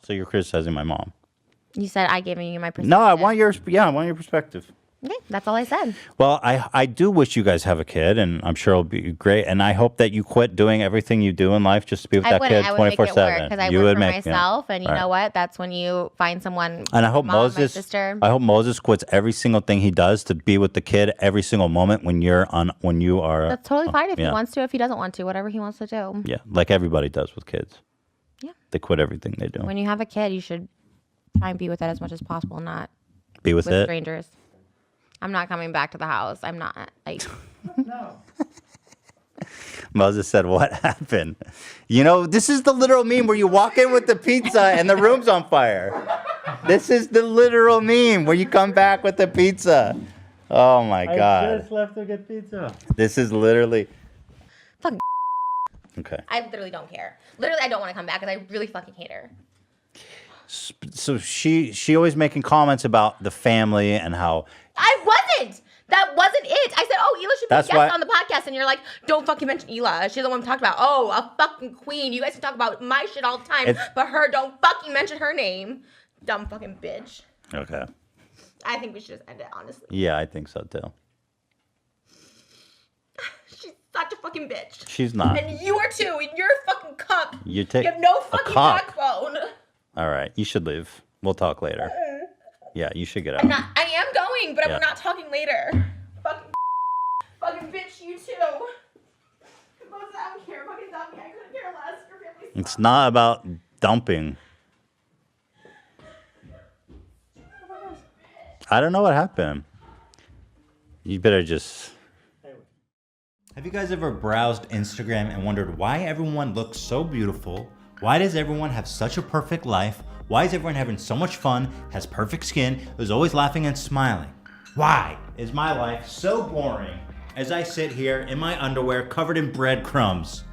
So you're criticizing my mom. You said I gave you my perspective. No, I want your perspective. Okay, that's all I said. Well, I do wish you guys have a kid, and I'm sure it'll be great. And I hope that you quit doing everything you do in life just to be with that kid 24/7. Because I work for myself, and you know what? That's when you find someone. And I hope Moses. I hope Moses quits every single thing he does to be with the kid every single moment when you are. That's totally fine if he wants to. If he doesn't want to, whatever he wants to do. Yeah, like everybody does with kids. Yeah. They quit everything they do. When you have a kid, you should try and be with it as much as possible, not be with it. Strangers. I'm not coming back to the house. I'm not like. No. Moses said, "What happened?" You know, this is the literal meme where you walk in with the pizza and the room's on fire. This is the literal meme where you come back with the pizza. Oh my God! I just left to get pizza. This is literally. Fucking. Okay. I literally don't care. Literally, I don't want to come back because I really fucking hate her. So she always making comments about the family and how. I wasn't. That wasn't it. I said, "Oh, Hila should be a guest on the podcast," and you're like, "Don't fucking mention Hila. She's the one we talked about. Oh, a fucking queen. You guys can talk about my shit all the time, but her, don't fucking mention her name. Dumb fucking bitch." Okay. I think we should just end it, honestly. Yeah, I think so too. She's such a fucking bitch. She's not. And you are too. And you're a fucking cuck. You have no fucking backbone. All right, you should leave. We'll talk later. Yeah, you should get out. I am going, but we're not talking later. Fucking bitch, you too. I don't care. Fucking dump me. I couldn't care less. Your family's It's not about dumping. I don't know what happened. You better just. Have you guys ever browsed Instagram and wondered why everyone looks so beautiful? Why does everyone have such a perfect life? Why is everyone having so much fun, has perfect skin, is always laughing and smiling? Why is my life so boring as I sit here in my underwear covered in breadcrumbs,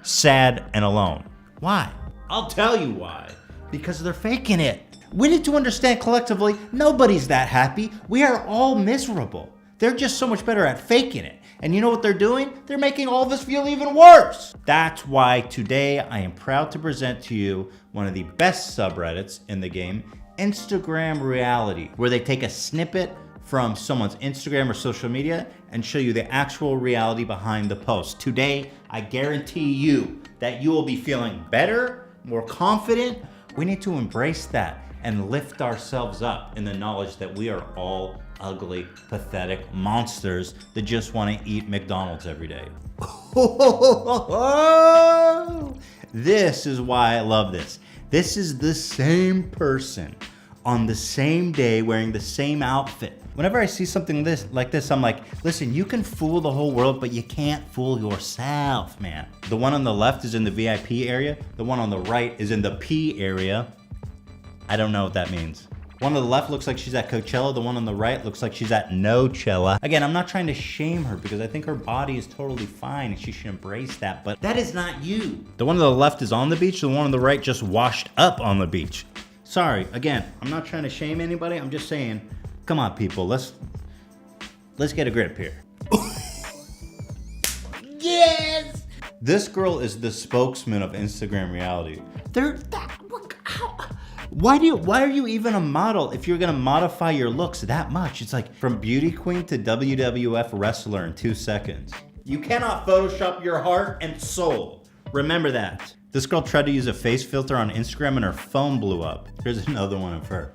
sad and alone? Why? I'll tell you why. Because they're faking it. We need to understand collectively, nobody's that happy. We are all miserable. They're just so much better at faking it. And you know what they're doing? They're making all of us feel even worse. That's why today I am proud to present to you one of the best subreddits in the game, Instagram Reality, where they take a snippet from someone's Instagram or social media and show you the actual reality behind the post. Today, I guarantee you that you will be feeling better, more confident. We need to embrace that and lift ourselves up in the knowledge that we are all ugly, pathetic monsters that just want to eat McDonald's every day. This is why I love this. This is the same person on the same day wearing the same outfit. Whenever I see something like this, I'm like, listen, you can fool the whole world, but you can't fool yourself, man. The one on the left is in the VIP area. The one on the right is in the P area. I don't know what that means. One on the left looks like she's at Coachella. The one on the right looks like she's at No-chella. Again, I'm not trying to shame her because I think her body is totally fine and she should embrace that, but that is not you. The one on the left is on the beach. The one on the right just washed up on the beach. Sorry, again, I'm not trying to shame anybody. I'm just saying, come on, people, let's get a grip here. Yes! This girl is the spokesman of Instagram Reality. Why are you even a model if you're gonna modify your looks that much? It's like from beauty queen to WWF wrestler in 2 seconds. You cannot Photoshop your heart and soul. Remember that. This girl tried to use a face filter on Instagram and her phone blew up. Here's another one of her.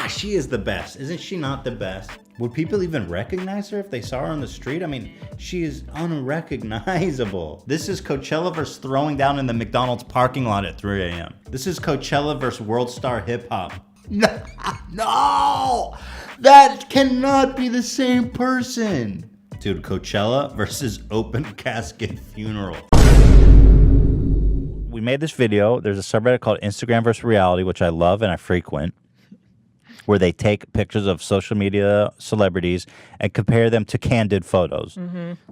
She is the best. Isn't she not the best? Would people even recognize her if they saw her on the street? I mean, she is unrecognizable. This is Coachella versus throwing down in the McDonald's parking lot at 3 a.m. This is Coachella versus World Star Hip Hop. No! That cannot be the same person. Dude, Coachella versus Open Casket Funeral. We made this video. There's a subreddit called Instagram versus Reality, which I love and I frequent, where they take pictures of social media celebrities and compare them to candid photos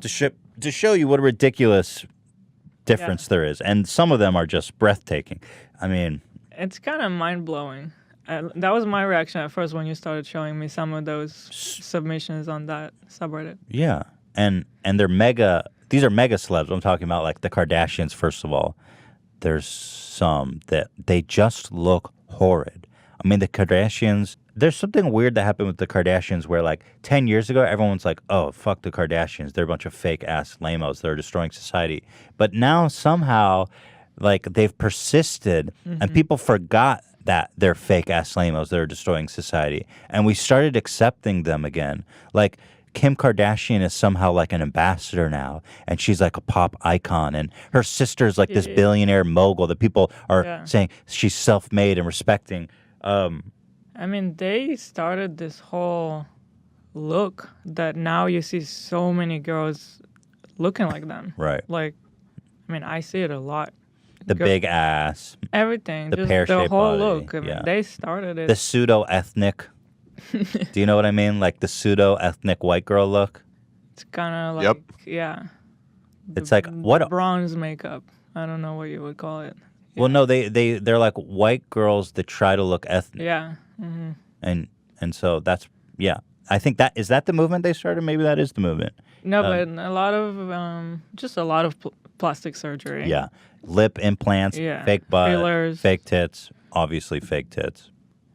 to show you what a ridiculous difference there is. And some of them are just breathtaking. I mean, it's kind of mind-blowing. That was my reaction at first when you started showing me some of those submissions on that subreddit. Yeah, and they're mega. These are mega celebs. I'm talking about like the Kardashians, first of all. there's some that they just look horrid. I mean, the Kardashians, there's something weird that happened with the Kardashians where, like, 10 years ago, everyone's like, oh, fuck the Kardashians. They're a bunch of fake-ass lamos. They're destroying society. But now, somehow, like, they've persisted, and people forgot that they're fake-ass lamos that are destroying society. And we started accepting them again. Like, Kim Kardashian is somehow like an ambassador now, and she's like a pop icon, and her sister's like this billionaire mogul that people are saying she's self-made and respecting. I mean, they started this whole look that now you see so many girls looking like them. Right. Like, I mean, I see it a lot. The big ass. Everything. The just pear-shaped the whole body. look. I mean, they started it. The pseudo-ethnic. Do you know what I mean? Like the pseudo-ethnic white girl look? It's kind of like, It's like, what? Bronze makeup. I don't know what you would call it. Yeah. Well, no, they're like white girls that try to look ethnic. Yeah. Mm-hmm. And so that's, I think is that the movement they started? Maybe that is the movement. No, but a lot of, just a lot of plastic surgery. Yeah. Lip implants, fake butt, fillers, fake tits, obviously fake tits.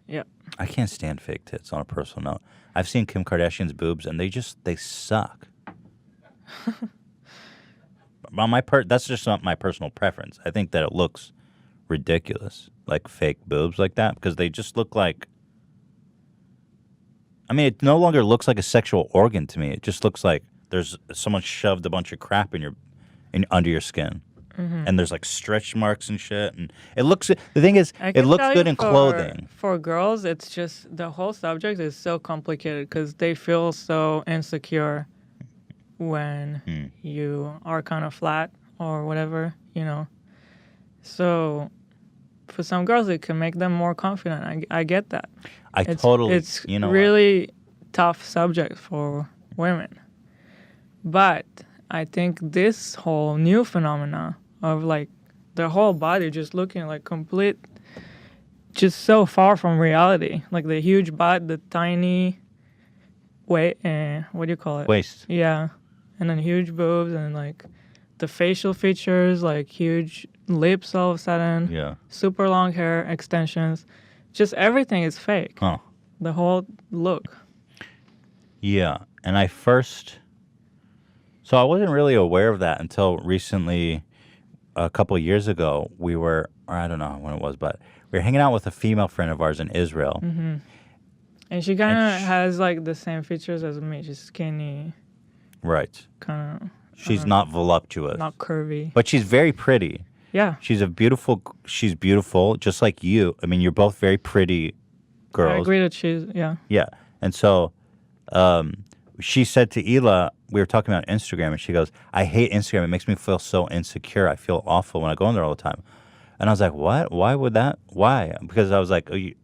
Yep. I can't stand fake tits on a personal note. I've seen Kim Kardashian's boobs, and they suck. That's just not my personal preference. I think that it looks ridiculous, like fake boobs like that, because they just look like... I mean, it no longer looks like a sexual organ to me. It just looks like there's someone shoved a bunch of crap under your skin. Mm-hmm. And there's like stretch marks and shit, and it looks. The thing is, it looks good in clothing. For girls, it's just the whole subject is so complicated because they feel so insecure when you are kind of flat or whatever, you know. So for some girls, it can make them more confident. I get that. It's really tough subject for women, but I think this whole new phenomena of like their whole body just looking like complete, just so far from reality. Like the huge butt, the tiny what do you call it? Waist. Yeah. And then huge boobs and like the facial features, like huge lips all of a sudden. Yeah. Super long hair, extensions. Just everything is fake. Huh. The whole look. Yeah. And so I wasn't really aware of that until recently. A couple of years ago, or I don't know when it was, but we were hanging out with a female friend of ours in Israel. Mm-hmm. And she kind of has like the same features as me. She's skinny. Right. Kind of. She's not voluptuous. Not curvy. But she's very pretty. Yeah. She's beautiful, just like you. I mean, you're both very pretty girls. I agree that Yeah. And so she said to Hila, we were talking about Instagram, and she goes, I hate Instagram. It makes me feel so insecure. I feel awful when I go in there all the time. And I was like, what? Why would that? Why? Because I was like, I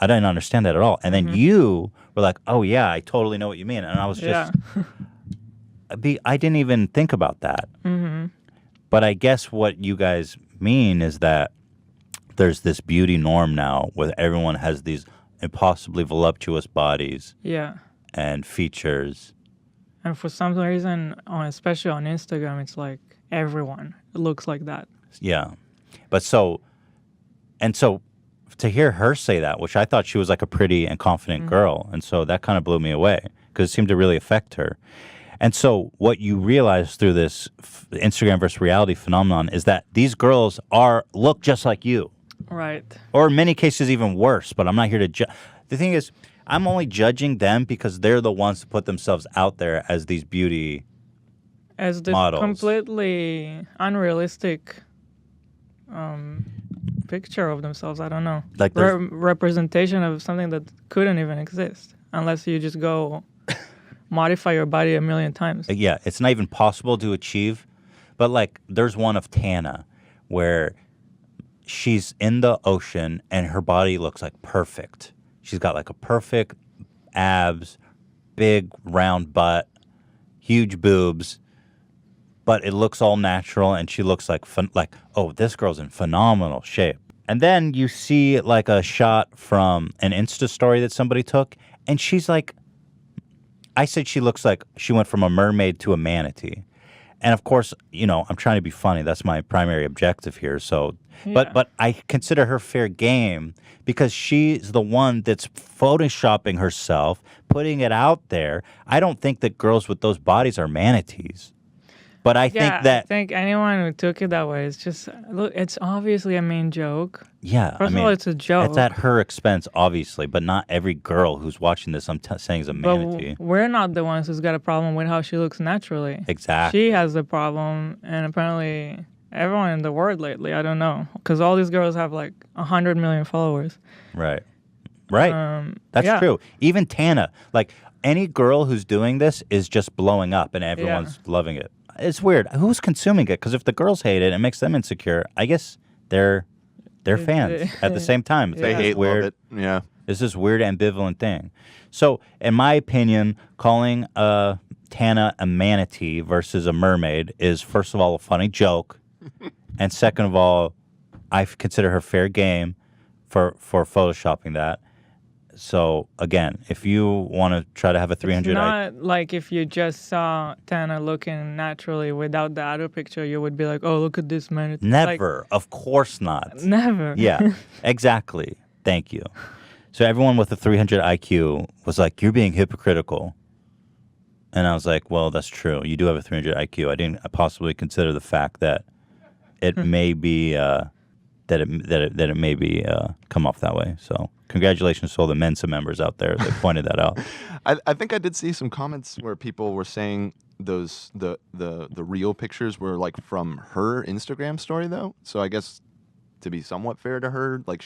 didn't understand that at all. And then you were like, oh, yeah, I totally know what you mean. And I was just, I didn't even think about that. Mm-hmm. But I guess what you guys mean is that there's this beauty norm now where everyone has these impossibly voluptuous bodies. Yeah. And features. And for some reason, especially on Instagram, it's like everyone looks like that. Yeah. But to hear her say that, which I thought she was like a pretty and confident girl, and so that kind of blew me away because it seemed to really affect her. And so what you realize through this Instagram versus reality phenomenon is that these girls look just like you. Right. Or in many cases even worse, but I'm not here to judge. The thing is, I'm only judging them because they're the ones who put themselves out there as these beauty as this models. Completely unrealistic picture of themselves. I don't know. Like representation of something that couldn't even exist unless you just go modify your body a million times. Yeah, it's not even possible to achieve. But like, there's one of Tana where she's in the ocean and her body looks like perfect. She's got like a perfect abs, big round butt, huge boobs, but it looks all natural, and she looks like oh, this girl's in phenomenal shape. And then you see like a shot from an Insta story that somebody took, and she's like, I said she looks like she went from a mermaid to a manatee. and of course, I'm trying to be funny. That's my primary objective here. So, but I consider her fair game because she's the one that's photoshopping herself, putting it out there. I don't think that girls with those bodies are manatees. But I think anyone who took it that way is just look. It's obviously a mean joke. Yeah, First of all, it's a joke. It's at her expense, obviously, but not every girl who's watching this. I'm saying is a manatee. But we're not the ones who's got a problem with how she looks naturally. Exactly. She has the problem, and apparently everyone in the world lately. I don't know, because all these girls have like 100 million followers. Right. That's true. Even Tana, like any girl who's doing this is just blowing up, and everyone's loving it. It's weird. Who's consuming it? Because if the girls hate it, it makes them insecure. I guess they're fans at the same time. They hate weird. Love it. Yeah. It's this weird ambivalent thing. So, in my opinion, calling Tana a manatee versus a mermaid is, first of all, a funny joke. And second of all, I consider her fair game for photoshopping that. So, again, if you want to try to have a 300... It's not like if you just saw Tana looking naturally without the other picture, you would be like, oh, look at this manatee. Never. Like, of course not. Never. Yeah, exactly. Thank you. So everyone with a 300 IQ was like, you're being hypocritical. And I was like, well, that's true. You do have a 300 IQ. I didn't possibly consider the fact that it may be... that it may be come off that way. So congratulations to all the Mensa members out there that pointed that out. I think I did see some comments where people were saying those the real pictures were like from her Instagram story though. So I guess to be somewhat fair to her, like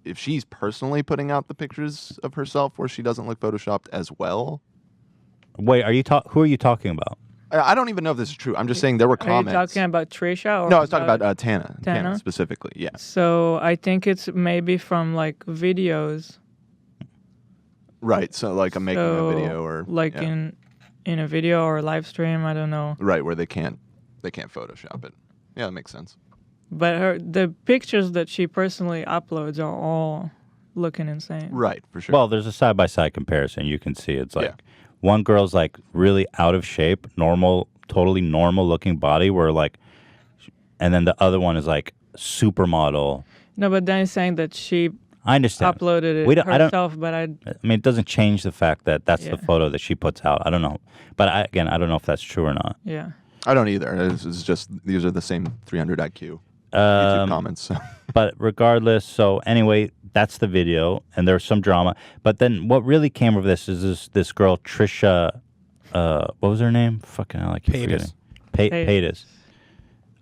if she's personally putting out the pictures of herself where she doesn't look photoshopped as well. Wait, who are you talking about? I don't even know if this is true. I'm just saying there were comments. Are you talking about Trisha? Or no, I was talking about Tana. Tana specifically, yeah. So I think it's maybe from like videos. Right, so like a making a video or... Like in a video or a live stream, I don't know. Right, where they can't Photoshop it. Yeah, that makes sense. But the pictures that she personally uploads are all looking insane. Right, for sure. Well, there's a side-by-side comparison. You can see it's like... One girl's like really out of shape, totally normal looking body where like, and then the other one is like supermodel. No, but then it's saying that she I understand. Uploaded it herself, but I mean, it doesn't change the fact that that's the photo that she puts out. I don't know. But I don't know if that's true or not. Yeah. I don't either. It's just, these are the same 300 IQ YouTube comments. So. But regardless, so anyway, that's the video, and there's some drama. But then what really came of this is this girl, Trisha, what was her name? Fucking hell, I keep forgetting. Paytas.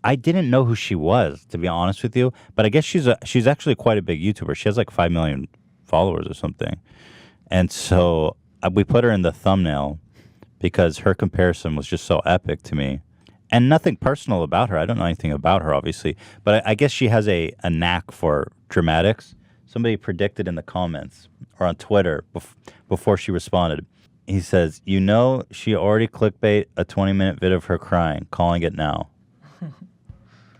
I didn't know who she was, to be honest with you. But I guess she's actually quite a big YouTuber. She has like 5 million followers or something. And so we put her in the thumbnail because her comparison was just so epic to me. And nothing personal about her. I don't know anything about her, obviously. But I guess she has a knack for dramatics. Somebody predicted in the comments or on Twitter before she responded. He says, you know, she already clickbait a 20-minute vid of her crying, calling it now.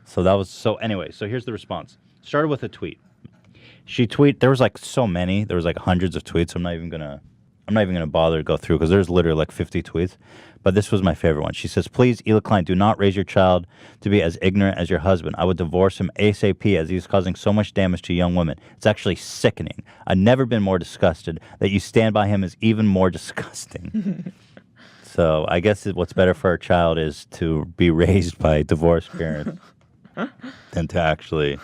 So anyway, so here's the response. Started with a tweet. There was like so many. There was like hundreds of tweets. I'm not even gonna bother to go through because there's literally like 50 tweets. But this was my favorite one. She says, please, Hila Klein, do not raise your child to be as ignorant as your husband. I would divorce him ASAP as he's causing so much damage to young women. It's actually sickening. I've never been more disgusted. That you stand by him is even more disgusting. So I guess what's better for a child is to be raised by divorced parents than to actually...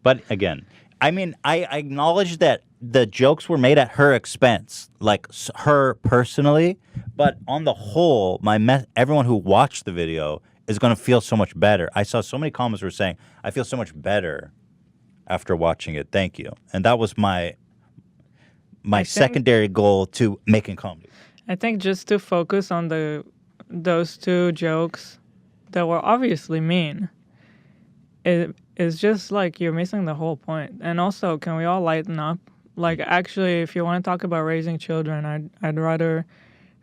But again... I mean, I acknowledge that the jokes were made at her expense, like her personally, but on the whole, everyone who watched the video is going to feel so much better. I saw so many comments were saying, I feel so much better after watching it. Thank you. And that was my secondary goal to making comedy. I think just to focus on those two jokes that were obviously mean, it's just like you're missing the whole point. And also, can we all lighten up? Like, actually, if you want to talk about raising children, I'd rather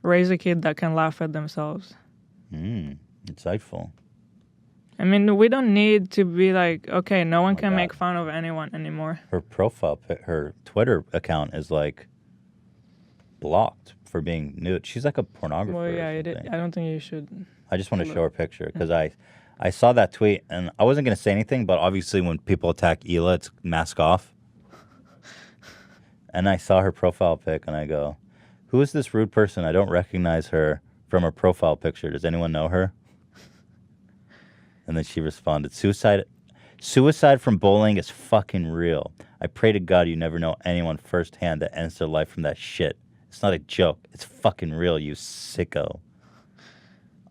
raise a kid that can laugh at themselves. Insightful. I mean, we don't need to be like, okay, no one can make fun of anyone anymore. Her profile, her Twitter account is like blocked for being nude. She's like a pornographer. Well, yeah, I don't think you should I just want to show her picture because I saw that tweet and I wasn't going to say anything, but obviously when people attack Hila, it's mask off. And I saw her profile pic and I go, who is this rude person? I don't recognize her from her profile picture. Does anyone know her? And then she responded, suicide from bullying is fucking real. I pray to God you never know anyone firsthand that ends their life from that shit. It's not a joke. It's fucking real, you sicko.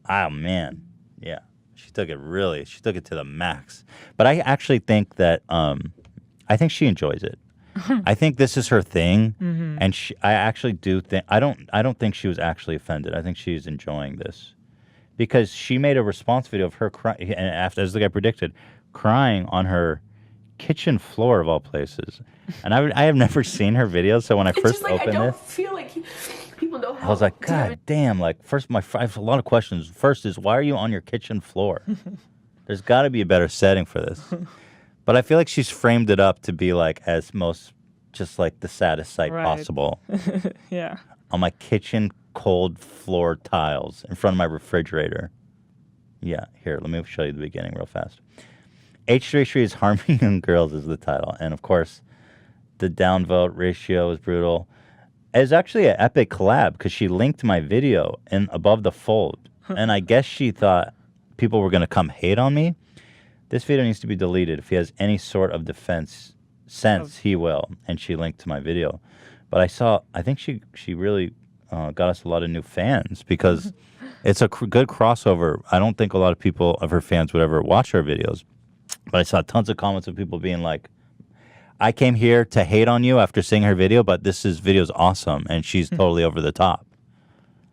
Oh, man. Yeah. She took it to the max. But I actually think that, I think she enjoys it. I think this is her thing, and I actually do think I don't think she was actually offended. I think she's enjoying this because she made a response video of her crying, and after, as the guy predicted, crying on her kitchen floor of all places. And I have never seen her videos, so when I first opened I don't this, feel like people know how. I was like, God damn! Like, first, I have a lot of questions. First is, why are you on your kitchen floor? There's got to be a better setting for this. But I feel like she's framed it up to be like as most, just like the saddest sight possible. Yeah. On my kitchen cold floor tiles in front of my refrigerator. Yeah, here, let me show you the beginning real fast. H33 is harming young girls is the title. And of course, the downvote ratio is brutal. It's actually an epic collab because she linked my video and above the fold. And I guess she thought people were going to come hate on me. This video needs to be deleted. If he has any sort of sense, he will. And she linked to my video. But I think she really got us a lot of new fans because it's a good crossover. I don't think a lot of people of her fans would ever watch her videos. But I saw tons of comments of people being like, I came here to hate on you after seeing her video, but this video's awesome. And she's totally over the top.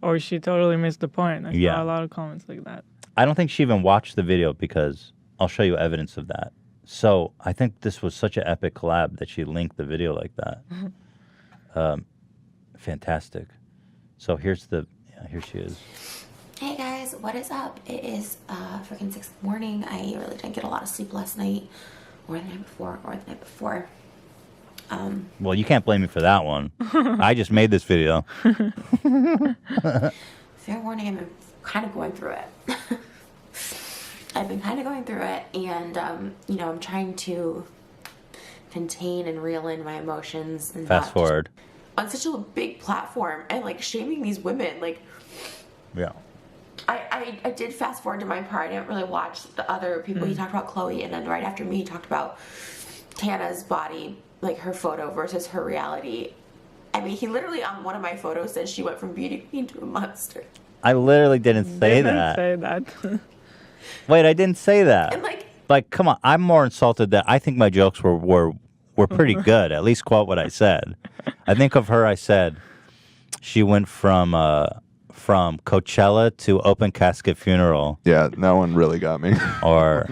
Or she totally missed the point. I saw a lot of comments like that. I don't think she even watched the video because I'll show you evidence of that. So I think this was such an epic collab that she linked the video like that. Fantastic. So here she is. Hey guys, what is up? It is freaking 6 in the morning. I really didn't get a lot of sleep last night, or the night before. Well, you can't blame me for that one. I just made this video. Fair warning, I've been kind of going through it. And I'm trying to contain and reel in my emotions and fast forward on such a big platform and like shaming these women. Like, yeah, I did fast forward to my part. I didn't really watch the other people. He talked about Chloe, and then right after me, he talked about Tana's body, like her photo versus her reality. I mean, he literally on one of my photos said she went from beauty queen to a monster. I literally didn't say that. Wait, I didn't say that. And like, come on. I'm more insulted that I think my jokes were pretty good. At least quote what I said. I think of her. I said she went from Coachella to open casket funeral. Yeah, that one really got me. Or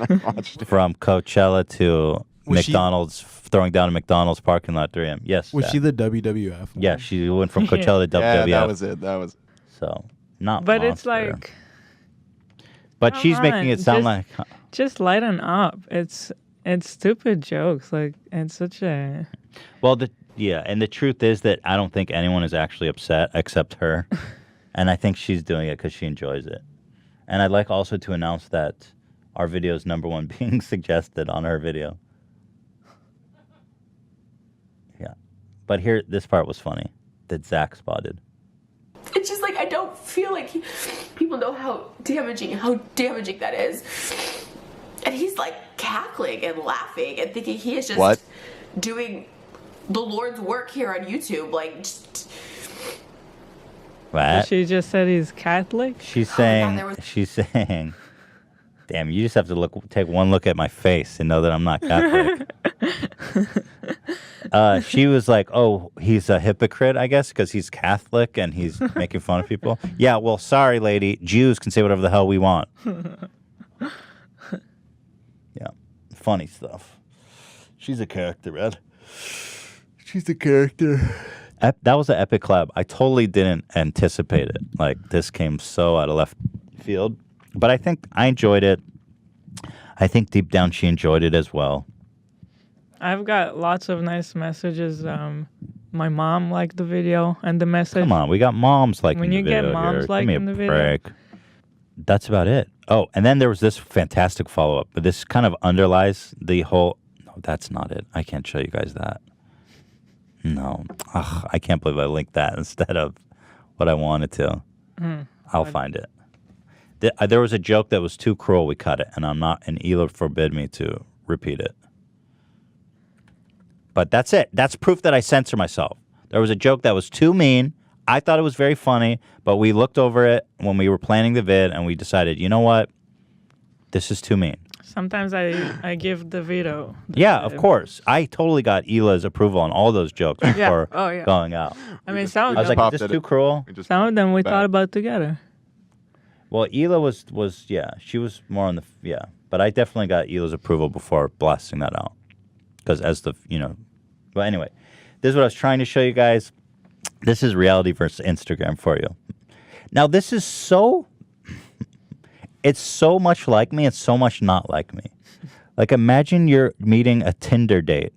from Coachella to McDonald's, throwing down a McDonald's parking lot 3 a.m. Yes. Was she the WWF? Yeah, she went from Coachella to WWF. Yeah, that was it. So, not But monster. it's like... But she's making it sound like... Just lighten up. It's stupid jokes. Like, it's such a... Well, and the truth is that I don't think anyone is actually upset except her. And I think she's doing it because she enjoys it. And I'd like also to announce that our video is #1 being suggested on her video. Yeah. But here, this part was funny that Zach spotted. It's just like I don't feel like people know how damaging that is. And he's like cackling and laughing and thinking he is just doing the Lord's work here on YouTube. Like, What? She just said he's Catholic? She's saying, damn, you just have to take one look at my face and know that I'm not Catholic. She was like, oh, he's a hypocrite, I guess, because he's Catholic and he's making fun of people. Yeah, well, sorry, lady. Jews can say whatever the hell we want. Yeah, funny stuff. She's a character, Ed. She's a character. That was an epic collab. I totally didn't anticipate it. Like, this came so out of left field. But I think I enjoyed it. I think deep down she enjoyed it as well. I've got lots of nice messages. My mom liked the video and the message. Come on, we got moms liking the video. When you get moms liking the video. Break. that's about it. Oh, and then there was this fantastic follow-up, but this kind of underlies the whole... No, that's not it. I can't show you guys that. No. Ugh, I can't believe I linked that instead of what I wanted to. I'll find it. There was a joke that was too cruel. We cut it, and Hila forbid me to repeat it. But that's it. That's proof that I censor myself. There was a joke that was too mean. I thought it was very funny, but we looked over it when we were planning the vid, and we decided, you know what? This is too mean. Sometimes I give the veto. Yeah, of course. I totally got Hila's approval on all those jokes before going out. I mean, I was like, is this too cruel? Some of them we thought about together. Well, Hila was she was more on the, but I definitely got Hila's approval before blasting that out. Because as but anyway, this is what I was trying to show you guys. This is reality versus Instagram for you. Now, this is it's so much like me, it's so much not like me. Like, imagine you're meeting a Tinder date,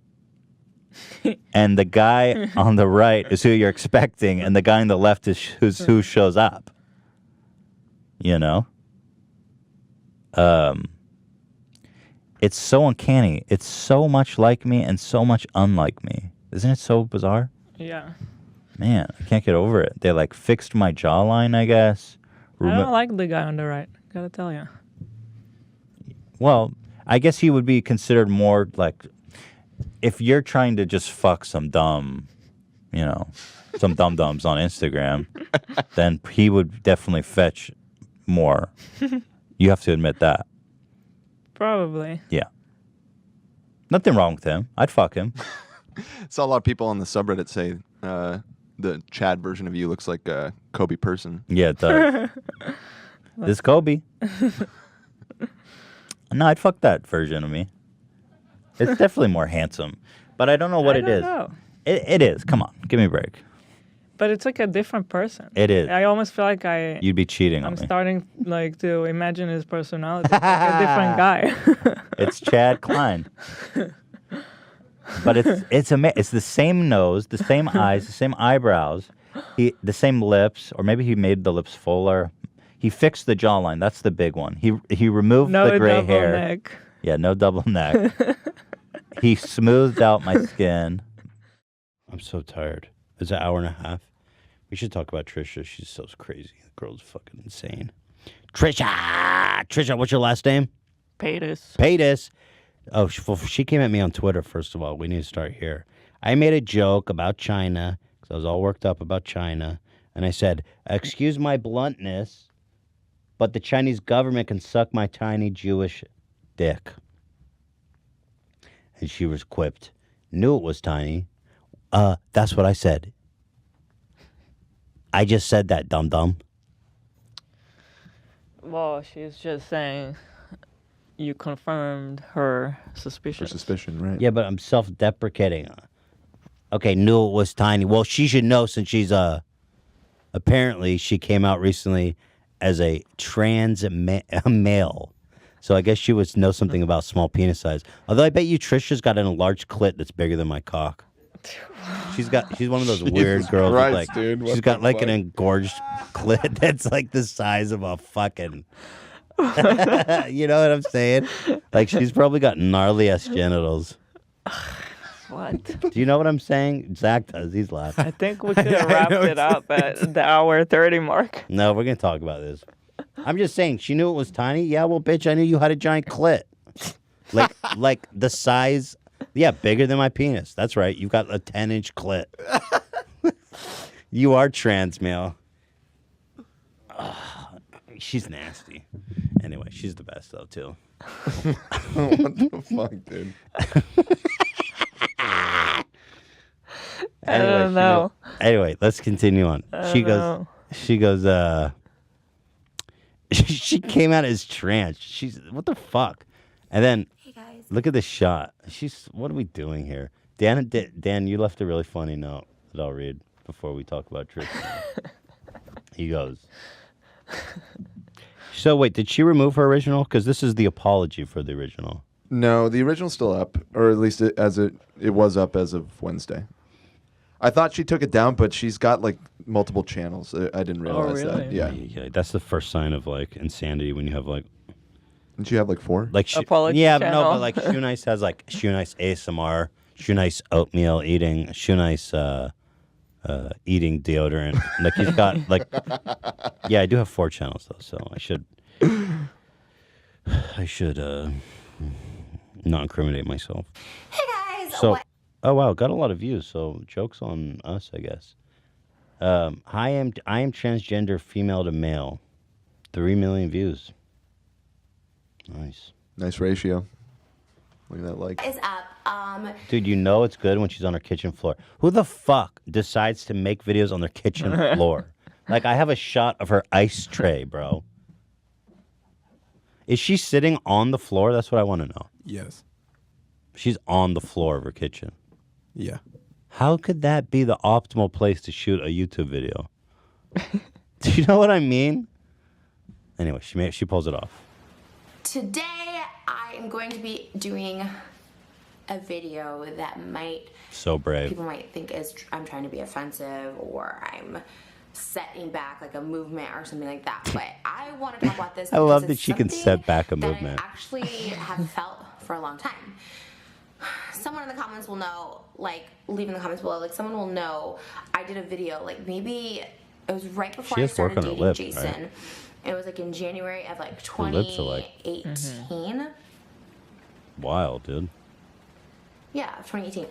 and the guy on the right is who you're expecting, and the guy on the left is who shows up. You know? It's so uncanny. It's so much like me and so much unlike me. Isn't it so bizarre? Yeah. Man, I can't get over it. They like fixed my jawline, I guess. I don't like the guy on the right. Gotta tell you. Well, I guess he would be considered more like, if you're trying to just fuck some dumb, some dum-dums on Instagram, then he would definitely fetch more. You have to admit that. Probably. Yeah. Nothing wrong with him. I'd fuck him. Saw a lot of people on the subreddit say the Chad version of you looks like a Kobe person. Yeah, it does. This Kobe. No, I'd fuck that version of me. It's definitely more handsome. But I don't know what it is. Know. It is. Come on. Give me a break. But it's like a different person. It is. I almost feel like You'd be cheating on I'm me. starting like to imagine his personality. Like a different guy. It's Chad Klein. But it's the same nose, the same eyes, the same eyebrows, the same lips, or maybe he made the lips fuller. He fixed the jawline. That's the big one. He removed the gray hair. No double neck. Yeah, no double neck. He smoothed out my skin. I'm so tired. It's an hour and a half. We should talk about Trisha. She's so crazy. The girl's fucking insane. Trisha, what's your last name? Paytas. Oh, she came at me on Twitter, first of all. We need to start here. I made a joke about China, because I was all worked up about China. And I said, excuse my bluntness, but the Chinese government can suck my tiny Jewish dick. And she was quipped, knew it was tiny. That's what I said. I just said that, dum-dum. Well, she's just saying you confirmed her suspicion. Her suspicion, right? Yeah, but I'm self-deprecating. Okay, knew it was tiny. Well, she should know since she's apparently she came out recently as a trans male. So I guess she would know something about small penis size. Although I bet you Trisha's got an enlarged clit that's bigger than my cock. She's one of those weird girls Christ, with like dude, she's got like an engorged clit that's like the size of a fucking you know what I'm saying? Like she's probably got gnarly ass genitals. What? Do you know what I'm saying? Zach does. He's laughing. I think we could have wrapped it up at the hour 30 mark. No, we're gonna talk about this. I'm just saying, she knew it was tiny. Yeah, well, bitch, I knew you had a giant clit. Like the size, yeah, bigger than my penis. That's right. You've got a 10-inch clit. You are trans male. She's nasty. Anyway, she's the best though too. What the fuck, dude? I don't know. Anyway, let's continue on. She goes, she came out as trans. She's, what the fuck? And then, hey guys, look at this shot. What are we doing here? Dan, you left a really funny note that I'll read before we talk about Trisha. He goes, so wait, did she remove her original? Because this is the apology for the original. No, the original's still up, or at least it was up as of Wednesday. I thought she took it down, but she's got like multiple channels. I didn't realize really? that. Yeah. Yeah, that's the first sign of like insanity when you have like. Didn't you have like 4? Like Apology yeah, channel. no, but like Shoe Nice has like Shoe Nice ASMR, Shoe Nice oatmeal eating, Shoe Nice eating deodorant. Like he's got like yeah, I do have 4 channels though, so I should not incriminate myself. Hey guys, So oh wow, got a lot of views. So jokes on us, I guess. Hi, I am transgender female to male. 3 million views. Nice. Nice ratio. Look at that like. is up. Dude, you know it's good when she's on her kitchen floor. Who the fuck decides to make videos on their kitchen floor? Like, I have a shot of her ice tray, bro. Is she sitting on the floor? That's what I want to know. Yes. She's on the floor of her kitchen. Yeah. How could that be the optimal place to shoot a YouTube video? Do you know what I mean? Anyway, she pulls it off. Today, I am going to be doing a video that So brave. people might think is I'm trying to be offensive or I'm setting back like a movement or something like that. But I want to talk about this. I love because that it's she can something set back a that movement. I actually have felt for a long time. Someone in the comments will know, like, leave in the comments below, like, someone will know I did a video, like, maybe it was right before I started dating lips, Jason. right? It was, like, in January of, like, Her lips are, like- 2018. Wild, dude. Yeah, 2018.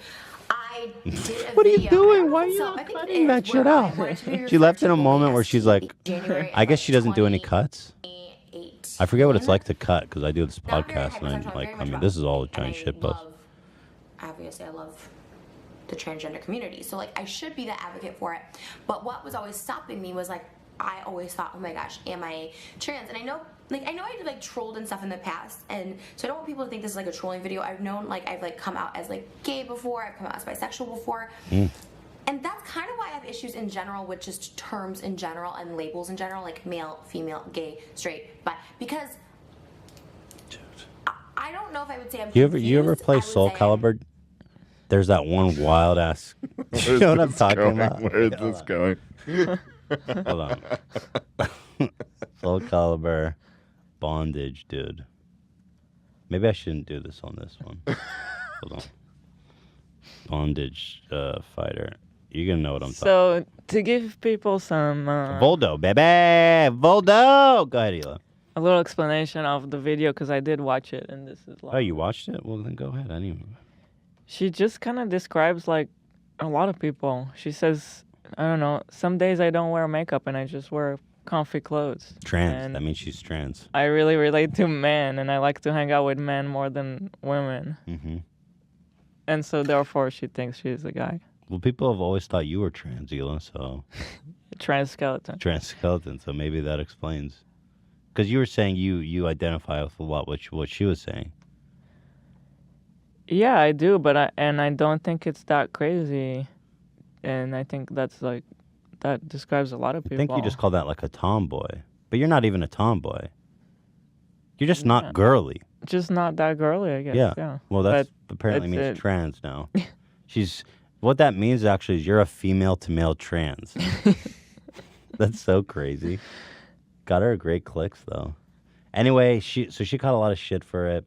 I did a What are you video. doing? Why are you So not I think cutting it that is shit where I out? wanted to be She left in a referred to moment where as she's like, January I of, guess like, she doesn't do any cuts. 2018. I forget what it's like to cut because I do this Not very podcast and I'm hypersexual, like, very I much mean, about this is all a and giant I shit post. love- Obviously, I love the transgender community, so like I should be the advocate for it. But what was always stopping me was like I always thought, oh my gosh, am I trans? And I know I did like trolled and stuff in the past, and so I don't want people to think this is like a trolling video. I've known like I've like come out as like gay before, I've come out as bisexual before. And that's kind of why I have issues in general with just terms in general and labels in general, like male, female, gay, straight, but because I don't know if I would say I'm You confused. ever play I would Soul say Calibur? There's that one wild ass. You know what I'm talking about? Where is this going? Hold on. Soul Calibur, bondage, dude. Maybe I shouldn't do this on this one. Hold on. Bondage fighter. You're gonna know what I'm talking. So to give people some Voldo, baby, Voldo. Go ahead, Hila. a little explanation of the video because I did watch it and this is like Oh, you watched it? Well, then go ahead. I didn't even. she just kind of describes like a lot of people. She says, I don't know, some days I don't wear makeup and I just wear comfy clothes. Trans. And That means she's trans. I really relate to men and I like to hang out with men more than women. Mm-hmm. And so therefore she thinks she's a guy. Well, people have always thought you were trans, Hila, so Trans skeleton. trans skeleton. So maybe that explains. Because you were saying you identify with a lot what she was saying. Yeah, I do, but I don't think it's that crazy. And I think that's like that describes a lot of people. I think you just call that like a tomboy. But you're not even a tomboy. You're just not girly. just not that girly, I guess. Yeah. Well, that's But apparently it's means trans now. What that means actually is you're a female to male trans. That's so crazy. Got her great clicks though. Anyway, she caught a lot of shit for it.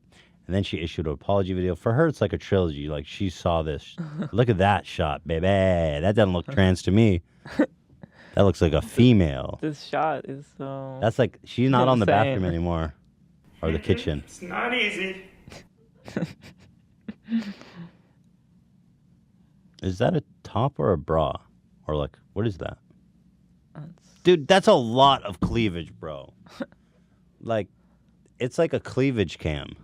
And then she issued an apology video. For her, it's like a trilogy. Like, she saw this. Look at that shot, baby. That doesn't look trans to me. That looks like a female. This shot is so. That's like, she's not on the insane. bathroom anymore. Or the kitchen. It's not easy. Is that a top or a bra? Or like, what is that? Dude, that's a lot of cleavage, bro. Like, it's like a cleavage cam.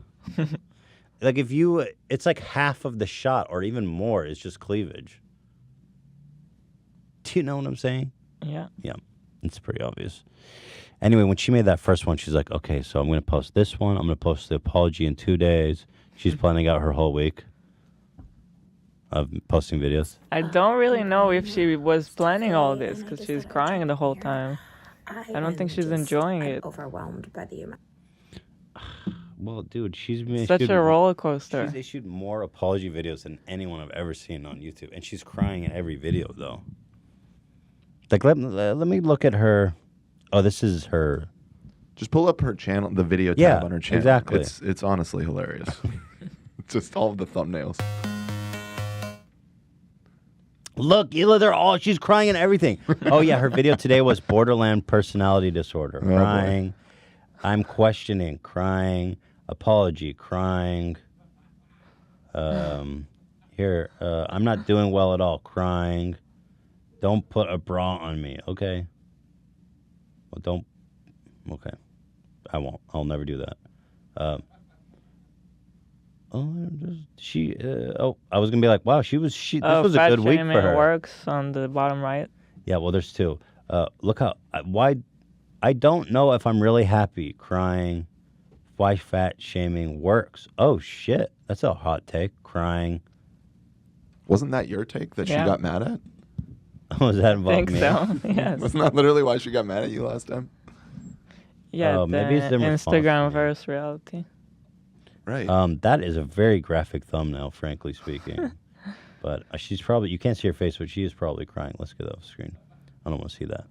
Like it's like half of the shot or even more is just cleavage. Do you know what I'm saying? Yeah. Yeah, it's pretty obvious. Anyway, when she made that first one, she's like, okay, so I'm going to post this one. I'm going to post the apology in 2 days. She's planning out her whole week of posting videos. I don't really know if she was planning all this because she's crying the whole time. I don't think she's enjoying it. Overwhelmed by the Well, dude, she's Such a roller coaster. She's issued more apology videos than anyone I've ever seen on YouTube, and she's crying in every video though. Like, let me look at her. Oh, this is her. Just pull up her channel, the video tab on her channel. Exactly. It's honestly hilarious. Just all of the thumbnails. Look, Hila, she's crying and everything. Oh yeah, her video today was borderline personality disorder. Crying. I'm questioning, crying, apology, crying. I'm not doing well at all, crying. Don't put a bra on me, okay? Well, don't. Okay, I won't. I'll never do that. I was gonna be like, wow, this was a good week for her. Works on the bottom right. Yeah, well, there's two. Look how why. I don't know if I'm really happy. Crying. Why fat shaming works. Oh, shit. That's a hot take. Crying. Wasn't that your take that she got mad at? Was that involved me? I think so, yes. Wasn't that literally why she got mad at you last time? Yeah, maybe it's in Instagram versus reality. Right. That is a very graphic thumbnail, frankly speaking. But she's probably, you can't see her face, but she is probably crying. Let's get off the screen. I don't want to see that.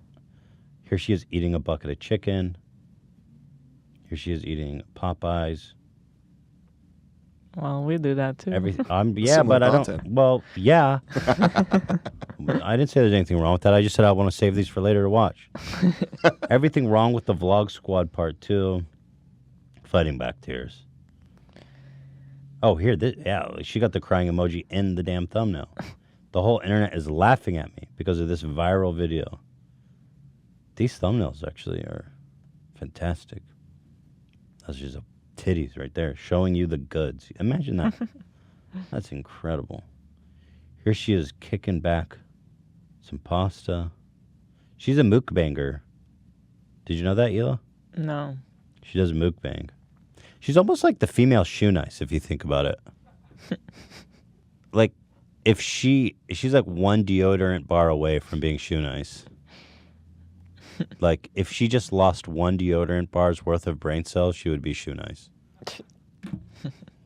Here she is eating a bucket of chicken. Here she is eating Popeyes. Well, we do that too. Yeah, but I don't. Well, yeah. I didn't say there's anything wrong with that. I just said I want to save these for later to watch. Everything wrong with the Vlog Squad Part 2. Fighting back tears. Oh, here, she got the crying emoji in the damn thumbnail. The whole internet is laughing at me because of this viral video. These thumbnails actually are fantastic. That's just titties right there, showing you the goods. Imagine that. That's incredible. Here she is kicking back some pasta. She's a mukbanger. Did you know that, Hila? No. She does mukbang. She's almost like the female Shoe Nice, if you think about it. Like, if she's like one deodorant bar away from being Shoe Nice. Like, if she just lost one deodorant bar's worth of brain cells, she would be Shoe Nice.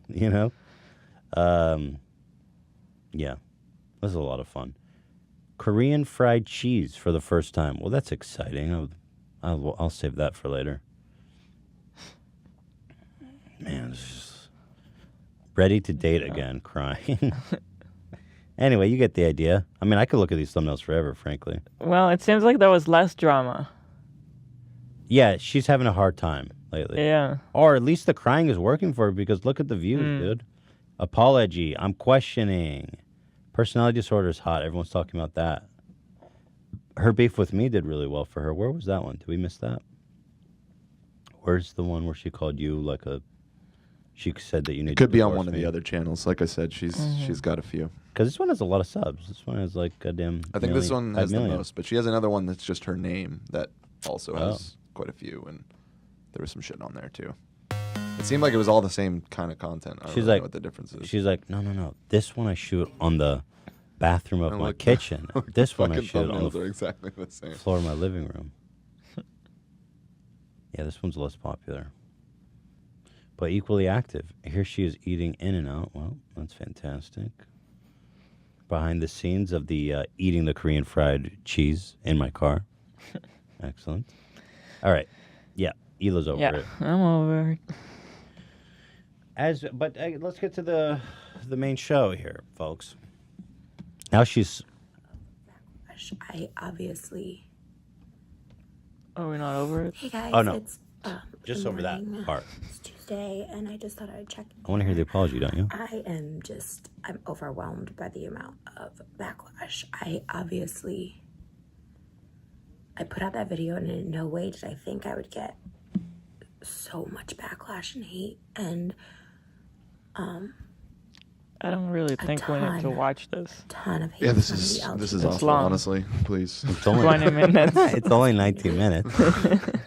You know? Yeah. This is a lot of fun. Korean fried cheese for the first time. Well, that's exciting. I'll save that for later. Man, it's just ready to date again, crying. Anyway, you get the idea. I mean, I could look at these thumbnails forever, frankly. Well, it seems like there was less drama. Yeah, she's having a hard time lately. Yeah. Or at least the crying is working for her because look at the views, dude. Apology. I'm questioning. Personality disorder is hot. Everyone's talking about that. Her beef with me did really well for her. Where was that one? Did we miss that? Where's the one where she called you like a... She said that you need to could be on divorce one of me? the other channels. Like I said, she's got a few. Because this one has a lot of subs. This one has like goddamn. I think this one has the million. most, but she has another one that's just her name that also has quite a few, and there was some shit on there too. It seemed like it was all the same kind of content. I don't really know what the difference is. She's like, no. This one I shoot on the bathroom of my kitchen. This one I shoot on the exactly the same. floor of my living room. Yeah, this one's less popular. But equally active. Here she is eating In-N-Out. Well, that's fantastic. Behind the scenes of the eating the Korean fried cheese in my car. Excellent. All right. Yeah, Hila's over it. I'm over it. But let's get to the main show here, folks. Now she's... I obviously... Are we not over it? Hey guys, Oh, no. it's just over that part. It's Tuesday, and I just thought I'd check. I want to hear the apology, don't you? I'm overwhelmed by the amount of backlash. I put out that video, and in no way did I think I would get so much backlash and hate, and I don't really think we need to watch this. Ton of hate. Yeah, this is awful. long. Honestly, please. It's only 20 minutes. It's only 19 minutes.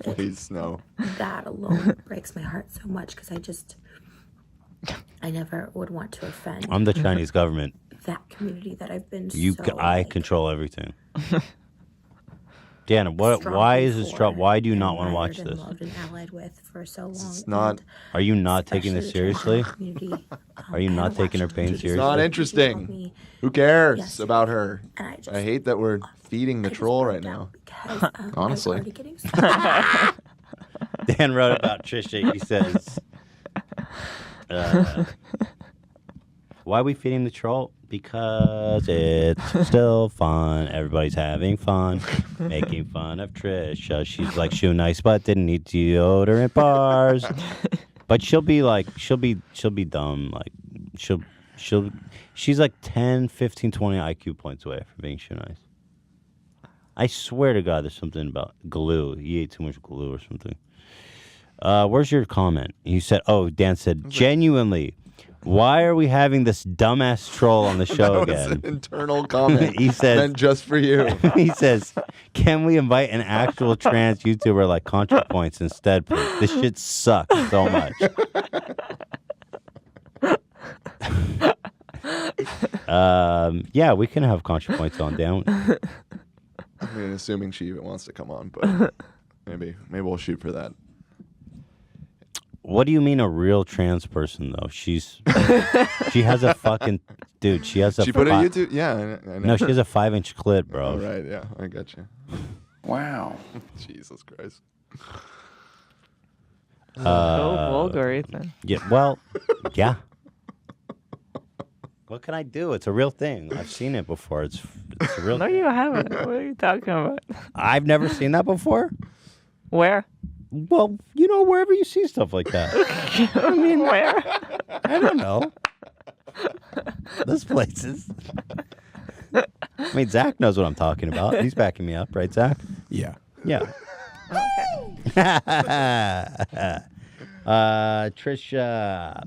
Please, no. That alone breaks my heart so much because I never would want to offend. I'm the Chinese government. That community that I've been I control everything. Dan, why is this trouble? Why do you not want to watch and this? loved and allied with for so long. It's not. and Are you not taking this especially the seriously? transgender community, Are you I not haven't taking her watched pain it. It's seriously? not She interesting. told me Who cares yesterday, about her? and I just I hate that we're feeding the I was troll burnt right now. out because, I was Honestly. already getting so Dan wrote about Trisha. He says, why are we feeding the troll? Because it's still fun. Everybody's having fun, making fun of Trisha. She's like, shoe nice, but didn't need deodorant bars. But she'll be dumb. Like, she's like 10, 15, 20 IQ points away from being shoe nice. I swear to God, there's something about glue. He ate too much glue or something. Where's your comment? You said, Dan said, genuinely, why are we having this dumbass troll on the show That was again? an internal comment. He says, meant just for you. he says, can we invite an actual trans YouTuber like ContraPoints instead, please? This shit sucks so much. Yeah, we can have ContraPoints on, Dan. I mean, assuming she even wants to come on, but maybe we'll shoot for that. What do you mean a real trans person though? She has a fucking dude. She has a. She put a YouTube. Yeah, I know. No, she has a 5-inch clit, bro. Oh, right. Yeah, I got you. Wow. Jesus Christ. So vulgar, Ethan. Yeah. Well. Yeah. What can I do? It's a real thing. I've seen it before. It's a real. No, thing. you haven't. What are you talking about? I've never seen that before. Where? Well, wherever you see stuff like that. I mean, where? I don't know. Those places. I mean, Zach knows what I'm talking about. He's backing me up, right, Zach? Yeah. Yeah. Trisha,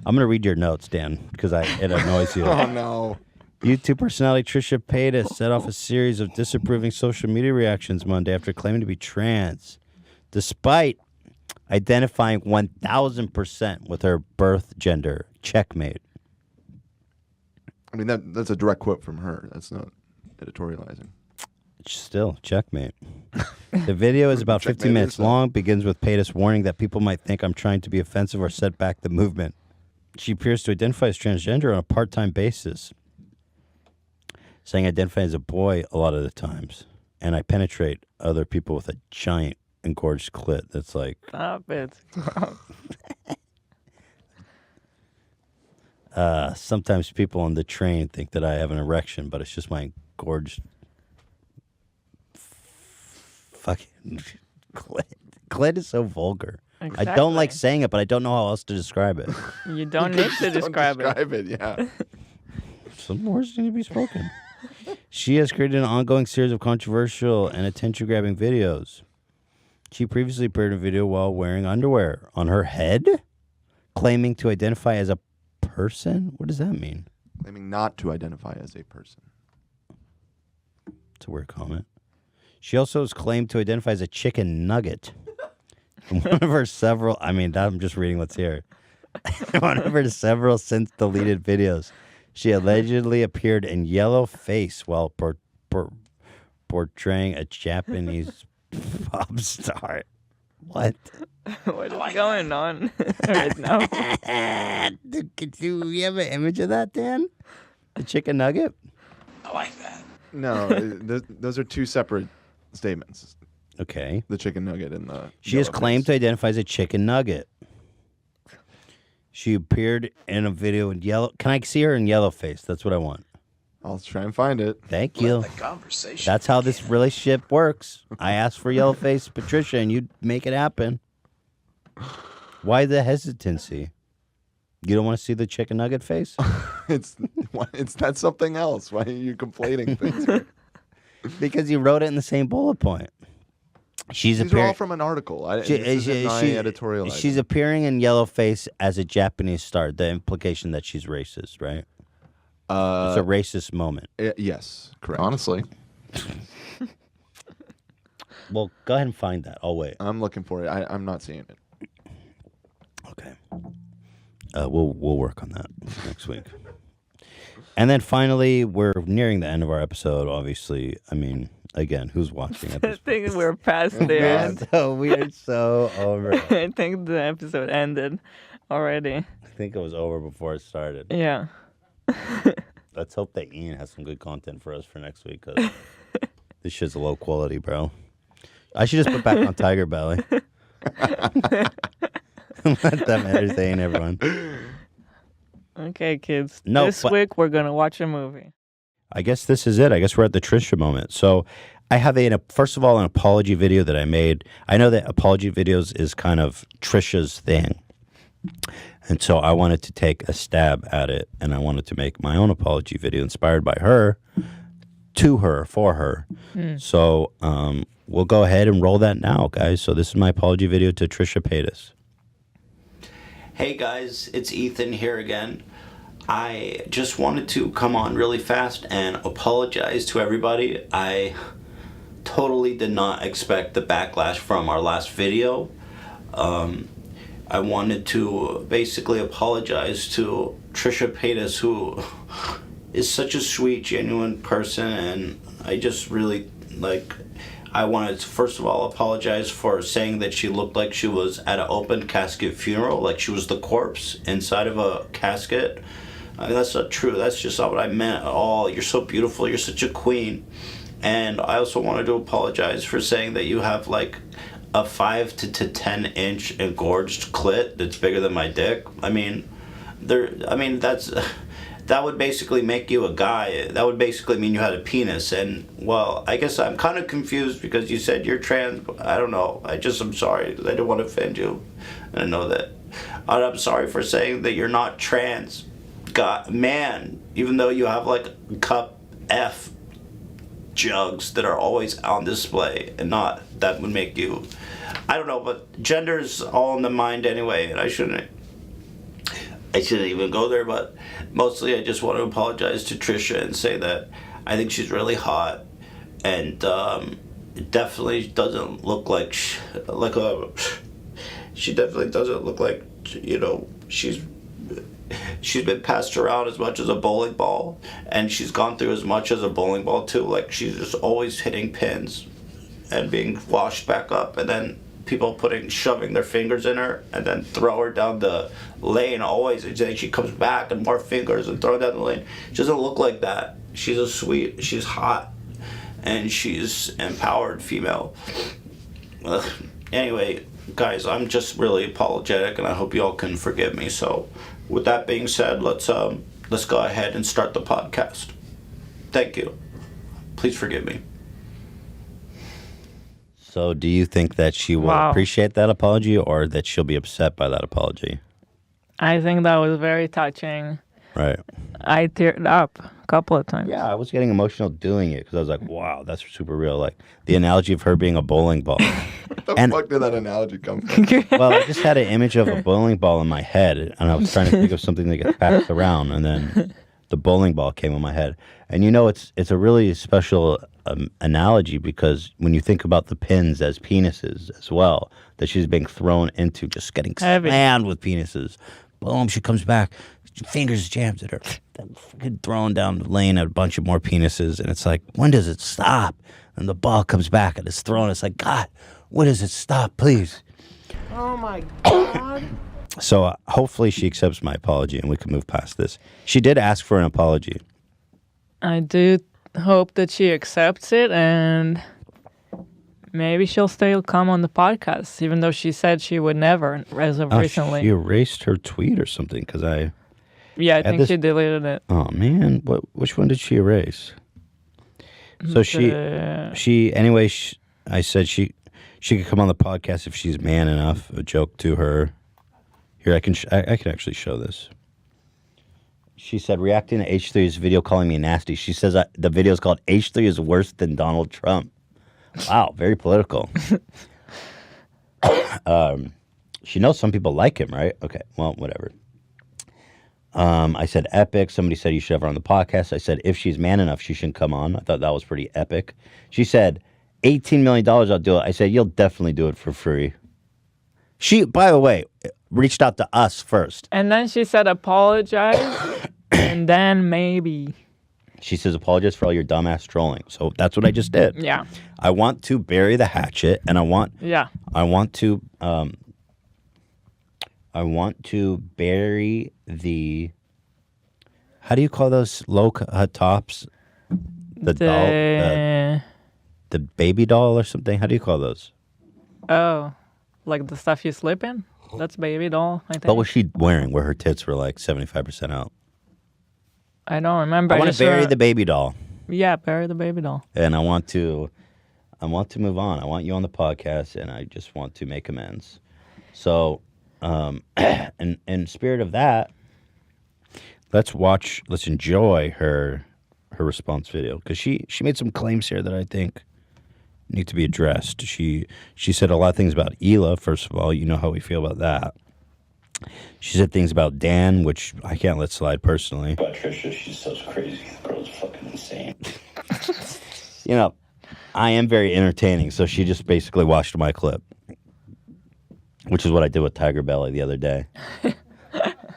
I'm gonna read your notes, Dan, because it annoys you. Oh no. YouTube personality Trisha Paytas set off a series of disapproving social media reactions Monday after claiming to be trans, despite identifying 1,000% with her birth gender. Checkmate. I mean, that's a direct quote from her. That's not editorializing. Still, checkmate. The video is about 15 minutes long, begins with Paytas warning that people might think I'm trying to be offensive or set back the movement. She appears to identify as transgender on a part-time basis, saying I identify as a boy a lot of the times, and I penetrate other people with a giant engorged clit that's like... Stop it. Sometimes people on the train think that I have an erection, but it's just my engorged fucking clit. Clit is so vulgar. Exactly. I don't like saying it, but I don't know how else to describe it. You don't need to describe it. Describe it, yeah. Some words need to be spoken. She has created an ongoing series of controversial and attention-grabbing videos. She previously appeared in a video while wearing underwear on her head, claiming to identify as a person? What does that mean? Claiming not to identify as a person. It's a weird comment. She also has claimed to identify as a chicken nugget. In one of her several, I'm just reading what's here. In one of her several since deleted videos, she allegedly appeared in yellow face while portraying a Japanese pop star. What? What is going on right now? Do you have an image of that, Dan? The chicken nugget? I like that. No, those are two separate statements. Okay. The chicken nugget and the... She has claimed to identify as a chicken nugget. She appeared in a video in yellow... Can I see her in yellow face? That's what I want. I'll try and find it. Thank you. The conversation. That's how this relationship works. I asked for yellow face Patricia, and you make it happen. Why the hesitancy? You don't want to see the chicken nugget face? That's something else. Why are you conflating things here? Because you wrote it in the same bullet point. These are all from an article. This isn't my editorializing. She's appearing in yellow face as a Japanese star. The implication that she's racist, right? It's a racist moment. Yes, correct. Honestly. Well, go ahead and find that. I'll wait. I'm looking for it. I'm not seeing it. Okay. We'll work on that next week. And then finally, we're nearing the end of our episode, obviously. Again, who's watching at I this think we're past there. point? So we are so over. I think the episode ended already. I think it was over before it started. Yeah. Let's hope that Ian has some good content for us for next week, because this shit's low quality, bro. I should just put back on Tiger Belly. Let them entertain everyone. Okay, kids. No, this but- week we're gonna watch a movie. I guess this is it. I guess we're at the Trisha moment. So I have first of all, an apology video that I made. I know that apology videos is kind of Trisha's thing. And so I wanted to take a stab at it, and I wanted to make my own apology video inspired by her, to her, for her. So we'll go ahead and roll that now, guys. So this is my apology video to Trisha Paytas. Hey guys, it's Ethan here again. I just wanted to come on really fast and apologize to everybody. I totally did not expect the backlash from our last video. I wanted to basically apologize to Trisha Paytas, who is such a sweet, genuine person, and I just really, I wanted to first of all apologize for saying that she looked like she was at an open casket funeral, like she was the corpse inside of a casket. I mean, that's not true. That's just not what I meant at all. You're so beautiful. You're such a queen. And I also wanted to apologize for saying that you have like a 5 to 10 inch engorged clit that's bigger than my dick. I mean, that would basically make you a guy. That would basically mean you had a penis. And, well, I guess I'm kind of confused because you said you're trans. I don't know. I'm sorry. I didn't want to offend you. And I know that. And I'm sorry for saying that you're not trans. God, man, even though you have like cup F jugs that are always on display, and not that would make you, I don't know, but gender's all in the mind anyway, and I shouldn't even go there. But mostly I just want to apologize to Trisha and say that I think she's really hot, and it definitely doesn't look like she definitely doesn't look like, you know, she's been passed around as much as a bowling ball, and she's gone through as much as a bowling ball too. Like, she's just always hitting pins and being washed back up, and then people shoving their fingers in her and then throw her down the lane always, and then she comes back and more fingers and throw her down the lane. She doesn't look like that. She's hot, and she's empowered female. Anyway, guys, I'm just really apologetic, and I hope you all can forgive me. So with that being said, let's go ahead and start the podcast. Thank you. Please forgive me. So do you think that she will appreciate that apology, or that she'll be upset by that apology? I think that was very touching. Right. I teared up a couple of times. Yeah, I was getting emotional doing it because I was like, wow, that's super real. Like the analogy of her being a bowling ball. Where the fuck did that analogy come from? Well, I just had an image of a bowling ball in my head, and I was trying to think of something that gets passed around, and then the bowling ball came in my head. And you know, it's a really special analogy, because when you think about the pins as penises as well, that she's being thrown into, just getting slammed with penises. Boom, she comes back, fingers jammed at her, then fucking thrown down the lane at a bunch of more penises, and it's like, when does it stop? And the ball comes back and it's thrown. It's like, God, when does it stop, please? Oh my God. So hopefully she accepts my apology and we can move past this. She did ask for an apology. I do hope that she accepts it, and maybe she'll still come on the podcast, even though she said she would never as of recently. She erased her tweet or something, because I think she deleted it. Oh man, which one did she erase? So I said she could come on the podcast if she's man enough. A joke to her. Here, I can actually show this. She said, reacting to H3's video calling me nasty. She says the video is called H3 is worse than Donald Trump. Wow, very political. She knows some people like him, right? Okay, well, whatever. I said epic. Somebody said you should have her on the podcast. I said if she's man enough, she should come on. I thought that was pretty epic. She said, $18 million, I'll do it. I said, you'll definitely do it for free. She, by the way, reached out to us first. And then she said apologize, and then maybe. She says, apologize for all your dumbass trolling. So that's what I just did. Yeah. I want to bury the hatchet, and I want to bury the, how do you call those low tops? The doll, the baby doll or something. How do you call those? Oh, like the stuff you slip in? That's baby doll, I think. What was she wearing where her tits were like 75% out? I don't remember. I want to bury the baby doll. Yeah, bury the baby doll. And I want to move on. I want you on the podcast, and I just want to make amends. So, in spirit of that, let's enjoy her response video, because she made some claims here that I think need to be addressed. She said a lot of things about Hila. First of all, you know how we feel about that. She said things about Dan, which I can't let slide personally. About Trisha, she's so crazy. The girl's fucking insane. You know, I am very entertaining, so she just basically watched my clip, which is what I did with Tiger Belly the other day.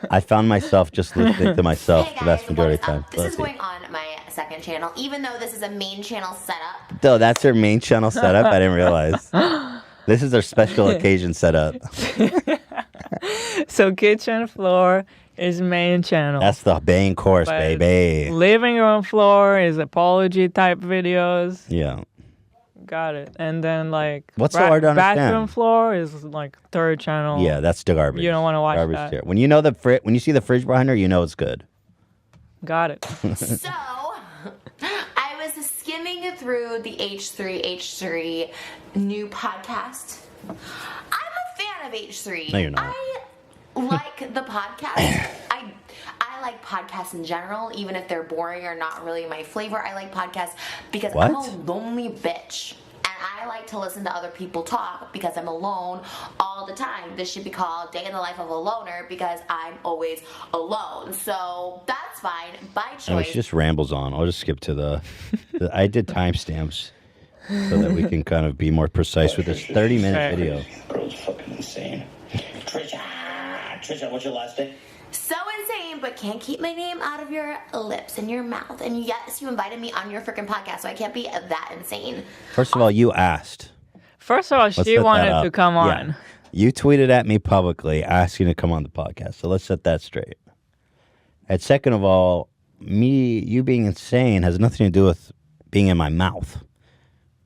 I found myself just listening to myself the vast majority of the time. This is going on my second channel, even though this is a main channel setup. Though that's her main channel setup, I didn't realize. This is their special occasion setup. So kitchen floor is main channel. That's the main course, But baby. living room floor is apology type videos. Yeah. Got it. And then like What's so hard to understand? bathroom floor is like third channel. Yeah, that's the garbage. You don't want to watch garbage that. tier. When you know when you see the fridge behind her, you know it's good. Got it. So, I was skimming through the H3 new podcast. I'm a fan of H3. No, you're not. I like the podcast. I like podcasts in general, even if they're boring or not really my flavor. I like podcasts because I'm a lonely bitch. And I like to listen to other people talk because I'm alone all the time. This should be called Day in the Life of a Loner because I'm always alone. So that's fine, by choice. No, she just rambles on. I'll just skip to the I did timestamps so that we can kind of be more precise with this 30-minute video. The girl's fucking insane. Trisha, what's your last name? So insane, but can't keep my name out of your lips and your mouth. And yes, you invited me on your freaking podcast, so I can't be that insane. First of all, you asked. First of all, Let's she set that wanted up. to come on. Yeah. You tweeted at me publicly asking to come on the podcast. So let's set that straight. And second of all, you being insane has nothing to do with being in my mouth.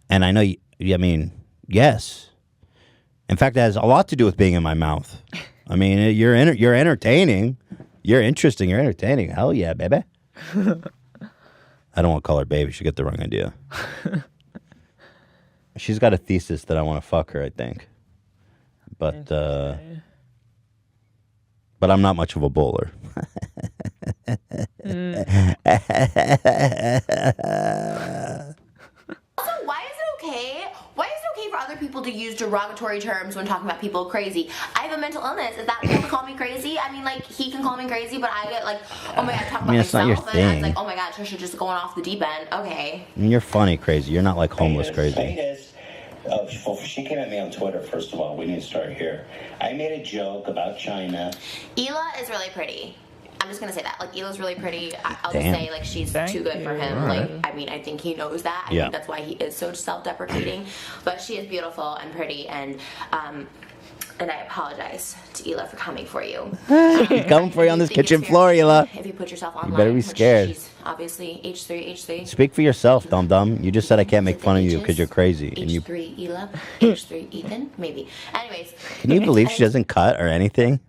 And I know, yes. In fact, it has a lot to do with being in my mouth. I mean, you're entertaining. You're interesting. You're entertaining. Hell yeah, baby. I don't want to call her baby. She'll get the wrong idea. She's got a thesis that I want to fuck her, I think. But I'm not much of a bowler. Also, why is it okay? Why is it okay for other people to use derogatory terms when talking about people crazy? I have a mental illness. Is that cool to call me crazy? I mean, like, he can call me crazy, but I get like, oh my god, talk about it's not your myself, and I was thing. like, oh my god, Trisha just going off the deep end. Okay. I mean, you're funny crazy. You're not like homeless crazy. Well, she came at me on Twitter, first of all. We need to start here. I made a joke about China. Hila is really pretty. I'm just gonna say that. Like, Hila's really pretty. I'll Damn. just say, like, she's too good for him. Alright. Like, I mean, I think he knows that. I Yeah. think that's why he is so self-deprecating. But she is beautiful and pretty, and I apologize to Hila for coming for you. Coming for you on this Think it's kitchen fair floor, Hila. If you put yourself online, better be which scared. She's obviously H3. Speak for yourself, dum-dum. You just said I can't make fun of you because you're crazy. And you H3 Hila, H3 Ethan, maybe. Anyways. Can you believe she doesn't cut or anything?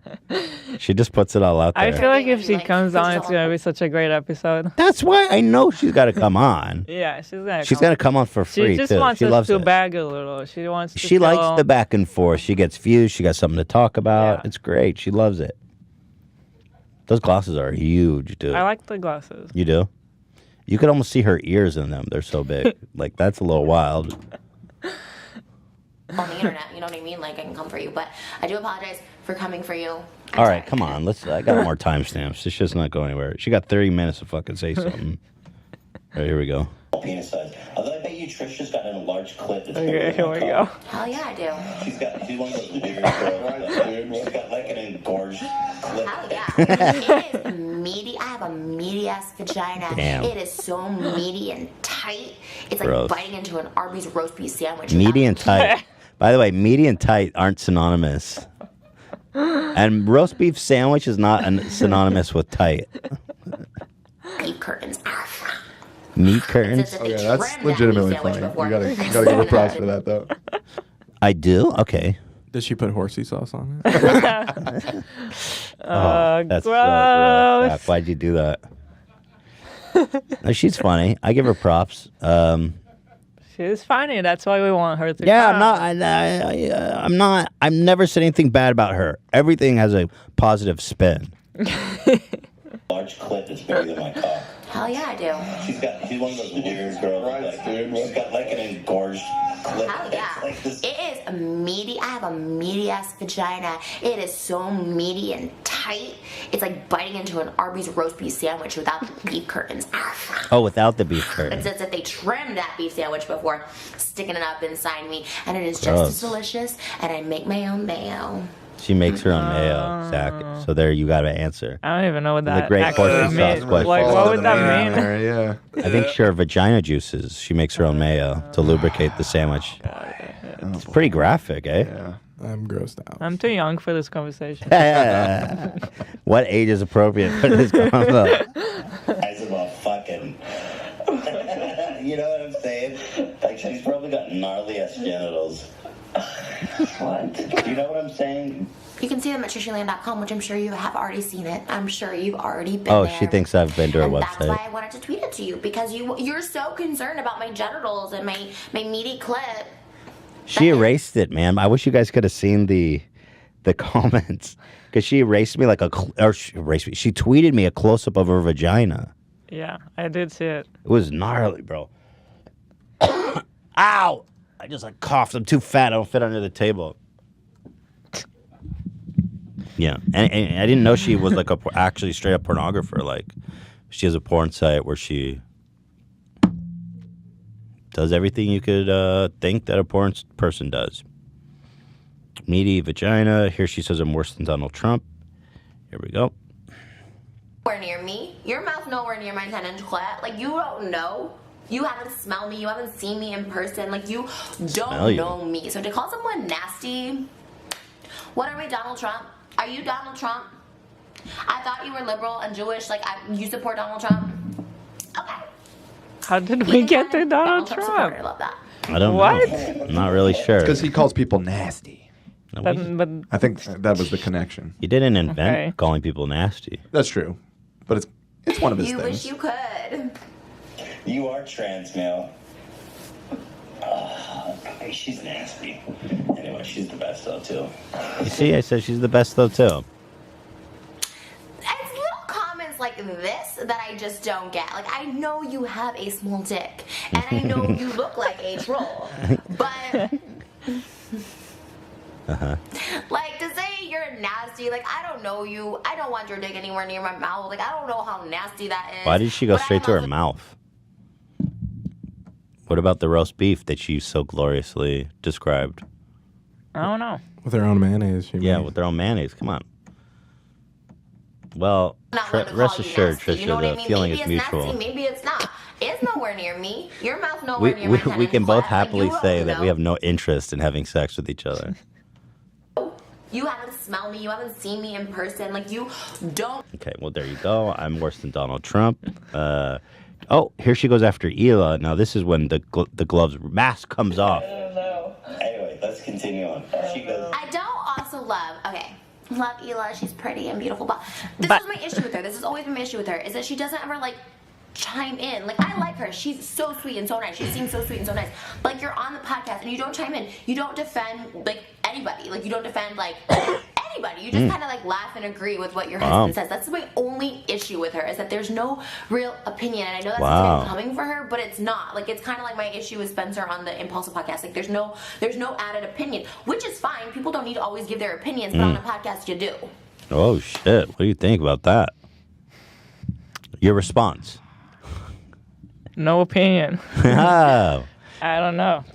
She just puts it all out there. I feel like if she comes on, it's gonna be such a great episode. That's why I know she's got to come on. Yeah, she's She's gonna come on for free She just too. wants She us loves to it. bag a little. She wants. To She likes feel- the back and forth. She gets views. She got something to talk about. Yeah. It's great. She loves it. Those glasses are huge, dude. I like the glasses. You do? You could almost see her ears in them. They're so big. Like, that's a little wild. On the internet, you know what I mean? Like, I can come for you, but I do apologize for coming for you. All right, come on. I got more timestamps. This shit's not going anywhere. She got 30 minutes to fucking say something. All right, here we go. penis size. Although I bet you Trisha's got an enlarged clit. That's Okay, here we go. Hell yeah, I do. She's one of those weird girls. She's got like an engorged clit. Hell yeah. It is meaty. I have a meaty ass vagina. Damn. It is so meaty and tight. It's like Gross. biting into an Arby's roast beef sandwich. Meaty and tight. By the way, meaty and tight aren't synonymous. And roast beef sandwich is not synonymous with tight. Beef curtains. Meat curtains? Okay, that's legitimately funny. You gotta give her props for that, though. I do? Okay. Did she put horsey sauce on it? That's so gross. gross. Why'd you do that? No, she's funny. I give her props. She's funny. That's why we want her to Yeah, come. I'm not. I've never said anything bad about her. Everything has a positive spin. Large clit that's bigger than my cock. Hell yeah, I do. She's one of those weird girls. She's got like an engorged clit. Hell yeah. Like this. It is meaty. I have a meaty ass vagina. It is so meaty and tight. It's like biting into an Arby's roast beef sandwich without the beef curtains. Oh, without the beef curtain. It's as if they trimmed that beef sandwich before sticking it up inside me. And it is Gross. just as delicious. And I make my own mayo. She makes her own mayo, Zach. So there, you got to answer. I don't even know what that great actually horsey means. sauce question. Like, what would that mean? Yeah. I think sure, vagina juices. She makes her own mayo to lubricate the sandwich. It's pretty graphic, eh? Yeah. I'm grossed out. I'm too young for this conversation. What age is appropriate for this combo? As of a fucking. You know what I'm saying? Like, she's probably got gnarly ass genitals. What? Do you know what I'm saying? You can see them at trishaland.com, which I'm sure you have already seen it. I'm sure you've already been Oh, there. she thinks I've been to her And website. that's why I wanted to tweet it to you, because you're so concerned about my genitals and my meaty clit. She erased it, man. I wish you guys could have seen the comments, because she erased me like she tweeted me a close up of her vagina. Yeah, I did see it. It was gnarly, bro. Ow! I just coughed. I'm too fat. I don't fit under the table. Yeah, and I didn't know she was like actually straight up pornographer. Like, she has a porn site where she does everything you could think that a porn person does. Meaty vagina. Here she says I'm worse than Donald Trump. Here we go. Nowhere near me. Your mouth nowhere near my 10-inch clit. Like, you don't know. You haven't smelled me. You haven't seen me in person. Like, you don't know me. So to call someone nasty, what are we, Donald Trump? Are you Donald Trump? I thought you were liberal and Jewish. Like, you support Donald Trump? Okay. How did we get to Donald Trump? Supporter. I love that. I don't know. I'm not really sure. Because he calls people nasty. No, But I think that was the connection. he didn't invent Okay. calling people nasty. That's true. But it's one of his You things. wish you could. You are trans male. She's nasty. Anyway, she's the best though too. You see, I said she's the best though too. It's little comments like this that I just don't get. Like, I know you have a small dick, and I know you look like a troll, but like, to say you're nasty, like, I don't know you. I don't want your dick anywhere near my mouth. Like, I don't know how nasty that is. Why did she go But straight I'm to her also- mouth? What about the roast beef that she so gloriously described? I don't know. With her own mayonnaise. Yeah, with their own mayonnaise. Come on. Well, Not one to rest call you assured, nasty, Trisha, you know what the I mean? feeling Maybe is it's mutual. nasty, maybe it's not. It's nowhere near me. Your mouth nowhere near my 10-inch We can both clit. Like, happily you say don't that we know. have no interest in having sex with each other. You haven't smelled me. You haven't seen me in person. Like, you don't. Okay, well, there you go. I'm worse than Donald Trump. Oh, here she goes after Hila. Now, this is when the gloves mask comes off. Anyway, let's continue on. She goes. I don't also love. Okay. Love Hila. She's pretty and beautiful. But this But- was my issue with her. This has always been my issue with her. Is that she doesn't ever, like, chime in. Like, I like her. She's so sweet and so nice. She seems so sweet and so nice. But, like, you're on the podcast and you don't chime in. You don't defend, like, anybody. Like, you don't defend, like, anybody. You just kind of, like, laugh and agree with what your husband says. That's my only issue with her, is that there's no real opinion. And I know that's Wow. coming for her, but it's not. Like, it's kind of like my issue with Spencer on the Impulsive podcast. Like, there's no added opinion, which is fine. People don't need to always give their opinions, but on a podcast, you do. Oh, shit. What do you think about that? Your response? No opinion. Oh. I don't know.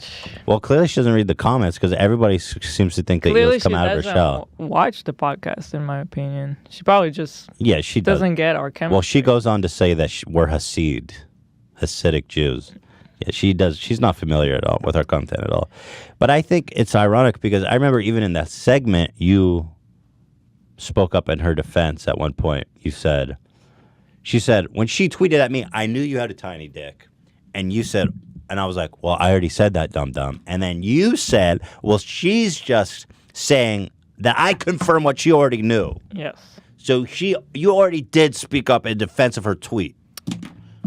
Well, clearly she doesn't read the comments because everybody seems to think that Clearly Hila's come she out of her doesn't shell. watch the podcast, in my opinion. She probably just She doesn't get our chemistry. Well, she goes on to say that we're Hasidic Jews. Yeah, she does. She's not familiar at all with our content at all. But I think it's ironic because I remember even in that segment, you spoke up in her defense at one point. She said, when she tweeted at me, I knew you had a tiny dick. And you said, and I was like, well, I already said that, dum-dum. And then you said, well, she's just saying that I confirm what she already knew. Yes. So you already did speak up in defense of her tweet.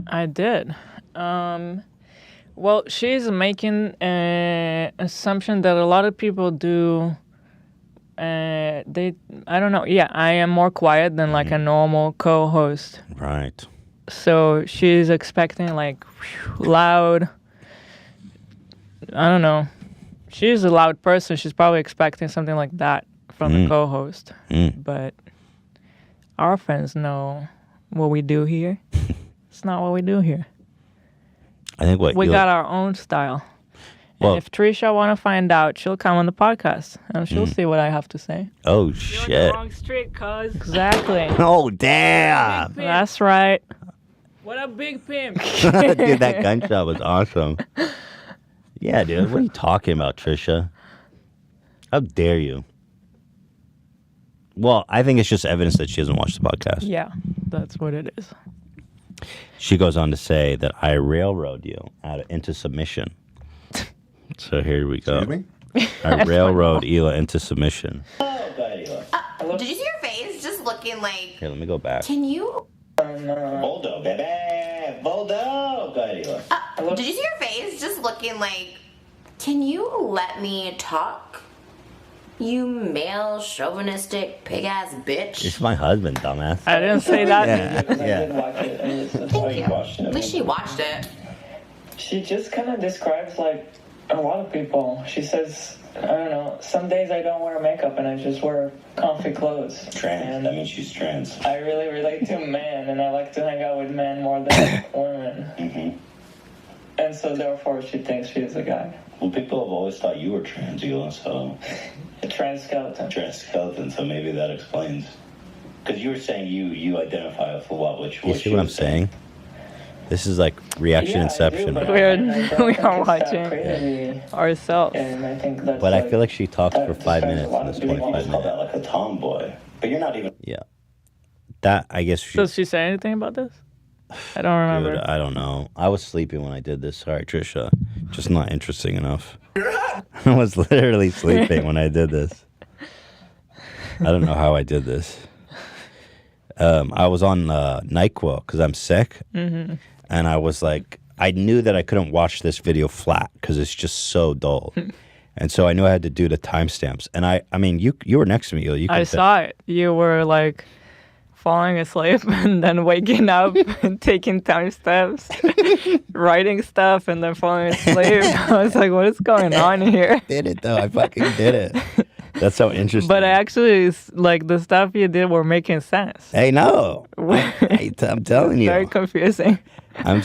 I did. Well, she's making an assumption that a lot of people do. I don't know. Yeah, I am more quiet than like a normal co-host. Right. So she's expecting like loud. I don't know. She's a loud person. She's probably expecting something like that from the co-host. But our friends know what we do here. It's not what we do here. I think we got our own style. Well, and if Trisha want to find out, she'll come on the podcast and she'll see what I have to say. Oh, You're shit. on the wrong street, cuz. Exactly. Oh, damn. That's right. What a big pimp. Dude, that gunshot was awesome. Yeah, dude. What are you talking about, Trisha? How dare you? Well, I think it's just evidence that she hasn't watched the podcast. Yeah, that's what it is. She goes on to say that I railroad you into submission. So here we go. Excuse me? I railroad Hila into submission. Oh, God, Hila. Did you see your face just looking like... Here, let me go back. Can you... Boldo, baby. Boldo. Go ahead, Hila. Did you see your face just looking like... Can you let me talk? You male, chauvinistic, pig-ass bitch. It's my husband, dumbass. I didn't say that. Yeah. Thank you. At least she watched it. She just kind of describes like a lot of people. She says, I don't know, some days I don't wear makeup and I just wear comfy clothes. Trans. That means she's trans. I really relate to men and I like to hang out with men more than women. Mm-hmm. And so therefore she thinks she is a guy. Well, people have always thought you were trans, Hila, so... A trans skeleton. Trans skeleton, so maybe that explains. Because you were saying you identify with what? You see what I'm saying? This is like reaction inception. I do, We are it's watching crazy. ourselves. And I think that's But I like, feel like she talks for 5 describes minutes a lot in of this people. 25 You call that minutes. like a tomboy. But you're not even... Yeah. That, I guess she... Does she say anything about this? I don't remember. Dude, I don't know. I was sleeping when I did this. Sorry, Trisha. Just not interesting enough. I was literally sleeping when I did this. I don't know how I did this. I was on NyQuil because I'm sick. Mm-hmm. And I was like, I knew that I couldn't watch this video flat because it's just so dull. And so I knew I had to do the timestamps. And I mean, you were next to me. You I saw it. You were like falling asleep and then waking up and taking timestamps, writing stuff, and then falling asleep. I was like, what is going on here? Did it though. I fucking did it. That's so interesting. But actually, like the stuff you did were making sense. Hey, no. I'm telling you. Very confusing. I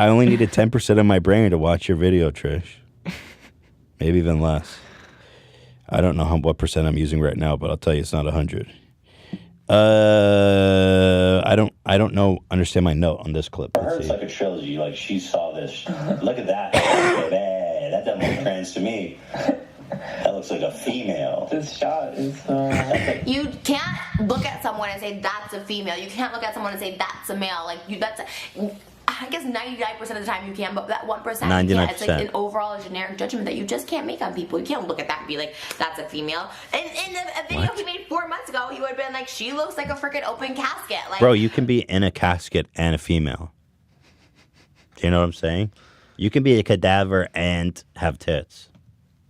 only needed 10% of my brain to watch your video, Trish. Maybe even less. I don't know what percent I'm using right now, but I'll tell you it's not 100. I don't understand my note on this clip. For her, it's like a trilogy. Like, she saw this. Look at that. Baby. That doesn't look trans to me. That looks like a female. This shot is... You can't look at someone and say that's a female. You can't look at someone and say that's a male. Like I guess 99% of the time you can, but that 1% you can't. It's like an overall generic judgment that you just can't make on people. You can't look at that and be like, that's a female. And in a video he made 4 months ago, he would have been like, she looks like a freaking open casket. Like, bro, you can be in a casket and a female. Do you know what I'm saying? You can be a cadaver and have tits.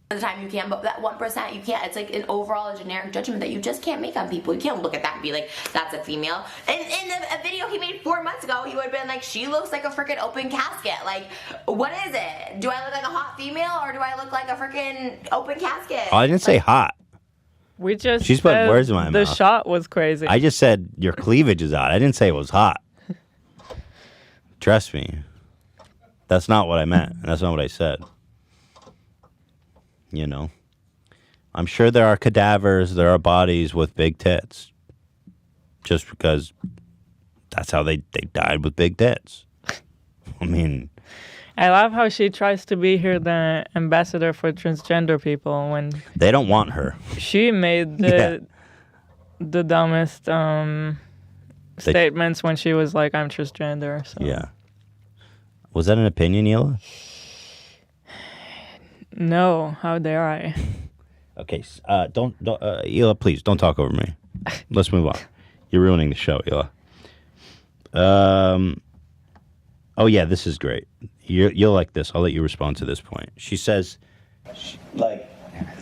the time you can, but that 1% you can't. It's like an overall generic judgment that you just can't make on people. You can't look at that and be like, that's a female. And in a video he made 4 months ago, he would have been like, she looks like a freaking open casket. Like, what is it? Do I look like a hot female or do I look like a freaking open casket? Oh, I didn't say hot. We just She's putting words in my the mouth. shot was crazy. I just said your cleavage is out. I didn't say it was hot. Trust me. That's not what I meant. That's not what I said. You know, I'm sure there are cadavers, there are bodies with big tits. Just because that's how they died with big tits. I mean, I love how she tries to be here the ambassador for transgender people when they don't want her. She made the dumbest statements when she was like, "I'm transgender." So. Yeah. Was that an opinion, Hila? No, how dare I? Okay, don't Hila, please don't talk over me. Let's move on. You're ruining the show, Hila. Oh yeah, this is great. You'll like this. I'll let you respond to this point. She says, like,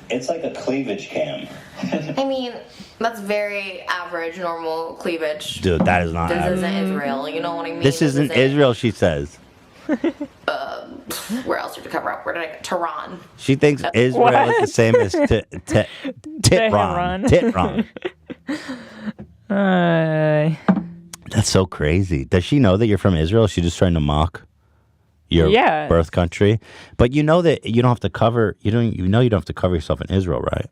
it's like a cleavage cam. I mean, that's very average, normal cleavage. Dude, that is not This average. isn't Israel, you know what I mean? This isn't Israel, she says. Where else did you cover up? Where did I go? Tehran. She thinks Israel is the same as Tehran. Tehran. That's so crazy. Does she know that you're from Israel? Is she just trying to mock your birth country? But you know that you don't have to cover. You don't have to cover yourself in Israel, right?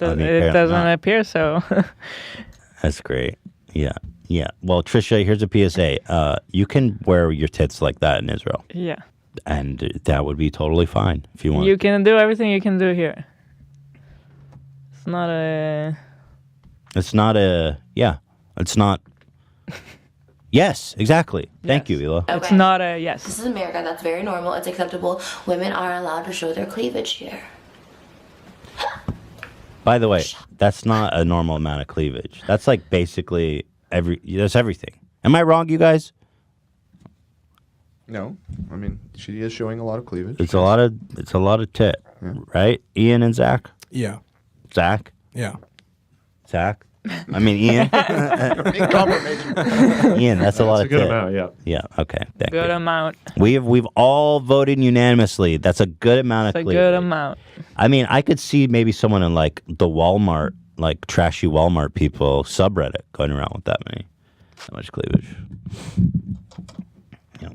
It doesn't appear so. That's great. Yeah. Well, Trisha, here's a PSA. You can wear your tits like that in Israel. Yeah. And that would be totally fine if you want. You can do everything you can do here. It's not a. It's not. Yes, exactly. Thank you, Hila. Okay. It's not a yes. This is America. That's very normal. It's acceptable. Women are allowed to show their cleavage here. By the way, that's not a normal amount of cleavage. That's like basically that's everything. Am I wrong, you guys? No, I mean she is showing a lot of cleavage. It's a lot of tit, right? Ian and Zach. Yeah. Zach. Yeah. Zach. I mean Ian. Ian, that's a lot of a good tit. amount, yeah. Yeah. Okay. Thank Good you. amount. We've all voted unanimously. That's a good amount of It's a cleavage. good amount. I mean, I could see maybe someone in like the Walmart, like trashy Walmart people subreddit going around with that much cleavage. Yeah.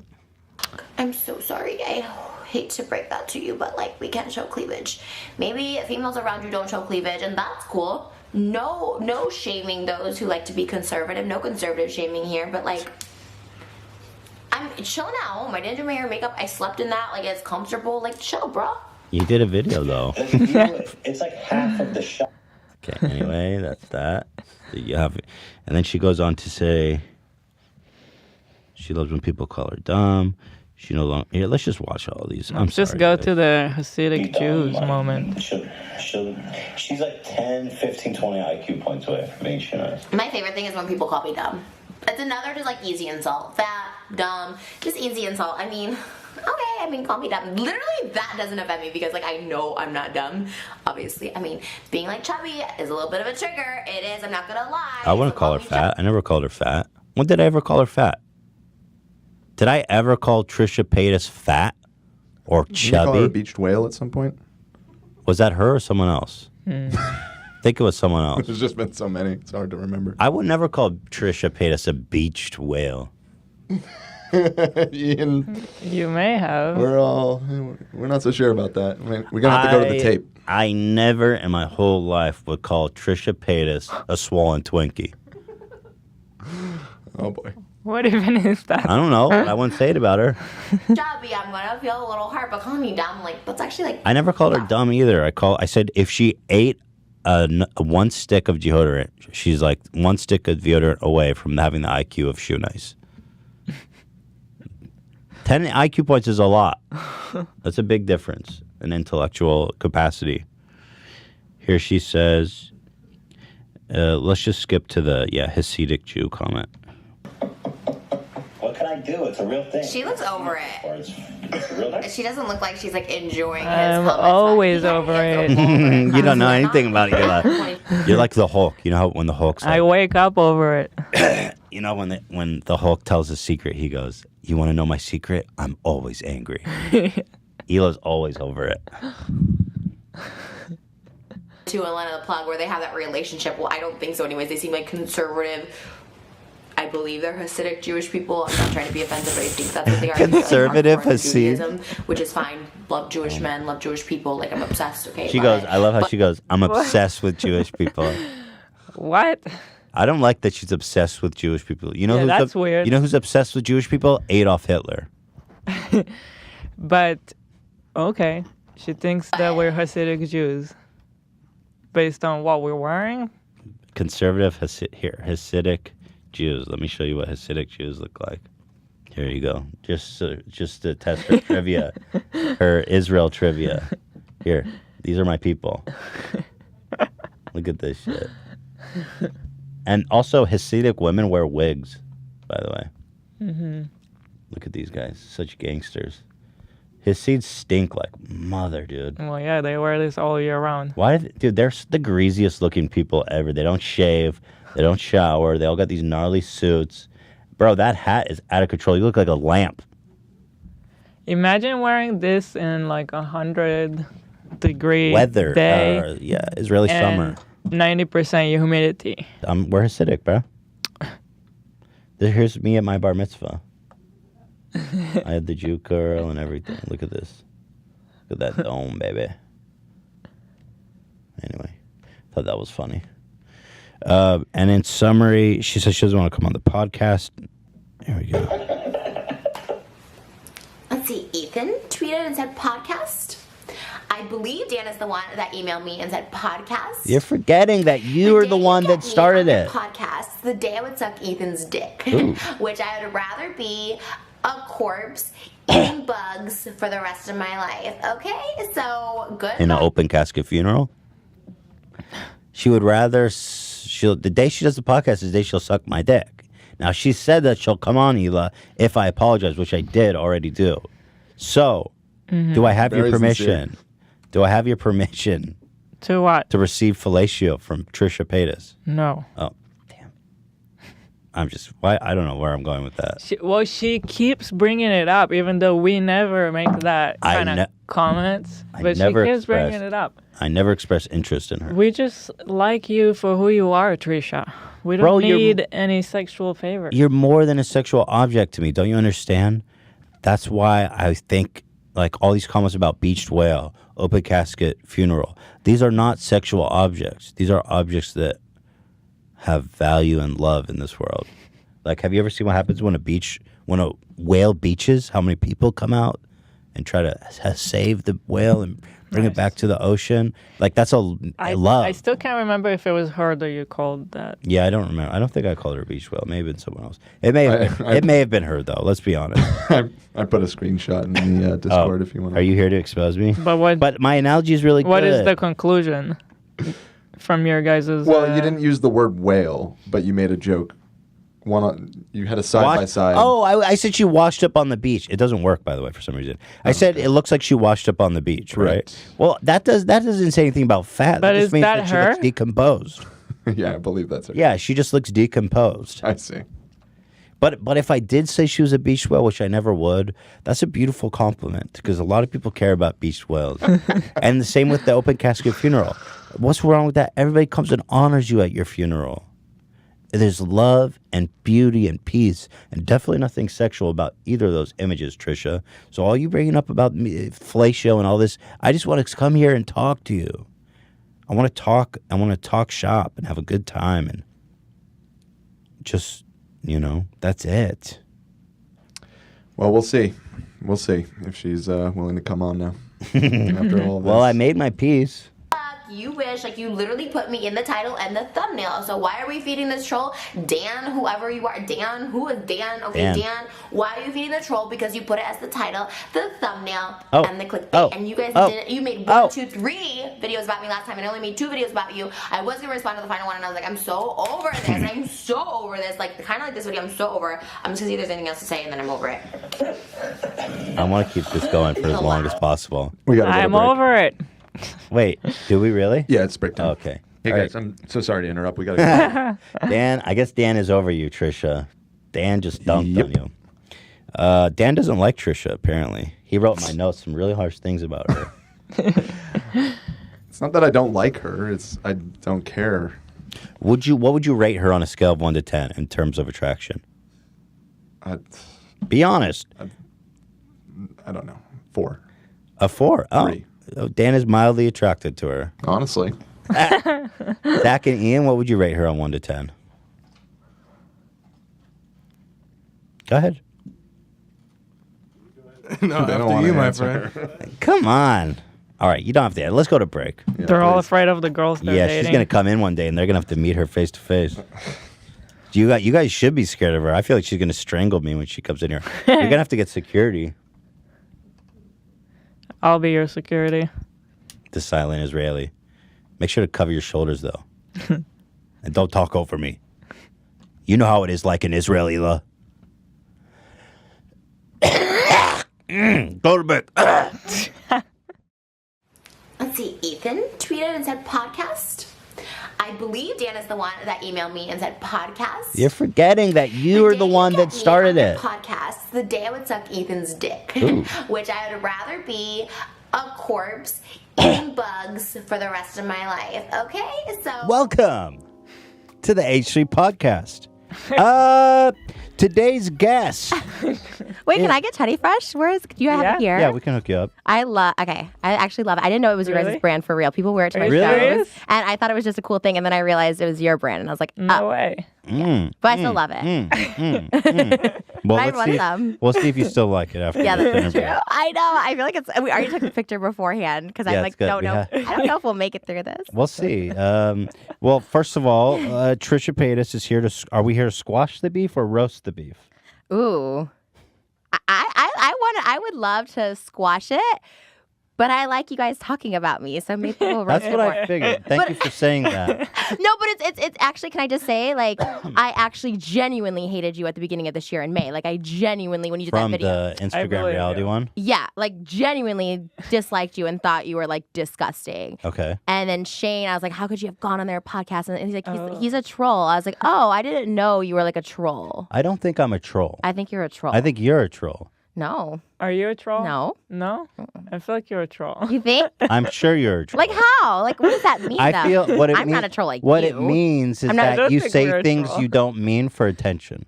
I'm so sorry. I hate to break that to you, but like we can't show cleavage. Maybe females around you don't show cleavage, and that's cool. No shaming those who like to be conservative. No conservative shaming here, but like I'm chilling at home. I didn't do my hair and makeup. I slept in that. Like it's comfortable. Like chill, bro. You did a video though. It's like half of the shot. Okay. Anyway, that's that. So you have, and then she goes on to say, she loves when people call her dumb. She no longer. Here, let's just watch all these. I'm Just sorry, go guys. to the Hasidic Jews moment. She's like 10, 15, 20 IQ points away from being nice. My favorite thing is when people call me dumb. It's another just like easy insult. Fat, dumb, just easy insult. I mean, okay, call me dumb. Literally, that doesn't offend me because like I know I'm not dumb. Obviously, I mean, being like chubby is a little bit of a trigger. It is. I'm not gonna lie. I wouldn't call her fat. I never called her fat. When did I ever call her fat? Did I ever call Trisha Paytas fat or Did you call her a chubby? beached whale at some point? Was that her or someone else? I think it was someone else. There's just been so many. It's hard to remember. I would never call Trisha Paytas a beached whale. Ian, You may have. we're not so sure about that. I mean, we're gonna have to go to the tape. I never in my whole life would call Trisha Paytas a swollen Twinkie. Oh boy. What even is that? I don't know. I wouldn't say it about her. Chubby, I'm gonna feel a little hurt, but calling me dumb, like that's actually like. I never called her dumb either. I said if she ate one stick of deodorant, she's like one stick of deodorant away from having the IQ of shoe nice. 10 IQ points is a lot. That's a big difference in intellectual capacity. Here she says, let's just skip to the Hasidic Jew comment. What can I do? It's a real thing. She looks over it. It's a real thing. She doesn't look like she's like enjoying his I'm comments. always over it. You don't know anything about it. You're like the Hulk. You know how when the Hulk's like, I wake up over it. you know when the Hulk tells a secret, he goes, "You want to know my secret? I'm always angry." Hila's always over it. To Elena the Plug, where they have that relationship. Well, I don't think so. Anyways, they seem like conservative. I I believe they're Hasidic Jewish people. I'm not trying to be offensive, but I think that's what they are. Conservative Hasidic, Judaism, which is fine. Love Jewish men, love Jewish people. Like, I'm obsessed. Okay. She goes. I love how she goes. I'm obsessed with Jewish people. What? I don't like that she's obsessed with Jewish people. You know who's that's weird. You know who's obsessed with Jewish people? Adolf Hitler. But okay, she thinks that we're Hasidic Jews based on what we're wearing. Conservative Hasidic Jews. Let me show you what Hasidic Jews look like. Here you go. Just to test her trivia, her Israel trivia. Here, these are my people. Look at this shit. And also, Hasidic women wear wigs, by the way. Mm-hmm. Look at these guys. Such gangsters. Hasids stink like mother, dude. Well, yeah, they wear this all year round. Why, dude, they're the greasiest looking people ever. They don't shave. They don't shower. They all got these gnarly suits. Bro, that hat is out of control. You look like a lamp. Imagine wearing this in like 100-degree Weather. day. Israeli summer. 90% humidity. We're Hasidic, bro. Here's me at my bar mitzvah. I had the Jew curl and everything. Look at this. Look at that dome, baby. Anyway, thought that was funny. And in summary, she says she doesn't want to come on the podcast. Here we go. Let's see. Ethan tweeted and said podcast. I believe Dan is the one that emailed me and said podcast. You're forgetting that you are the one that started it. Podcast. The day I would suck Ethan's dick, which I would rather be a corpse eating bugs for the rest of my life. Okay, so good. In an open casket funeral. She would rather. The day she does the podcast is the day she'll suck my dick. Now she said that she'll come on, Hila, if I apologize, which I did already do. So, do I have your permission? Sincere. Do I have your permission? To what? To receive fellatio from Trisha Paytas. No. Oh, damn. Why? I don't know where I'm going with that. She keeps bringing it up, even though we never make that kind of comments. But she keeps bringing it up. I never expressed interest in her. We just like you for who you are, Trisha. We don't need any sexual favor. You're more than a sexual object to me. Don't you understand? That's why I think like all these comments about beached whale, open casket funeral. These are not sexual objects. These are objects that have value and love in this world. Like, have you ever seen what happens when a whale beaches? How many people come out and try to save the whale and bring it back to the ocean? Like, that's love. I still can't remember if it was her that you called that. Yeah, I don't remember. I don't think I called her a beach whale. Maybe it's someone else. It may have been her, though. Let's be honest. I put a screenshot in the Discord if you want to. Are you here to expose me? But my analogy is really good. What is the conclusion from your guys'... Well, you didn't use the word whale, but you made a joke. You had a side-by-side. Oh, I said she washed up on the beach. It doesn't work, by the way, for some reason. I said it looks like she washed up on the beach, right? Well, that doesn't say anything about fat. But that just means that her? She looks decomposed. Yeah, I believe that's her. Yeah, she just looks decomposed. I see. But if I did say she was a beach whale, which I never would, that's a beautiful compliment because a lot of people care about beach whales. And the same with the open casket funeral. What's wrong with that? Everybody comes and honors you at your funeral. There's love and beauty and peace and definitely nothing sexual about either of those images, Trisha. So all you bringing up about fellatio and all this, I just want to come here and talk to you. I want to talk shop and have a good time and just, that's it. Well, we'll see. We'll see if she's willing to come on now after all this. Well, I made my peace. You wish, like, you literally put me in the title and the thumbnail. So why are we feeding this troll? Dan, whoever you are. Dan, who is Dan? Okay, Dan, why are you feeding the troll? Because you put it as the title, the thumbnail, and the clickbait. And you guys did it. You made 1, 2, 3 videos about me last time, and I only made 2 videos about you. I was going to respond to the final one, and I was like, I'm so over this. I'm so over this. Like, kind of like this video, I'm so over it. I'm just going to see if there's anything else to say, and then I'm over it. I want to keep this going for as long as possible. I'm over it. Wait, do we really? Yeah, it's break time. Okay. Hey, guys, I'm so sorry to interrupt. We got to go. Dan, I guess Dan is over you, Trisha. Dan just dumped on you. Dan doesn't like Trisha, apparently. He wrote in my notes some really harsh things about her. It's not that I don't like her. It's I don't care. What would you rate her on a scale of 1 to 10 in terms of attraction? Be honest. I don't know. 4. A 4. Oh. 3. Dan is mildly attracted to her. Honestly. Zach and Ian, what would you rate her on 1 to 10? Go ahead. No, after you, my friend. Come on. All right, you don't have to. Let's go to break. Yeah, They're all please. afraid of the girls they're dating. She's gonna come in one day, and they're gonna have to meet her face to face. You guys should be scared of her. I feel like she's gonna strangle me when she comes in here. You're gonna have to get security. I'll be your security. The silent Israeli. Make sure to cover your shoulders though, and don't talk over me. You know how it is like in Israel, Hila. Go to bed. Let's see, Ethan tweeted and said podcast. I believe Dan is the one that emailed me and said podcast. You're forgetting that you are the one that started it. Podcast. The day I would suck Ethan's dick, which I would rather be a corpse eating bugs for the rest of my life. Okay, so Welcome to the H3 podcast. Today's guest. Wait, can I get Teddy Fresh? Do you have it here? Yeah, we can hook you up. I actually love it. I didn't know it was your guys' brand for real. People wear it to my shows. And I thought it was just a cool thing. And then I realized it was your brand. And I was like, No way. But I still love it. Well, we'll see if you still like it after Yeah, this that's interview. true. I know. I feel like we already took the picture beforehand because Yeah, I'm it's like, good. don't know. I don't know if we'll make it through this. We'll see. Well, first of all, Trisha Paytas is here to. Are we here to squash the beef or roast the beef? Ooh. I would love to squash it, but I like you guys talking about me, so maybe we'll roast That's it what more. I figured. Thank you for saying that. No, but it's actually, can I just say, like, I actually genuinely hated you at the beginning of this year in May. Like, I genuinely, when you did From that video. the Instagram reality one? Yeah, like, genuinely disliked you and thought you were, like, disgusting. Okay. And then Shane, I was like, how could you have gone on their podcast? And he's like, he's a troll. I was like, oh, I didn't know you were, like, a troll. I don't think I'm a troll. I think you're a troll. I think you're a troll. No. Are you a troll? No. No? I feel like you're a troll. You think? I'm sure you're a troll. Like, how? Like, what does that mean, I though? feel what it I'm mean- not a troll like What you. it means is I'm not- I that don't you think you're say a things troll. you don't mean for attention.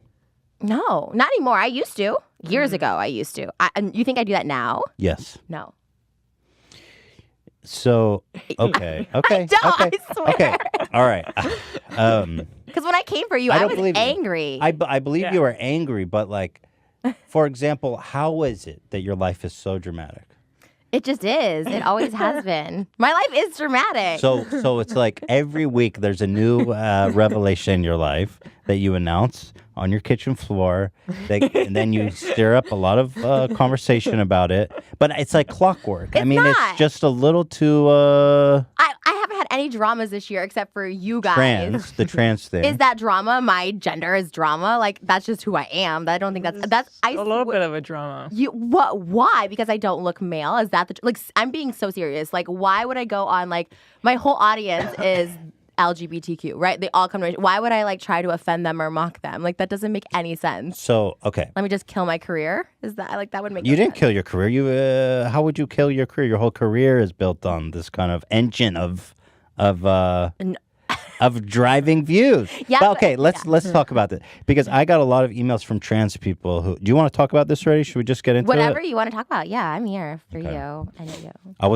No, not anymore. I used to. Years ago, I used to. And you think I do that now? Yes. No. So, okay. Okay. don't, okay. I swear. Okay. All right. Because when I came for you, I I don't was believe you. angry. I believe you were angry, but like, for example, how is it that your life is so dramatic? It just is. It always has been. My life is dramatic. So it's like every week there's a new revelation in your life that you announce on your kitchen floor, and then you stir up a lot of conversation about it. But it's like clockwork. I mean, not. it's just a little too I haven't had any dramas this year except for you guys. the trans thing. Is that drama? My gender is drama. Like, that's just who I am. I don't think that's A little bit of a drama. What? Why? Because I don't look male? Is that like? I'm being so serious. Like, why would I go on? Like, my whole audience is LGBTQ, right? They all come to me. Why would I like try to offend them or mock them? Like, that doesn't make any sense. So okay. Let me just kill my career. Is that like that would make? You no didn't sense. kill your career. You how would you kill your career? Your whole career is built on this kind of engine of driving views. Yeah, But okay, but- let's talk about this because I got a lot of emails from trans people who. Do you want to talk about this already? Should we just get into Whatever it? you want to talk about. Yeah, I'm here for you. I know you. I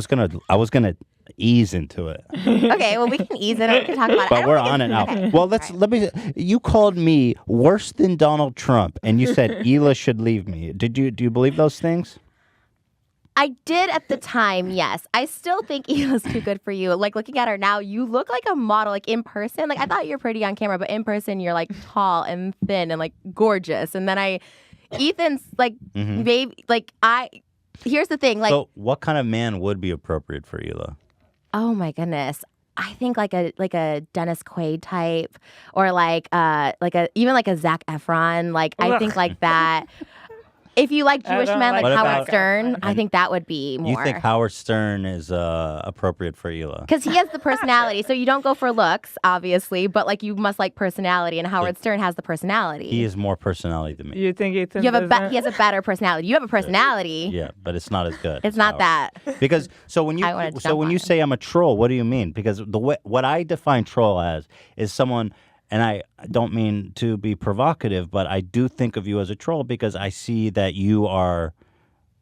was gonna ease into it, Okay, well, we can ease it. We can talk about it. I but don't we're think on it it's- now. okay. Well, All right. let me. You called me worse than Donald Trump, and you said Hila should leave me. Do you believe those things? I did at the time, yes. I still think Hila's too good for you. Like, looking at her now, you look like a model, like, in person. Like, I thought you were pretty on camera, but in person, you're, like, tall and thin and, like, gorgeous. And then Ethan's, like, baby, like, here's the thing, like. So, what kind of man would be appropriate for Hila? Oh, my goodness. I think like a Dennis Quaid type, or even like a Zac Efron. Like, I think like that. If you like Jewish men like What Howard about- Stern, I think that would be more. You think Howard Stern is appropriate for Hila? Because he has the personality. So you don't go for looks, obviously, but like you must like personality, and Howard Stern has the personality. He has more personality than me. You think Ethan You have doesn't? he has a better personality. You have a personality. Yeah, but it's not as good. It's not that. Because when I wanna you jump on him. say I'm a troll, what do you mean? Because what I define troll as is someone, and I don't mean to be provocative, but I do think of you as a troll because I see that you are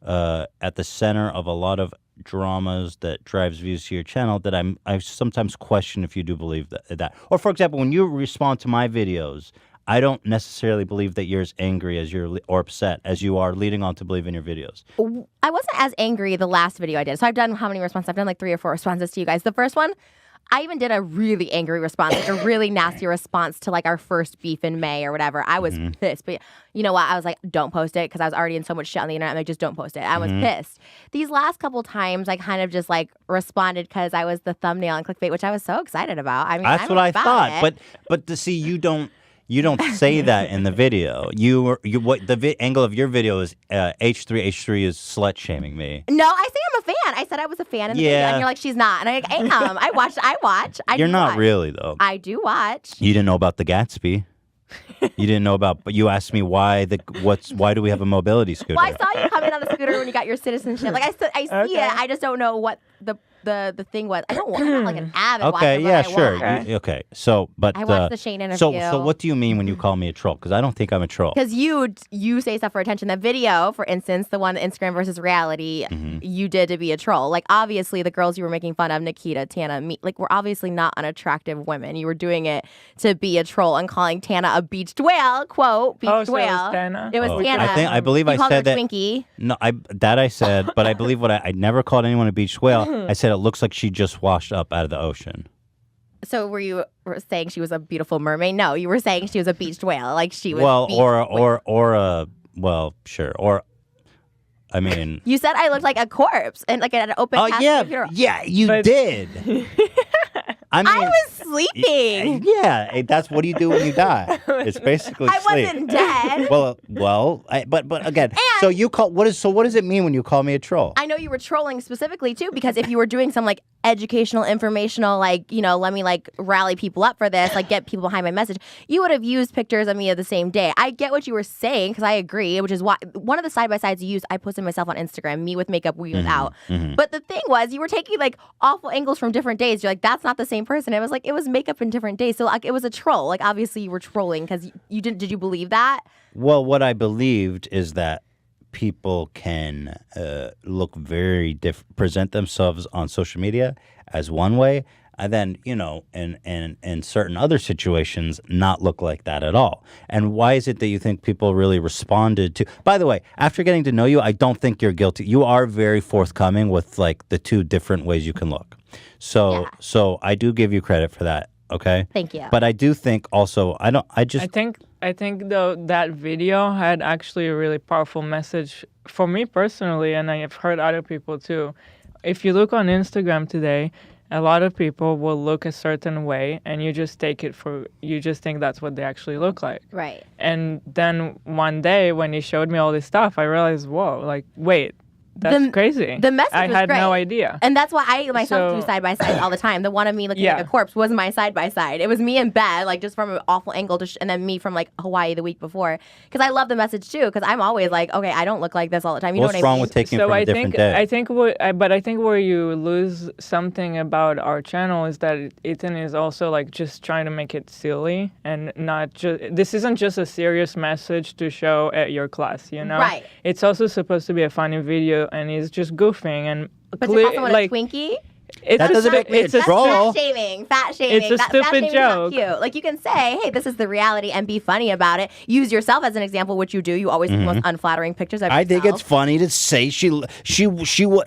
at the center of a lot of dramas that drives views to your channel that I sometimes question if you do believe that. Or for example, when you respond to my videos, I don't necessarily believe that you're as angry as or upset as you are leading on to believe in your videos. I wasn't as angry the last video I did. So I've done how many responses? I've done like 3 or 4 responses to you guys. The first one, I even did a really angry response, like a really nasty response to like our first beef in May or whatever. I was pissed. But you know what? I was like, don't post it because I was already in so much shit on the internet. I'm like, just don't post it. I was pissed. These last couple times, I kind of just like responded because I was the thumbnail on clickbait, which I was so excited about. I mean, That's what I thought. But to see, you don't say that in the video. What the angle of your video is H3 is slut shaming me. No, I say I'm a fan. I said I was a fan in the video, and you're like, she's not. And I'm like, I am. I watch. You're do not watch. really though. I do watch. You didn't know about the Gatsby. You didn't know about, but you asked me why do we have a mobility scooter? Well, I saw you coming on the scooter when you got your citizenship. Like I see it. I just don't know what the thing was. I'm not like an avid watcher. Okay, yeah, but I sure. watch. Okay, so but I watched the Shane interview. So what do you mean when you call me a troll? Because I don't think I'm a troll. Because you say stuff for attention. The video, for instance, the one Instagram versus reality, you did to be a troll. Like obviously the girls you were making fun of, Nikita, Tana, me, like were obviously not unattractive women. You were doing it to be a troll and calling Tana a beached whale. Quote beached so whale. it was Tana? It was Tana. I believe you I called said her that. Twinkie. No, I said, but I believe I never called anyone a beached whale. I said it looks like she just washed up out of the ocean. So were you saying she was a beautiful mermaid? No, you were saying she was a beached whale, like she was. Sure, or I mean. You said I looked like a corpse and like an open. Yeah, you did. I mean, I was sleeping. Yeah, that's what do you do when you die? It's basically I sleep. wasn't dead. But again, so you call what does it mean when you call me a troll? I know you were trolling specifically too, because if you were doing some like educational, informational, like, you know, let me like rally people up for this, like get people behind my message, you would have used pictures of me the same day. I get what you were saying because I agree, which is why one of the side by sides you used, I posted myself on Instagram, me with makeup, we without. But the thing was, you were taking like awful angles from different days. You're like, that's not the same person. It was like, it was makeup in different days. So like, it was a troll. Like, obviously you were trolling because you didn't. Did you believe that? Well, what I believed is that people can look very different, present themselves on social media as one way, and then, you know, in certain other situations, not look like that at all. And why is it that you think people really responded to? By the way, after getting to know you, I don't think you're guilty. You are very forthcoming with like the 2 different ways you can look. So I do give you credit for that. Okay. Thank you. But I do think also I think though that video had actually a really powerful message for me personally, and I have heard other people too. If you look on Instagram today, a lot of people will look a certain way and you just take it you just think that's what they actually look like. Right. And then one day when he showed me all this stuff, I realized, whoa, like, wait, that's crazy. The message I was had great. no idea. And that's why I myself do side by side all the time. The one of me looking like a corpse was my side by side. It was me in bed, like just from an awful angle, and then me from like Hawaii the week before. Because I love the message too. Because I'm always like, okay, I don't look like this all the time. You What's know what I mean? wrong with taking it from a different day? I think where you lose something about our channel is that Ethan is also like just trying to make it silly and not just. This isn't just a serious message to show at your class, you know. Right. It's also supposed to be a funny video, and he's just goofing and but to call someone a Twinkie? That doesn't make me a troll. Fat shaming. It's a stupid joke. Not cute. Like you can say, hey, this is the reality, and be funny about it. Use yourself as an example, which you do. You always take the most unflattering pictures of yourself. I think it's funny to say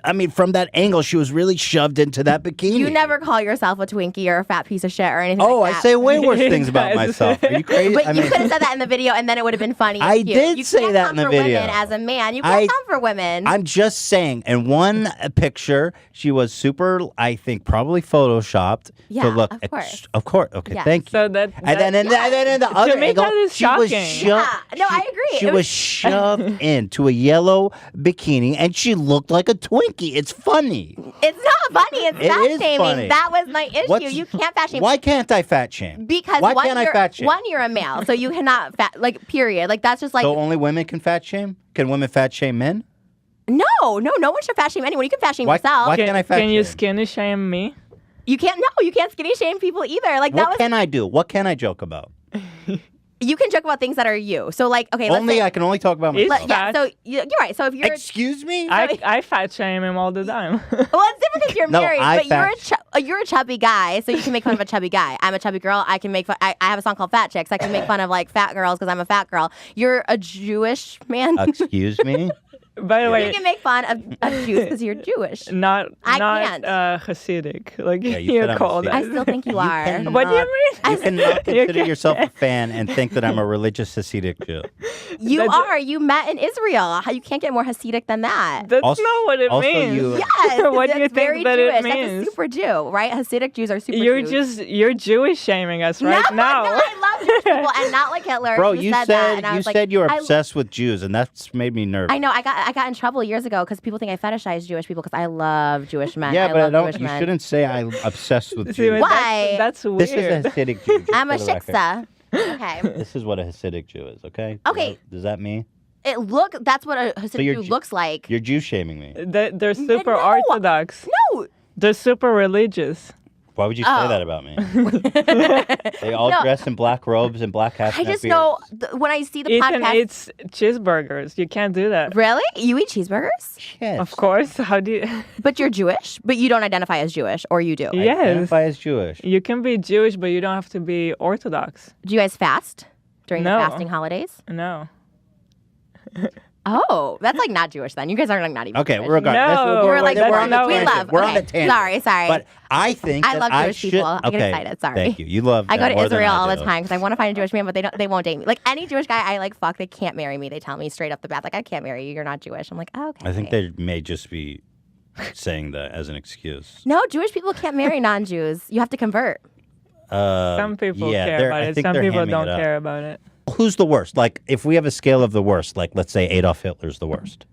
I mean, from that angle, she was really shoved into that bikini. You never call yourself a Twinkie or a fat piece of shit or anything like that. I say way worse things about myself. Are you crazy? But you could have said that in the video, and then it would have been funny. I did you say that in the video. You can't come for women as a man. You can't come for women. I'm just saying, in one picture, she was super I think, probably photoshopped Yeah, to look. of course. Of course. Okay, Yes. thank you. So that And then the other me, angle, that is she was shocking. shoved. Yeah, no, I agree. She It was was- shoved into a yellow bikini, and she looked like a Twinkie. It's funny. It's not funny. It's It fat is shaming. funny. That was my issue. What's- You can't fat shame. Why can't I fat shame? Because why one, can't I you're, fat shame? one, you're a male, so you cannot fat. Like, period. Like, that's just like. So only women can fat shame? Can women fat shame men? No, one should fat shame anyone. You can fat shame yourself. Why can't I fat Can you shame? skinny shame me? You can't. No, you can't skinny shame people either. Like that What was. can I do? What can I joke about? You can joke about things that are you. So like, okay, let's Only say. I can only talk about It's myself. Yeah. fat. So you're right. So if you're. Excuse me? I fat shame him all the time. Well, it's different because you're No, married, I but you're a chubby guy, so you can make fun of a chubby guy. I'm a chubby girl. I can make fun. I have a song called Fat Chicks. I can make fun of like fat girls because I'm a fat girl. You're a Jewish man. Excuse me? By the You way, can make fun of Jews because you're Jewish. not I can't. Hasidic. Like Yeah, you said you're I'm called. Hasidic. I still think you are. cannot- What do you mean? You cannot You consider can't. yourself a fan and think that I'm a religious Hasidic Jew. You That's- are. You met in Israel. You can't get more Hasidic than that. That's Also- not what it also means. you- Yes, What do you it's very think that Jewish. it That's a means? super Jew, right? Hasidic Jews are super Jews. You're Jewish shaming us right no, now. No, I love Jewish people, and not like Hitler. Bro, who you said that, said and I you was like, said you were I- obsessed with Jews, and that's made me nervous. I know. I got in trouble years ago because people think I fetishize Jewish people because I love Jewish men. Yeah, I but I love don't. Jewish You men. shouldn't say I'm obsessed with See, Jews. but Why? That's weird. This is a Hasidic Jew. just I'm a for the record. shiksa. Okay. This is what a Hasidic Jew is. Okay. Okay. Does that mean That's what a Hasidic you're Jew Ju- looks like. you're Jew shaming me? They're super No. orthodox. No. They're super religious. Why would you say Oh. that about me? They all No. dress in black robes and black hats. I and have just know beards. when I see the Ethan podcast. eats cheeseburgers. You can't do that. Really? You eat cheeseburgers? Yes. Of course. How do you? But you're Jewish? But you don't identify as Jewish, or you do? I Yes. identify as Jewish. You can be Jewish, but you don't have to be Orthodox. Do you guys fast during No. the fasting holidays? No. Oh, that's like not Jewish then. You guys are like not even. Okay, Jewish. we're regardless. No, We're like that's we're on the not- we tangent. love. We're on okay. the tangent. Sorry. But I think I that love I Jewish should. people. I get okay, excited. Sorry. Thank you. You love. I go that to more than Israel I all the do. time because I want to find a Jewish man, but they won't date me. Like any Jewish guy I like, fuck, they can't marry me. They tell me straight up the bat, like I can't marry you. You're not Jewish. I'm like, oh, okay. I think they may just be saying that as an excuse. No, Jewish people can't marry non-Jews. You have to convert. Some people yeah, care I about it. think Some they're people hamming don't it up. care about it. Who's the worst? Like, if we have a scale of the worst, like let's say Adolf Hitler's the worst.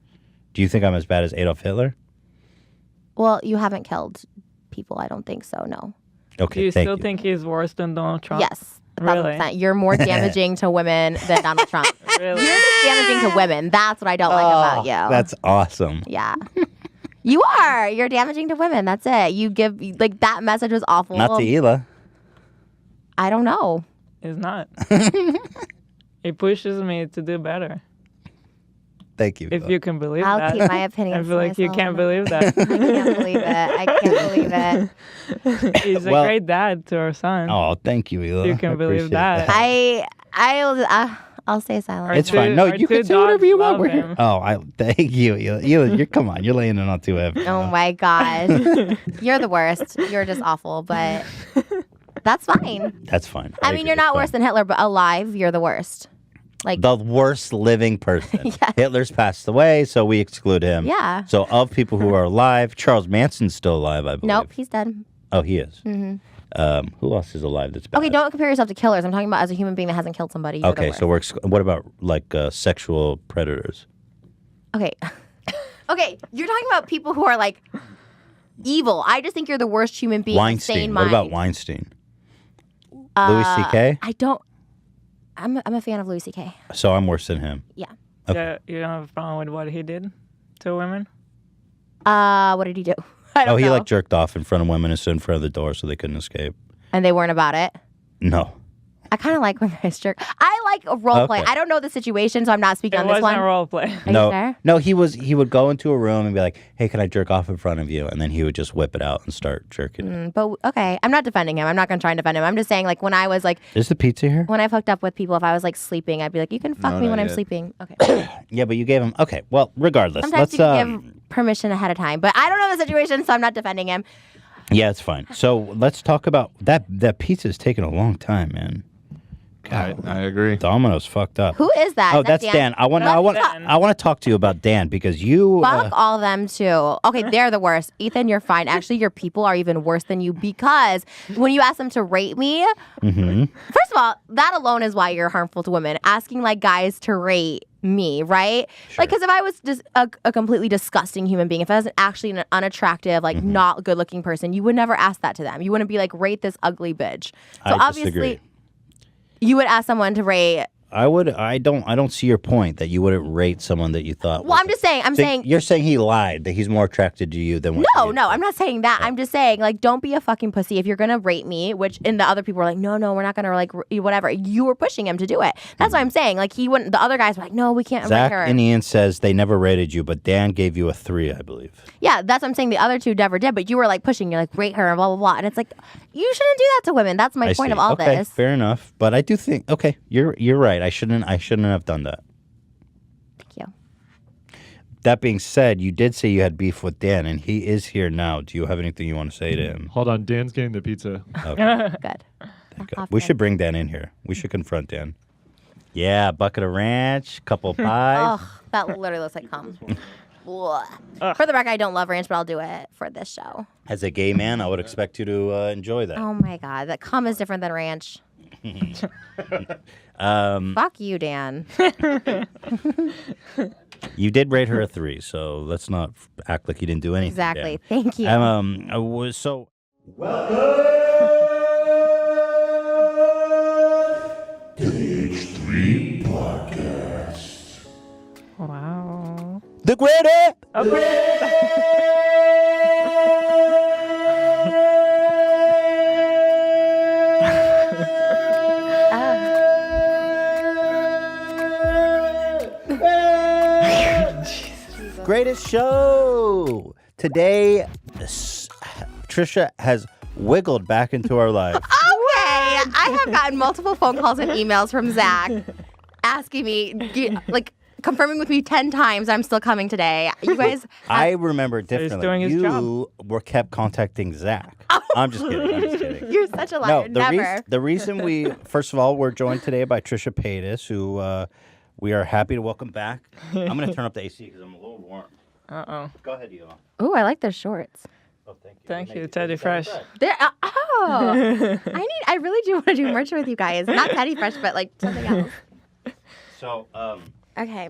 Do you think I'm as bad as Adolf Hitler? Well, you haven't killed people. I don't think so. No. Okay, Do you thank still you. think he's worse than Donald Trump? Yes. Really? 1,000%. You're more damaging to women than Donald Trump. Really? You're just damaging to women. That's what I don't like about you. That's awesome. Yeah. You are. You're damaging to women. That's it. You give like that message was awful. Not to Hila. I don't know. He's not. He pushes me to do better. Thank you. If you can believe I'll that. keep my opinion. I feel like you can't believe that. I can't believe it. I can't believe it. He's a Well- great dad to our son. Oh, thank you, Hila. You can I believe appreciate that. I'll stay silent. It's Two- fine. No, our you two can say whatever you dogs want. We're love here. him. Oh, thank you, Hila. Come on, you're laying it on too heavy. Oh my god. You're the worst. You're just awful, but that's fine. That's fine. I mean, agree. you're not It's worse fine. than Hitler, but alive, you're the worst. Like, The worst living person. Yes. Hitler's passed away, so we exclude him. yeah. So of people who are alive, Charles Manson's still alive, I believe. Nope, he's dead. Oh, he is. Mm-hmm. Who else is alive that's bad? Okay, don't compare yourself to killers. I'm talking about as a human being that hasn't killed somebody. You're the Okay, worst. so what about like sexual predators? Okay. Okay, you're talking about people who are like evil. I just think you're the worst human being. Weinstein. Sane What mind. about Weinstein? Louis C.K.? I don't. I'm a fan of Louis C.K. So I'm worse than him. Yeah. Okay. Yeah, you don't have a problem with what he did to women? What did he do? I don't Oh, he know. like jerked off in front of women and stood in front of the door so they couldn't escape. And they weren't about it. No. I kind of like when guys jerk. I like a role play. Okay. I don't know the situation, so I'm not speaking It on this wasn't one. a role play. Are you No, sure? no, he would go into a room and be like, "Hey, can I jerk off in front of you?" And then he would just whip it out and start jerking it. But okay, I'm not defending him. I'm not gonna try and defend him. I'm just saying, like, when I was like, Is the pizza here? when I've hooked up with people, if I was like sleeping, I'd be like, you can fuck No, me not when I'm yet. sleeping. Okay. Yeah, but you gave him. Okay, well, regardless, Sometimes let's. you can give permission ahead of time, but I don't know the situation, so I'm not defending him. Yeah, it's fine. So let's talk about that. That pizza's taking a long time, man. I agree. Domino's fucked up. Who is that? Oh, Is that that's Dan. I want to talk to you about Dan because you. Fuck all of them too. Okay, they're the worst. Ethan, you're fine. Actually, your people are even worse than you because when you ask them to rate me, first of all, that alone is why you're harmful to women. Asking like guys to rate me, right? Sure. Like, because if I was just a completely disgusting human being, if I was actually an unattractive, like not good looking person, you would never ask that to them. You wouldn't be like, rate this ugly bitch. So obviously, you would ask someone to rate. I would. I don't see your point that you wouldn't rate someone that you thought. Well, I'm just saying. I'm saying you're saying he lied, that he's more attracted to you than what. No, I'm not saying that. I'm just saying, like, don't be a fucking pussy if you're gonna rate me. Which, and the other people were like, no, we're not gonna like whatever. You were pushing him to do it. That's what I'm saying. Like, he wouldn't. The other guys were like, no, we can't Zach rate her. and Ian says they never rated you, but Dan gave you a 3, I believe. Yeah, that's what I'm saying. The other two never did, but you were like pushing. You're like, rate her, blah blah blah, and it's like, you shouldn't do that to women. That's my point of all this. Fair enough. But I do think, you're right. I shouldn't have done that. Thank you. That being said, you did say you had beef with Dan, and he is here now. Do you have anything you want to say to him? Hold on, Dan's getting the pizza. Okay. Good. We should bring Dan in here. We should confront Dan. Yeah, bucket of ranch, couple of pies. Oh, that literally looks like cum. For the record, I don't love ranch, but I'll do it for this show. As a gay man, I would expect you to enjoy that. Oh my god, that cum is different than ranch. Fuck you, Dan. You did rate her a 3, so let's not act like you didn't do anything. Exactly. Dan. Thank you. Welcome to the H3 Podcast. Wow. The greatest. Greatest show. Today, Trisha has wiggled back into our life. Okay, I have gotten multiple phone calls and emails from Zach asking me, like, confirming with me 10 times I'm still coming today. You guys, I remember differently. He's doing his job. You kept contacting Zach. I'm just kidding. You're such a liar. No, the reason we, first of all, we're joined today by Trisha Paytas, who we are happy to welcome back. I'm going to turn up the AC because I'm a little warm. Uh-oh. Go ahead, Hila. Ooh, I like their shorts. Oh, thank you. Thank you, Teddy Fresh. I really do want to do merch with you guys. Not Teddy Fresh, but like something else. So, Okay.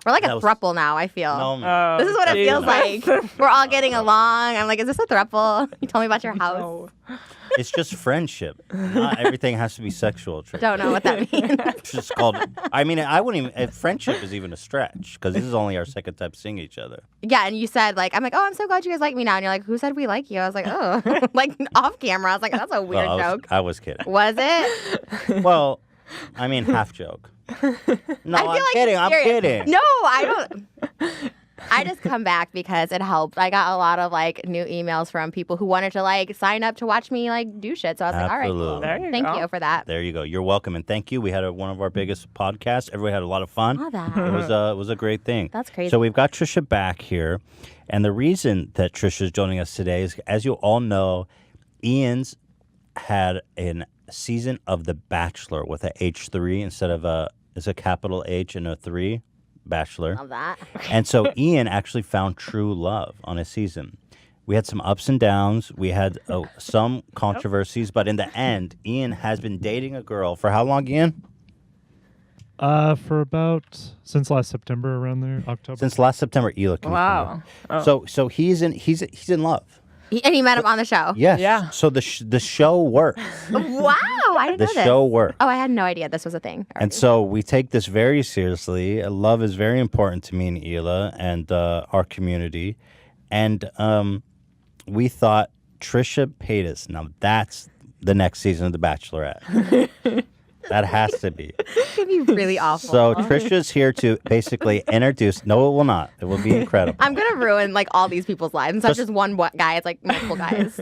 We're like a throuple now, I feel. no, This is what it feels like. We're all getting along. I'm like, is this a throuple? You told me about your house. No. it's just friendship. Not everything has to be sexual. Trisha. Don't know what that means. It's just called. I mean, I wouldn't even. Friendship is even a stretch because this is only our second time seeing each other. Yeah, and you said like, I'm like, oh, I'm so glad you guys like me now. And you're like, who said we like you? I was like, oh, like off camera. I was like, that's a weird joke. I was kidding. Was it? Well, I mean, half joke. No, I'm kidding. I'm kidding. No, I don't. I just come back because it helped. I got a lot of like new emails from people who wanted to like sign up to watch me like do shit. So I was like, all right, cool. Thank you for that. There you go. You're welcome and thank you. We had one of our biggest podcasts. Everybody had a lot of fun. Saw that. It was a great thing. That's crazy. So we've got Trisha back here, and the reason that Trisha is joining us today is, as you all know, Ian's had a season of The Bachelor with a H3 instead of a capital H and a 3. Bachelor. Love that. And so Ian actually found true love on his season. We had some ups and downs. We had some controversies, but in the end, Ian has been dating a girl for how long, Ian? For about since last September, around there, October. Since last September, Wow. Oh. So he's in love. And you met him on the show. Yes. Yeah. So the show worked. Wow, I didn't know this. The show worked. Oh, I had no idea this was a thing. And so we take this very seriously. Love is very important to me and Hila and our community. And we thought Trisha Paytas. Now that's the next season of The Bachelorette. That has to be. It's going to be really awful. So Trisha's here to basically introduce. No, it will not. It will be incredible. I'm going to ruin like all these people's lives. It's not just one guy. It's like multiple guys.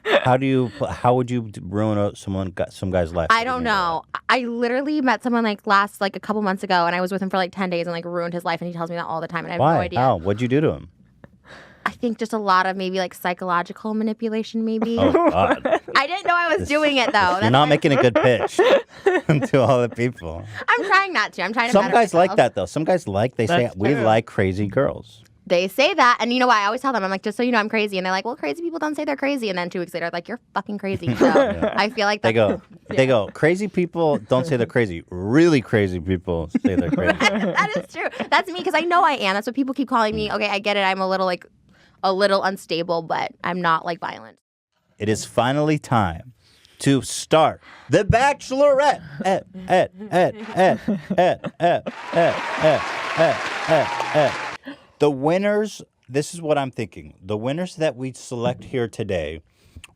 How would you ruin some guy's life? I don't know. I literally met someone like a couple months ago, and I was with him for like 10 days and like ruined his life, and he tells me that all the time, and I have no idea. How? What'd you do to him? I think just a lot of maybe like psychological manipulation, maybe. Oh God. I didn't know I was doing it though. You're not making a good pitch to all the people. I'm trying not to. I'm trying to. Some better guys myself. like that though. Some guys they say That's we true. like crazy girls. They say that, and you know what? I always tell them, I'm like, just so you know, I'm crazy, and they're like, well, crazy people don't say they're crazy, and then 2 weeks later, like, you're fucking crazy. So I feel like They go, crazy people don't say they're crazy. Really crazy people say they're crazy. That is true. That's me because I know I am. That's what people keep calling me. Okay, I get it. I'm a little unstable, but I'm not like violent. It is finally time to start The Bachelorette. The winners, this is what I'm thinking. The winners that we select here today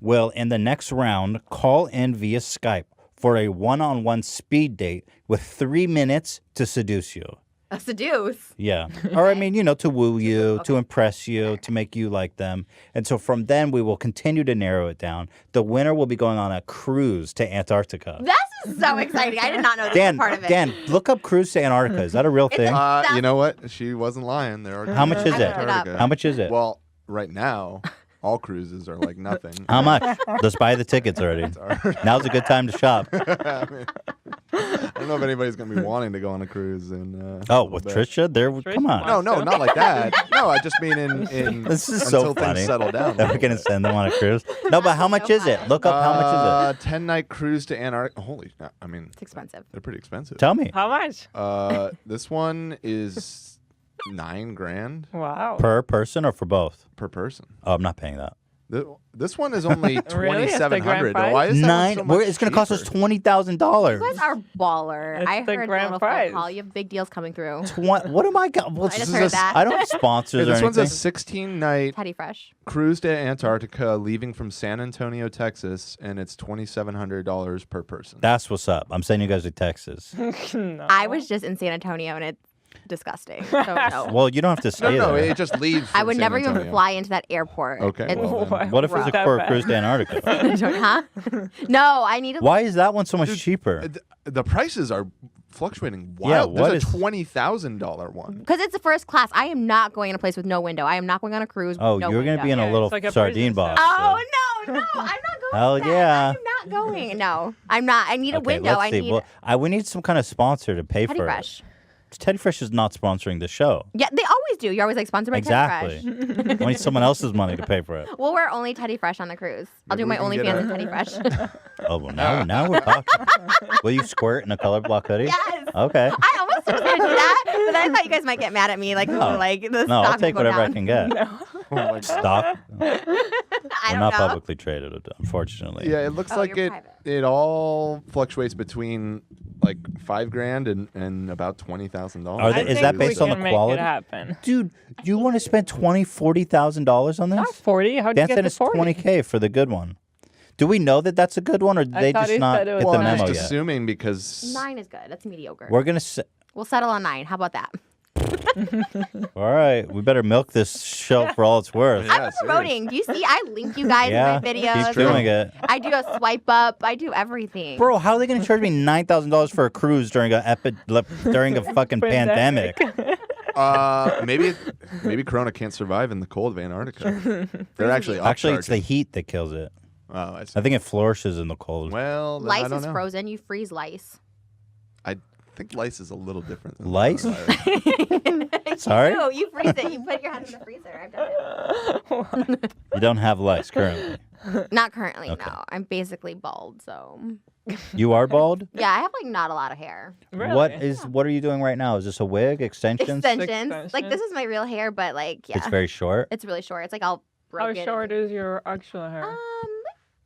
will, in the next round, call in via Skype for a one-on-one speed date with 3 minutes to seduce you. Seduce. Yeah. Or, I mean, to woo you, to impress you, to make you like them. And so from then, we will continue to narrow it down. The winner will be going on a cruise to Antarctica. That's so exciting. I did not know this was part of it. Dan, look up cruise to Antarctica. Is that a real thing? You know what? She wasn't lying. There are How much is it? Antarctica. How much is it? Well, right now, all cruises are like nothing. How much? Let's buy the tickets already. Now's a good time to shop. I don't know if anybody's going to be wanting to go on a cruise. With Trisha? Come on. No, not like that. No, I just mean in This is until so funny things settle down. that we're going to send them on a cruise. No, but how much is it? Look up how much is it. 10-night cruise to Antarctica. Holy, I mean, It's expensive. they're pretty expensive. Tell me. How much? This one is $9,000 Wow. Per person or for both? per person. Oh, I'm not paying that. This one is only Really? That's the grand $2,700. price? Why is that one so much It's going to cost us cheaper? $20,000. You guys are baller. It's I the heard grand a little prize. phone call. You have big deals coming through. What am I got? I just heard that. I don't have sponsors This or one's a anything. 16-night Teddy Fresh. cruise to Antarctica, leaving from San Antonio, Texas, and it's $2,700 per person. That's what's up. I'm sending you guys to Texas. No. I was just in San Antonio, and it's disgusting. So no. Well, you don't have to stay No, there. it just leaves. I from would San never even Antonio. fly into that airport. Okay, It's- well then. What if it's That for a bad. cruise to Antarctica? huh? No, I need to. Why is that one so much cheaper? The prices are fluctuating Yeah, wild. what There's a is- $20,000 one. Because it's a first class. I am not going in a place with no window. I am not going on a cruise with Oh, no you're going to window. be in a Yeah, little it's like a sardine prison box. Oh, no, I'm not going. Hell with that. yeah. I'm not going. No, I'm not. I need a Okay, window. let's see. We need some kind of sponsor to pay Teddy for Fresh. it. Teddy Fresh is not sponsoring the show. Yeah, they always do. You're always like sponsored by Exactly. Teddy Fresh. We need someone else's money to pay for it. We'll wear only Teddy Fresh on the cruise. I'll do Maybe my we can OnlyFans get in Teddy Fresh. Oh, well, now we're talking. Will you squirt in a color block hoodie? Yes. Okay. I almost was going to do that, but then I thought you guys might get mad at me. Like, No. the No, I'll stock take will go whatever I down. can get. Oh my God. Stock? I We're don't not know. publicly traded, unfortunately. Yeah, it looks Oh, like you're it. private. It all fluctuates between like $5,000 and about $20,000. Are they- I is think that based we on the can make quality? It happen. Dude, you want to spend $40,000 on this? Not 40. How'd you Dan get said the it's 40? $20K for the good one. Do we know that that's a good one, or did I they thought just he not said it get was the I'm memo just yet? assuming because 9 is good. That's mediocre. We're gonna. Say, We'll settle on 9. How about that? all right, we better milk this show for all it's worth. Yeah, I'm promoting. Do you see? I link you guys Yeah, in my videos. keep doing it. I do a swipe up. I do everything. Bro, how are they going to charge me $9,000 for a cruise during a fucking pandemic? maybe Corona can't survive in the cold of Antarctica. They're actually Actually, it's the upcharging. heat that kills it. Oh, I see. I think it flourishes in the cold. Well, then I Lice don't is know. frozen. You freeze lice. I think lice is a little different. Than Lice? coronavirus. Sorry? No, you freeze it. You put your hand in the freezer. I've done it. You don't have lice currently. Not currently, Okay. no. I'm basically bald, so You are bald? yeah, I have like not a lot of hair. Really? What are you doing right now? Is this a wig? Extensions? Extensions. Like Extensions? this is my real hair, but like yeah, It's very short. it's really short. It's like all How broken. short is your actual hair?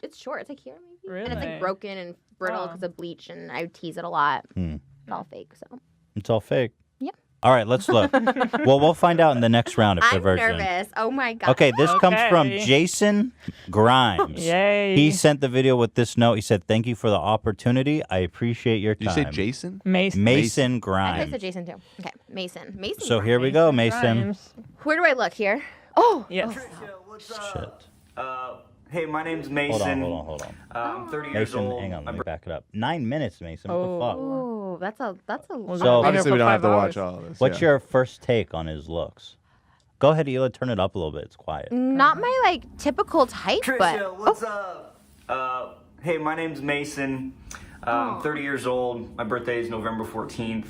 It's short. It's like here maybe. And it's Really? like broken and brittle Oh. because of bleach, and I tease it a lot. Hmm. It's all fake, so. It's all fake. Yep. All right, let's look. Well, we'll find out in the next round if they're I'm virgin. nervous. Oh my god. Okay, this comes from Okay. Jason Grimes. Yay. He sent the video with this note. He said, "Thank you for the opportunity. I appreciate your Did you time." say Jason? Mason. Mason I thought you Grimes. said Jason too. Okay, Mason. Mason. So here we go, Mason. Grimes. Where do I look here? Oh. Yes. Shit. Hey, my name's Hold Mason. on. I'm 30 years Mason, old. hang on. Let me back it up. 9 minutes, Mason. What the fuck? Oh, that's a. Well, So- we're here Obviously, for we don't have 5 to watch hours. all of this. What's yeah. your first take on his looks? Go ahead, Hila. Turn it up a little bit. It's quiet. Not my like typical type, but Trisha, what's up? Hey, my name's Mason. I'm 30 years old. My birthday is November 14th.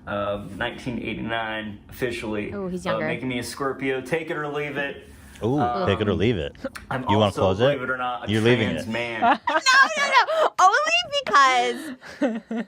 1989, officially. Oh, he's younger. Making me a Scorpio. Take it or leave it. Ooh, take it or leave it. I'm You want to also, close believe it? it or not, a You're leaving trans it. man. No. Only because.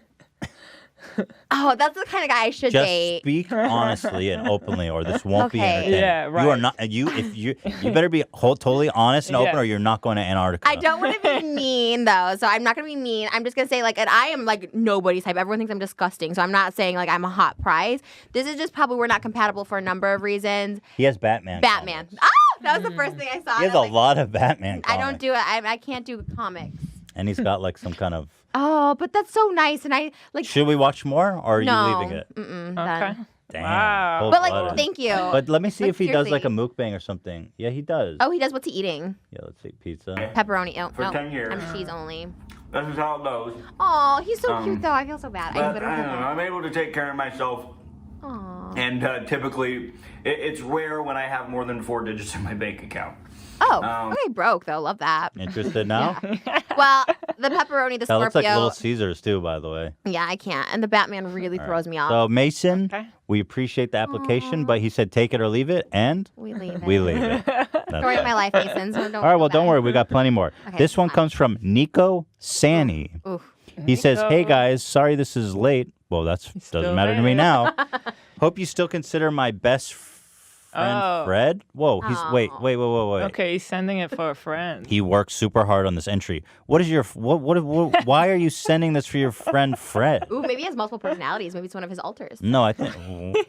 Oh, that's the kind of guy I should Just date. speak honestly and openly, or this won't be Okay. entertaining. Yeah, You right. are not. You better be totally honest and open, Yeah. or you're not going to Antarctica. I don't want to be mean though, so I'm not gonna be mean. I'm just gonna say like, and I am like nobody's type. Everyone thinks I'm disgusting, so I'm not saying like I'm a hot prize. This is just probably we're not compatible for a number of reasons. He has Batman. Batman. comics. Ah, that was the first thing I saw. He has and a I'm like, lot of Batman. I don't comics. do it. I can't do comics. And he's got like some kind of. Oh, but that's so nice, and I like. Should we watch more, or are no. you leaving it? Mm-mm, Okay. done. Damn. Wow. But like, cold-blooded. thank you. But let me see Like, if he does like a seriously. mukbang or something. Yeah, he does. Oh, he does. What's he eating? Yeah, let's see. Pizza. Pepperoni. Oh, For no. 10 years. I'm cheese only. This is how it goes. Oh, he's so cute though. I feel so bad. I But better I don't know, put I'm able to take care of myself. Aw. And typically, it's rare when I have more than 4 digits in my bank account. Oh, okay, broke though. Love that. Interested now? Well, the pepperoni, the That looks Scorpio. like Little Caesars too, by the way. Yeah, I can't. And the Batman really throws me off. So Mason, Okay. we appreciate the application, but he said take it or leave it, and we leave it. we leave it. That's Story it. of my life, Mason. So don't All right, feel well, don't bad. worry, we got plenty more. Okay, This one fine. comes from Nico Sani. Oof. He says, "Hey Nico. guys, sorry this is late. Well, that's doesn't still matter to me there. now. Hope you still consider my best friend Oh. Fred. Whoa, he's wait. Okay, he's sending it for a friend. He worked super hard on this entry. What is your what why are you sending this for your friend Fred? Ooh, maybe he has multiple personalities. Maybe it's one of his alters. No, I think.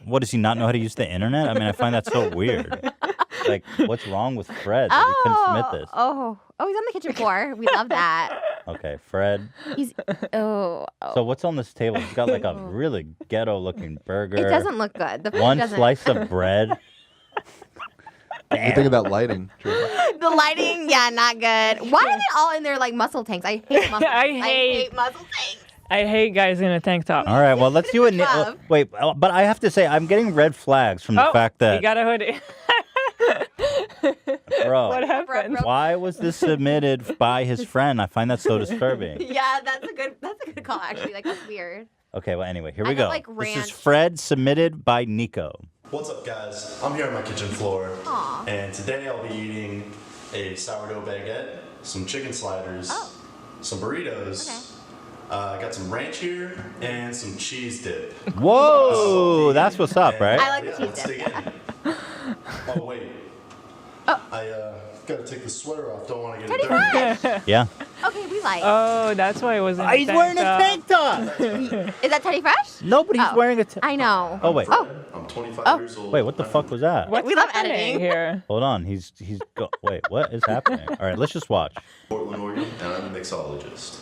What does he not know how to use the internet? I mean, I find that so weird. Like, what's wrong with Fred that he couldn't submit this? Oh, he's on the kitchen floor. We love that. Okay, Fred. He's oh. So what's on this table? He's got like a really ghetto-looking burger. It doesn't look good. The food One doesn't. slice of bread. What do you think of that lighting? Trisha? The lighting, yeah, not good. Why are they all in their like muscle tanks? I hate muscle. I tanks. hate- muscle tanks. I hate guys in a tank top. All right, well, let's see what. Love. Wait, but I have to say, I'm getting red flags from the fact he that, got a hoodie. bro, What happened? why was this submitted by his friend? I find that so disturbing. Yeah, that's a good call actually. Like that's weird. Okay, well, anyway, here I we got, go. like, This is ranch. Fred, submitted by Nico. What's up, guys? I'm here on my kitchen floor, Aw. and today I'll be eating a sourdough baguette, some chicken sliders, some burritos. I got some ranch here and some cheese dip. Whoa, that's what's up, right? I like the cheese let's dip. dig in. Oh wait, I gotta take the sweater off. Don't want to get it Teddy dirty. Fresh. Yeah. Okay, we like. Oh, that's why it was in the He's tank wearing a top. tank top. Is that Teddy Fresh? Nobody's Oh. wearing a tank. I know. Oh wait, Oh, I'm 25 years old. wait, what the fuck was that? What's We love happening editing. here? Hold on, wait, what is happening? All right, let's just watch. Portland, Oregon, and I'm a mixologist.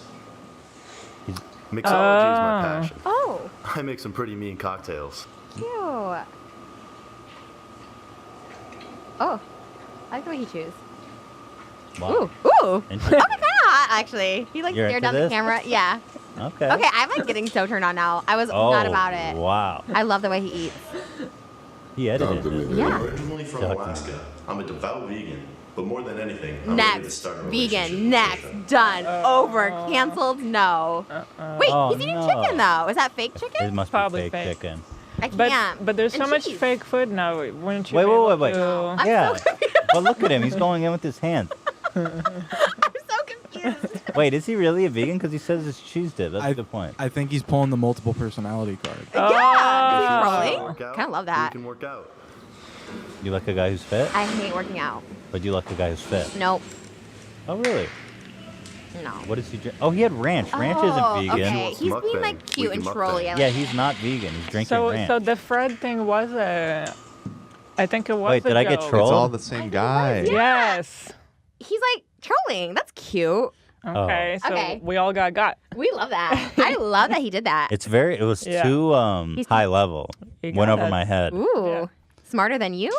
Mixology is my passion. oh, I make some pretty mean cocktails. cute. Oh, I like the way he chews. Wow. Ooh. Interesting. Okay, kind of hot actually. He like You're stared into down the this? camera. Yeah. Okay. Okay, I'm like getting so turned on now. I was Oh, not about it. Wow. I love the way he eats. He edited it. Yeah. Originally from Feel like Alaska, I'm a devout vegan. But more than anything, I'm ready to Next, start a relationship vegan. with Next, Trisha. done. Over. Canceled. No. Wait, Oh, he's eating no. chicken though. Is that fake It chicken? must Probably be fake fake. chicken. I can't. But there's And so much cheese. fake food now. Wouldn't you? Wait, be wait, able wait. to- I'm Yeah. so confused. But look at him. He's going in with his hands. I'm so confused. Wait, is he really a vegan? Because he says it's cheese dip. That's a good point. I think he's pulling the multiple personality card. Yeah. Oh. Is he Work rolling? out, Kind of love we that. can work out. You like a guy who's fit? I hate working out. But you like a guy who's fit? Nope. Oh, really? No. What is he drink? Oh, he had ranch. Ranch Oh, isn't vegan. Okay, he's being Mukbang. like We cute can and mukbang. trolly. I like Yeah, it. he's not vegan. He's drinking So, ranch. so the Fred thing was a. I think it was. Wait, a did I get joke. trolled? It's all the same guy. Yes. He's like trolling. That's cute. Okay, so Okay. we all got. We love that. I love that he did that. It was Yeah. too He's- high level. He Went got over us. my head. Ooh. Yeah. Smarter than you?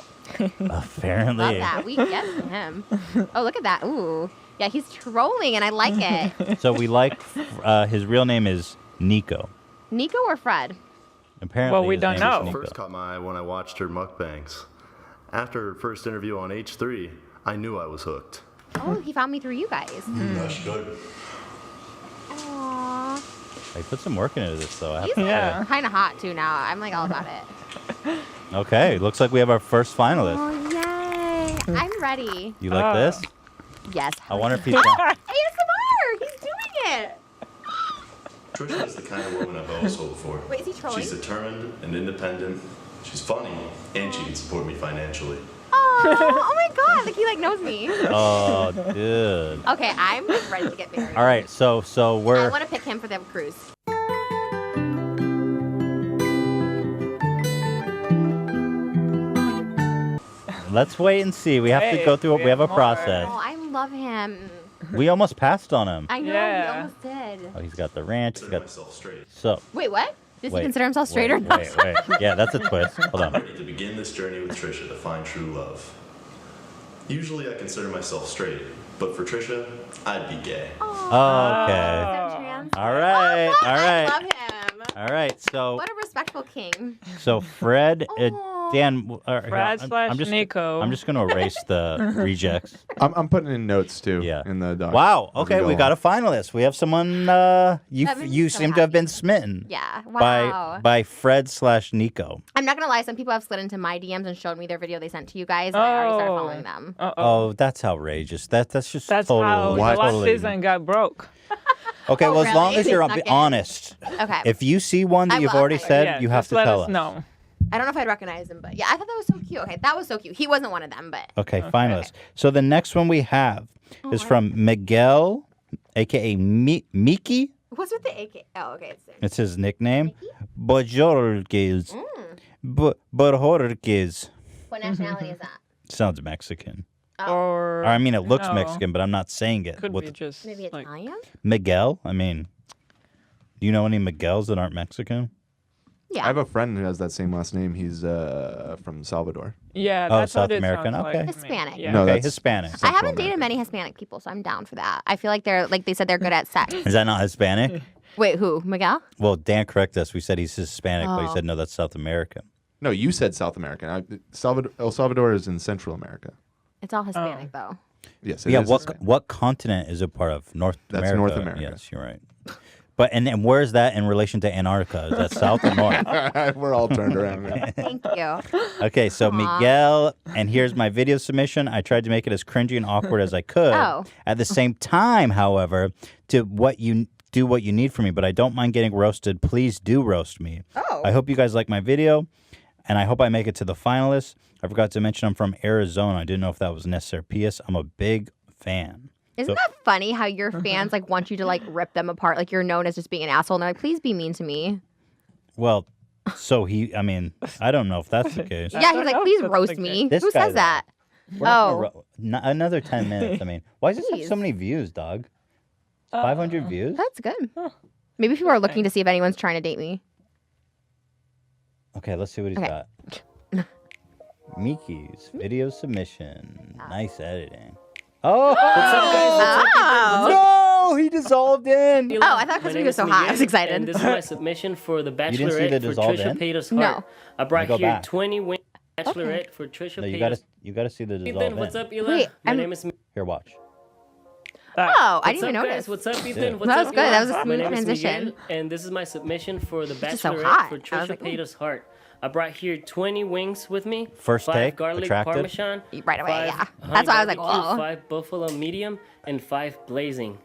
Apparently. Love that. We guessed him. Oh, look at that. Ooh. Yeah, he's trolling and I like it. So we like his real name is Nico. Nico or Fred? Apparently. Well, we his don't name is know. Nico. First caught my eye when I watched her mukbangs. After her first interview on H3, I knew I was hooked. Oh, he found me through you guys. That's good. Aww. I put some work into this, though. He's kind of hot, too, now. I'm, like, all about it. Okay, looks like we have our first finalist. Oh, yay. I'm ready. You like this? Yes. I wonder if he's... ASMR! He's doing it! Trisha is the kind of woman I've always hoped for. Wait, is he trolling? She's determined and independent. She's funny, and she can support me financially. Oh my god, like he like knows me. Oh, dude. Okay, I'm ready to get married. All right, so we're... I want to pick him for the cruise. Let's wait and see. We have to go through it. We have a process. Oh, I love him. We almost passed on him. I know, he almost did. Oh, he's got the ranch. He's got... myself straight. So... Wait, what? Does Wait, he consider himself straight or not? Wait. Yeah, that's a twist. Hold on. I'm ready to begin this journey with Trisha to find true love. Usually I consider myself straight, but for Trisha, I'd be gay. Okay. All right. I love him. All right. So... What a respectful king. So Fred, Dan, Nico. I'm just going to erase the rejects. I'm putting in notes too. Yeah. In the doc. Wow. As we Okay, go we got a on. finalist. We have someone. You seem to have been smitten. Yeah. Wow. By Fred/Nico. I'm not gonna lie. Some people have slid into my DMs and showed me their video they sent to you guys. And I already started following them. Oh, that's outrageous. That's just That's totally. how the last totally. season got broke. Okay, well, as long really? as you're Snuck in? honest. Okay. If you see one that I you've will. already said, Yeah, you have just to let tell us know. I don't know if I'd recognize him, but yeah, I thought that was so cute. Okay, that was so cute. He wasn't one of them, but Okay, finalist. So the next one we have is from Miguel, aka Miki. what's with the AK? Oh, okay, it's there. It's his nickname. Bojorquez. Bojorquez. What nationality is that? Sounds Mexican. Or I mean, it looks no. Mexican, but I'm not saying it. Could With be just Maybe like, Italian? Miguel? I mean, do you know any Miguels that aren't Mexican? Yeah. I have a friend who has that same last name. He's from Salvador. Yeah, Oh, that's South what it American? sounds Okay. like. Hispanic. Yeah. No, Okay, that's Hispanic. I Central haven't dated America. many Hispanic people, so I'm down for that. I feel like they said they're good at sex. Is that not Hispanic? Wait, who? Miguel? Well, Dan corrected us. We said he's Hispanic, but he Oh. said no, that's South American. No, you said South American. El Salvador is in Central America. It's all Hispanic though. Yes. It Yeah, is. what continent is it part of? North That's America. North America. Yes, you're right. But and where is that in relation to Antarctica? Is that south or north? We're all turned around. Man. Thank you. Okay, so Miguel, and here's my video submission. I tried to make it as cringy and awkward as I could. Oh. At the same time, however, to what you need from me, but I don't mind getting roasted. Please do roast me. Oh. I hope you guys like my video, and I hope I make it to the finalists. I forgot to mention I'm from Arizona. I didn't know if that was necessary. P.S. I'm a big fan. Isn't that funny how your fans like want you to like rip them apart? Like you're known as just being an asshole and they're like, please be mean to me. Well, so I don't know if that's the case. Yeah, he's like, please roast me. This Who guy, says that? We're not gonna Oh, another 10 minutes. I mean, why does this have Jeez. so many views, dog? 500 views? that's good. Maybe people are looking to see if anyone's trying to date me. Okay, let's see what he's Okay. got. Miki's video submission. Nice editing. Oh! No! He dissolved in! Oh, I thought because he was so hot. I was excited. And this is my submission for the didn't see the Bachelorette for dissolved Trisha in? Paytas' No. heart. I brought Go here back. 20 wins. Bachelorette for Trisha No, Paytas. you gotta see the dissolved Ethan, in. what's up, Hila? Wait, My I'm- name is. Here, watch. Oh, I What's didn't even up, notice. guys? What's up, Ethan? Yeah. What's That was up, good. That was a Hila? smooth My name is transition. Miguel, and this is my submission for the Just so Bachelorette hot. for I was Trisha like, ooh. Paytas' heart. I brought here 20 wings with me. First 5 take, garlic attracted? parmesan. Right away, 5 yeah. honey That's why I was like, barbecue, whoa. 5 buffalo medium, and 5 blazing.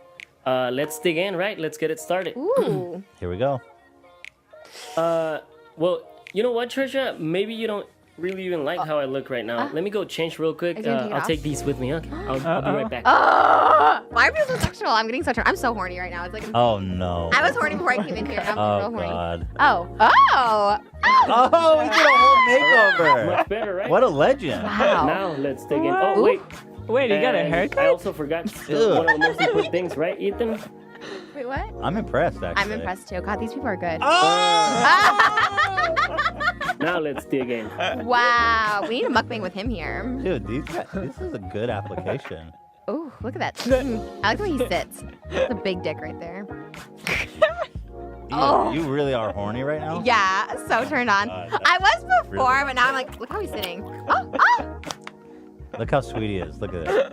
Let's dig in, right? Let's get it started. Ooh. Here we go. Well, you know what, Trisha? Maybe you don't really even like how I look right now. Let me go change real quick. Is he gonna take it I'll off? take these with me. Okay, I'll be right back. Why are you so sexual? I'm getting so turned. I'm so horny right now. It's like Oh, no. I was horny before I came in here. I'm Oh, real horny. God. Oh. Oh, he did a whole makeover. Much better, right? What a legend. Wow. Now let's dig in. Oh, wait. Wait, you got a And haircut? I also forgot one of the most important things, right, Ethan? Wait, what? I'm impressed, actually. I'm impressed too. God, these people are good. Now let's dig in. Wow. We need a mukbang with him here. Dude, this is a good application. Ooh, look at that. I like the way he sits. That's a big dick right there. You really are horny right now? Yeah, so turned on. I was before, but now I'm like, look how he's sitting. Oh. Look how sweet he is. Look at it.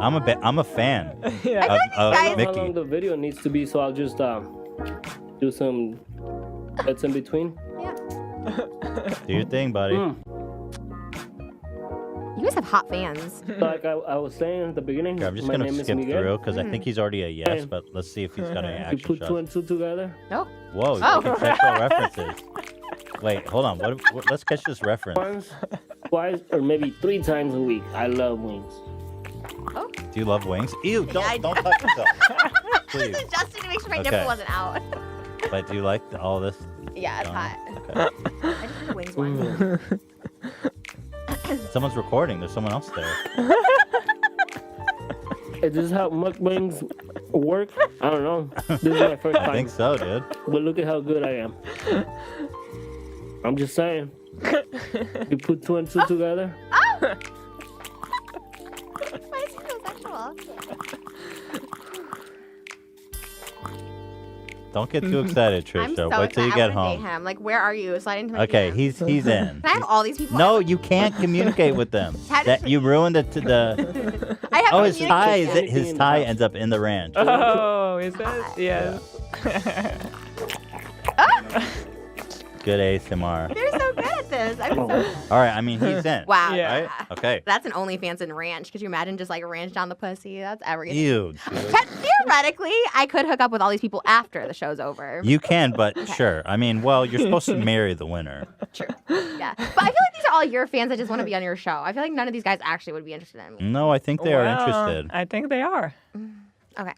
I'm a fan Yeah. of I don't know how Mickey. long the video needs to be, so I'll just do some bits in between. Do your thing, buddy. You guys have hot fans. Like I was saying at the beginning, Okay, I'm just my gonna name is skip Miguel. through because I think he's already a yes, but let's see if he's got any You action put two shots. and two together. No. Whoa, you're Oh. making sexual references. Wait, hold on. What? Let's catch this reference. Once, twice, or maybe 3 times a week. I love wings. Do you love wings? Ew! Don't touch yourself, please. This is Justin to make sure my Okay. nipple wasn't out. But do you like all this? Yeah, it's hot. Okay. I just did the wings one. Someone's recording. There's someone else there. Is this how mukbangs work? I don't know. This is my first time. I think so, dude. But look at how good I am. I'm just saying. You put 2 and 2 together. Why is he so sexual? Don't get too excited, I'm Trisha. so Wait till you excited. get I wanna home. date him. Like, where are you? Slide into my Okay, DMs. he's in. Can I have all these people? No, you can't communicate with them. How did That you ruined the. I have Oh, his tie. communication. His tie ends up in the ranch. Oh, is it? Yes. Good ASMR. You're so good at this. I'm so. All right, I mean he's in. Wow. Right? Okay. That's an OnlyFans and ranch. Could you imagine just like ranch down the pussy? That's everything. Ew. Theoretically, I could hook up with all these people after the show's over. You can, but sure. I mean, well, you're supposed to marry the winner. True. Yeah. But I feel like these are all your fans that just want to be on your show. I feel like none of these guys actually would be interested in me. No, I think they are Well, interested. I think they are. Okay.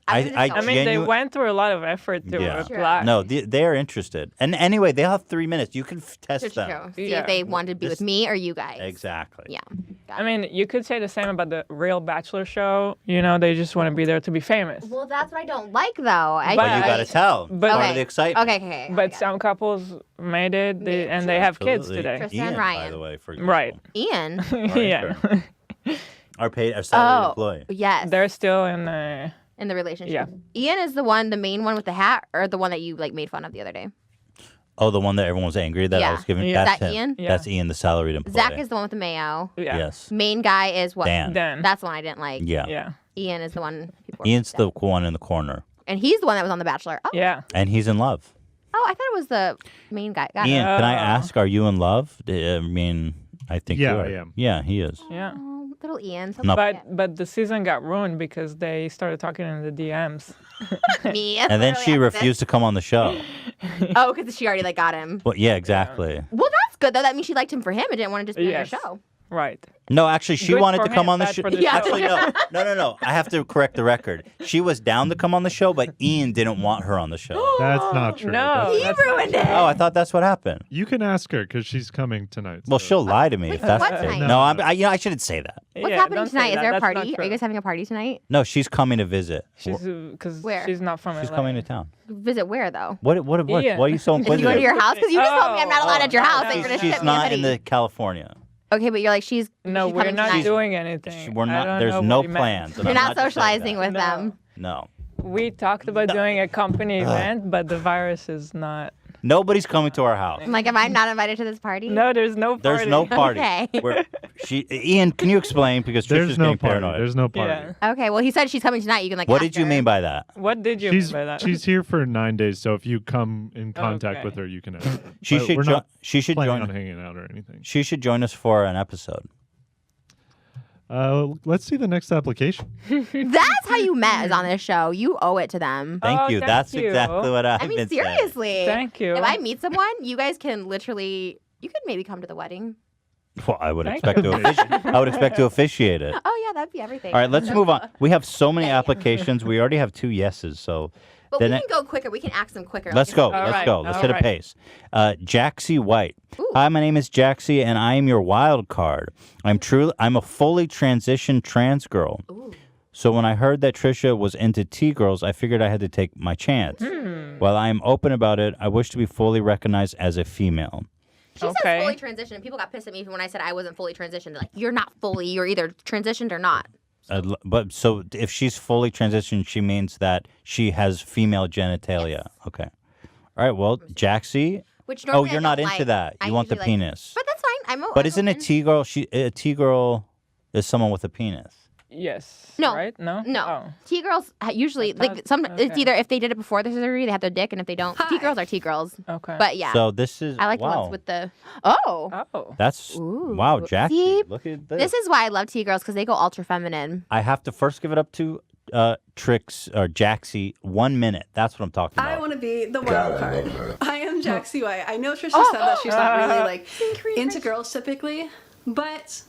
I mean, they went through a lot of effort to reply. No, they are interested. And anyway, they'll have 3 minutes. You can test them. True. See if they wanted to be with me or you guys. Exactly. Yeah. I mean, you could say the same about the real Bachelor show. You know, they just want to be there to be famous. Well, that's what I don't like, though. But you gotta tell. But- Part Okay. of the excitement. Okay. But some couples made it, and they have kids Absolutely. today. Trisha and Ian, Ryan. by the way, for Right. Ian. Yeah. Our salaried employee. Yes. They're still in the. In the relationship. Yeah. Ian is the main one with the hat, or the one that you like made fun of the other day. Oh, the one that everyone was angry that I Yeah. was giving. Yeah. That's Is that him. Ian? Yeah. That's Ian, the salaried employee. Zach is the one with the mayo. Yeah. Yes. Main guy is what? Dan. That's the one I didn't like. Yeah. Yeah. Ian is the one. People were Ian's upset. the one in the corner, And he's the one that was on The Bachelor. Oh. Yeah. and he's in love. Oh, I thought it was the main guy. Got Ian, it. can I ask, are you in love? I mean, I think Yeah, you are. I am. Yeah, he is. Yeah. Oh, little Ian. So No. But the season got ruined because they started talking in the DMs. me. And then she refused to come on the show. Oh, because she already like got him. Well, yeah, exactly. Well, that's good though. That means she liked him for him and didn't want to just be Yes. on your show. Right. No, actually, she Good wanted for to come him, on the bad show. for the show. Actually, no. I have to correct the record. She was down to come on the show, but Ian didn't want her on the show. That's not true. No. He that's not ruined true. it. Oh, I thought that's what happened. You can ask her because she's coming tonight. Well, so- she'll lie to me if that's what the case. tonight? No, I shouldn't say that. What's Yeah, happening don't say tonight? Is that. there a That's not party? Are true. you guys having a party tonight? No, she's coming to visit. She's because Where? she's not from She's LA. coming to town. Visit where though? What? Ian. Why are you so Is she going to inquisitive? your house? Because you just told me I'm not allowed at your Oh, house. no, That you're gonna She's ship me a not in hoodie. the California. Okay, but you're like she's. No, she's we're coming not tonight. doing anything. We're I not. don't There's know no what you meant. plans. and You're I'm not just saying socializing that. with them. No. We talked about doing a company event, but the virus is not. Nobody's coming to our house. I'm like, am I not invited to this party? No, there's no party. There's no party. Okay. Ian, can you explain? Because Trisha's There's no getting party. paranoid. There's no party. Yeah. Okay, well, he said she's coming tonight. You can like. What ask did you her. mean by that? What did you She's mean by that? she's here for 9 days, so if you come in contact Okay. with her, you can ask her. She But should we're jo- not she should planning join- on hanging out or anything. She should join us for an episode. Let's see the next application. That's how you met. Is on this show. You owe it to them. Thank Oh, you. thank That's you. exactly what I've I mean, been saying. seriously. Thank you. If I meet someone, you guys can literally. You could maybe come to the wedding. Well, I would Thank expect you. to officiate. I would expect to officiate it. Oh yeah, that'd be everything. All right, let's move on. We have so many applications. We already have 2 yeses, so But then we it- can go quicker. We can ask them quicker. let's go. All Let's right, go. Let's all hit a right. pace. Jaxie White. Ooh. Hi, my name is Jaxie, and I am your wild card. I'm a fully transitioned trans girl. Ooh. So when I heard that Trisha was into T-girls, I figured I had to take my chance. While I am open about it, I wish to be fully recognized as a female. She Okay. says fully transitioned. And people got pissed at me when I said I wasn't fully transitioned. They're like, you're not fully. You're either transitioned or not. But so if she's fully transitioned, she means that she has female genitalia. Okay. All right. Well, Jaxie. Which Oh, normally I you're not don't into like. that. I You want the usually like- penis. But that's fine. I'm. But I'm isn't a open. T-girl? A T-girl is someone with a penis. Yes. No. Right? No. No. Oh. T-girls usually it's either if they did it before the surgery, they have their dick, and if they don't, T-girls are T-girls. Okay. But yeah. So this is I like the wow. ones with the Oh. That's wow, Jackie. See? Look at this. This is why I love T-girls because they go ultra feminine. I have to first give it up to Trix or Jaxie. 1 minute. That's what I'm talking about. I want to be the wild card. I am Jaxie White. I know Trisha said that she's not really like into girls typically, but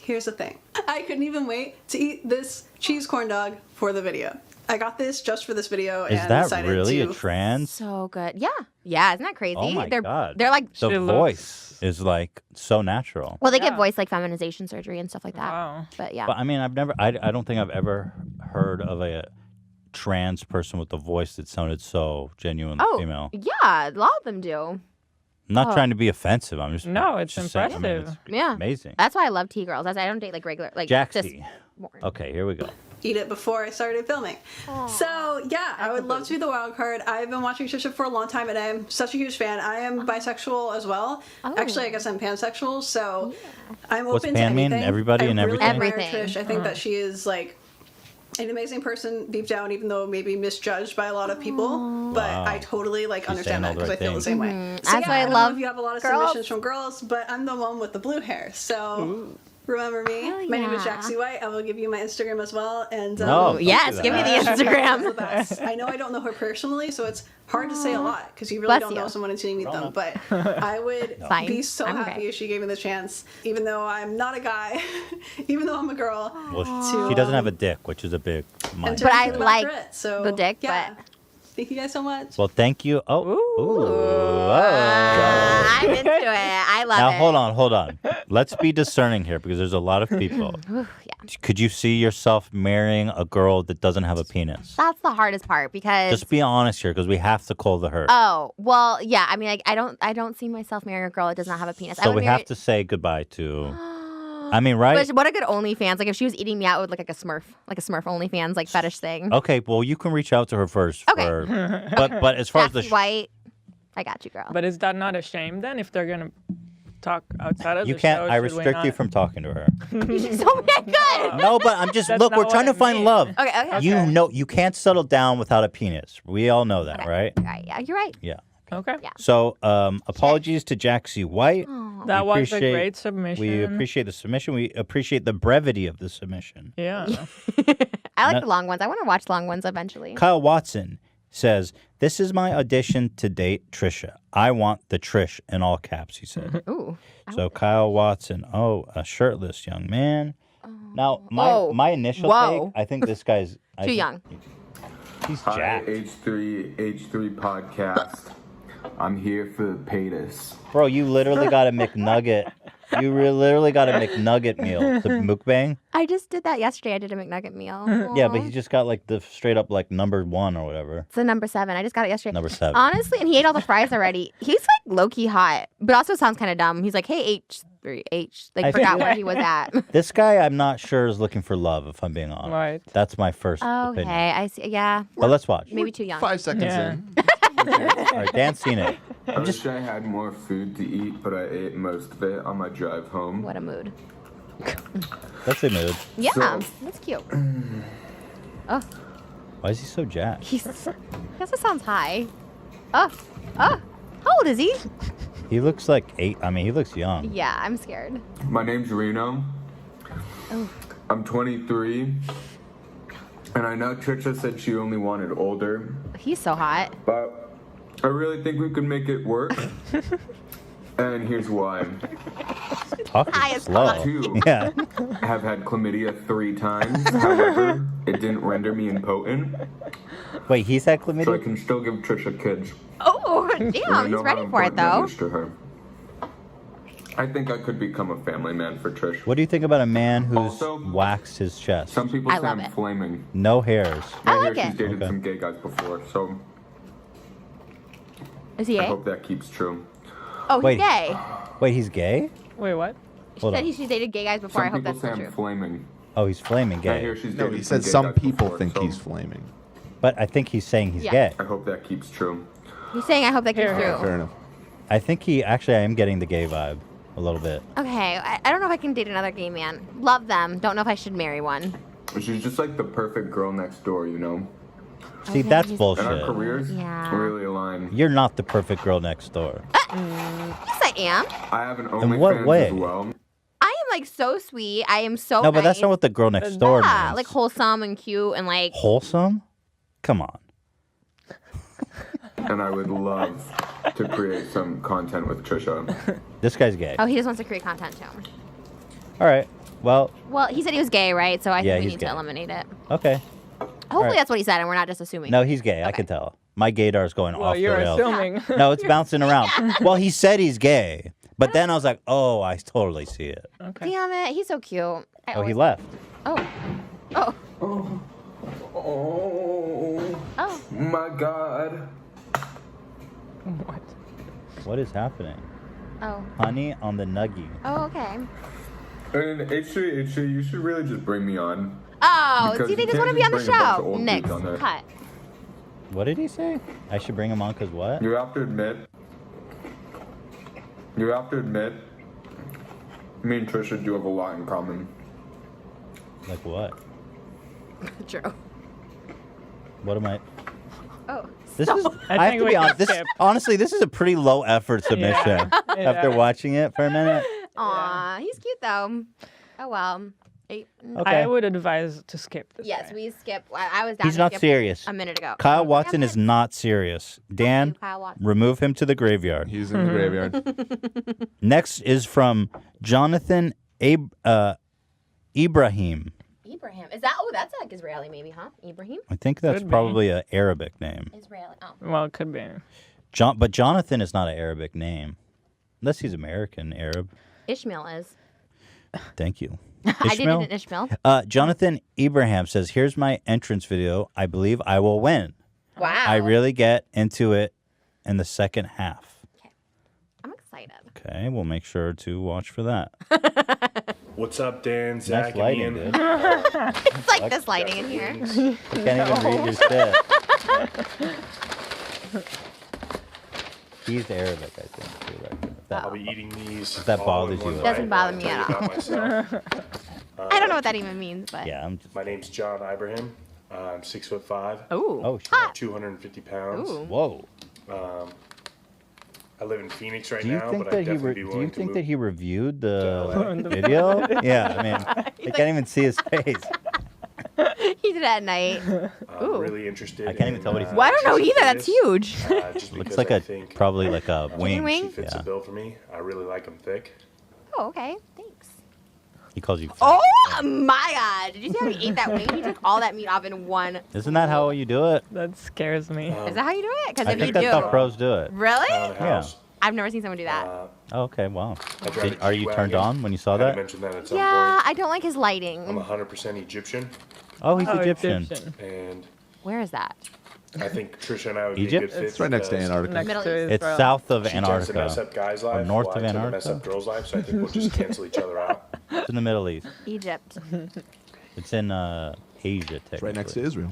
here's the thing. I couldn't even wait to eat this cheese corn dog for the video. I got this just for this video. Is and that decided really to... a trans? So good. Yeah. Yeah, isn't that crazy? Oh my God. They're like The voice is like so natural. Well, they get voice like feminization surgery and stuff like that. Wow. But yeah. But I mean, I don't think I've ever heard of a trans person with a voice that sounded so genuinely female. Yeah, a lot of them do. I'm not trying to be offensive. I'm just it's just saying, impressive. I mean, it's Yeah. amazing. That's why I love T-girls. I don't date like regular like Jaxie. Okay, here we go. Eat it before I started filming. So yeah, I would love to be the wild card. I've been watching Trisha for a long time, and I'm such a huge fan. I am bisexual as well. Actually, I guess I'm pansexual. So I'm What's open pan to mean? anything. Everybody and really everything? admire Trish. I think that she is like an amazing person deep down, even though maybe misjudged by a lot of people. But Wow. I totally She's understand that saying all because the I feel right the same way. Mhm. So That's why I don't love know if you have a lot of girls. submissions from girls, but I'm the one with the blue hair. So remember me. My name is yeah. Jaxie White. I will give you my Instagram as well. And No, don't yes, do give me the that. Instagram. the best. I know I don't know her personally, so it's hard to say a lot because you really Bless don't know you. someone until you meet them. But I would Fine. be so I'm happy okay. if she gave me the chance, even though I'm not a guy, even though I'm a girl. Well, she doesn't have a dick, which is a big minus. But I About like Brit, so, the dick, yeah. but Thank you guys so much. Well, thank you. Oh, I'm into it. I love now it. hold on. Let's be discerning here because there's a lot of people. Yeah. Could you see yourself marrying a girl that doesn't have a penis? That's the hardest part because Just be honest here because we have to call the herd. Oh, well, yeah. I mean, like, I don't see myself marrying a girl that does not have a penis. I So would we marry- have to say goodbye to. I mean, right? What a good OnlyFans. Like, if she was eating me out, it would look like a Smurf OnlyFans, like, fetish thing. Okay, well, you can reach out to her first. Okay. But as far as the Jaxie White, I got you, girl. But is that not a shame then if they're gonna talk outside of you the can't. show? I should we restrict you not? from talking to her. You just told me I could. No, but I'm just That's look. not We're what trying to I find mean. love. Okay. You know, you can't settle down without a penis. We all know that, right? Right, yeah, you're right. Yeah. Okay. Yeah. So, apologies to Jaxie White. That We was a appreciate- great submission. We appreciate the submission. We appreciate the brevity of the submission. Yeah. I like No- the long ones. I want to watch long ones eventually. Kyle Watson says, "This is my audition to date Trisha. I want the Trish in all caps." He said. Ooh. So Kyle Watson, a shirtless young man. Now, Whoa. my initial Whoa. take, I think this guy's Too young. He's Hi, jacked. H3 podcast. I'm here for Paytas. Bro, you literally got a McNugget. You literally got a McNugget meal. The mukbang. I just did that yesterday. I did a McNugget meal. Yeah, but Aw. he just got like the straight up like number 1 or whatever. It's a number 7. I just got it yesterday. Number 7. Honestly, and he ate all the fries already. He's like low key hot, but also sounds kind of dumb. He's like, "Hey, H3H," like I forgot feel- where he was at. This guy, I'm not sure is looking for love. If I'm being honest, Right. That's my first Okay, opinion. I see. Yeah. But let's watch. Maybe too young. 5 seconds Yeah. in. All right, Dan's seen it. I wish I had more food to eat, but I ate most of it on my drive home. What a mood. That's a mood. Yeah, So- that's cute. Oh, Why is he so jacked? he also sounds high. Oh, how old is he? He looks like 8. I mean, he looks young. Yeah, I'm scared. My name's Reno. Oh. I'm 23. And I know Trisha said she only wanted older, He's so hot. but I really think we can make it work. And here's why. Talking High as slow. fuck. Two. Yeah. Have had chlamydia 3 times. However, it didn't render me impotent, Wait, he's had so I chlamydia? can still give Trisha kids. Oh, And I damn, know he's how ready for it important that though. is to her. I think I could become a family man for Trish. What do you think about a man who's Also, waxed his chest? Some people I say love I'm it. flaming. No hairs. I I like hear she's it. dated Okay. some gay guys before, so Is he I gay? hope that keeps true. Oh, he's Wait. gay. Wait, he's gay? Wait, what? She Hold said on. she's dated gay guys before. I Some hope people that's say not I'm true. flaming. Oh, he's flaming I hear gay. she's No, dated he said gay some guys people before, think so he's flaming. But I think he's saying he's Yeah. gay. I hope that keeps true. He's saying I hope that keeps Here. true. Fair enough. I think I am getting the gay vibe a little bit. Okay, I don't know if I can date another gay man. Love them. Don't know if I should marry one. She's just like the perfect girl next door, you know? See, that's bullshit. And our careers really align. You're not the perfect girl next door. Yes, I am. I have an In what OnlyFans way? as well. I am like so sweet. I am so No, but that's nice. not what the girl next door Yeah, means. like wholesome and cute and like. Wholesome? Come on. And I would love to create some content with Trisha. This guy's gay. Oh, he just wants to create content too. All right. Well, Well, he said he was gay, right? So I Yeah, think we he's need gay. to eliminate it. okay. Hopefully right. that's what he said, and we're not just assuming. No, he's gay. I can tell. My gaydar is going Well, off the you're rails. assuming. No, it's bouncing around. Well, he said he's gay, but then I was like, oh, I totally see it. Okay. Damn it, he's so cute. Oh, he left. Oh. Oh. Oh my God. What? What is happening? Oh. Honey on the nuggie. Oh, okay. And H3, you should really just bring me on. Oh, Because do you think you this want to be on can't the just bring a bunch of show? old Nick, dudes on there. cut. What did he say? I should bring him on because what? You have to admit, me and Trisha do have a lot in common. Like what? True. What am I? Oh. This stop. is. I have to be honest. This honestly, this is a pretty low effort submission. Yeah. After watching it for a minute. Aw, he's cute though. Oh well. Okay. I would advise to skip this. Yes, we skip. I was down He's to not skip serious. a minute ago. Kyle Watson is not serious. Dan, Kyle Watson. remove him to the graveyard. He's in the graveyard. Next is from Jonathan Ibrahim. Ibrahim. Is that? Oh, that's like Israeli, maybe, huh? Ibrahim. I think that's Could be. probably an Arabic name. Israeli. Oh. Well, it could be. But Jonathan is not an Arabic name, unless he's American Arab. Ishmael is. Thank you. I did it in Ishmael. Jonathan Ibrahim says, "Here's my entrance video. I believe I will win. Wow. I really get into it in the second half." I'm excited. Okay, we'll make sure to watch for that. What's up, Dan, Zach, Nice lighting, and dude. Ian? It's like this lighting in here. You can't even read your shit. He's Arabic, I think. For the record. If that, I'll be eating these. if that all in bothers one you. bite. Doesn't bother me I'll at tell you all. about myself. I don't know what that even means, but. Yeah, I'm just. My name's John Ibrahim. I'm 6'5". Ooh. Oh shit. 250 pounds. Ooh. Whoa. I live in Phoenix right Do you now, think but I'd that he? definitely be Do willing you to think move. that he reviewed the The video? Yeah, I mean, I can't even see his face. He did it at night. I'm Ooh. really interested. I can't even tell what he's. Well, I don't know Trisha either. That's Paytas, huge. Just Looks because like I a think probably like a wing. wing? she fits Yeah. the bill for me. I really like them thick. Oh, okay. Thanks. He calls you. Oh my God! Did you see how he ate that wing? He took all that meat off in one. Isn't that how you do it? That scares me. Is that how you do it? Because I if you think do, that's how pros do it. really? Around the house. I've never seen someone do that. Oh, okay, wow. I drive a Are you turned G-Wagon. on when you saw I had to that? mention that at some Yeah, point. I don't like his lighting. I'm 100% Egyptian, Oh, he's Oh, Egyptian. and Where is that? I think Trisha and I would be a Egypt? good fit. It's right next to because Antarctica. Next Middle to East. It's Israel. south of She tends to mess Antarctica. up guys' Or lives, north while of I tend to mess Antarctica. up girls' lives, so I think we'll just cancel each other out. It's in the Middle East. Egypt. It's in Asia, technically. It's right next to Israel.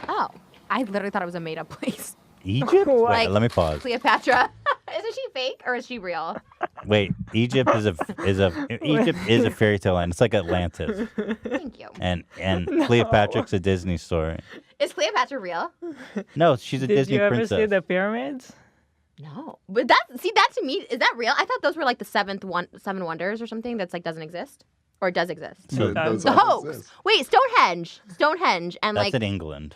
Oh, I literally thought it was a made-up place. Egypt? What? Wait, let me pause. Cleopatra. Isn't she fake or is she real? Wait, Egypt is a fairy tale land. It's like Atlantis, Thank you. and Cleopatra's a Disney story. Is Cleopatra real? No, she's a Did Disney you ever princess. see the pyramids? No. But that to me, is that real? I thought those were like the seven wonders or something that's like doesn't exist. Or does exist. So Those The all hoax. exist. Wait, Stonehenge and That's like in England.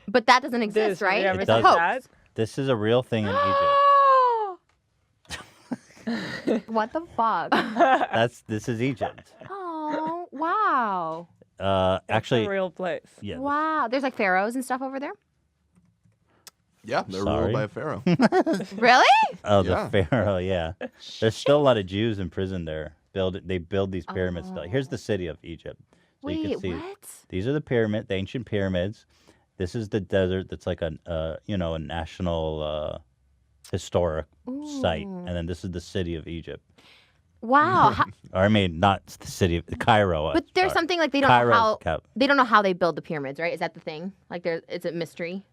but that doesn't exist, This, right? you ever It It's a does. hoax. that? This is a real thing in Egypt. What the fuck? This is Egypt. Oh, wow. Actually, It's a real place. yeah. Wow. There's like pharaohs and stuff over there? Yeah, they're Sorry. ruled by a pharaoh. Really? Oh, Yeah. the pharaoh. Yeah. There's still a lot of Jews in prison there. They build these pyramids. Still. Here's the city of Egypt. So you Wait, can see what? these are the ancient pyramids. This is the desert. That's like a national historic site, and then this is the city of Egypt. Wow. Or I mean, not the city of Cairo. But there's sorry. something like they don't Cairo's know how cap- they don't know how they build the pyramids, right? Is that the thing? Like it's a mystery.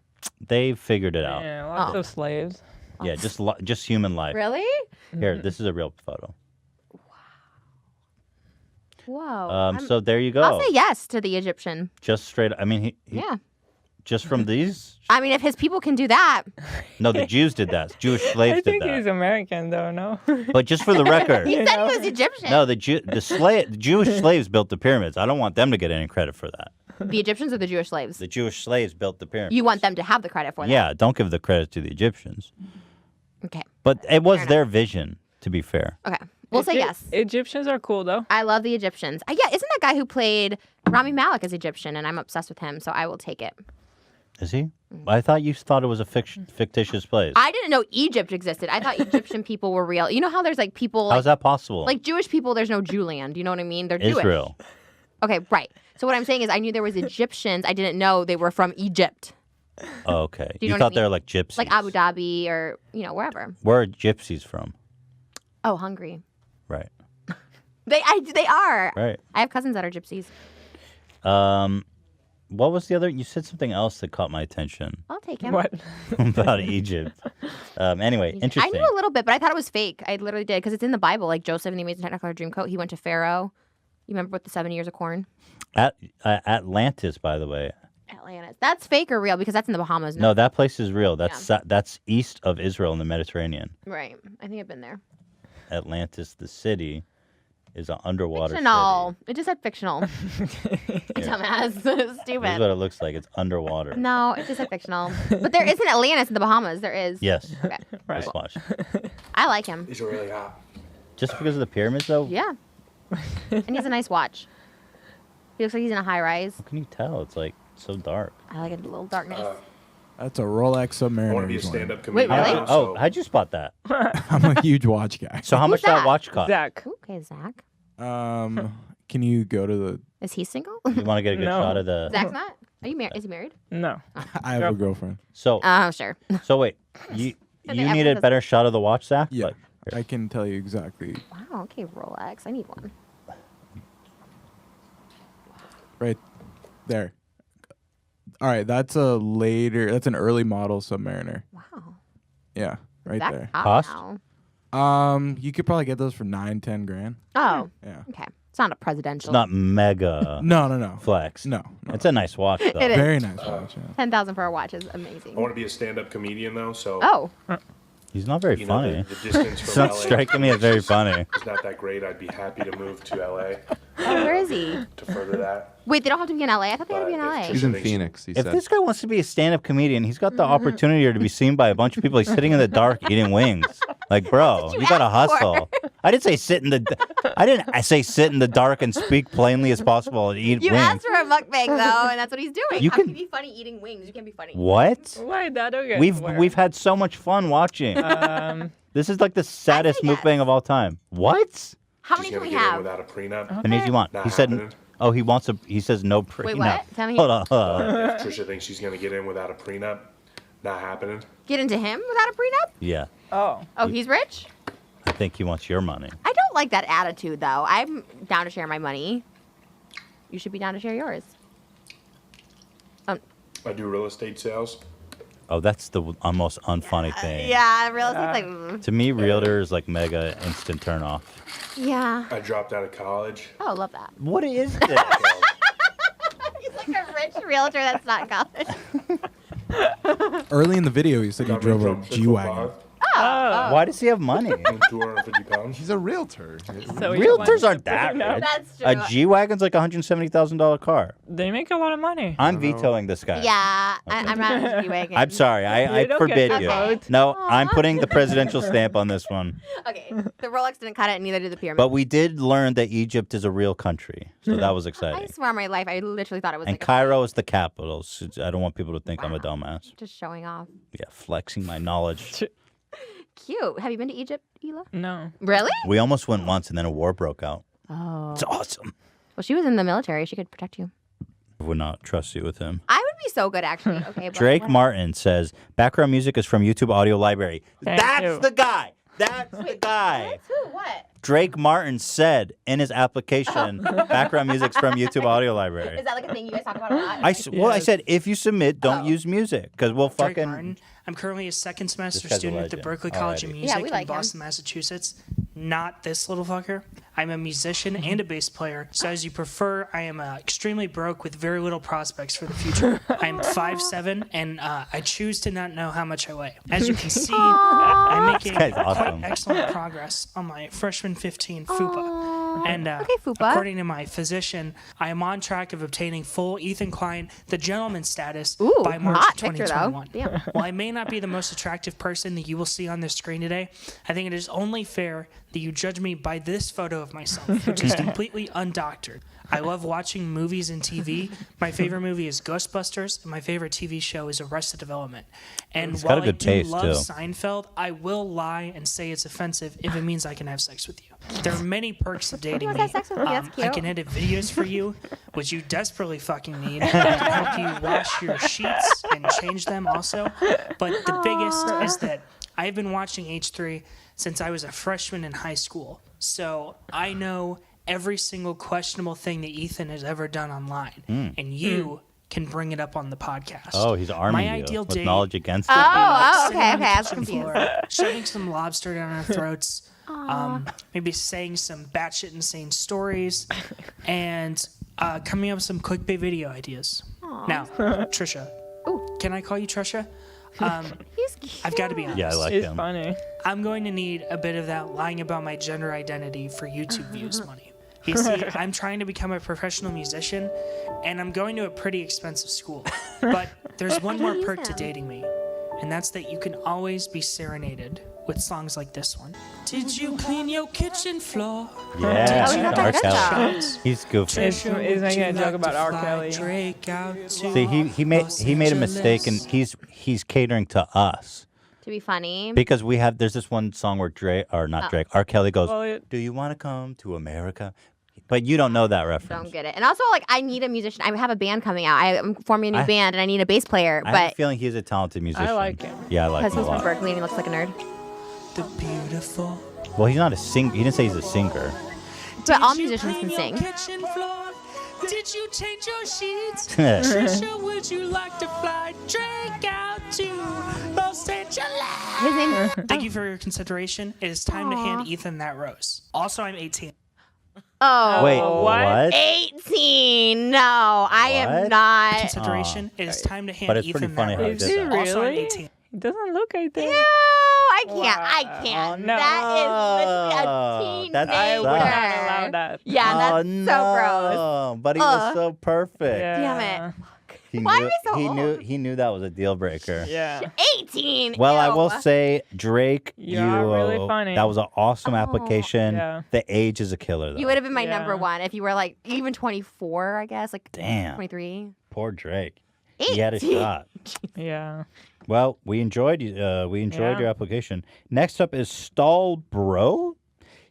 They figured it out. Yeah, lots of slaves. Yeah, just human life. Really? Here, this is a real photo. Whoa. So there you go. I'll say yes to the Egyptian. Just straight. I mean, Yeah. Just from these. I mean, if his people can do that. No, the Jews did that. Jewish slaves I think did that. he's American, though. No. But just for the record. He said he was Egyptian. No, the Jewish slaves built the pyramids. I don't want them to get any credit for that. The Egyptians or the Jewish slaves? The Jewish slaves built the pyramids. You want them to have the credit for that? Yeah, don't give the credit to the Egyptians. Okay. But it was their vision, to be fair. Okay. We'll say yes. Egyptians are cool, though. I love the Egyptians. Yeah, isn't that guy who played Rami Malek as Egyptian? And I'm obsessed with him, so I will take it. Is he? I thought you thought it was a fictitious place. I didn't know Egypt existed. I thought Egyptian people were real. You know how there's like people. How's that possible? Like Jewish people, there's no Jewland. You know what I mean? They're Israel. Jewish. Okay, right. So what I'm saying is I knew there was Egyptians. I didn't know they were from Egypt. Oh, okay. Do you know what I thought they mean? were like gypsies. Like Abu Dhabi or, wherever. Where are gypsies from? Oh, Hungary. Right. They are. Right. I have cousins that are gypsies. What was the other? You said something else that caught my attention. I'll take him. What? About Egypt. Anyway, interesting. I knew a little bit, but I thought it was fake. I literally did because it's in the Bible. Like Joseph and the Amazing Technicolor Dreamcoat. He went to Pharaoh. You remember with the 7 years of corn? Atlantis, by the way. Atlantis. That's fake or real because that's in the Bahamas. No, that place is real. That's east of Israel in the Mediterranean. Right. I think I've been there. Atlantis, the city, is an underwater Fictional. It just said fictional. Dumbass. city. Stupid. This is what it looks like. It's underwater. No, it just said fictional. But there isn't Atlantis in the Bahamas. There is. Yes. Okay. Right. Just watch. I like him. These are really hot. Just because of the pyramids, though? Yeah. And he has a nice watch. He looks like he's in a high rise. How can you tell? It's like so dark. I like a little darkness. That's a Rolex Submariner. I want to be a he's wearing. stand-up Wait, comedian. really? Oh, how'd you spot that? I'm a huge watch guy. So how much that watch cost? Zach. Okay, Zach. Can you go to the? Is he single? You want to get a good shot of the? Zach's not. Are you married? Is he married? No. I have a girlfriend. So. Oh, sure. So wait, you Okay, need everyone a does- better shot of the watch, Zach? Yeah, Like, I can tell you exactly. Wow. Okay, Rolex. I need one. Right there. All right, that's an early model Submariner. Wow. Yeah, right That's there. hot now. You could probably get those for 9-10 grand. Oh. Yeah. Okay. It's not a presidential. it's not mega. No. Flex. No. It's a nice watch, though. It is. Very nice watch. Yeah. 10,000 for a watch is amazing. I want to be a stand-up comedian, though, so... Oh. He's not very You know, funny. the distance It's from not LA striking me as very funny. It's not that great. I'd be happy to move to LA Oh, where is he? to further that. Wait, they don't have to be in LA? I thought they had to be in But LA. if He's in Phoenix. He If said. this guy wants to be a stand-up comedian, he's got the opportunity to be seen by a bunch of people. He's sitting in the dark eating wings. Like, bro, you gotta ask for. hustle. I didn't say sit in the. I say sit in the dark and speak plainly as possible and eat You wings. asked for a mukbang, though, and that's what he's doing. You How can- can you be funny eating wings? You can't be funny. What? Why that? Okay. We've had so much fun watching. This is like the saddest mukbang of all time. What? How She's many can gonna we get in have? without a prenup. How many do you want? Not He said. happening. Oh, he wants a. He says no prenup. Wait, what? Tell me. Hold on. If Trisha thinks she's gonna get in without a prenup, not happening. Get into him without a prenup? Yeah, Oh. Oh, he's rich? I think he wants your money. I don't like that attitude, though. I'm down to share my money. You should be down to share yours. I do real estate sales. Oh, that's the most unfunny thing. Yeah, real estate's like, mm. To me, realtor is like mega instant turn off. Yeah. I dropped out of college. Oh, love that. What is this? He's like a rich realtor that's not in college. Early in the video, you said you Got me drove a from G-Wagon. Oh. Why does he have money? 250 pounds. He's a realtor. So Realtors aren't that No. rich. That's true. A G-Wagon's like a $170,000 car. They make a lot of money. I'm vetoing this guy. Yeah, I'm not a G-Wagon. I'm sorry. I You don't forbid get you. that vote. No, I'm putting the presidential stamp on this one. Okay, the Rolex didn't cut it, and neither did the pyramid. But we did learn that Egypt is a real country, so that was I exciting. swear on my life, I literally thought it was And like Cairo is the capital. So I don't want people to think I'm a dumbass. just showing off. Yeah, flexing my knowledge. Cute. Have you been to Egypt, Hila? No. Really? We almost went once, and then a war broke out. Oh. It's awesome. Well, she was in the military. She could protect you. I would not trust you with him. I would be so good, actually. Okay. But Drake what- Martin says background music is from YouTube Audio Library. Thank That's you. the guy. That's the guy. Who? What? Drake Martin said in his application, background music's from YouTube Audio Library. Is that like a thing you guys talk about a lot? Well, I said if you submit, don't use music because we'll Drake fucking. Martin. I'm currently a second semester This guy's a student at the legend. Berklee College of Alrighty. Music Yeah, we like in him. Boston, Massachusetts. not this little fucker. I'm a musician and a bass player, so as you prefer, I am extremely broke with very little prospects for the future. I'm 5'7", and I choose to not know how much I weigh. As you can see, I'm making quite excellent progress on my freshman 15 FUPA. And according to my physician, I am on track of obtaining full Ethan Klein, the gentleman status by March 2021. While I may not be the most attractive person that you will see on this screen today, I think it is only fair that you judge me by this photo of myself, which is completely undoctored. I love watching movies and TV. My favorite movie is Ghostbusters, and my favorite TV show is Arrested Development. And It's while got a good I do taste, love too. Seinfeld, I will lie and say it's offensive if it means I can have sex with you. There are many perks of dating me. I can edit videos for you, which you desperately fucking need. I can help you wash your sheets and change them also. But the biggest is that I've been watching H3 since I was a freshman in high school. So I know every single questionable thing that Ethan has ever done online. And you can bring it up on the podcast. Oh, he's arming My you ideal with date knowledge against it. okay. I I was was confused. shoving some lobster down our throats, maybe saying some batshit insane stories, and coming up with some clickbait video ideas. Now, Trisha. Can I call you Trisha? He's cute. I've got to be honest. Yeah, I like him. Funny. I'm going to need a bit of that lying about my gender identity for YouTube views money. You see, I'm trying to become a professional musician, and I'm going to a pretty expensive school. But there's one more perk to dating me, and that's that you can always be serenaded with songs like this one. Did you clean your kitchen floor? Yeah, Did you R. take Kelly. shots? He's goofy. He's making a joke about R. Fly Kelly. Drake out to See, he made a mistake, and he's catering to us. To be funny. Because there's this one song where R. Kelly goes, Well, "Do you want to come to America?" But you don't know that reference. Don't get it. And also, like, I need a musician. I have a band coming out. I'm forming a new band, and I need a bass player. I have a But feeling he's a talented musician. I like him. Yeah, I like because him a he's from lot. Berkeley and he looks like a nerd. the beautiful. Well, he's not a singer. He didn't say he's a singer. But all musicians can sing. Kitchen floor? Did you change your sheets? Trisha, would you like to fly Drake out to Los Angeles? His name. Thank you for your consideration. It is time to hand Ethan that rose. Also, I'm 18. Oh. Wait, what? 18. No, I am What? not. Consideration. It is time to hand But it's pretty Ethan funny that how he rose. did that. Also, I'm Really? 18. He doesn't look like that. Ew, I can't. I can't. Oh, no. That is literally a teenager. That I would sucks. not allow that. Yeah, that's Oh, so gross. no. But he was so perfect. Damn it. He Why knew, are we so he old? knew he knew that was a deal breaker. Yeah. 18. Well, I Ew. will say, Drake, You are really funny. that was an awesome application. Yeah. The age is a killer, though. You would have been my Yeah. number one if you were like even 24, I guess. Like Damn. 23. Poor Drake. He had a 18. shot. Yeah. Well, we enjoyed Yeah. your application. Next up is Stall Bro.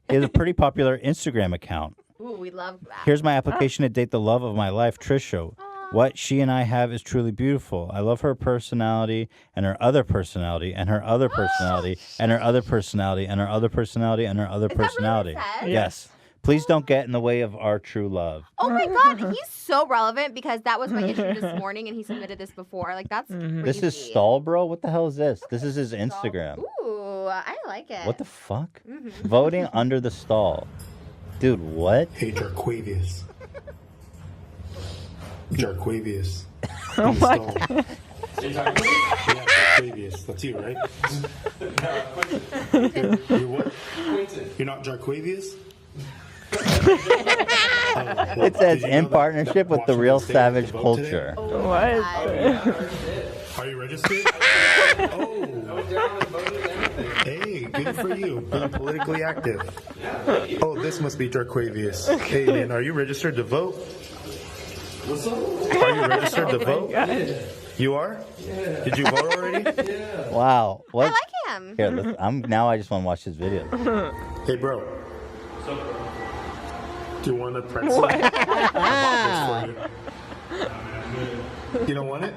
He has a pretty popular Instagram account. Ooh, we love that. Here's my application to date the love of my life, Trisha. What she and I have is truly beautiful. I love her personality and her other personality and her other personality and her other personality and her other personality and her other personality. says? Yes. Please don't get in the way of our true love. Oh my God, he's so relevant because that was my issue this morning and he submitted this before. Like, that's crazy. This is Stall Bro? What the hell is this? This is his Instagram. Ooh, I like it. What the fuck? Voting under the stall. Dude, what? Hey, Jarquavius. Jarquavius. Oh my God. Yeah, Jarquavius. That's you, right? You're what? You're not Jarquavius? It says in partnership with the Real Savage Culture. What? Are you registered? Hey, good for you. Being politically active. Oh, this must be Jarquavius. Hey, man, are you registered to vote? Are you registered to vote? You are? Did you vote already? Wow. What? I like him. Here, now I just want to watch his video. Hey, bro. Do you want a pretzel? I bought this for you. You don't want it?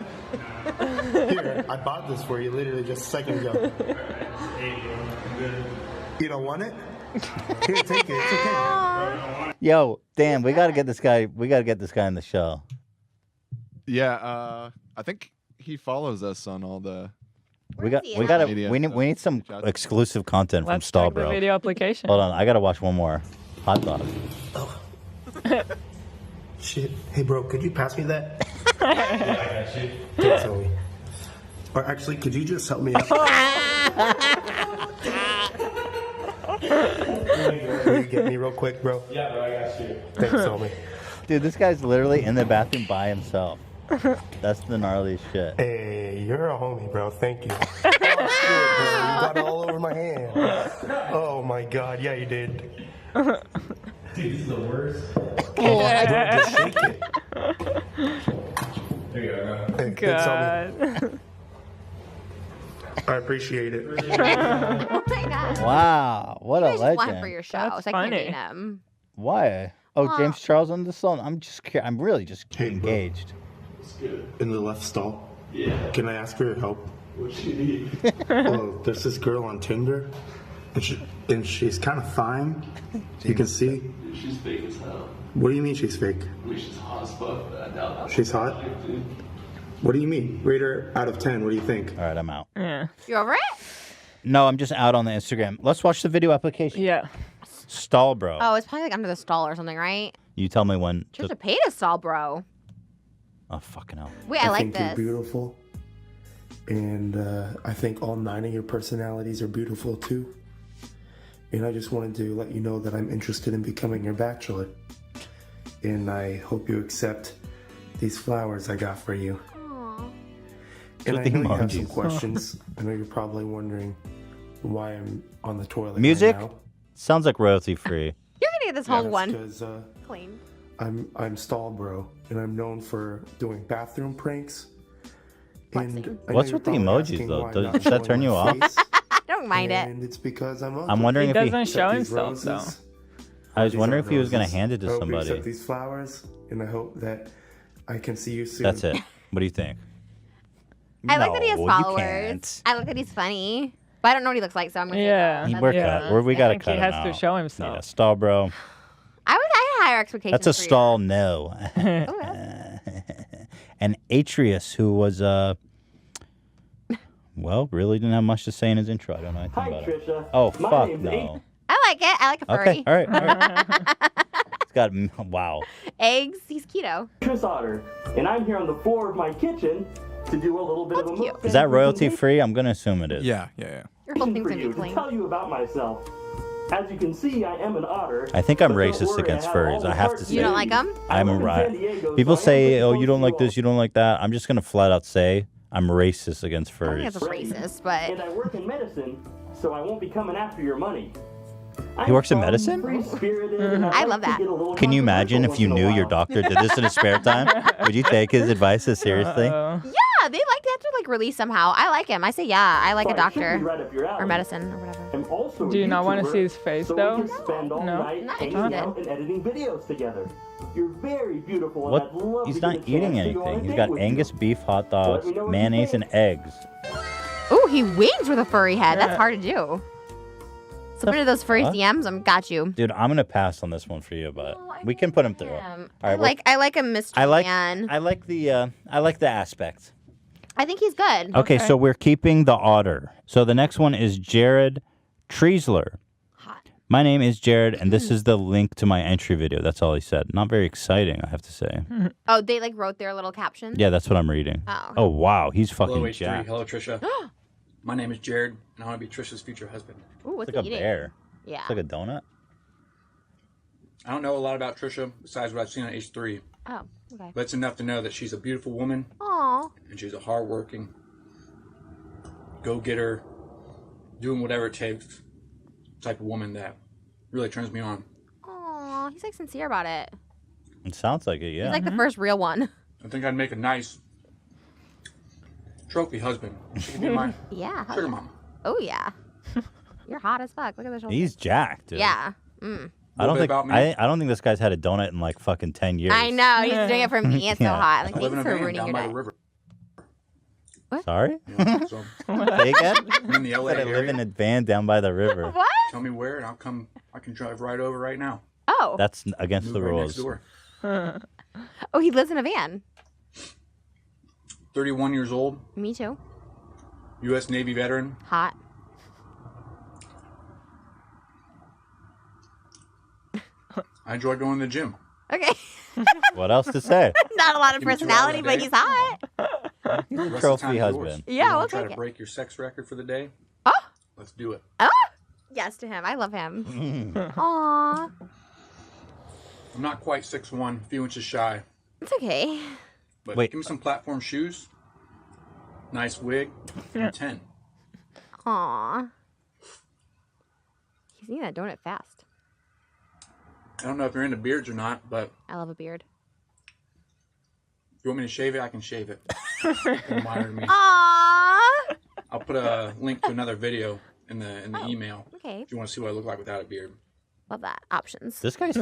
Here, I bought this for you literally just a second ago. You don't want it? Here, take it. It's okay. Yo, Dan, we gotta get this guy. We gotta get this guy on the show. Yeah, I think he follows us on all the We need some exclusive content from Let's Stall check the Bro. video application. Hold on, I gotta watch one more. Hot dog. Shit. Hey, bro, could you pass me that? Yeah, I got you. Thanks, homie. Or actually, could you just help me out? Can you get me real quick, bro? Yeah, bro, I got you. Thanks, homie. Dude, this guy's literally in the bathroom by himself. That's the gnarliest shit. Hey, you're a homie, bro. Thank you. Oh, shit, bro. You got it all over my hand. Oh, my God. Yeah, you did. Dude, this is the worst. Bro, just shake it. There you go, bro. Hey, thanks, homie. I appreciate it. Oh my God. Wow, what You a guys just want him legend. for your show, That's so I can't funny. hate him. Why? Oh, Aw. James Charles on the song. I'm really just engaged. In the left stall? Yeah. Can I ask for your help? What you need? Well, there's this girl on Tinder, and she's kind of fine. You can see. Dude, she's fake as hell. What do you mean she's fake? I mean, she's hot as fuck, but I doubt that. She's hot? What do you mean? Rate her out of 10. What do you think? All right, I'm out. Yeah. You over it? No, I'm just out on the Instagram. Let's watch the video application. Yeah. Stall Bro. Oh, it's probably like under the stall or something, right? You tell me when. Trisha Paytas stall, bro. Oh, fucking hell. Wait, I like think this. you're beautiful. And I think all 9 of your personalities are beautiful too. And I just wanted to let you know that I'm interested in becoming your bachelor. And I hope you accept these flowers I got for you. And I With the know you have some emojis. questions. I know you're probably wondering why I'm on the toilet Music? right now. Sounds like royalty free. You're gonna get this whole That's one 'cause, clean. I'm Stall Bro, and I'm known for doing bathroom pranks. And I know What's you're with the probably emojis, asking though? why I'm Does not that showing turn my you off? face. I don't mind it. And it's because I'm ugly. I'm wondering if he doesn't show Accept these himself, though. roses. I was These wondering are if he was going to roses. hand it I to hope you somebody. accept these flowers, and I hope that I can see you soon. That's it. What do you think? I like that he has No, you followers. can't. I like that he's funny. But I don't know what he looks like, so I'm gonna Yeah. say no. We're That's- cut. We got to think cut he him has to out. show himself. Yeah, Stall Bro. I had higher expectations. That's a for you. stall no. And Atreus, who was, well, really didn't have much to say in his intro. I don't know anything about it. Trisha. Oh, My fuck name's no. I like it. I like a furry. Okay, all right, all right. It's got, wow. Eggs. He's keto. Tris Otter, and I'm here on the floor of my kitchen to do a little bit of a mukbang Is that royalty presentation free? I'm going to assume it is. Yeah. Your whole thing's for gonna you be to clean. tell you about myself. As you can see, I am an otter. I think I'm but don't racist worry, against I have all furries. the I have heart to in say. You don't me. like them? I'm a I live in right. San Diego, People so I say, am oh, pretty you don't close like to this, you don't like that. I'm just going to flat out say I'm racist against I don't think furries. that's racist, but And I work in medicine, so I won't be coming after your money. He works in medicine? I love that. Can you imagine if you knew your doctor did this in his spare time? Would you take his advice as seriously? yeah, they have to like release somehow. I like him. I say yeah. I like a So I should be doctor right up your alley. or medicine or whatever. I'm also Do you a not want to YouTuber, see his face, so though? we can spend all No? night Not hanging interested. out and editing videos together. You're very beautiful. What? And I'd love He's to get not a chance eating to go on a anything. He's date got with Angus you. beef, hot dogs, Let me know what you mayonnaise, and think. eggs. Ooh, he wings with a furry head. That's Yeah. hard to do. Slip into those furry What? DMs. Got you. Dude, I'm gonna pass on this one for you, but we can put him through. All I right, like a mystery man. I like the aspect. I think he's good. Okay, so we're keeping the otter. So the next one is Jared Treisler. My name is Jared, and this is the link to my entry video. That's all he said. Not very exciting, I have to say. Oh, they like wrote their little caption. Yeah, that's what I'm reading. Oh. Oh wow, he's fucking Hello, H3. jacked. Hello, Trisha. My name is Jared, and I want to be Trisha's future husband. Ooh, what's It's like he a eating? bear. Yeah. It's like a donut. I don't know a lot about Trisha besides what I've seen on H3, Oh, okay. but it's enough to know that she's a beautiful woman Aw. and she's a hardworking, go-getter, doing whatever it takes type of woman that really turns me on. Aw, he's like sincere about it. It sounds like it, yeah. He's like the first real one. I think I'd make a nice trophy husband. She could be my Yeah. sugar mama. Oh yeah. You're hot as fuck. Look at this. He's jacked, dude. Yeah. Mm. I don't Little bit think about me. I don't think this guy's had a donut in like fucking 10 years. I know. He's doing it for me. It's so Yeah. hot. Like, I live in thanks a for van ruining down your by the day. river. Sorry? Yeah, so Say again? I'm in the LA Said I live area. in a van down by the river. What? Tell me where, and I'll come. I can drive right over right now. Oh. That's against Move the right next rules. door. Oh, he lives in a van. 31 years old. Me too. U.S. Navy veteran. Hot. I enjoy going to the gym. Okay. What else to say? Not a lot of Give me 2 personality, hours a but day. he's hot. He's a The rest of the trophy time is husband. yours. Yeah, You wanna we'll try take to it. break your sex record for the day? Oh. Let's do it. Oh. Yes to him. I love him. Aw. I'm not quite 6'1", a few inches shy. It's okay. But Wait. give me some platform shoes, nice wig, and 10. Aw. He's eating that donut fast. I don't know if you're into beards or not, but I love a beard. if you want me to shave it, I can shave it. Don't bother me. Aww. I'll put a link to another video in the email. Okay. If you want to see what I look like without a beard. Love that. Options. This guy's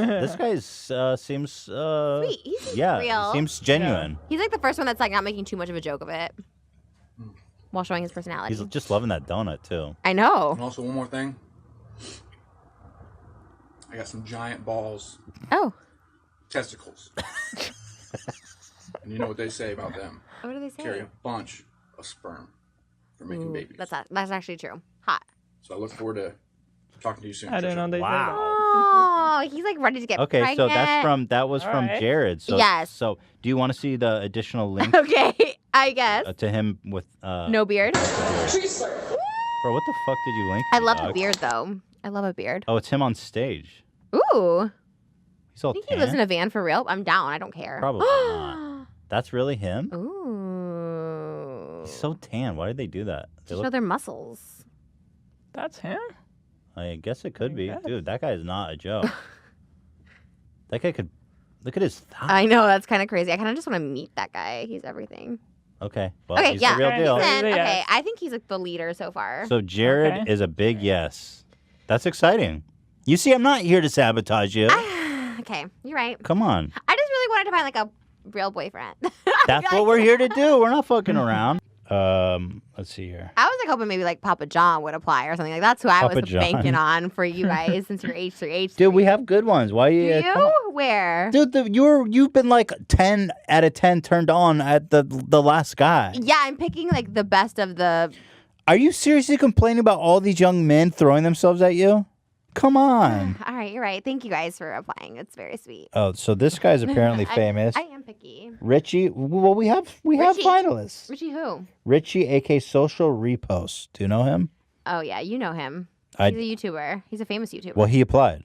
seems Sweet. He seems yeah, real. he seems genuine. He's like the first one that's like not making too much of a joke of it while showing his personality. He's just loving that donut too. I know. And also one more thing. I got some giant balls. Oh. Testicles. And you know what they say about them. What do they say? Carry a bunch of sperm for making babies. That's actually true. Hot. So I look forward to talking to you soon. I didn't know they said Wow. Oh, he's like ready to get Okay, pregnant. so that was from Alright. Jared. So, Yes. So do you want to see the additional link Okay, I guess. to him with No beard. Bro, what the fuck did you link? I me, love dog? a beard though. I love a beard. Oh, it's him on stage. Ooh. He's all I think he lives tan? in a van for real. I'm down. I don't care. Probably not. That's really him? Ooh. He's so tan. Why did they do that? They To show look- their muscles. That's him? I guess it could be. Dude, that guy is not a joke. That guy could... Look at his thigh. I know, that's kind of crazy. I kind of just want to meet that guy. He's everything. Okay. Well, Okay, he's yeah. the real deal. Then, okay, I think he's like the leader so far. So Jared is a big yes. That's exciting. You see, I'm not here to sabotage you. Okay, you're right. Come on. I just really wanted to find like a real boyfriend. That's what we're here to do. We're not fucking around. Let's see here. I was like hoping maybe like Papa John would apply or something. Like that's who I Papa was John. banking on for you guys since you're H3. Dude, we have good ones. Why Do you? come on. you? Where? Dude, you've been like 10 out of 10 turned on at the last guy. Yeah, I'm picking like the best of the. Are you seriously complaining about all these young men throwing themselves at you? Come on. All right, you're right. Thank you guys for applying. It's very sweet. Oh, so this guy's apparently famous. I am picky. Richie. Well, we have Richie. finalists. Richie who? Richie, aka Social Repost. Do you know him? Oh yeah, you know him. I- He's a YouTuber. He's a famous YouTuber. Well, he applied.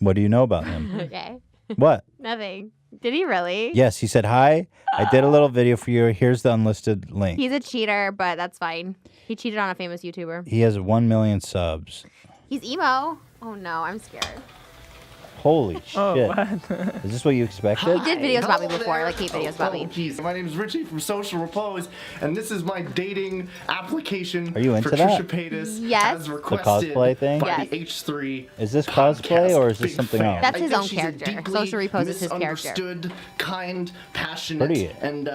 What do you know about him? Okay. What? Nothing. Did he really? Yes, he said, hi, I did a little video for you. Here's the unlisted link. He's a cheater, but that's fine. He cheated on a famous YouTuber. He has 1 million subs. He's emo. Oh no, I'm scared. Holy shit. Oh, Is this what you expected? He did videos about me before, like hate videos about me. Jeez, my name is Richie from Social Repose, and this is my dating application Are you into for that? Trisha Paytas Yes. as The requested cosplay thing? by Yes. the H3. Is this cosplay or is this Big something fan. else? That's I his think own she's a character. deeply Social Repose is his character. misunderstood, kind, passionate, Pretty. and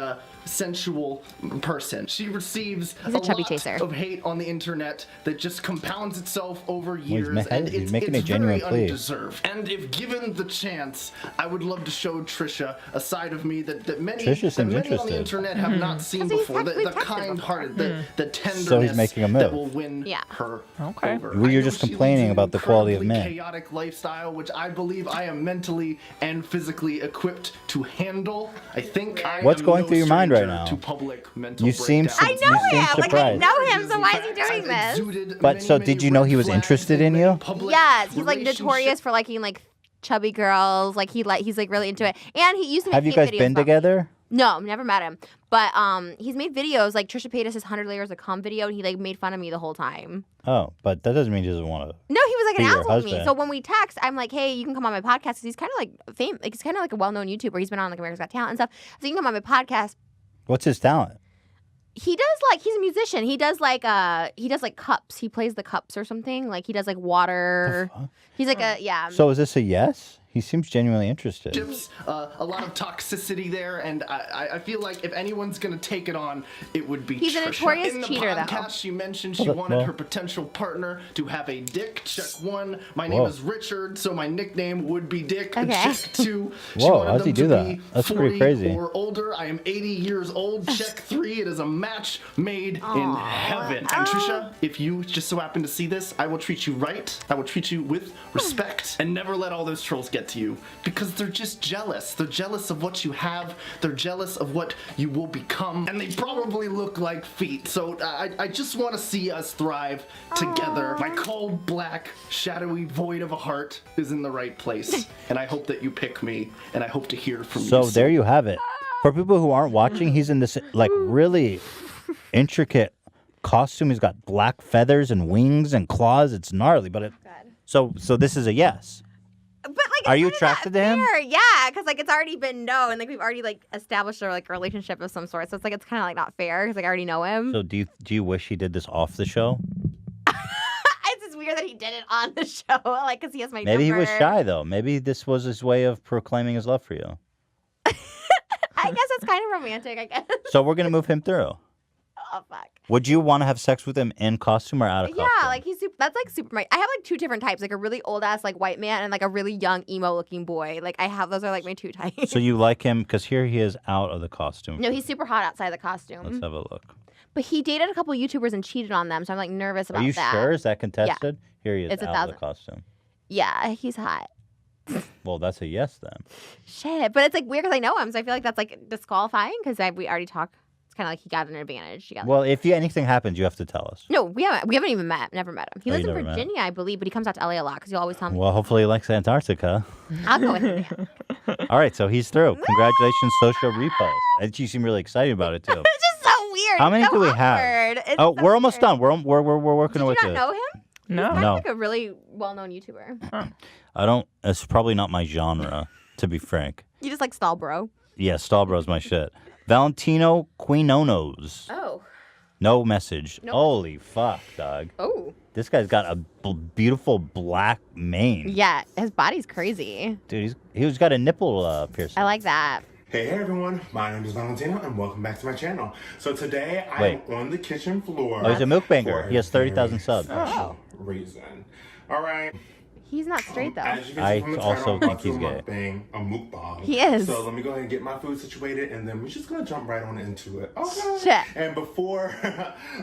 sensual person. She receives He's a chubby lot chaser. of hate on the internet that just compounds itself over he's years, ma- and he's it's, making it's a genuine very plea. undeserved. And if given the chance, I would love to show Trisha a side of me that many, Trisha that seems many on interested. the internet have not seen Because he's before. technically The texted kind-hearted, before. the tenderness So he's making a move. that will win Yeah. her Okay. over. Well, you're I know just she complaining leads an about the quality of incredibly men. chaotic lifestyle, which I believe I am mentally and physically equipped to handle. I think I What's am going no through your mind right stranger now? to public mental You seem breakdowns. su- I know you seem him. Like I surprised. know him, so why is he doing this? Exuded But many, so many did you know he was red flags interested in many you? public Yes, he's like relationships. notorious for liking like chubby girls. Like he's like really into it. And he used to make Have you hate guys videos been about me. together? No, never met him. But he's made videos like Trisha Paytas' 100 Layers of Cum video, and he like made fun of me the whole time. Oh, but that doesn't mean he doesn't want to. No, he was like Be an your asshole to me. husband. So when we text, I'm like, hey, you can come on my podcast. 'Cause he's kind of like famous. Like he's kind of like a well-known YouTuber. He's been on like America's Got Talent and stuff. So you can come on my podcast. What's his talent? He does like he's a musician. He does like cups. He plays the cups or something. Like he does like water. He's like a yeah. So is this a yes? He seems genuinely interested. A lot of toxicity there, and I feel like if anyone's gonna take it on, it would be He's Trisha. a notorious In the cheater, though. podcast, she mentioned she wanted her potential partner to have a dick. Check 1. My name Whoa. is Richard, so my nickname would be Dick. Okay. Check 2. She Whoa, wanted how's he them do to that? be That's 40 pretty crazy. or older. I am 80 years old. Check 3. It is a match made in heaven. And Trisha, if you just so happen to see this, I will treat you right. I will treat you with respect, and never let all those trolls get to you, because they're just jealous. They're jealous of what you have. They're jealous of what you will become, and they probably look like feet. So I just want to see us thrive together. My cold, black, shadowy void of a heart is in the right place, and I hope that you pick me, and I hope to hear from you So soon. there you have it. For people who aren't watching, he's in this like really intricate costume. He's got black feathers and wings and claws. It's gnarly, but so this is a yes. But like, Are you attracted to him? fair, yeah, because like it's already been known, like we've already like established a like relationship of some sort. So it's like it's kind of like not fair because like I already know him. So do you wish he did this off the show? It's just weird that he did it on the show, like because he has my Maybe he number. was shy though. Maybe this was his way of proclaiming his love for you. I guess it's kind of romantic. I guess. So we're gonna move him through. Oh fuck. Would you want to have sex with him in costume or out of costume? Yeah, like he's super. That's like super. I have like two different types, like a really old ass like white man and like a really young emo looking boy. Like I have those are like my two types. So you like him because here he is out of the costume. No, he's super hot outside the costume. Let's have a look. But he dated a couple YouTubers and cheated on them, so I'm like nervous about Are you that. sure? Is that contested? Yeah. Here he is It's out of the 1,000. costume. Yeah, he's hot. Well, that's a yes then. Shit, but it's like weird because I know him, so I feel like that's like disqualifying because we already talked. It's kind of like he got an advantage. Well, if anything happens, you have to tell us. No, we haven't even met. Never met him. He Oh, lives you in never met him? Virginia, I believe, but he comes out to LA a lot because he'll always tell me. Well, hopefully he likes Antarctica. I'll go with him. All right, so he's through. Congratulations, social repost. And you seem really excited about it too. It's just so weird. How many It's so do we awkward. have? It's Oh, so we're almost weird. done. We're working Did with you not it. know him? No. He's kind No. of like a really well-known YouTuber. I don't. It's probably not my genre, to be frank. You just like stall, bro. Yeah, Stallbro's my shit. Valentino Quinonos. Oh. No message. No Holy fuck, dog. Oh. This guy's got a beautiful black mane. Yeah, his body's crazy. Dude, he's got a nipple piercing. I like that. Hey everyone, my name is Valentino and welcome back to my channel. So today Wait. I'm on the kitchen floor. Oh, he's a mukbanger. for He has 30,000 very subs. special reason. All right. He's not straight though. As you can I see from the also title, I'm think about to he's do a gay. mukbang, a mukbang. He is. So let me go ahead and get my food situated and then we're just gonna jump right on into it. Okay. Shit. And before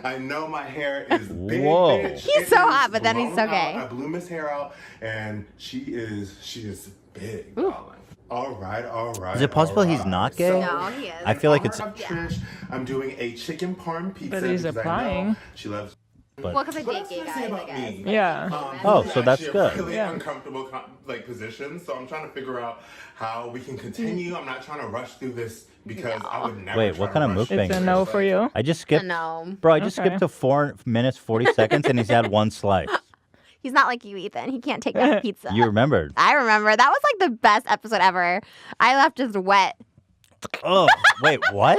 I know my hair is big, Whoa. bitch. He's It so is hot, but then he's so blown gay. out. I blew his hair out and she is big, darling. All right. Is it possible he's not gay? No, he is. I feel like it's. In honor of Trish, I'm doing a chicken parm pizza. But he's because I applying. know she loves. Well, because I What date else gay can I say guys, I about guess. me? Yeah. Oh, this is so that's actually good. a really Yeah. uncomfortable position. So I'm trying to figure out how we can continue. I'm not trying to rush through this because I would never. Wait, try what kind to of rush mukbang? It's a no for you. I just skipped. No. Bro, I just Okay. skipped to 4 minutes 40 seconds and he's had one slice. He's not like you, Ethan. He can't take that pizza. You remembered. I remember. That was like the best episode ever. I left just wet. Oh, wait, what?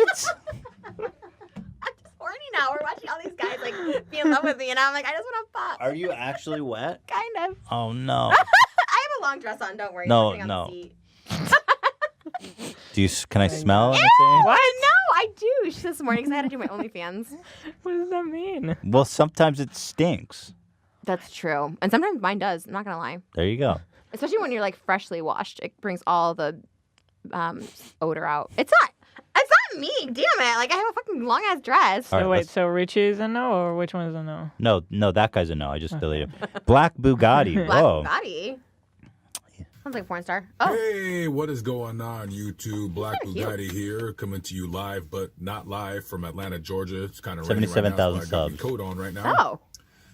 Horny now. We're watching all these guys like be in love with me, and I'm like, I just want to pop. Are you actually wet? Kind of. Oh, no. I have a long dress on. Don't worry. No, I'm sitting no. on the seat. Can I smell anything? What? No, I douche this morning because I had to do my OnlyFans. What does that mean? Well, sometimes it stinks. That's true, and sometimes mine does. I'm not gonna lie. There you go. Especially when you're like freshly washed, it brings all the odor out. It's not me. Damn it! Like I have a fucking long ass dress. All So right, wait, let's- so Richie is a no, or which one is a no? No, that guy's a no. I just deleted him. Black Bugatti. Black Whoa. Bugatti. Sounds like a porn star. Oh, Hey, what is going on, YouTube? Black Kinda cute. Bugatti here, coming to you live, but not live from Atlanta, Georgia. It's kind of raining right now, 77,000 so I got my subs. coat on right now. oh,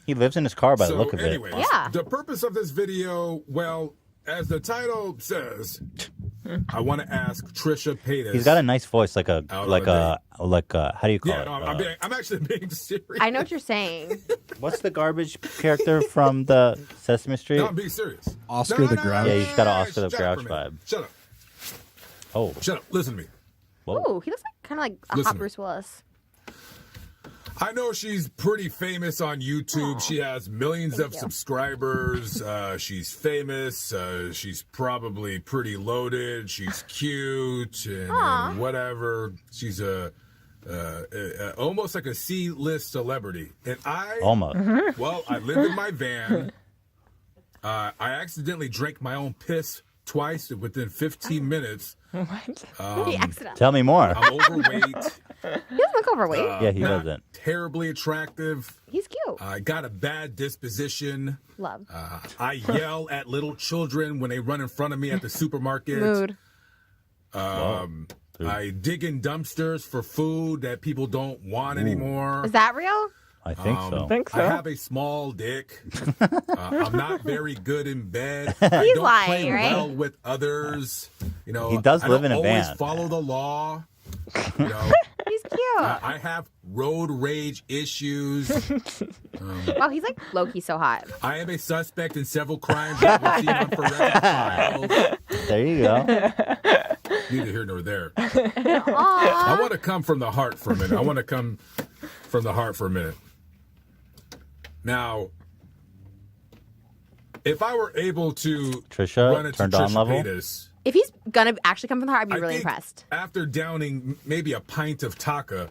He lives in his car by the So look of it. anyways, Yeah. the purpose of this video, well, as the title says, I want to ask Trisha Paytas. He's got a nice voice, like a Out how do you call Yeah, it? no, I'm actually being serious. I know what you're saying. What's the garbage character from the Sesame Street? No, I'm being serious. Oscar the Grouch. Yeah, he's got an Oscar the Shut up Grouch for a minute. vibe. Shut up. Oh, Shut up. Listen to me. whoa. Ooh, he looks like kind of like a Listen hot to me. Bruce Willis. I know she's pretty famous on YouTube. She has millions of subscribers. She's famous. She's probably pretty loaded. She's cute and whatever. She's almost like a C-list celebrity. And I I live in my van. I accidentally drank my own piss twice within 15 minutes. What? Tell me more. I'm overweight. He doesn't look overweight. Yeah, he not doesn't. Terribly attractive. He's cute. I got a bad disposition. Love. I yell at little children when they run in front of me at the supermarket. Mood. I dig in dumpsters for food that people don't want anymore. Is that real? I think so. I have a small dick. I'm not very good in bed. He's I don't lying, play right? well with others. You know, He does I live don't in a always van. follow the law. You know, He's cute. I have road rage issues. Wow, he's like low-key so hot. I am a suspect in several crimes that were seen on forensic files. There you go. Neither here nor there. I want to come from the heart for a minute. Now, if I were able to Trisha, run into turned on Trisha level? Paytas, If he's gonna actually come from the heart, I'd be really think impressed. after downing maybe a pint of Taka,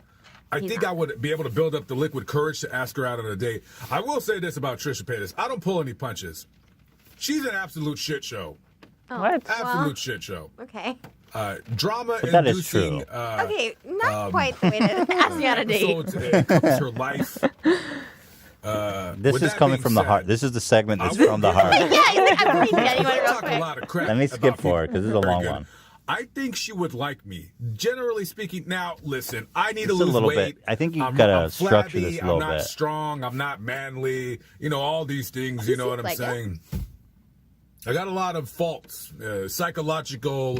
I think I would be able to build up the liquid courage to ask her out on a date. I will say this about Trisha Paytas. I don't pull any punches. She's an absolute shit show. What? Absolute shit show. Okay. Drama But that is inducing. true. Okay, not quite the way to ask me on a date. episodes that covers her life. This With is that coming being from the said, heart. This is the segment that's from the heart. Yeah, he's like, I'm reading anyone real talk a quick. lot of crap Let me skip about forward because this is a Very long good. one. I think she would like me. Generally speaking, now listen, I need to Just a lose little weight. bit. I think you've I'm gotta flabby, structure this a little I'm not bit. strong. I'm not manly. You know, all these things. You know what I'm like it. saying? I got a lot of faults, psychological,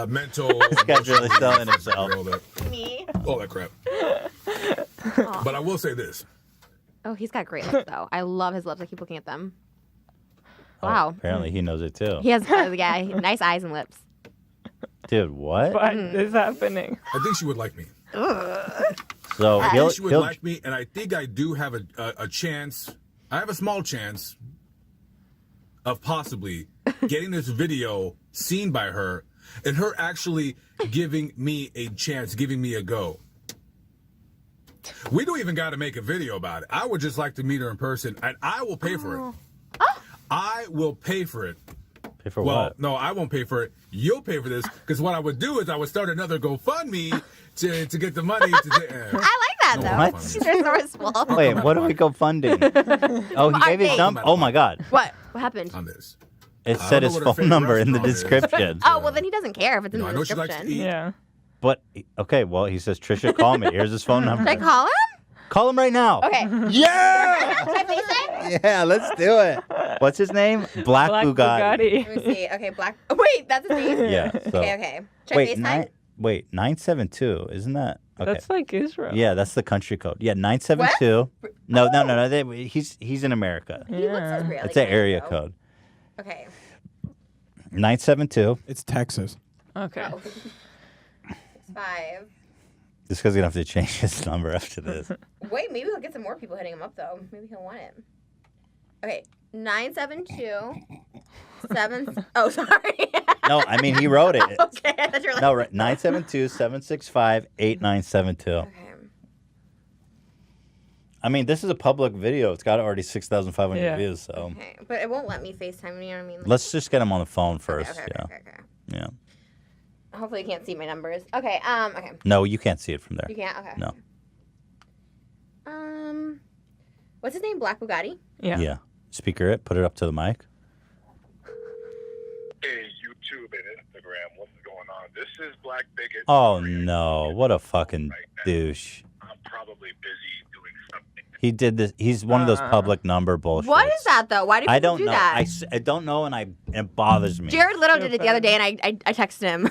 mental. This guy's really selling himself. Me? All that crap. But I will say this. Oh, he's got great lips though. I love his lips. I keep looking at them. Wow. Apparently he knows it too. He has nice eyes and lips. Dude, what? What is happening? I think she would like me. So I he'll, think she would he'll like me, and I think I do have a chance. I have a small chance of possibly getting this video seen by her and her actually giving me a chance, giving me a go. We don't even got to make a video about it. I would just like to meet her in person, and I will pay for it. I will pay for it. pay for well, what? no, I won't pay for it. You'll pay for this because what I would do is I would start another GoFundMe to get the money. I like that though. What? These are resourceful. Wait, what are we go funding? Oh, he gave his date. number. Oh my God! What? What happened? On this. It said his phone number in the description. Oh well, then he doesn't care if it's in I the know she likes to description. eat. Yeah. But okay, well, he says, Trisha, call me. Here's his phone number. Should I call him? Call him right now. Okay. Yeah! Should I FaceTime? Yeah, let's do it. What's his name? Black Bugatti. Let me see. Okay, Black. Wait, that's his name. Yeah. So, Okay. Should I wait, FaceTime? wait, 972. Isn't that? Okay. That's like Israel. Yeah, that's the country code. Yeah, 972. No. He's in America. He looks Israeli. It's an area code. Okay. 972. It's Texas. Okay. 5. This guy's gonna have to change his number after this. Wait, maybe he'll get some more people hitting him up though. Maybe he'll want it. Okay, 972 7. Oh, sorry. No, I mean he wrote it. Okay, I thought you were like. No, right. 972-765-8972. Okay. I mean, this is a public video. It's got already 6,500 views. So Okay, but it won't let me FaceTime. You know what I mean? let's just get him on the phone first. Okay. Yeah. Hopefully you can't see my numbers. Okay. Okay. No, you can't see it from there. You can't. Okay. No. What's his name? Black Bugatti. Yeah. Speaker it. Put it up to the mic. Hey, YouTube and Instagram, what's going on? This is Black Bigot. Oh no! What a fucking douche. I'm probably busy doing something. He did this. He's one of those public number bullshit. What is that though? Why do people I don't do know. that? I don't know, and it bothers me. Jared Leto did it the other day, and I texted him.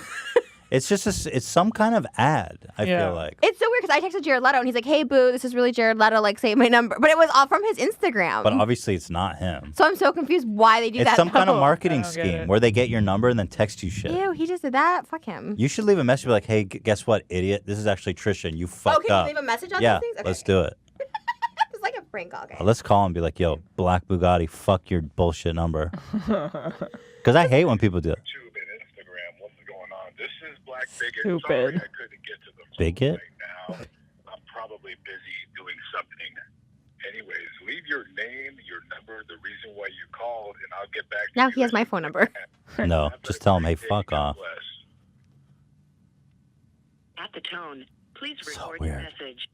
It's just it's some kind of ad. I feel like. It's so weird because I texted Jared Leto, and he's like, "Hey, boo, this is really Jared Leto. Like, say my number." But it was all from his Instagram. But obviously, it's not him. So I'm so confused why they do It's that. some kind of though. marketing scheme where they get your number and then text you shit. Ew, he just did that. Fuck him. You should leave a message like, "Hey, guess what, idiot? This is actually Trisha, and you fucked can you up." leave a message on yeah, these things? Okay. let's do it. prank call, guys. Let's call and be like, yo, Black Bugatti, fuck your bullshit number. Because I hate when people do that. This is Black Bigot. Stupid. Sorry I couldn't get to the phone Bigot? right now. I'm probably busy doing something. Anyways, leave your name, your number, the reason why you called, and I'll get back to Now you. he has my phone number. No, just tell him, hey, fuck off. At the tone, please record your message.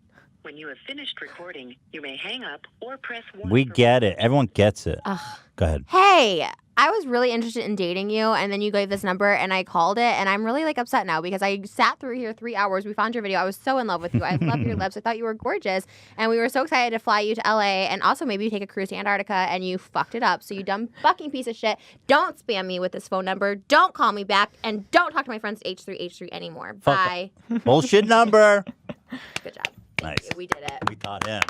When you have finished recording, you may hang up or press 1. We get it. Everyone gets it. Ugh. Go ahead. Hey, I was really interested in dating you, and then you gave this number, and I called it, and I'm really, upset now because I sat through here 3 hours. We found your video. I was so in love with you. I love your lips. I thought you were gorgeous, and we were so excited to fly you to LA and also maybe take a cruise to Antarctica, and you fucked it up. So you dumb fucking piece of shit. Don't spam me with this phone number. Don't call me back, and don't talk to my friends H3H3 anymore. Fuck Bye. Bullshit number. Good job. Nice. We did it. We taught him.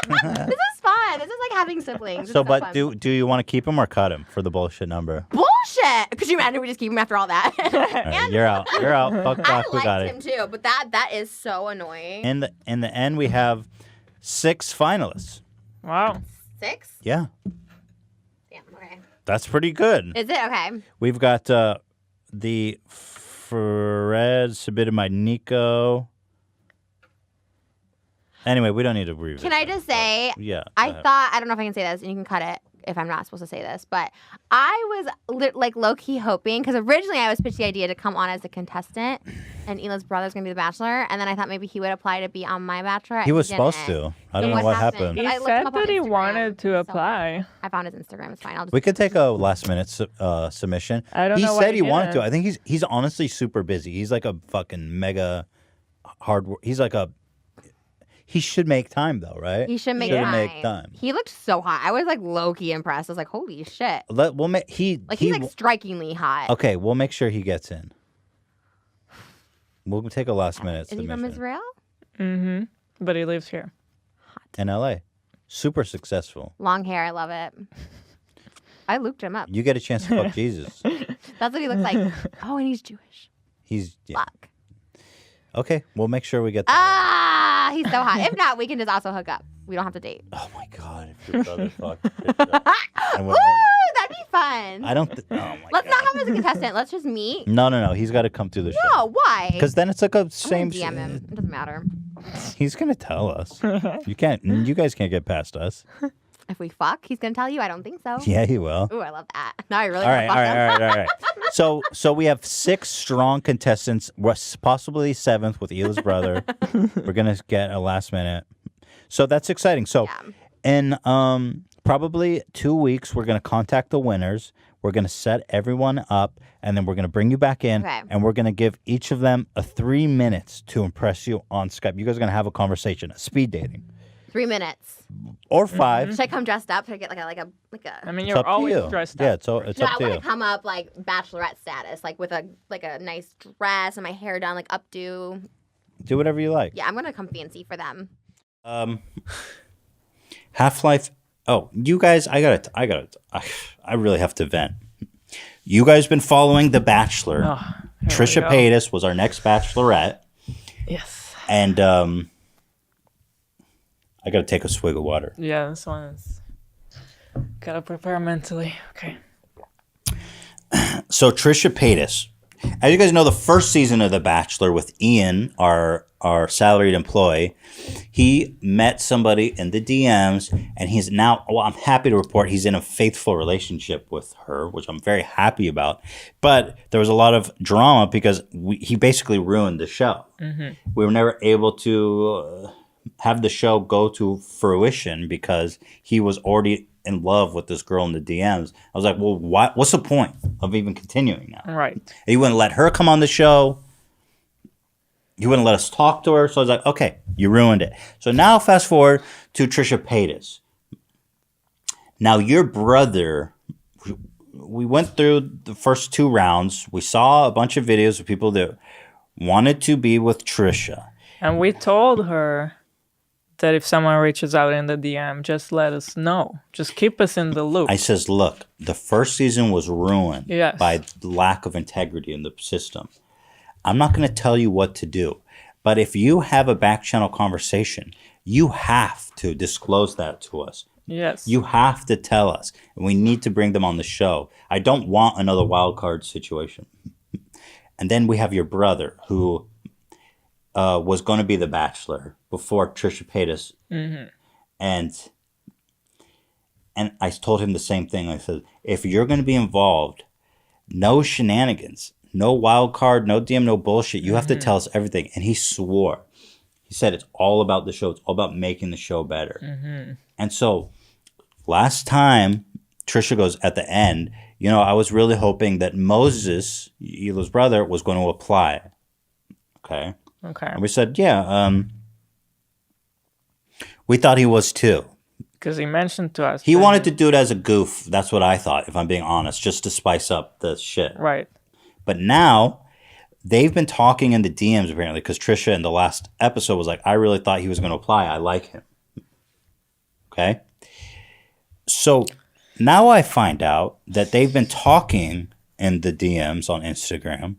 This is fun. This is like having siblings. So, It's but fun. do you want to keep him or cut him for the bullshit number? Bullshit! Could you imagine we just keep him after all that? All right, you're out. You're out. Fuck I Black liked Bugatti. him too, but that is so annoying. In the end, we have 6 finalists. Wow. 6? Yeah, Damn. Okay. that's pretty good. Is it okay? We've got the Fred submitted by Nico. Anyway, we don't need to read it. Can I just say? Yeah. I don't know if I can say this, and you can cut it if I'm not supposed to say this, but I was low key hoping because originally I was pitched the idea to come on as a contestant, and Hila's brother's gonna be the Bachelor, and then I thought maybe he would apply to be on my Bachelor. He was supposed to. I don't know what happened. He I looked said him up on that he Instagram, wanted to apply. I found his Instagram. It's fine. I'll just We could take a last minute submission. I don't he know why said he he wanted to. didn't. I think he's honestly super busy. He's like a fucking mega hard. He's like a. He should make time though, right? He should make Should've time. make time. He looked so hot. I was low key impressed. I was like, holy shit. We'll make He's strikingly hot. Okay, we'll make sure he gets in. We'll take a last minute Is he submission from Israel? Mm-hmm. But he lives here. in LA. Super successful. Long hair. I love it. I looped him up. You get a chance to fuck Jesus. That's what he looks like. Oh, and he's Jewish. He's Fuck. Okay, we'll make sure we get that. Ah, he's so hot. If not, we can just also hook up. We don't have to date. Oh my god, if your brother fucked. Ooh, that'd be fun. I don't. Oh my. Let's not have him as a contestant. Let's just meet. No. He's got to come through the show. No, why? Because then it's like a I'm same. gonna DM him. It doesn't matter. He's gonna tell us. You can't. You guys can't get past us. If we fuck, he's gonna tell you. I don't think so. Yeah, he will. Ooh, I love that. Now I really All want right, to fuck him. So we have 6 strong contestants, possibly 7th with Hila's brother. We're gonna get a last minute. So that's exciting. So in probably 2 weeks, we're gonna contact the winners. We're gonna set everyone up, and then we're gonna bring you back in, and we're gonna give each of them 3 minutes to impress you on Skype. You guys are gonna have a conversation, a speed dating, 3 minutes. or 5. Should I come dressed up? Should I get like a? I mean, It's you're up to always you. dressed Yeah, up. it's No, up I to want you. to come up like bachelorette status, like with a nice dress and my hair done like updo. Do whatever you like. Yeah, I'm gonna come fancy for them. Half-Life. Oh, you guys, I really have to vent. You guys been following The Bachelor. Trisha go. Paytas was our next bachelorette. Yes. And I got to take a swig of water. Yeah, this one is. Gotta prepare mentally. Okay. So Trisha Paytas, as you guys know, the first season of The Bachelor with Ian, our salaried employee, he met somebody in the DMs, and he's now, well, I'm happy to report he's in a faithful relationship with her, which I'm very happy about. But there was a lot of drama because he basically ruined the show. Mm-hmm. We were never able to have the show go to fruition because he was already in love with this girl in the DMs. I was like, well, what's the point of even continuing now? Right. He wouldn't let her come on the show. He wouldn't let us talk to her. So I was like, okay, you ruined it. So now fast forward to Trisha Paytas. Now your brother, we went through the first 2 rounds. We saw a bunch of videos of people that wanted to be with Trisha. And we told her that if someone reaches out in the DM, just let us know. Just keep us in the loop. I says, look, the first season was ruined Yes. by lack of integrity in the system. I'm not going to tell you what to do. But if you have a back channel conversation, you have to disclose that to us. Yes. You have to tell us. And we need to bring them on the show. I don't want another wild card situation. And then we have your brother who was going to be the Bachelor before Trisha Paytas. Mm-hmm. And I told him the same thing. I said, if you're going to be involved, no shenanigans, no wild card, no DM, no bullshit. You have to tell us everything. And he swore. He said it's all about the show. It's all about making the show better. Mm-hmm. And so last time, Trisha goes at the end, you know, I was really hoping that Moses, Hila's brother, was going to apply. Okay. Okay. And we said, yeah, we thought he was too. Because he mentioned to us. He wanted to do it as a goof. That's what I thought, if I'm being honest, just to spice up the shit. Right. But now they've been talking in the DMs apparently because Trisha in the last episode was like, I really thought he was going to apply. I like him. Okay. So now I find out that they've been talking in the DMs on Instagram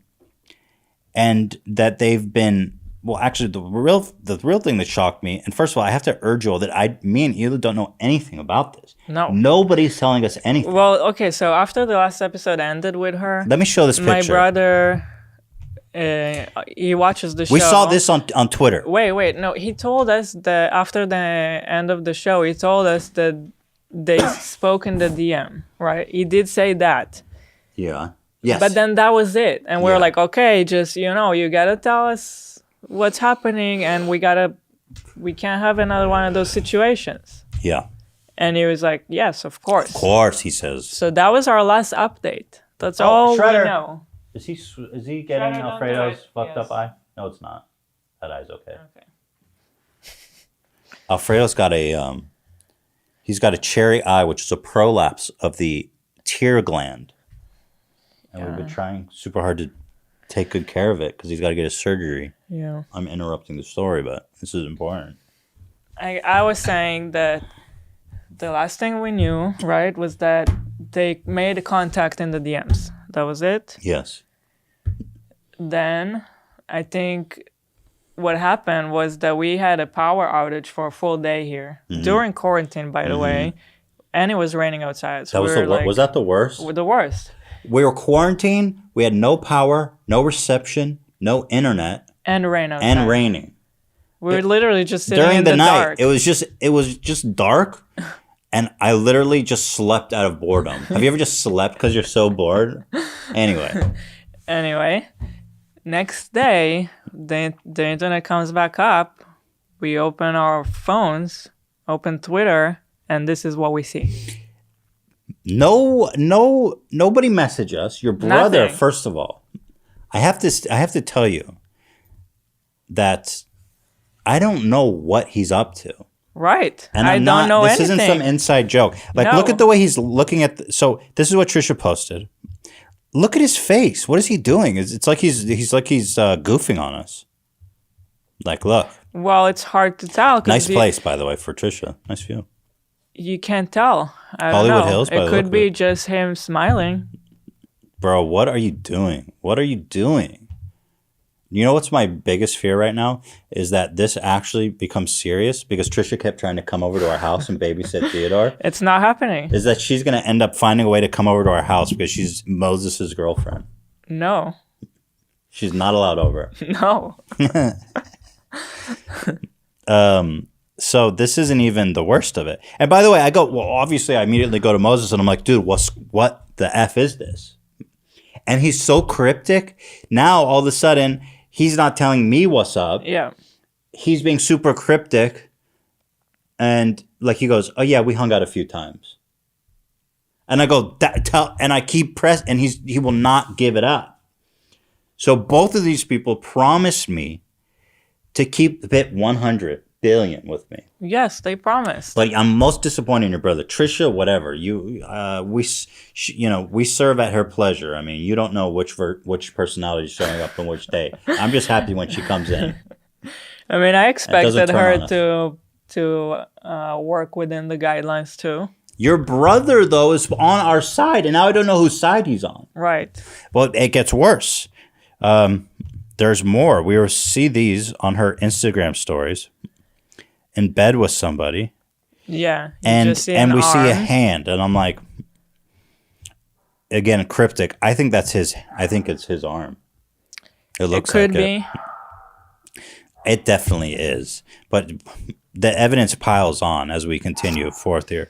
and that they've been, well, actually the real thing that shocked me, and first of all, I have to urge you all that me and Hila don't know anything about this. No. Nobody's telling us anything. Well, okay, so after the last episode ended with her. Let me show this picture. My brother, he watches the show. We saw this on Twitter. Wait, no, he told us that after the end of the show, he told us that they spoke in the DM, right? He did say that. Yeah. Yes. But then that was it. And we're like, okay, just, you know, you got to tell us what's happening and we can't have another one of those situations. Yeah. And he was like, yes, of course. Of course, he says. So that was our last update. That's all Shredder. we know. Is he getting Alfredo's fucked up eye? No, it's not. That eye's okay. Alfredo's got he's got a cherry eye, which is a prolapse of the tear gland. And we've been trying super hard to take good care of it because he's got to get his surgery. Yeah. I'm interrupting the story, but this is important. I was saying that the last thing we knew, right, was that they made a contact in the DMs. That was it. Yes. Then I think what happened was that we had a power outage for a full day here during quarantine, by the way, and it was raining outside. So was that the worst? The worst. We were quarantined. We had no power, no reception, no internet, and rain outside. And raining. We were literally just sitting during in the night. Dark. It was just dark, and I literally just slept out of boredom. Have you ever just slept because you're so bored? Anyway, next day the internet comes back up. We open our phones, open Twitter, and this is what we see. Nobody message us. Your brother, Nothing. first of all. I have to tell you that I don't know what he's up to. Right. And I don't know this anything. isn't some inside joke. Like, No. look at the way he's looking at. So this is what Trisha posted. Look at his face. What is he doing? It's like he's goofing on us. Like, look. Well, it's hard to tell. Nice place, by the way, for Trisha. Nice view. You can't tell. I Hollywood don't know. Hills, by It the could look be of it. just him smiling. Bro, what are you doing? What are you doing? You know what's my biggest fear right now? Is that this actually becomes serious because Trisha kept trying to come over to our house and babysit Theodore. It's not happening. Is that she's going to end up finding a way to come over to our house because she's Moses' girlfriend. No. She's not allowed over. No. So this isn't even the worst of it. And by the way, obviously I immediately go to Moses and I'm like, dude, what the F is this? And he's so cryptic. Now, all of a sudden, he's not telling me what's up. Yeah. He's being super cryptic. And like he goes, oh yeah, we hung out a few times. And I go, and I keep pressing, and he will not give it up. So both of these people promised me to keep the bit 100 billion with me. Yes, they promised. But I'm most disappointed in your brother, Trisha. Whatever we serve at her pleasure. I mean, you don't know which personality is showing up on which day. I'm just happy when she comes in. I mean, I expected her turn on to work within the guidelines too. Your brother, though, is on our side, and now I don't know whose side he's on. Right. Well, it gets worse. there's more. We will see these on her Instagram stories. In bed with somebody. Yeah. And just see and an we see a arm. hand, and I'm like, again, cryptic. I think that's his. I think it's his arm. It looks Could like it. be. It definitely is. But the evidence piles on as we continue forth here.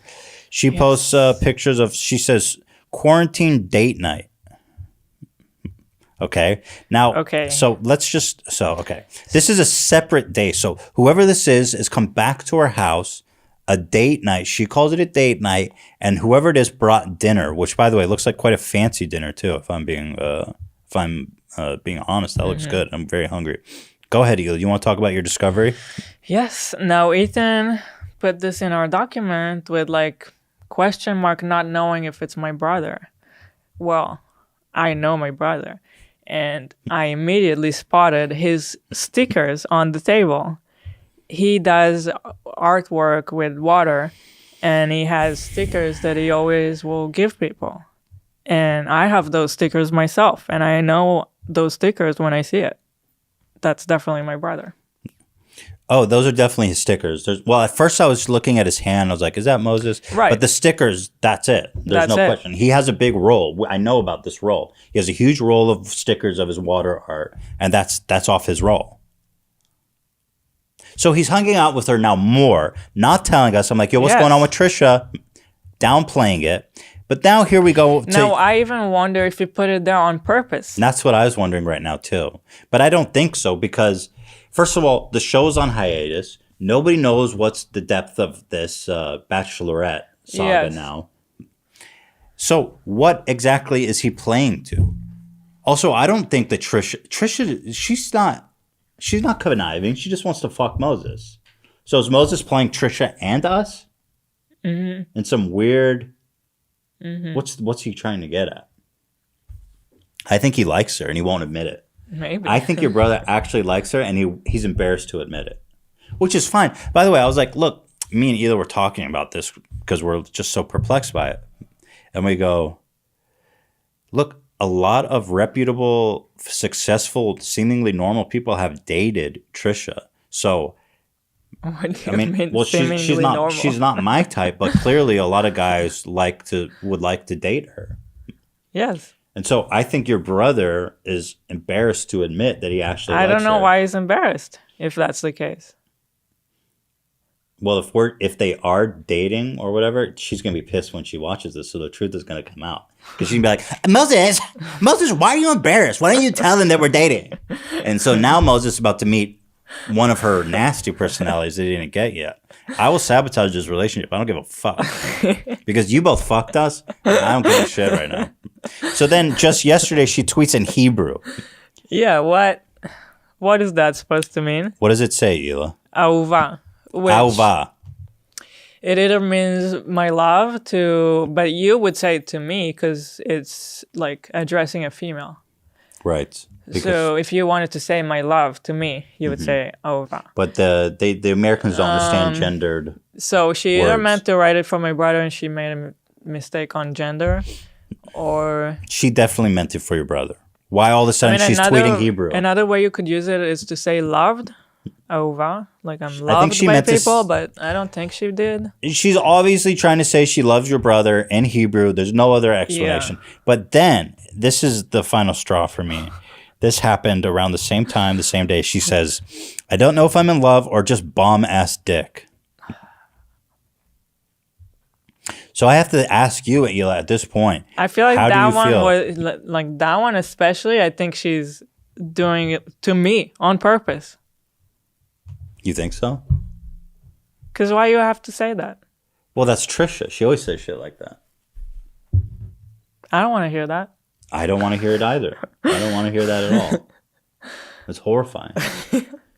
She posts pictures of, she says, quarantine date night. Okay. Now, so let's just, this is a separate day. So whoever this is come back to her house, a date night. She calls it a date night. And whoever it is brought dinner, which by the way, looks like quite a fancy dinner too. If I'm being honest, that looks good. I'm very hungry. Go ahead, Hila. You want to talk about your discovery? Yes. Now, Ethan put this in our document with like question mark, not knowing if it's my brother. Well, I know my brother. And I immediately spotted his stickers on the table. He does artwork with water, and he has stickers that he always will give people. And I have those stickers myself, and I know those stickers when I see it. That's definitely my brother. Oh, those are definitely his stickers. Well, at first I was looking at his hand. I was like, is that Moses? Right. But the stickers, that's it. There's That's no it. question. He has a big roll. I know about this roll. He has a huge roll of stickers of his water art, and that's off his roll. So he's hanging out with her now more, not telling us. I'm like, yo, what's going on with Trisha? Downplaying it. But now here we go. No, I even wonder if he put it there on purpose. That's what I was wondering right now, too. But I don't think so because, first of all, the show's on hiatus. Nobody knows what's the depth of this Bachelorette saga now. So what exactly is he playing to? Also, I don't think that Trisha, she's not conniving. She just wants to fuck Moses. So is Moses playing Trisha and us? Mm-hmm. In some weird... Mm-hmm. What's he trying to get at? I think he likes her and he won't admit it. Maybe. I think your brother actually likes her and he's embarrassed to admit it, which is fine. By the way, I was like, look, me and Hila were talking about this because we're just so perplexed by it. And we go, look, a lot of reputable, successful, seemingly normal people have dated Trisha. So, What do you mean, well, seemingly normal? she's not my type, but clearly a lot of guys would like to date her. Yes. And so I think your brother is embarrassed to admit that he actually I likes don't know her. why he's embarrassed if that's the case. Well, if they are dating or whatever, she's gonna be pissed when she watches this. So the truth is gonna come out because she's gonna be like, Moses, why are you embarrassed? Why don't you tell them that we're dating? And so now Moses is about to meet one of her nasty personalities that he didn't get yet. I will sabotage this relationship. I don't give a fuck because you both fucked us. And I don't give a shit right now. So then, just yesterday, she tweets in Hebrew. Yeah, what is that supposed to mean? What does it say, Hila? Ahuva. Ahuva. It either means my love but you would say it to me because it's like addressing a female. Right. So if you wanted to say my love to me, you would say Ahuva. But the Americans don't understand gendered. So she either words. meant to write it for my brother and she made a mistake on gender, or She definitely meant it for your brother. Why all of a sudden she's tweeting Hebrew? Another way you could use it is to say loved, Ahuva, like I'm I think loved she by meant to people, but I don't think she did. She's obviously trying to say she loves your brother in Hebrew. There's no other explanation. But then, this is the final straw for me. This happened around the same time, the same day. She says, I don't know if I'm in love or just bomb-ass dick. So I have to ask you, Hila, at this point. I feel like how that do you one feel? was like that one especially. I think she's doing it to me on purpose. You think so? Because why you have to say that? Well, that's Trisha. She always says shit like that. I don't want to hear that. I don't want to hear it either. I don't want to hear that at all. It's horrifying.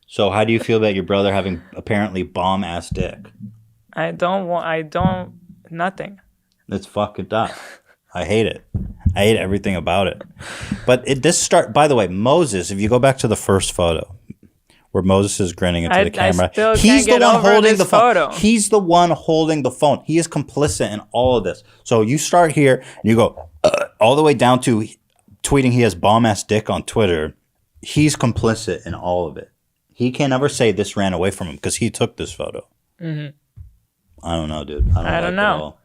So how do you feel about your brother having apparently bomb-ass dick? Nothing. It's fucking up. I hate it. I hate everything about it. But by the way, Moses, if you go back to the first photo where Moses is grinning into the camera, he's the one holding the phone. He's the one holding the phone. He is complicit in all of this. So you start here and you go all the way down to tweeting he has bomb-ass dick on Twitter. he's complicit in all of it. He can never say this ran away from him because he took this photo. Mm-hmm. I don't know, dude. I don't know.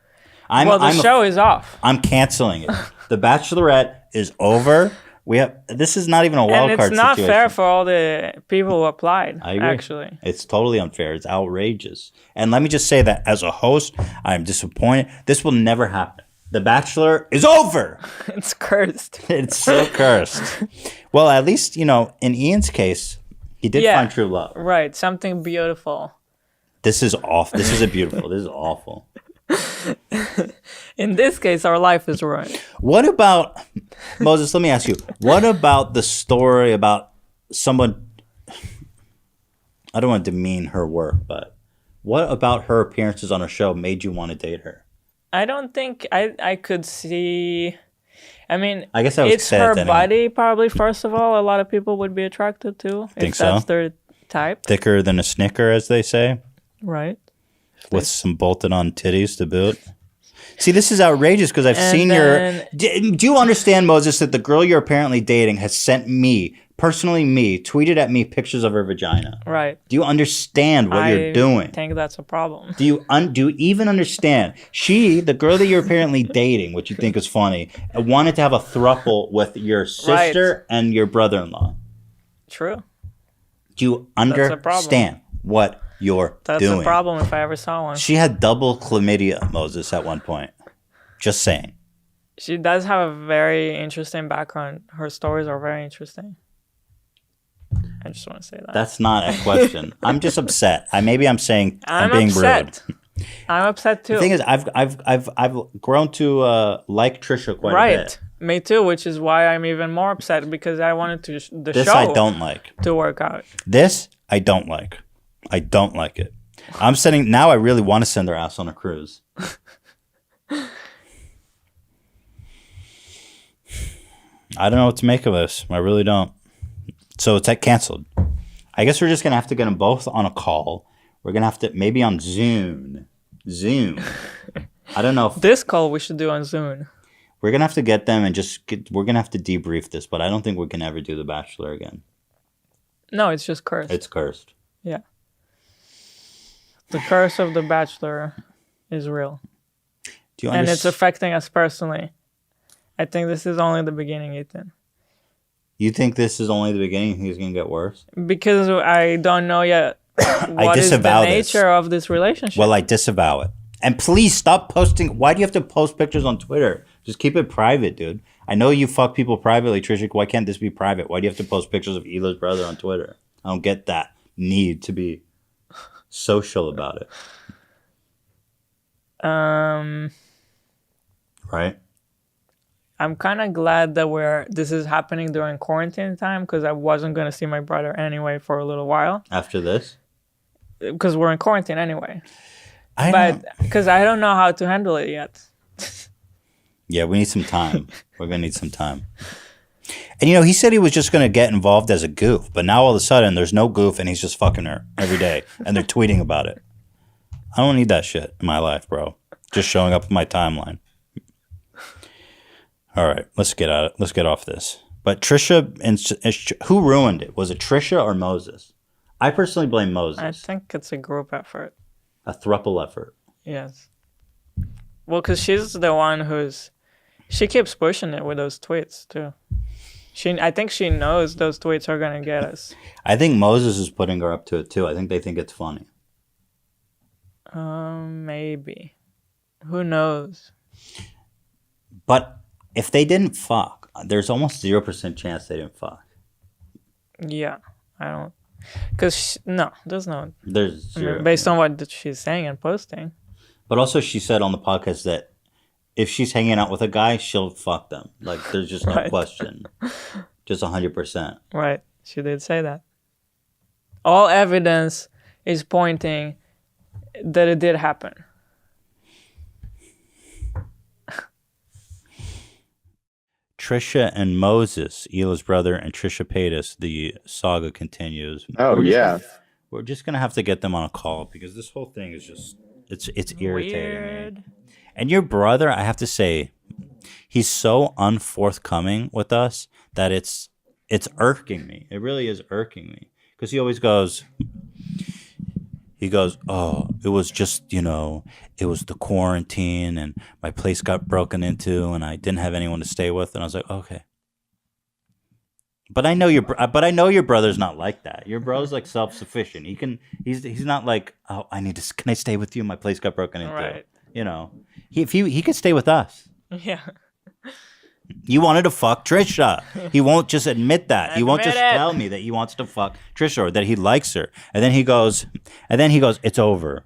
I'm, well, the show is off. I'm canceling it. The Bachelorette is over. This is not even a wild and card it's not situation. fair for all the people who applied. I agree. Actually, it's totally unfair. It's outrageous. And let me just say that as a host, I'm disappointed. This will never happen. The Bachelor is over. It's cursed. It's so cursed. Well, at least, in Ian's case, he did find true love. Right. Something beautiful. This is awful. This isn't beautiful. This is awful. In this case, our life is ruined. What about, Moses, let me ask you, what about the story about someone, I don't want to demean her work, but what about her appearances on a show made you want to date her? I don't think I could see. I mean, I guess I was it's her anyway. body, probably, first of all. A lot of people would be attracted to. Think if that's so? their type. Thicker than a Snicker, as they say. Right. With some bolted on titties to boot. See, this is outrageous because I've seen then- your. Do you understand, Moses, that the girl you're apparently dating has sent me, personally tweeted at me pictures of her vagina? Right. Do you understand what you're doing? I think that's a problem. Do you even understand? She, the girl that you're apparently dating, which you think is funny, wanted to have a throuple with your sister and your brother-in-law. True. Do you understand what you're That's doing? a problem if I ever saw one. She had double chlamydia, Moses, at one point. Just saying. She does have a very interesting background. Her stories are very interesting. I just want to say that. That's not a question. I'm just upset. Maybe I'm saying I'm being upset. rude. I'm upset too. The thing is, I've grown to like Trisha quite a bit. Me too, which is why I'm even more upset because I wanted the This show I don't like. to work out. This I don't like. I don't like it. Now I really want to send her ass on a cruise. I don't know what to make of this. I really don't. So it's canceled. I guess we're just going to have to get them both on a call. We're going to have to, maybe on Zoom. I don't know. This call we should do on Zoom. We're going to have to get them and we're going to have to debrief this, but I don't think we can ever do The Bachelor again. No, it's just cursed. It's cursed. Yeah. The curse of The Bachelor is real. And it's affecting us personally. I think this is only the beginning, Ethan. You think this is only the beginning? He's going to get worse? Because I don't know yet what is the nature of this relationship. Well, I disavow it. And please stop posting. Why do you have to post pictures on Twitter? Just keep it private, dude. I know you fuck people privately, Trisha. Why can't this be private? Why do you have to post pictures of Hila's brother on Twitter? I don't get that need to be social about it. Right? I'm kind of glad that this is happening during quarantine time because I wasn't going to see my brother anyway for a little while. After this? Because we're in quarantine anyway. But because I don't know how to handle it yet. Yeah, we need some time. We're going to need some time. And he said he was just going to get involved as a goof, but now all of a sudden there's no goof and he's just fucking her every day and they're tweeting about it. I don't need that shit in my life, bro. Just showing up in my timeline. All right, let's get off this. But Trisha, who ruined it? Was it Trisha or Moses? I personally blame Moses. I think it's a group effort. A throuple effort. Yes. Well, because she's the one she keeps pushing it with those tweets too. I think she knows those tweets are gonna get us. I think Moses is putting her up to it too. I think they think it's funny. Maybe. Who knows? But if they didn't fuck, there's almost 0% chance they didn't fuck. Yeah, I don't. Because there's no. There's zero. Based on what she's saying and posting. But also, she said on the podcast that if she's hanging out with a guy, she'll fuck them. Like, there's just no question. Just 100%. Right. She did say that. All evidence is pointing that it did happen. Trisha and Moses, Hila's brother, and Trisha Paytas, the saga continues. We're just going to have to get them on a call because this whole thing is just, it's irritating me. And your brother, I have to say, he's so unforthcoming with us that it's it's irking me. It really is irking me because he always goes. He goes, oh, it was just, it was the quarantine and my place got broken into and I didn't have anyone to stay with. And I was like, okay. But I know your brother's not like that. Your brother's like self-sufficient. He's not like, oh, can I stay with you? My place got broken into. Right. He could stay with us. Yeah. You wanted to fuck Trisha. He won't just admit that. He won't just tell me that he wants to fuck Trisha or that he likes her. And then he goes, it's over.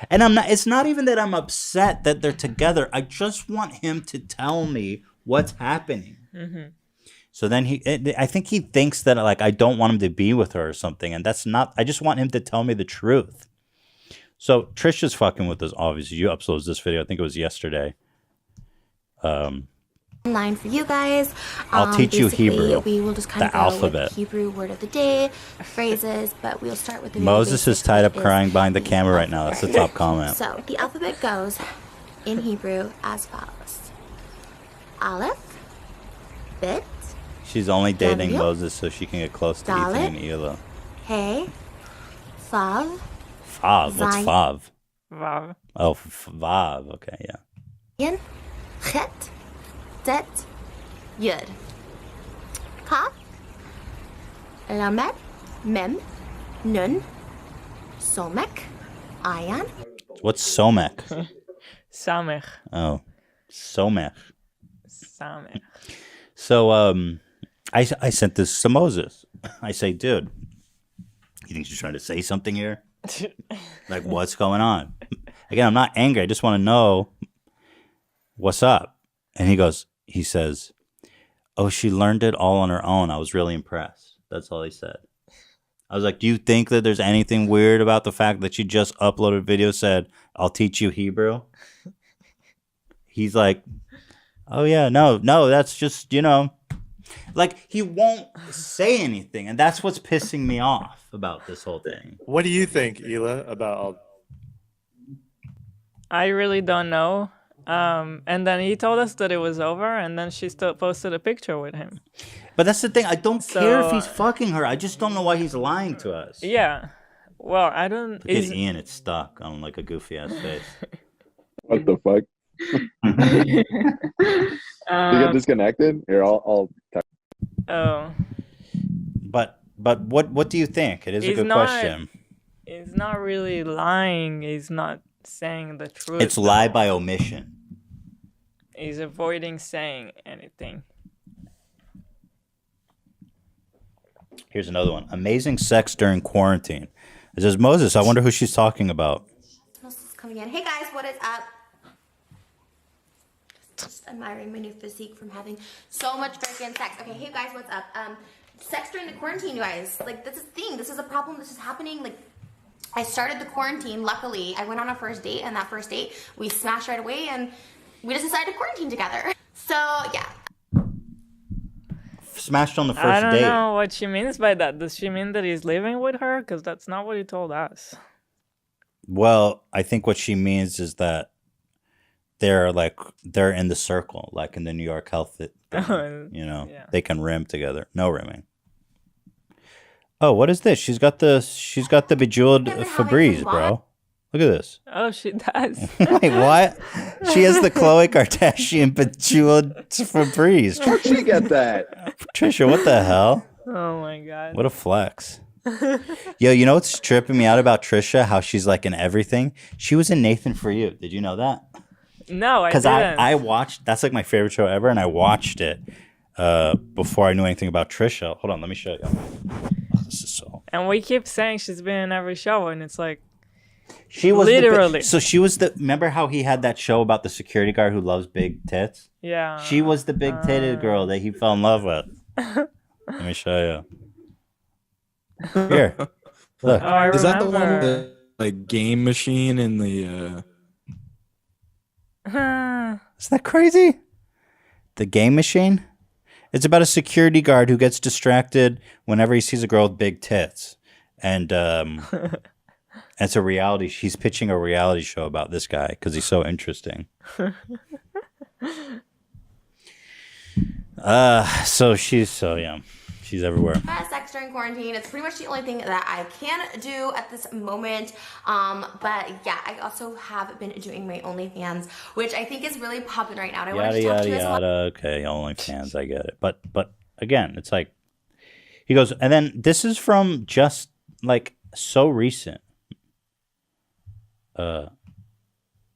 And it's not even that I'm upset that they're together. I just want him to tell me what's happening. Mm-hmm. So then I think he thinks that like I don't want him to be with her or something. And that's not, I just want him to tell me the truth. So Trisha's fucking with us, obviously. You uploaded this video, I think it was yesterday. Line for you guys. I'll teach you Hebrew. We will just kind of go alphabet. with Hebrew word of the day, phrases, but we'll start with the Moses is tied up crying behind the camera right now. That's the top comment. So the alphabet goes in Hebrew as follows: Aleph, Bet, She's only dating Daniel? Moses so she can get close to Ethan and Hila. Hey, Fav, Fav. What's Zayin. Fav? Vav. Oh, Vav. Okay, yeah. Yin, Chet, Det, Yud, Kaf, Lamed, Mem, Nun, Somek, Ayan. What's Somek? Samech. Oh, Somek. Samech. So, I sent this to Moses. I say, dude, you think she's trying to say something here? Like, what's going on? Again, I'm not angry. I just want to know what's up. And he says, oh, she learned it all on her own. I was really impressed. That's all he said. I was like, do you think that there's anything weird about the fact that she just uploaded a video said, I'll teach you Hebrew? He's like, oh yeah, no, that's just, like he won't say anything. And that's what's pissing me off about this whole thing. What do you think, Hila, about all? I really don't know. And then he told us that it was over, and then she still posted a picture with him. But that's the thing. I don't care if he's fucking her. I just don't know why he's lying to us. Yeah. Well, I don't. Look at Ian. It's stuck on like a goofy ass face. What the fuck? You get disconnected? Here, I'll text. Oh. But what do you think? It is a good question. He's not really lying. He's not saying the truth. It's lie by omission. He's avoiding saying anything. Here's another one. Amazing sex during quarantine. It says, Moses, I wonder who she's talking about. Moses is coming in. Hey guys, what is up? Just admiring my new physique from having so much freaking sex. Okay, hey guys, what's up? Sex during the quarantine, you guys. Like, this is a thing. This is a problem. This is happening. Like, I started the quarantine. Luckily, I went on a first date, and that first date, we smashed right away, and we just decided to quarantine together. So, yeah. Smashed on the first I don't date. know what she means by that. Does she mean that he's living with her? Because that's not what he told us. Well, I think what she means is that they're in the circle, like in the New York health thing, Yeah. They can rim together. No rimming. Oh, what is this? She's got the bejeweled Febreze, bro. Look at this. Oh, she does. Wait, what? She has the Khloe Kardashian bejeweled Febreze. How'd she get that? Trisha, what the hell? Oh my god. What a flex. Yo, you know what's tripping me out about Trisha? How she's like in everything. She was in Nathan For You. Did you know that? No, I Because didn't. I watched. That's like my favorite show ever, and I watched it before I knew anything about Trisha. Hold on, let me show you. Oh, this is so. And we keep saying she's been in every show, and it's like She was literally. so she was the. Remember how he had that show about the security guard who loves big tits? Yeah. She was the big titted girl that he fell in love with. Let me show you. Here, look. Oh, I Is that the one remember. with the like game machine and the Isn't that crazy? The game machine? It's about a security guard who gets distracted whenever he sees a girl with big tits. And it's a reality. He's pitching a reality show about this guy because he's so interesting. So yeah. She's everywhere. Sex during quarantine. It's pretty much the only thing that I can do at this moment. But yeah, I also have been doing my OnlyFans, which I think is really popping right now. And I wanted to talk to you guys about. Okay, OnlyFans, I get it. But again, it's like he goes, and then this is from just like so recent.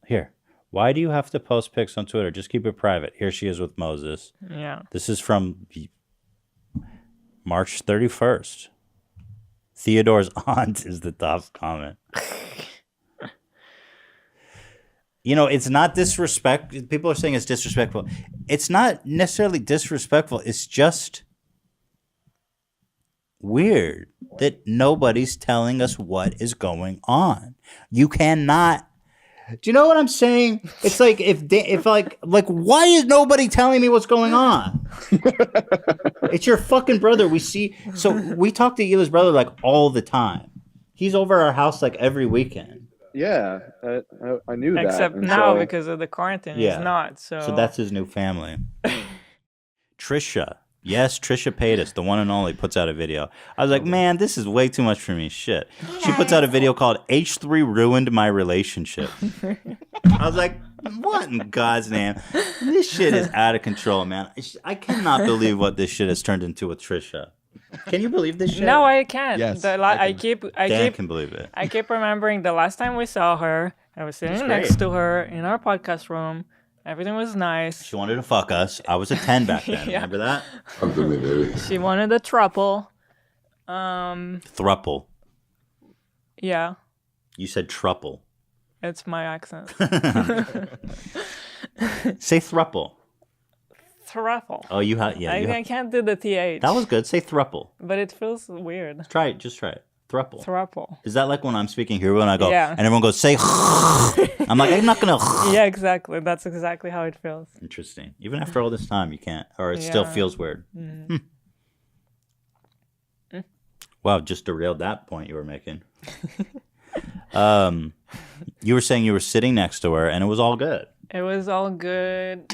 Here. Why do you have to post pics on Twitter? Just keep it private. Here she is with Moses. Yeah. This is from March 31st. Theodore's aunt is the top comment. You know, it's not disrespect. People are saying it's disrespectful. It's not necessarily disrespectful. It's just weird that nobody's telling us what is going on. You cannot. Do you know what I'm saying? It's like if like why is nobody telling me what's going on? It's your fucking brother. We talk to Hila's brother like all the time. He's over our house like every weekend. Yeah, I knew that. Except now because of the quarantine, he's not. So that's his new family. Trisha. Yes, Trisha Paytas, the one and only, puts out a video. I was like, man, this is way too much for me. Shit. She puts out a video called H3 Ruined My Relationship. I was like, what in God's name? This shit is out of control, man. I cannot believe what this shit has turned into with Trisha. Can you believe this shit? No, I can't. Yes, I can believe it. I keep remembering the last time we saw her. I was sitting next to her in our podcast room. Everything was nice. She wanted to fuck us. I was a 10 back then. Yeah. Remember that? She wanted a throuple. Thruple. Yeah. You said truple. It's my accent. Say thruple. Thruple. Oh, you have. Yeah. I can't do the TH. That was good. Say thruple. But it feels weird. Try it. Just try it. Thruple. Thruple. Is that like when I'm speaking here when I go, Yeah. and everyone goes, say, I'm like, I'm not going to. Yeah, exactly. That's exactly how it feels. Interesting. Even after all this time, you can't, or it still feels weird. Mm. Wow, just derailed that point you were making. You were saying you were sitting next to her and it was all good. It was all good.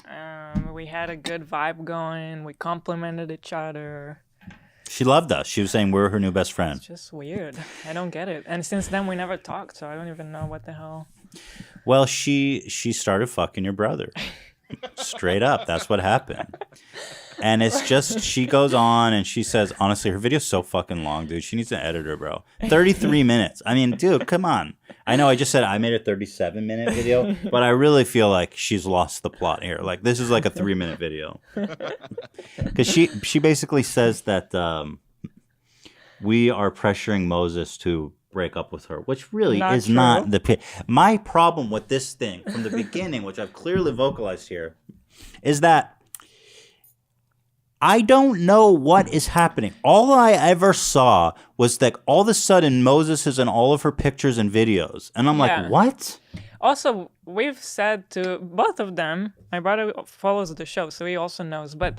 We had a good vibe going. We complimented each other. She loved us. She was saying we're her new best friend. It's just weird. I don't get it. And since then, we never talked, so I don't even know what the hell. Well, she started fucking your brother. Straight up. That's what happened. And it's just, she goes on and she says, honestly, her video's so fucking long, dude. She needs an editor, bro. 33 minutes. I mean, dude, come on. I know I just said I made a 37-minute video, but I really feel like she's lost the plot here. Like, this is like a 3-minute video. Because she basically says that we are pressuring Moses to break up with her, which really is not the my problem with this thing from the beginning, which I've clearly vocalized here, is that I don't know what is happening. All I ever saw was that all of a sudden Moses is in all of her pictures and videos. And I'm like, what? Also, we've said to both of them, my brother follows the show, so he also knows. But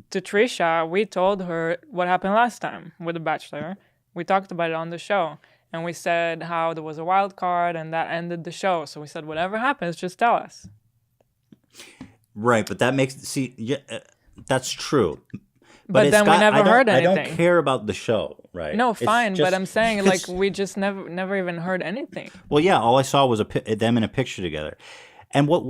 to Trisha, we told her what happened last time with The Bachelor. We talked about it on the show. And we said how there was a wild card and that ended the show. So we said, whatever happens, just tell us. Right, but that makes, that's true. But then we never heard anything. I don't care about the show, right? No, fine, but I'm saying, like, we just never even heard anything. Well, yeah, all I saw was them in a picture together. And what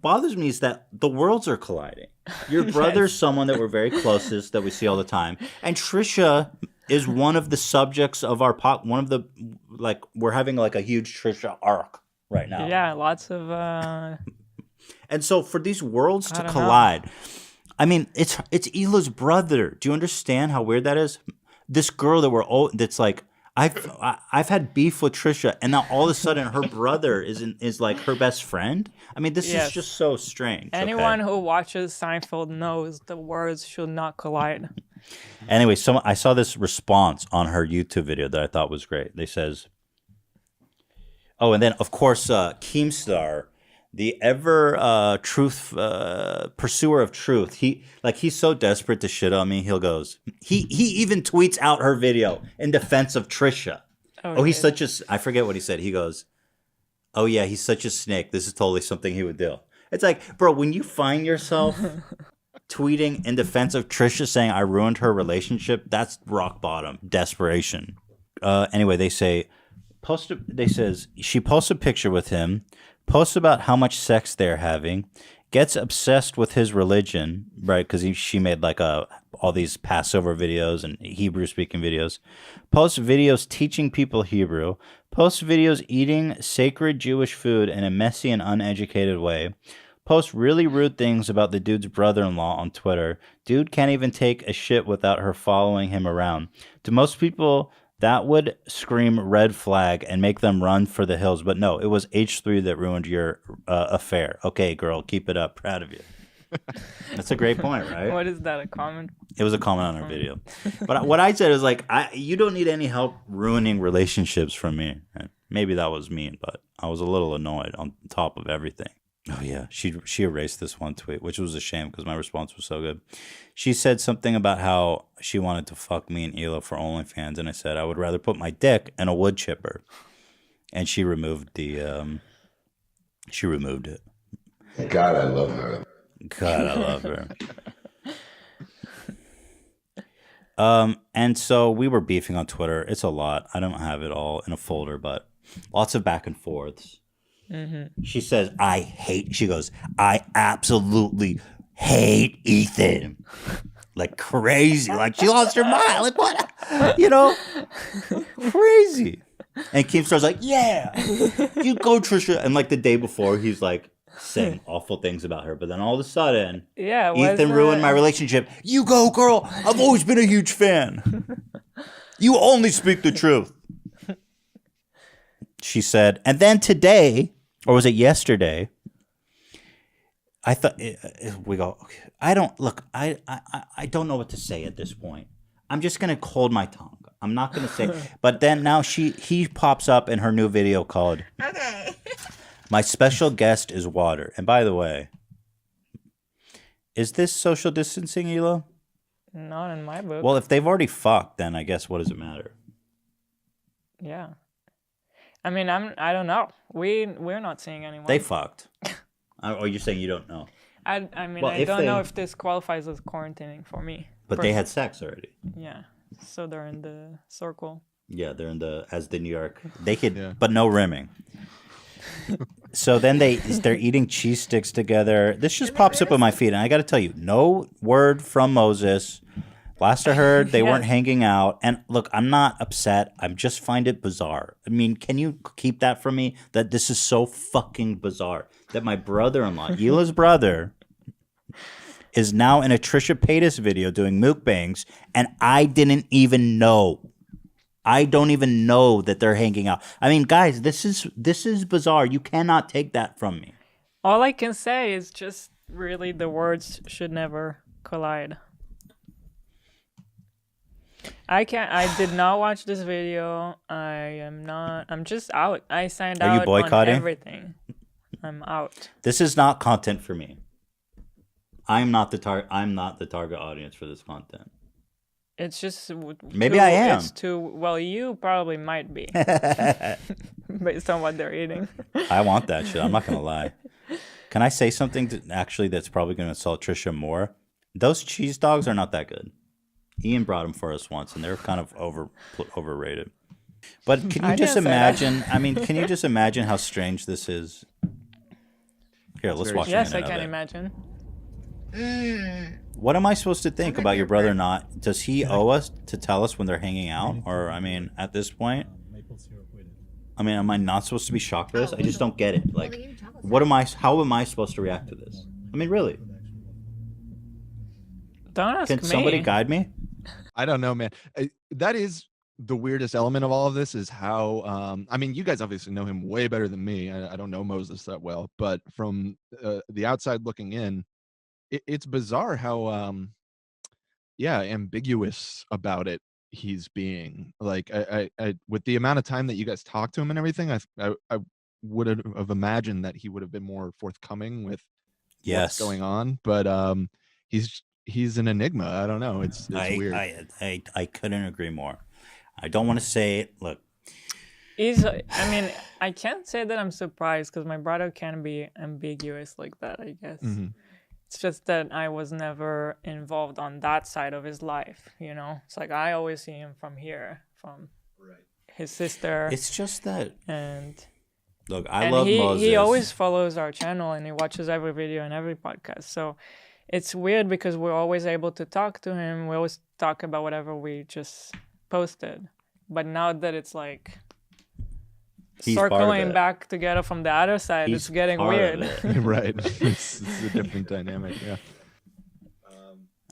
bothers me is that the worlds are colliding. Your brother's someone that we're very closest, that we see all the time. And Trisha is one of the subjects of our one of the, like, we're having like a huge Trisha arc right now. Yeah, lots of And so for these worlds to collide, I mean, it's Hila's brother. Do you understand how weird that is? This girl that's like, I've had beef with Trisha, and now all of a sudden her brother is like her best friend. I mean, this is just so strange. Anyone who watches Seinfeld knows the words should not collide. Anyway, I saw this response on her YouTube video that I thought was great. They says, oh, and then of course Keemstar, the ever pursuer of truth. He's so desperate to shit on me. He even tweets out her video in defense of Trisha. Oh, he's such a, I forget what he said. He goes, oh yeah, he's such a snake. This is totally something he would do. It's like, bro, when you find yourself tweeting in defense of Trisha saying I ruined her relationship, that's rock bottom. Desperation. Anyway, they say she posts a picture with him, posts about how much sex they're having, gets obsessed with his religion, right? Because she made like all these Passover videos and Hebrew speaking videos, posts videos teaching people Hebrew, posts videos eating sacred Jewish food in a messy and uneducated way, posts really rude things about the dude's brother-in-law on Twitter. Dude can't even take a shit without her following him around. To most people, that would scream red flag and make them run for the hills. But no, it was H3 that ruined your affair. Okay, girl, keep it up. Proud of you. That's a great point, right? What is that, a comment? It was a comment on our video. But what I said is like, you don't need any help ruining relationships from me. Maybe that was mean, but I was a little annoyed on top of everything. Oh, yeah. She erased this one tweet, which was a shame because my response was so good. She said something about how she wanted to fuck me and Hila for OnlyFans, and I said I would rather put my dick in a wood chipper. And she removed it. God, I love her. God, I love her. And so we were beefing on Twitter. It's a lot. I don't have it all in a folder, but lots of back and forths. Mm-hmm. She says, she goes, I absolutely hate Ethan. Like crazy. Like she lost her mind. Like what? Crazy. And Keemstar's like, yeah, you go, Trisha. And like the day before, he's like saying awful things about her. But then all of a sudden, Ethan ruined my relationship. You go, girl. I've always been a huge fan. You only speak the truth. She said, and then today, or was it yesterday? I thought we go. Okay, I don't know what to say at this point. I'm just gonna hold my tongue. I'm not gonna say. But then now he pops up in her new video called "My Special Guest is Water." And by the way, is this social distancing, Hila? Not in my book. Well, if they've already fucked, then I guess what does it matter? Yeah. I mean, I don't know. We're not seeing anyone. They fucked. Or you're saying you don't know? I mean, I don't know if this qualifies as quarantining for me. But they had sex already. Yeah. So they're in the circle. Yeah, they're in the New York. They could, but no rimming. So then they're eating cheese sticks together. This just pops up on my feed, and I got to tell you, no word from Moses. Last I heard, they weren't hanging out. And look, I'm not upset. I just find it bizarre. I mean, can you keep that from me? That this is so fucking bizarre. That my brother-in-law, Hila's brother, is now in a Trisha Paytas video doing mukbangs, and I didn't even know. I don't even know that they're hanging out. I mean, guys, this is bizarre. You cannot take that from me. All I can say is just really the words should never collide. I did not watch this video. I'm just out. I signed out. Are you boycotting? On everything. I'm out. This is not content for me. I'm not the target audience for this content. It's just maybe I am. It's well, you probably might be based on what they're eating. I want that shit. I'm not gonna lie. Can I say something that's probably gonna insult Trisha more? Those cheese dogs are not that good. Ian brought them for us once, and they're kind of overrated. But can you just imagine? I mean, can you just imagine how strange this is? Here, let's watch. Yes, I can imagine. What am I supposed to think about your brother? Not does he owe us to tell us when they're hanging out? Or I mean, at this point, I mean, am I not supposed to be shocked by this? I just don't get it. Like, how am I supposed to react to this? I mean, really? Don't ask me. Can somebody guide me? I don't know, man. That is the weirdest element of all of this is how, I mean, you guys obviously know him way better than me. I don't know Moses that well, but from the outside looking in, it's bizarre how, ambiguous about it he's being. Like, I with the amount of time that you guys talked to him and everything, I would have imagined that he would have been more forthcoming with what's going on. But he's an enigma. I don't know. It's weird. I couldn't agree more. I don't want to say it. Look, I mean, I can't say that I'm surprised because my brother can be ambiguous like that, I guess. Mm-hmm. It's just that I was never involved on that side of his life, you know? It's like I always see him from here, from his sister. It's just that. And look, I love Moses. He always follows our channel and he watches every video and every podcast. So it's weird because we're always able to talk to him. We always talk about whatever we just posted. But now that it's like He's circling back together from the other side, it's getting weird. Right. It's a different dynamic, yeah.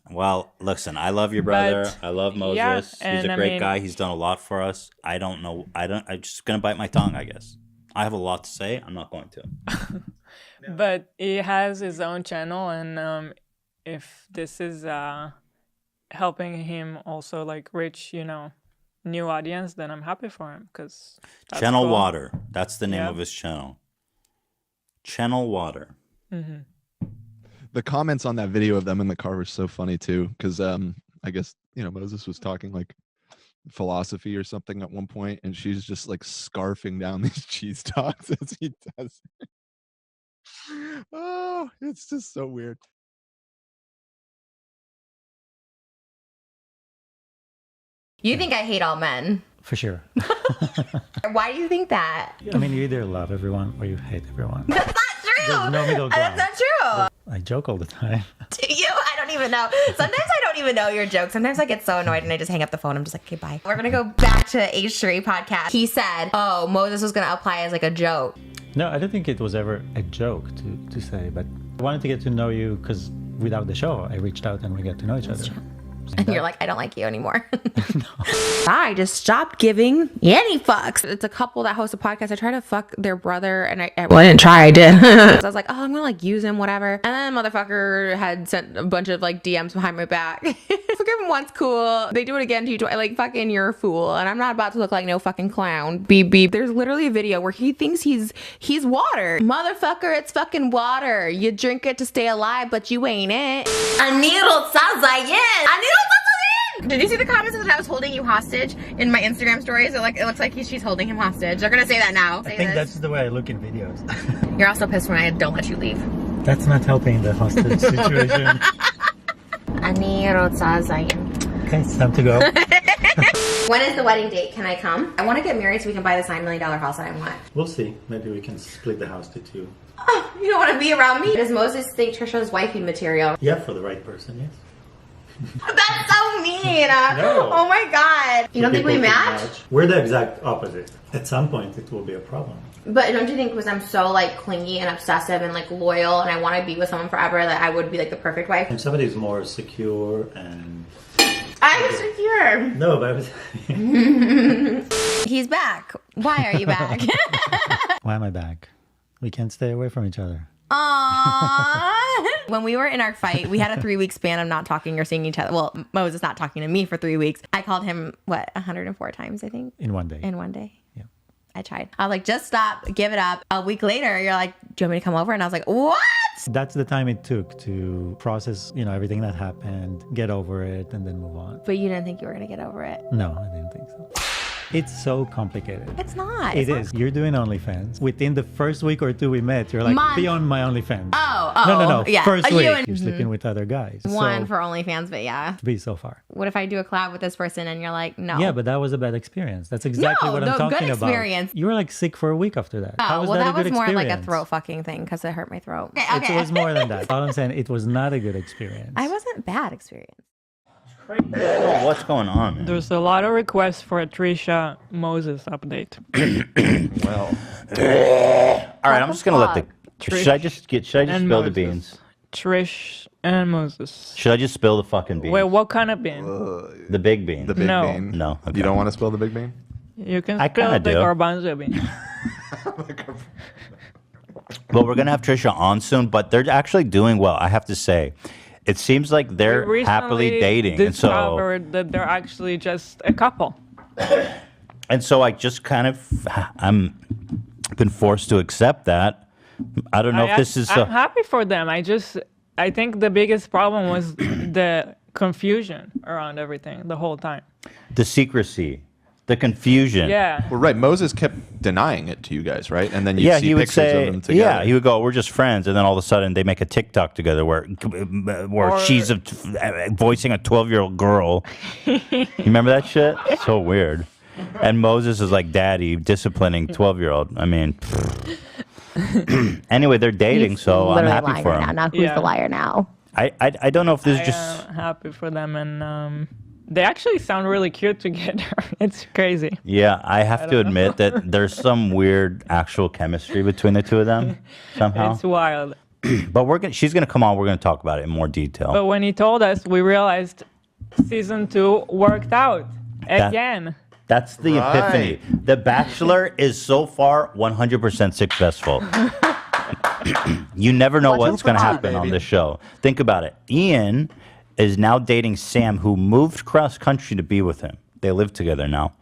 Well, listen, I love your brother. I love Moses. Yeah, He's a great guy. He's done a lot for us. I'm just going to bite my tongue, I guess. I have a lot to say. I'm not going to. But he has his own channel, and if this is helping him also like reach, you know, new audience, then I'm happy for him because Channel cool. Water. That's the name of his channel. Channel Water. Mm-hmm. The comments on that video of them in the car were so funny too, because I guess, you know, Moses was talking like philosophy or something at one point, and she's just like scarfing down these cheese dogs as he does. Oh, it's just so weird. You think I hate all men? For sure. Why do you think that? I mean, you either love everyone or you hate everyone. That's not true. There's no middle ground. That's not true. I joke all the time. Do you? I don't even know. Sometimes I don't even know your joke. Sometimes I get so annoyed and I just hang up the phone. I'm just like, okay, bye. We're going to go back to H3 podcast. He said, oh, Moses was going to apply as like a joke. No, I don't think it was ever a joke to say, but I wanted to get to know you because without the show, I reached out and we got to know each other. True. And you're like, I don't like you anymore. I just stopped giving any fucks. It's a couple that host a podcast. I tried to fuck their brother and I didn't try, I did. So I was like, oh, I'm gonna like use him, whatever. And then motherfucker had sent a bunch of like DMs behind my back. Forgive him once, cool. They do it again to you twice. Like, fucking, you're a fool. And I'm not about to look like no fucking clown. Beep, beep. There's literally a video where he thinks he's water. Motherfucker, it's fucking water. You drink it to stay alive, but you ain't it. Did you see the comments that I was holding you hostage in my Instagram stories? It looks like she's holding him hostage. They're gonna say that now. I think that's the way I look in videos. You're also pissed when I don't let you leave. That's not helping the hostage situation. Okay, it's time to go. When is the wedding date? Can I come? I want to get married so we can buy this $9 million house that I want. We'll see. Maybe we can split the house to two. Oh, you don't want to be around me? Does Moses think Trisha's wifey material? Yeah, for the right person, yes. That's so mean. No. Oh my god. You don't think we match? We're the exact opposite. At some point, it will be a problem. But don't you think because I'm so like clingy and obsessive and like loyal and I want to be with someone forever that I would be like the perfect wife? If somebody's more secure and... I'm secure. No, but I was... He's back. Why are you back? Why am I back? We can't stay away from each other. Aww. When we were in our fight, we had a 3-week span of not talking or seeing each other. Well, Moses not talking to me for 3 weeks. I called him, 104 times, I think? In one day. In one day. Yeah. I tried. I was like, just stop, give it up. A week later, you're like, do you want me to come over? And I was like, what? That's the time it took to process, everything that happened, get over it, and then move on. But you didn't think you were going to get over it? No, I didn't think so. It's so complicated. It's not. It is. You're doing OnlyFans. Within the first week or two we met, you're like, be on my OnlyFans. Oh. No. Yeah. First week, you're sleeping with other guys. One for OnlyFans, but yeah. Be so far. What if I do a collab with this person and you're like, no? Yeah, but that was a bad experience. That's exactly what I'm talking good experience. about. You were like sick for a week after that. Oh, How was that a good was more experience? like a throat fucking thing because it hurt my throat. Okay. It was more than that. All I'm saying, it was not a good experience. I wasn't bad experience. What's going on, man? There's a lot of requests for a Trisha Moses update. Well, all right. I'm just gonna let the. Should I just spill Moses. the beans? Trish and Moses. Should I just spill the fucking beans? Wait, what kind of bean? The big bean. The big No. bean. No. Okay. You don't want to spill the big bean? You can I spill kinda the do. garbanzo bean. Well, we're gonna have Trisha on soon, but they're actually doing well. I have to say, it seems like they're We happily recently dating, and so discovered that they're actually just a couple. I just kind of I'm been forced to accept that. I don't know if this is. I'm happy for them. I think the biggest problem was the confusion around everything the whole time. The secrecy. The confusion. Yeah. Well, right. Moses kept denying it to you guys, right? And then you see he would pictures say, of them together. yeah, he would go, we're just friends. And then all of a sudden they make a TikTok together where she's voicing a 12-year-old girl. You remember that shit? So weird. And Moses is like daddy disciplining 12-year-old. I mean, anyway, they're dating, so I'm happy for them. Now who's the liar now? I don't know if this is just... I'm happy for them, and they actually sound really cute together. It's crazy. Yeah, I have to admit that there's some weird actual chemistry between the two of them somehow. It's wild. But she's gonna come on. We're gonna talk about it in more detail. But when he told us, we realized season 2 worked out again. That's the epiphany. The Bachelor is so far 100% successful. You never know what's going to happen on this show. Think about it. Ian is now dating Sam, who moved cross country to be with him. They live together now.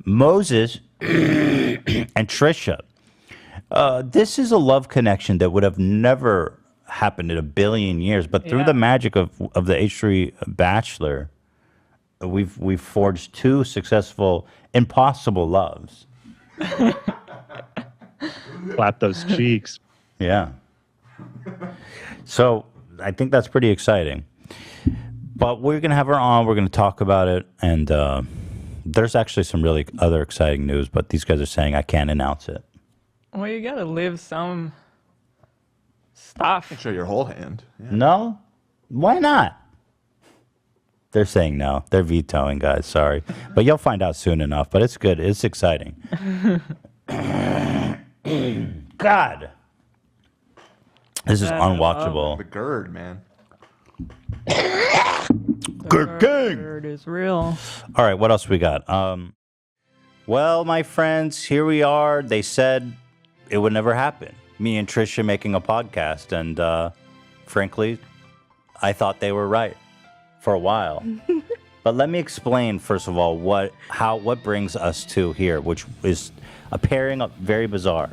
Moses and Trisha. This is a love connection that would have never happened in a billion years. But through the magic of the H3 Bachelor, we've forged 2 successful, impossible loves. Clap those cheeks. Yeah. So I think that's pretty exciting. But we're going to have her on. We're going to talk about it. And there's actually some really other exciting news, but these guys are saying I can't announce it. Well, you got to live some stuff. Show your whole hand. Yeah. No? Why not? They're saying no. They're vetoing, guys. Sorry. But you'll find out soon enough. But it's good. It's exciting. God. This is unwatchable. The GERD, man. GERD is real. All right, what else we got? Well, my friends, here we are. They said it would never happen. Me and Trisha making a podcast. And frankly, I thought they were right for a while. But let me explain, first of all, what brings us to here, which is a pairing very bizarre.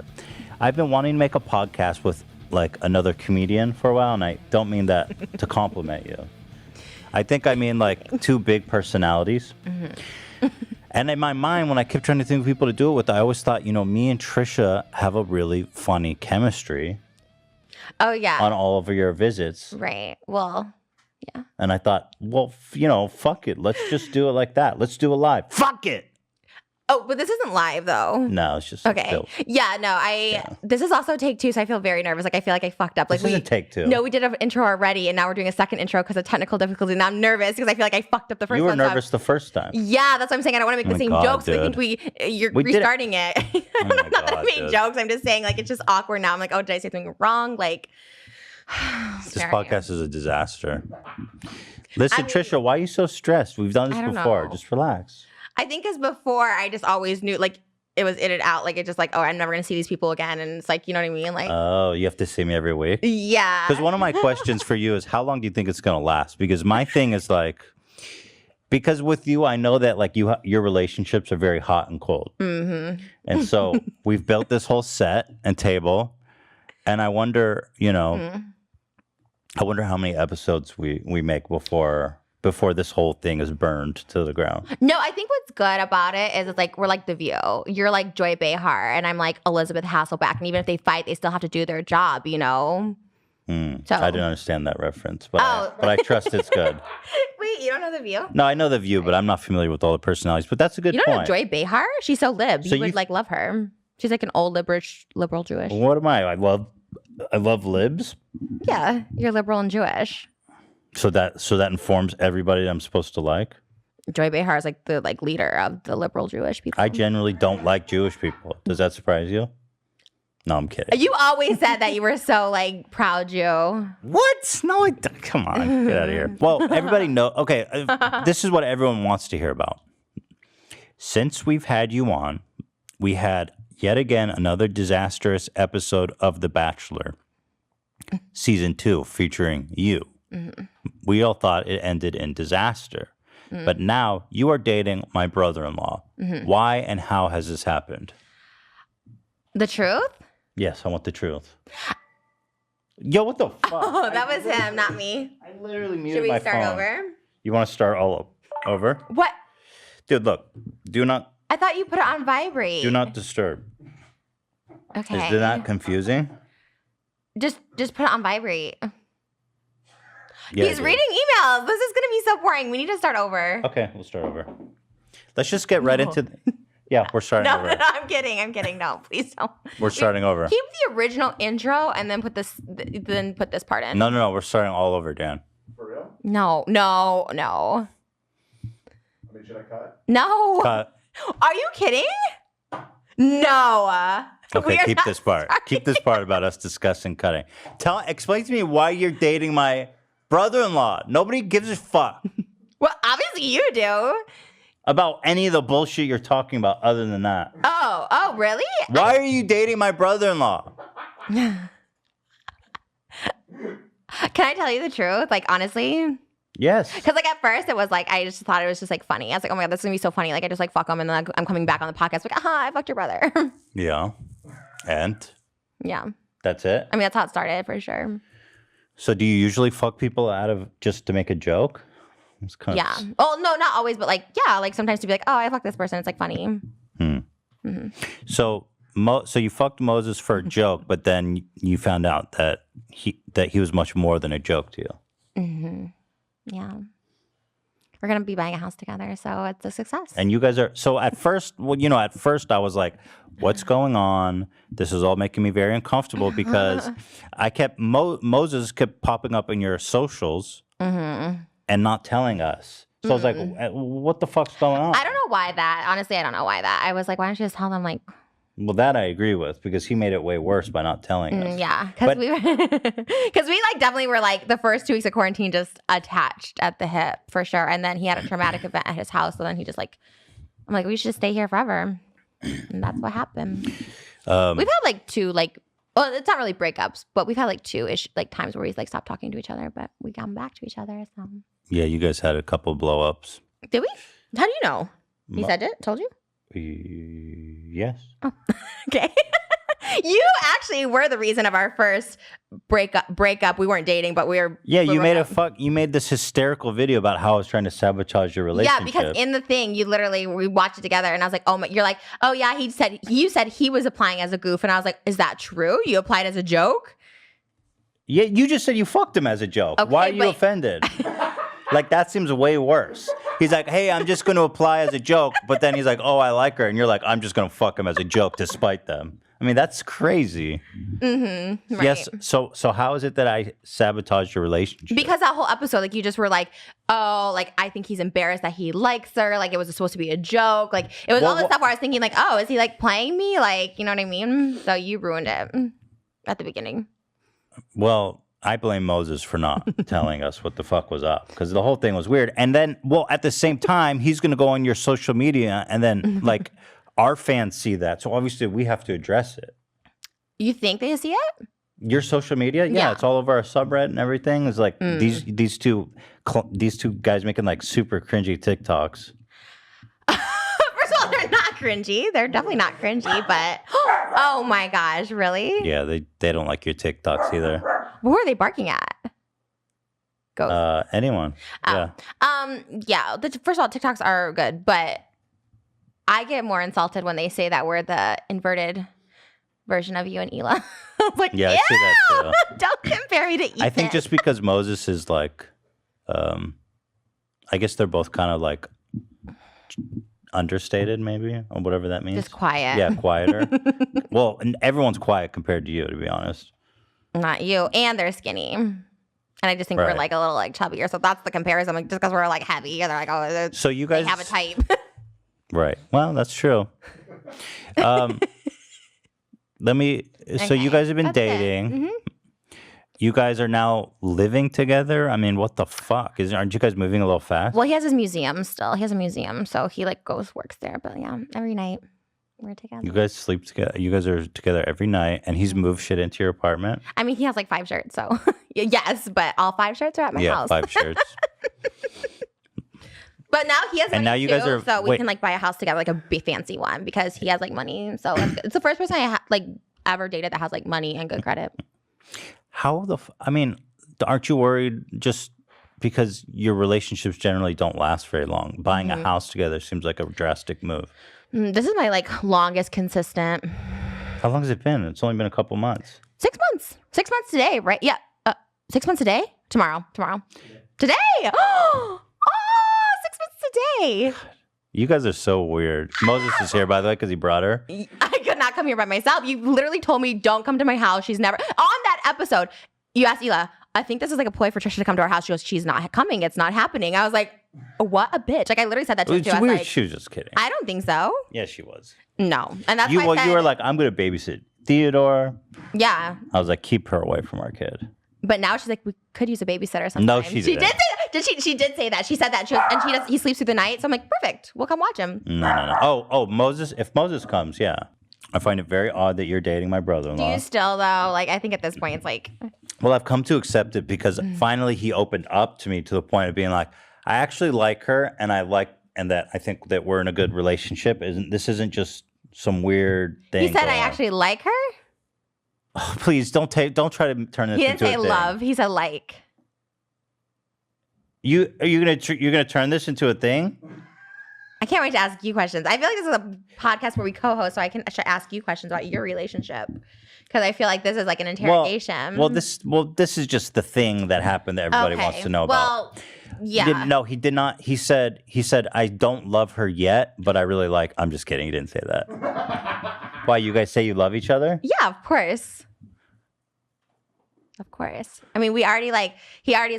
I've been wanting to make a podcast with like another comedian for a while, and I don't mean that to compliment you. I think I mean like 2 big personalities. Mm-hmm. And in my mind, when I kept trying to think of people to do it with, I always thought, me and Trisha have a really funny chemistry. Oh, yeah. On all of your visits. Right. Well, yeah. And I thought, well, fuck it. Let's just do it like that. Let's do it live. Fuck it. Oh, but this isn't live though. No, it's just okay. built. Yeah, no, this is also take 2, so I feel very nervous. Like I feel like I fucked up. Like this isn't take 2. No, we did an intro already, and now we're doing a second intro because of technical difficulties. And I'm nervous because I feel like I fucked up the first one. You were nervous the first time. Yeah, that's what I'm saying. I don't want to make the same jokes. Dude. I think you're restarting it. Not that I made jokes. I'm just saying like it's just awkward now. I'm like, oh, did I say something wrong? Like this podcast is a disaster. Listen, Trisha, why are you so stressed? We've done this before. Just relax. I think because before I just always knew like it was in and out. Like it's just like, oh, I'm never gonna see these people again. And it's like, you know what I mean? Like, oh, you have to see me every week? Yeah. Because one of my questions for you is how long do you think it's gonna last? Because my thing is like, because with you, I know that like your relationships are very hot and cold. Mm-hmm. And so we've built this whole set and table. And I wonder, I wonder how many episodes we make before this whole thing is burned to the ground. No, I think what's good about it is it's like we're like The View. You're like Joy Behar, and I'm like Elizabeth Hasselbeck. And even if they fight, they still have to do their job, So I didn't understand that reference, but I trust it's good. Wait, you don't know The View? No, I know The View, but I'm not familiar with all the personalities. But that's a good point. You don't know Joy Behar? She's so lib. So you would like love her. She's like an old liberal Jewish. What am I? I love libs. Yeah, you're liberal and Jewish. So that informs everybody that I'm supposed to like. Joy Behar is like the leader of the liberal Jewish people. I generally don't like Jewish people. Does that surprise you? No, I'm kidding. You always said that you were so like proud Jew. What? No, come on, get out of here. Well, everybody know. Okay, this is what everyone wants to hear about. Since we've had you on, we had yet again another disastrous episode of The Bachelor, season 2, featuring you. Mm-hmm. We all thought it ended in disaster. Mm. But now you are dating my brother-in-law. Mm-hmm. Why and how has this happened? The truth? Yes, I want the truth. Yo, what the fuck? Oh, that was him, not me. I literally muted my phone. Should we start over? You want to start all over? What? Dude, look. Do not. I thought you put it on vibrate. Do not disturb. Okay. Is that confusing? Just put it on vibrate. Yeah, He's reading emails. This is gonna be so boring. We need to start over. Okay, we'll start over. Let's just get right into. Yeah, we're starting No, over. no, I'm kidding. No, please don't. We're starting over. Keep the original intro and then put this part in. No. We're starting all over, Dan. No. I mean, should I cut? No. Cut. Are you kidding? No. Okay, keep this part. Keep this part about us discussing cutting. Explain to me why you're dating my brother-in-law. Nobody gives a fuck Well, obviously you do. about any of the bullshit you're talking about other than that. Oh, really? Why are you dating my brother-in-law? Can I tell you the truth? Like, honestly? Yes. Because, like, at first it was like, I just thought it was just, like, funny. I was like, oh my God, this is going to be so funny. Like, I just, like, fuck him. And then like, I'm coming back on the podcast. Like, I fucked your brother. Yeah. And? Yeah. That's it? I mean, that's how it started for sure. So do you usually fuck people out of just to make a joke? It's kind Yeah. Oh, no, not always, but like, yeah, like sometimes to be like, oh, I fucked this person. It's like funny. Mm-hmm. So you fucked Moses for a joke, but then you found out that he was much more than a joke to you. Mm-hmm. Yeah. We're going to be buying a house together, so it's a success. And you guys are, so at first I was like, what's going on? This is all making me very uncomfortable because I kept, Moses kept popping up in your socials and not telling us. So I was like, what the fuck's going on? I don't know why that. Honestly, I don't know why that. I was like, why don't you just tell them, like, Well, that I agree with because he made it way worse by not telling us. Yeah, because we like definitely were like the first 2 weeks of quarantine just attached at the hip for sure. And then he had a traumatic event at his house. So then he just like, I'm like, we should just stay here forever. And that's what happened. We've had like 2 like, well, it's not really breakups, but we've had like 2-ish like times where we like stopped talking to each other, but we got back to each other. So Yeah, you guys had a couple blow ups. did we? How do you know? He said it? Told you? Yes. Oh, okay. You actually were the reason of our first breakup. We weren't dating, but we were. Yeah, we you were you made this hysterical video about how I was trying to sabotage your relationship. Yeah, because in the thing, we watched it together, and I was like, oh my, you're like, oh yeah, you said he was applying as a goof, and I was like, is that true? You applied as a joke? Yeah, you just said you fucked him as a joke. Okay, Why are you offended? Like, that seems way worse. He's like, hey, I'm just going to apply as a joke. But then he's like, oh, I like her. And you're like, I'm just going to fuck him as a joke to spite them. I mean, that's crazy. Mm-hmm. Right. Yes. So how is it that I sabotaged your relationship? Because that whole episode, like, you just were like, oh, like, I think he's embarrassed that he likes her. Like, it was supposed to be a joke. Like, it was all this stuff where I was thinking, like, oh, is he, like, playing me? Like, you know what I mean? So you ruined it at the beginning. Well, I blame Moses for not telling us what the fuck was up because the whole thing was weird. And then, well, at the same time, he's going to go on your social media and then, like, our fans see that. So obviously, we have to address it. You think they see it? Your social media? Yeah, it's all over our subreddit and everything. It's like these two guys making, like, super cringy TikToks. First of all, they're not cringy. They're definitely not cringy, but oh my gosh, really? Yeah, they don't like your TikToks either. Who are they barking at? Go. Anyone. Yeah. Yeah. First of all, TikToks are good, but I get more insulted when they say that we're the inverted version of you and Hila. I'm like, yeah, I see that too. Don't compare me to Ethan. I think just because Moses is like, I guess they're both kind of like understated, maybe, or whatever that means. Just quiet. Yeah, quieter. Well, and everyone's quiet compared to you, to be honest. Not you, and they're skinny. And I just think we're like a little like chubbier. So that's the comparison. Like, just because we're like heavy, they're like, oh, so you guys they have a type. Right. Well, that's true. So you guys have been dating. Mm-hmm. You guys are now living together. I mean, what the fuck? Aren't you guys moving a little fast? Well, he has his museum still. He has a museum, so he like works there. But yeah, every night we're together. You guys sleep together. You guys are together every night, and he's moved shit into your apartment. I mean, he has like 5 shirts, so yes, but all 5 shirts are at my house. Yeah, 5 shirts. But now he has money and now you too, guys are, so we can like buy a house together, like a big fancy one, because he has like money. So it's the first person I like ever dated that has like money and good credit. How I mean, aren't you worried just because your relationships generally don't last very long. Buying a house together seems like a drastic move. This is my like longest consistent. How long has it been? It's only been a couple months. 6 months. 6 months today, right? Yeah. 6 months today? Tomorrow. Today! Oh, 6 months today. You guys are so weird. Moses is here, by the way, because he brought her. I could not come here by myself. You literally told me, don't come to my house. She's never... On that episode, you asked Hila, I think this is like a ploy for Trisha to come to our house. She goes, she's not coming. It's not happening. I was like, what a bitch. Like, I literally said that to you. It's weird. She was just kidding. I don't think so. Yeah, she was. No. And that's why I said... You were like, I'm going to babysit Theodore. Yeah. I was like, keep her away from our kid. But now she's like, we could use a babysitter or something. No, she didn't. Did say that. She did say that. She said that. He sleeps through the night. So I'm like, perfect. We'll come watch him. No. Oh, Moses. If Moses comes, yeah. I find it very odd that you're dating my brother-in-law. Do you still, though? Like, I think at this point, it's like... Well, I've come to accept it because finally he opened up to me to the point of being like, I actually like her and that I think that we're in a good relationship. This isn't just some weird thing. He said I actually like her? Oh, please don't try to turn this into a thing. He didn't say love. He said like. You're gonna turn this into a thing? I can't wait to ask you questions. I feel like this is a podcast where we co-host, so I should ask you questions about your relationship because I feel like this is like an interrogation. Well, this is just the thing that happened that everybody wants to know about. Well, yeah. He did not. He said I don't love her yet, but I really like. I'm just kidding. He didn't say that. Why, you guys say you love each other? Yeah, of course. Of course. I mean, he already is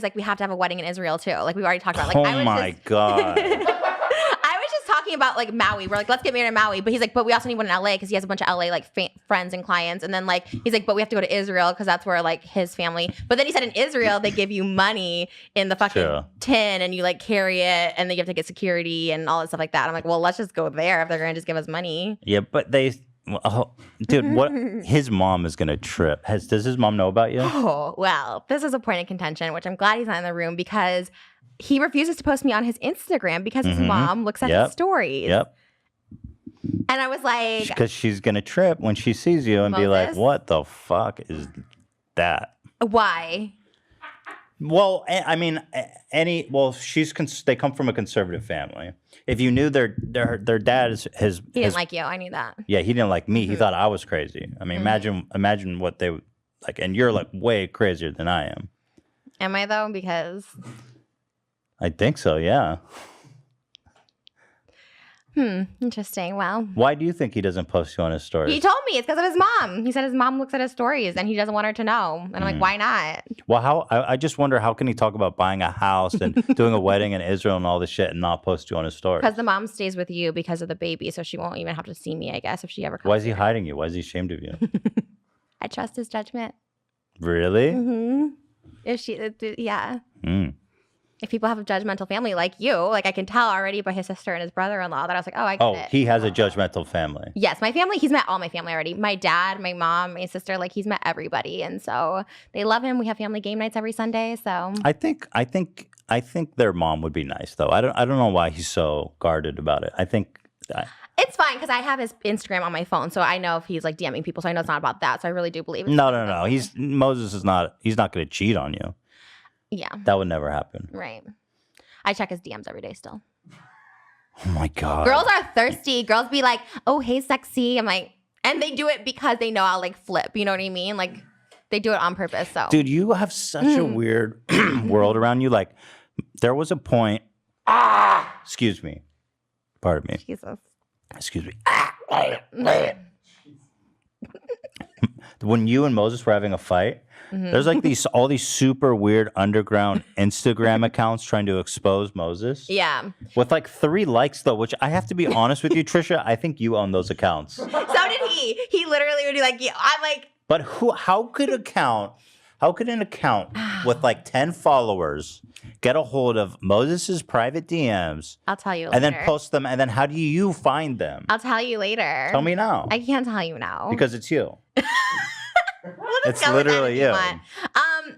like, we have to have a wedding in Israel too. Like, we've already talked about, like, God. I was just talking about like Maui. We're like, let's get married in Maui. But he's like, but we also need one in LA because he has a bunch of LA like friends and clients. And then like, he's like, but we have to go to Israel because that's where like his family. But then he said in Israel, they give you money in the fucking tin and you like carry it and then you have to get security and all that stuff like that. I'm like, well, let's just go there if they're going to just give us money. Yeah, but dude, what? His mom is gonna trip. Does his mom know about you? Oh, well, this is a point of contention, which I'm glad he's not in the room because he refuses to post me on his Instagram because his mom looks at his stories. Yep. And I was like, because she's gonna trip when she sees you and be like, "What the fuck is that?" Why? Well, I mean, they come from a conservative family. If you knew their dad he didn't like you. I knew that. Yeah, he didn't like me. He thought I was crazy. I mean, imagine what they like, and you're like way crazier than I am. Am I though? Because I think so. Yeah. Interesting. Well, why do you think he doesn't post you on his stories? He told me it's because of his mom. He said his mom looks at his stories and he doesn't want her to know. And I'm like, why not? Well, I just wonder, how can he talk about buying a house and doing a wedding in Israel and all this shit and not post you on his stories? Because the mom stays with you because of the baby, so she won't even have to see me, I guess, if she ever comes. Why is he hiding you? Why is he ashamed of you? I trust his judgment. Really? Yeah. If people have a judgmental family like you, like I can tell already by his sister and his brother-in-law that I was like, oh, I get it. He has a judgmental family. Yes, my family, he's met all my family already. My dad, my mom, my sister, like he's met everybody. And so they love him. We have family game nights every Sunday. So I think their mom would be nice though. I don't know why he's so guarded about it. I think it's fine because I have his Instagram on my phone. So I know if he's like DMing people. So I know it's not about that. So I really do believe it's No. Moses is not, he's not going to cheat on you. Yeah. That would never happen. Right. I check his DMs every day still. Oh my God. Girls are thirsty. Girls be like, oh, hey, sexy. I'm like, and they do it because they know I'll like flip. You know what I mean? Like they do it on purpose. So, dude, you have such a weird world around you. Like there was a point. Excuse me. Pardon me. Jesus. Excuse me. When you and Moses were having a fight, there's like all these super weird underground Instagram accounts trying to expose Moses. Yeah. With like 3 likes though, which I have to be honest with you, Trisha, I think you own those accounts. So did he. He literally would be like, yeah, I'm like. But how could an account with like 10 followers get a hold of Moses's private DMs? I'll tell you later. And then post them, and then how do you find them? I'll tell you later. Tell me now. I can't tell you now. Because it's you. It's literally you.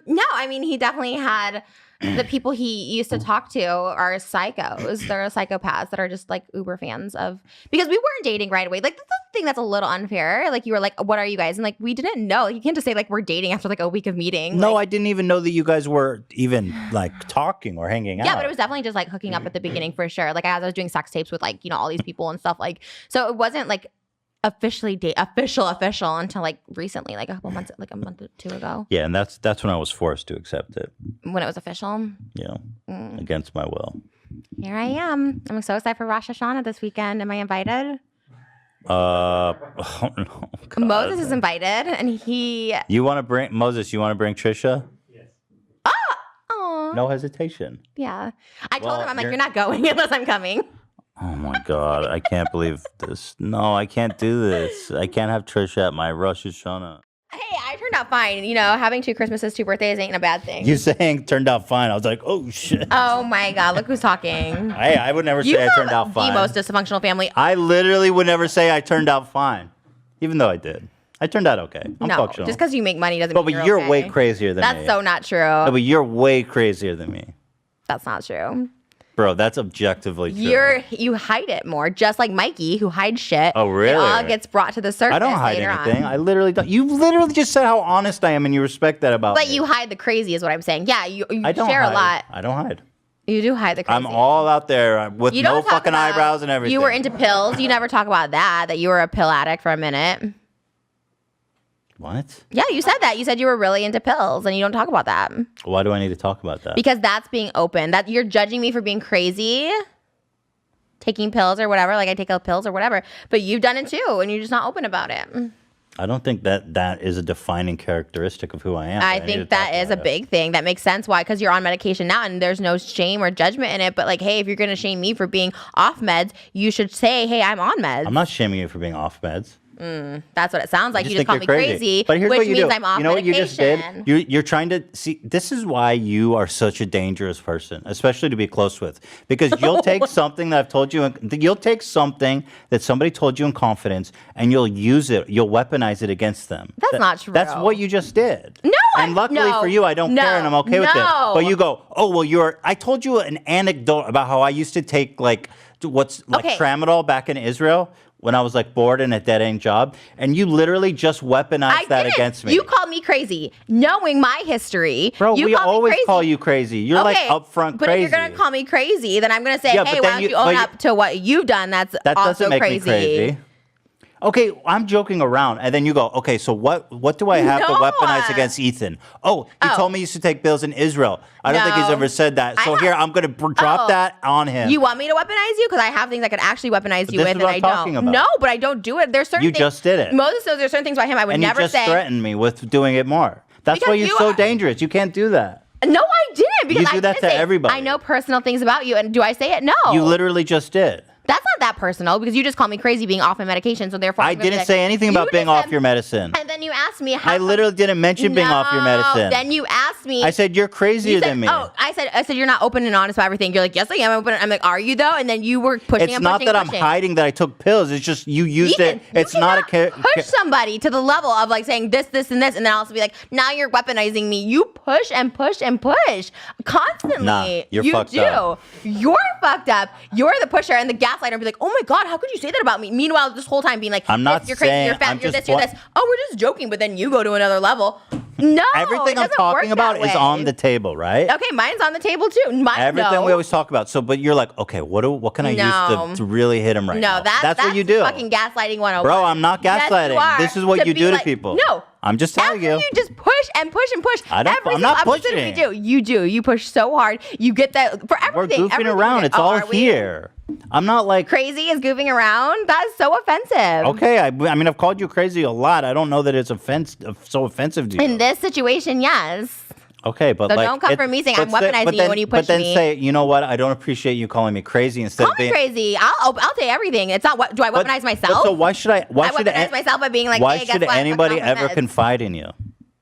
No, I mean, he definitely had the people he used to talk to are psychos. They're psychopaths that are just like uber fans of, because we weren't dating right away. Like think that's a little unfair. Like, you were like, what are you guys? And like, we didn't know. Like, you can't just say like, we're dating after like a week of meeting. No, like, I didn't even know that you guys were even like talking or hanging out. yeah, but it was definitely just like hooking up at the beginning for sure. Like, as I was doing sex tapes with like, all these people and stuff. Like, so it wasn't like official until like recently, like a couple months, like a month or two ago. Yeah, and that's when I was forced to accept it. When it was official. Yeah, against my will. Here I am. I'm so excited for Rosh Hashanah this weekend. Am I invited? Oh no, God. Moses is invited, and he. You want to bring Moses? You want to bring Trisha? Yes. Oh. No hesitation. Yeah, I told Well, him, I'm like, you're- you're not going unless I'm coming. Oh my God, I can't believe this. No, I can't do this. I can't have Trisha at my Rosh Hashanah. Hey, I turned out fine. Having 2 Christmases, 2 birthdays ain't a bad thing. You saying turned out fine. I was like, oh shit. Oh my God, look who's talking. Hey, I would never say I turned out fine. The most dysfunctional family. I literally would never say I turned out fine, even though I did. I turned out okay. I'm no, functional. just because you make money doesn't But mean you're okay. way crazier than me. That's so not true. No, but you're way crazier than me. That's not true. Bro, that's objectively true. You hide it more, just like Mikey, who hides shit. Oh, really? It all gets brought to the surface. I don't hide later anything. On. I literally don't. You literally just said how honest I am, and you respect that about But me. you hide the crazy, is what I'm saying. Yeah, you I don't share hide. a lot. I don't hide. You do hide the crazy. I'm all out there with You no don't talk fucking about- eyebrows and everything. You were into pills. You never talk about that you were a pill addict for a minute. What? Yeah, you said that. You said you were really into pills, and you don't talk about that. Why do I need to talk about that? Because that's being open. That you're judging me for being crazy, taking pills or whatever. Like I take pills or whatever. But you've done it too, and you're just not open about it. I don't think that is a defining characteristic of who I am. I think that is a big thing. That makes sense. Why? Because you're on medication now, and there's no shame or judgment in it. But like, hey, if you're gonna shame me for being off meds, you should say, hey, I'm on meds. I'm not shaming you for being off meds. That's what it sounds like. I You just think call you're me crazy, But here's which what you means do. I'm off you know medication. what you just did? You're trying to see. This is why you are such a dangerous person, especially to be close with, because you'll take something that I've told you. You'll take something that somebody told you in confidence, and you'll use it. You'll weaponize it against them. That's not true. That's what you just did. No, and luckily for you, I don't care, and I'm okay with it. But you go, oh well, I told you an anecdote about how I used to take tramadol back in Israel. When I was like bored in a dead end job, and you literally just weaponized that against me. You called me crazy, knowing my history. Bro, you we always call you crazy. You're like upfront but crazy. if you're gonna call me crazy, then I'm gonna say, Yeah, hey, but why then don't you own but up to what you've done? That doesn't also make crazy. me crazy. Okay, I'm joking around, and then you go, okay, so what do I have to weaponize against Ethan? Oh, he told me he used to take pills in Israel. I don't think he's ever said that. So here, I'm going to drop that on him. You want me to weaponize you? Because I have things I could actually weaponize you this with, is and what I I'm talking don't. about. No, but I don't do it. There's certain You things. just did it. Moses says there's certain things about him I would and never you just say. threatened me with doing it more. That's Because why you're you so are- dangerous. You can't do that. No, I didn't. Because You do I that didn't to say, everybody. I know personal things about you, and do I say it? No. You literally just did. That's not that personal because you just call me crazy being off my medication. So therefore, I didn't say anything about being off your medicine. And then you asked me how. I literally didn't mention being off your medicine. Then you asked me. I said you're crazier than me. Oh, I said you're not open and honest about everything. You're like, yes, I am open. I'm like, are you though? And then you were pushing. It's and not pushing that and I'm pushing. hiding that I took pills. It's just you used it. It's not a Push somebody to the level of like saying this, and this, and then also be like, now you're weaponizing me. You push and push and push constantly. Nah, you're you fucked do. up. You're fucked up. You're the pusher and the gaslighter. And be like, oh my god, how could you say that about me? Meanwhile, this whole time being like, I'm not this, you're crazy, saying- you're fat, I'm you're just this, you're wa- this. Oh, we're just joking, but then you go to another level. No, Everything it I'm doesn't talking work about that is way. on the table, right? Okay, mine's on the table too. Mine, Everything no. we always talk about. So, but you're like, okay, what can I No. use to really hit him right no, now? that's what you do. Fucking gaslighting 101. Bro, I'm not Yes, you gaslighting. are. This is what you be do to like- people. No. I'm just telling you. You just push and push and push. I don't- Every I'm not single episode pushing. You do. You do. You push so hard. You get that for We're everything. goofing everything around. you It's get. all Are we? here. I'm not like Crazy is goofing around. That's so offensive. Okay, I mean, I've called you crazy a lot. I don't know that it's so offensive to you. In this situation, yes. Okay, but So like, don't come for me saying I'm weaponizing you when you push But then me. say, you know what? I don't appreciate you calling me crazy instead Call of me being crazy. I'll say everything. It's not what do I weaponize myself? So why should I? Why I should weaponize myself by being like, why hey, guess should what? I'm anybody fucking off my ever meds. confide in you?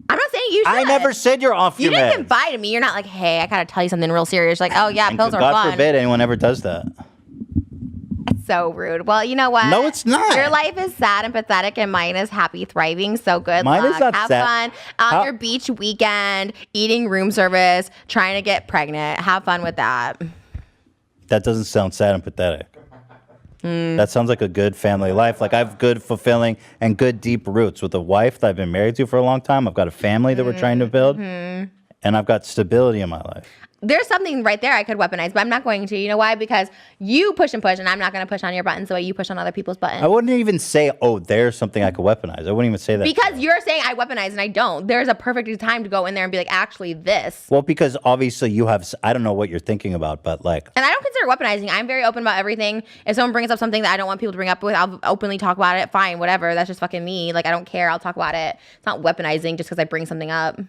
I'm not saying you should. I never said you're off You your didn't meds. confide in me. You're not like, hey, I gotta tell you something real serious. Like, oh yeah, And pills are God fun. forbid anyone ever does that. It's so rude. Well, you know what? No, it's not. Your life is sad and pathetic, and mine is happy, thriving. So good Mine luck. is not Have sad. fun on How- your beach weekend, eating room service, trying to get pregnant. Have fun with that. That doesn't sound sad and pathetic. That sounds like a good family life. Like I have good, fulfilling, and good deep roots with a wife that I've been married to for a long time. I've got a family that we're trying to build, and I've got stability in my life. There's something right there I could weaponize, but I'm not going to. You know why? Because you push and push, and I'm not going to push on your buttons the way you push on other people's buttons. I wouldn't even say, oh, there's something I could weaponize. I wouldn't even say that. Because you're saying I weaponize and I don't. There's a perfect time to go in there and be like, actually, this. Well, because obviously you have, I don't know what you're thinking about, but like. And I don't consider weaponizing. I'm very open about everything. If someone brings up something that I don't want people to bring up with, I'll openly talk about it. Fine, whatever. That's just fucking me. Like, I don't care. I'll talk about it. It's not weaponizing just because I bring something up.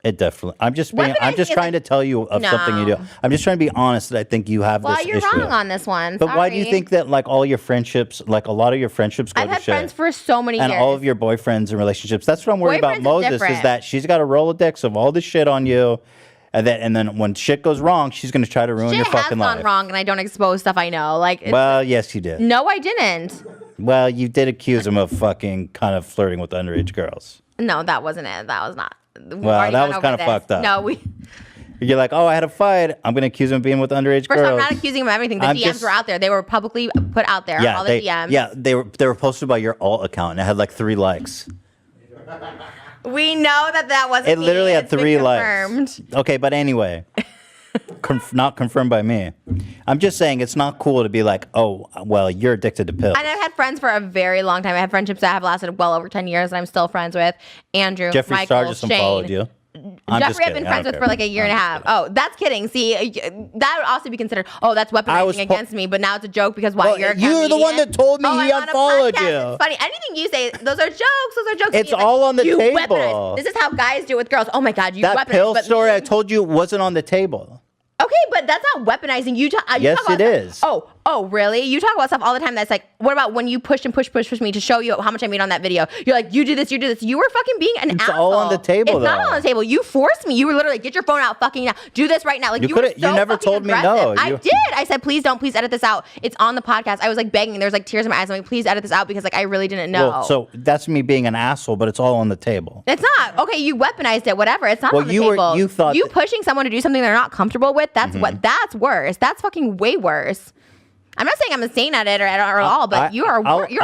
It definitely. I'm just trying to tell you of something you do. I'm just trying to be honest that I think you have this issue. Well, you're wrong on this one. But why do you think that like all your friendships, like a lot of your friendships go I've to had shit? friends for so many years. And all of your boyfriends and relationships. That's what I'm worried about Moses is that she's got a Rolodex of all this shit on you. And then when shit goes wrong, she's going to try to ruin your fucking life. Shit has gone wrong and I don't expose stuff I know. Like, well, yes, you did. No, I didn't. Well, you did accuse him of fucking kind of flirting with underage girls. No, that wasn't it. That was not. Well, that was kind of fucked up. No, You're like, oh, I had a fight. I'm going to accuse him of being with underage girls. First, I'm not accusing him of anything. The DMs were out there. They were publicly put out there. Yeah, all the DMs. Yeah, they were posted by your alt account, and it had like 3 likes. We know that wasn't It literally had 3 likes. Confirmed. Okay, but anyway, not confirmed by me. I'm just saying it's not cool to be like, oh, well, you're addicted to pills. And I've had friends for a very long time. I have friendships that have lasted well over 10 years, and I'm still friends with Andrew, Jeffree Michael, Star just Shane. unfollowed you. Jeffree, I've been friends with for like a year and a half. Oh, that's kidding. See, that would also be considered, oh, that's weaponizing against me, but now it's a joke because why? Well, you're the one that told me he unfollowed you. It's funny. Anything you say, those are jokes. Those are jokes. It's all on the you table. Weaponize. This is how guys do it with girls. Oh my God, you that weaponize. pill story I told you wasn't on the table. Okay, but that's not weaponizing. You yes, talk about it is. Oh, really? You talk about stuff all the time that's like, what about when you push me to show you how much I made on that video? You're like, you do this. You were fucking being an asshole. It's all on the table, It's not all on the table. You forced me. You were literally, get your phone out fucking now. Do this right now. Like, you were so you never told me no. I did. I said, please don't. Please edit this out. It's on the podcast. I was like begging. There's like tears in my eyes. I'm like, please edit this out because like I really didn't know. Well, so that's me being an asshole, but it's all on the table. It's not. Okay, you weaponized it, whatever. It's not on the you table. You thought you pushing someone to do something they're not comfortable with, that's that's worse. That's fucking way worse. I'm not saying I'm a saint at it or at all, but you're awful. You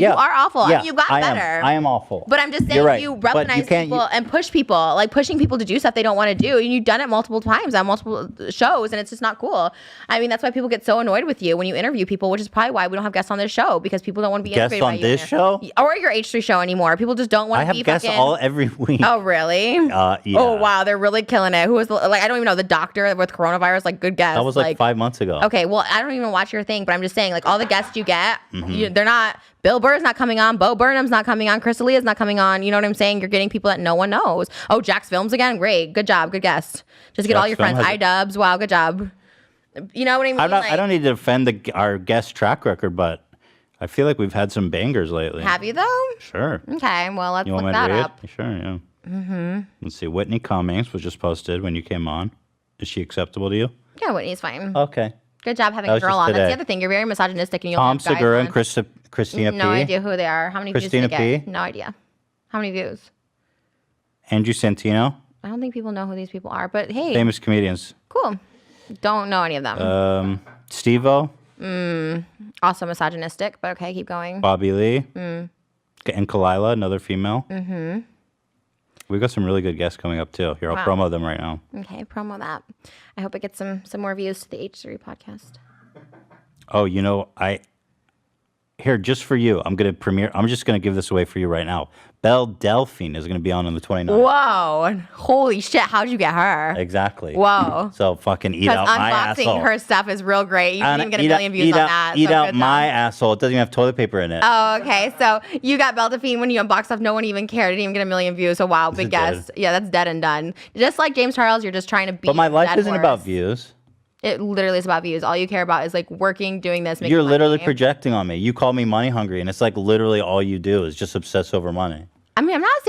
are awful. Yeah, I mean, you've gotten better. I am awful. But I'm just saying you weaponize people and push people, like pushing people to do stuff they don't want to do. And you've done it multiple times on multiple shows, and it's just not cool. I mean, that's why people get so annoyed with you when you interview people, which is probably why we don't have guests on this show, because people don't want to be interviewed by you. Guests on this show? Or your H3 show anymore. People just don't want to be I have guests every week. Oh, really? Yeah. Oh, wow. They're really killing it. Who was I don't even know, the doctor with coronavirus, like good guess. That was like 5 months ago. Okay, well, I don't even watch your thing, but I'm just saying, like, all the guests you get, they're not, Bill Burr's not coming on, Bo Burnham's not coming on, Chris D'Elia's not coming on, you know what I'm saying? You're getting people that no one knows. Oh, Jack's Films again? Great. Good job. Good guest. Just get all your friends. iDubbbz. Wow, good job. You know what I mean? I don't need to defend our guest track record, but I feel like we've had some bangers lately. Have you, though? Sure. Okay, well, let's you look want that me to read up. It? Sure, yeah. Mm-hmm. Let's see. Whitney Cummings was just posted when you came on. Is she acceptable to you? Yeah, Whitney's fine. Okay. Good job having That a was girl just on. today. That's the other thing. You're very misogynistic, and you'll Tom have guys Segura on. and Christina P. No idea who they are. How many Christina views did they get? P. No idea. How many views? Andrew Santino. I don't think people know who these people are, but hey. Famous comedians. Cool. Don't know any of them. Steve-O. Also misogynistic, but okay, keep going. Bobby Lee. Mm. And Kalila, another female. Mm-hmm. We've got some really good guests coming up too. Here, I'll Wow. promo them right now. Okay, promo that. I hope it gets some more views to the H3 podcast. Oh, here, just for you, I'm just gonna give this away for you right now. Belle Delphine is gonna be on the 29th. Whoa. Holy shit, how'd you get her? Exactly. Whoa. So fucking eat out my Because asshole. unboxing her stuff is real great. You didn't even get a million views eat on out, that. Eat so out good my job. asshole. It doesn't even have toilet paper in it. Oh, okay. So you got Belle Delphine when you unboxed stuff. No one even cared. Didn't even get a million views. So wow, big is guess. dead. Yeah, that's dead and done. Just like James Charles, you're just trying to beat But my life that isn't horse. about views. It literally is about views. All you care about is like working, doing this, making You're literally money. projecting on me. You call me money hungry, and it's like literally all you do is just obsess over money. I mean, I'm not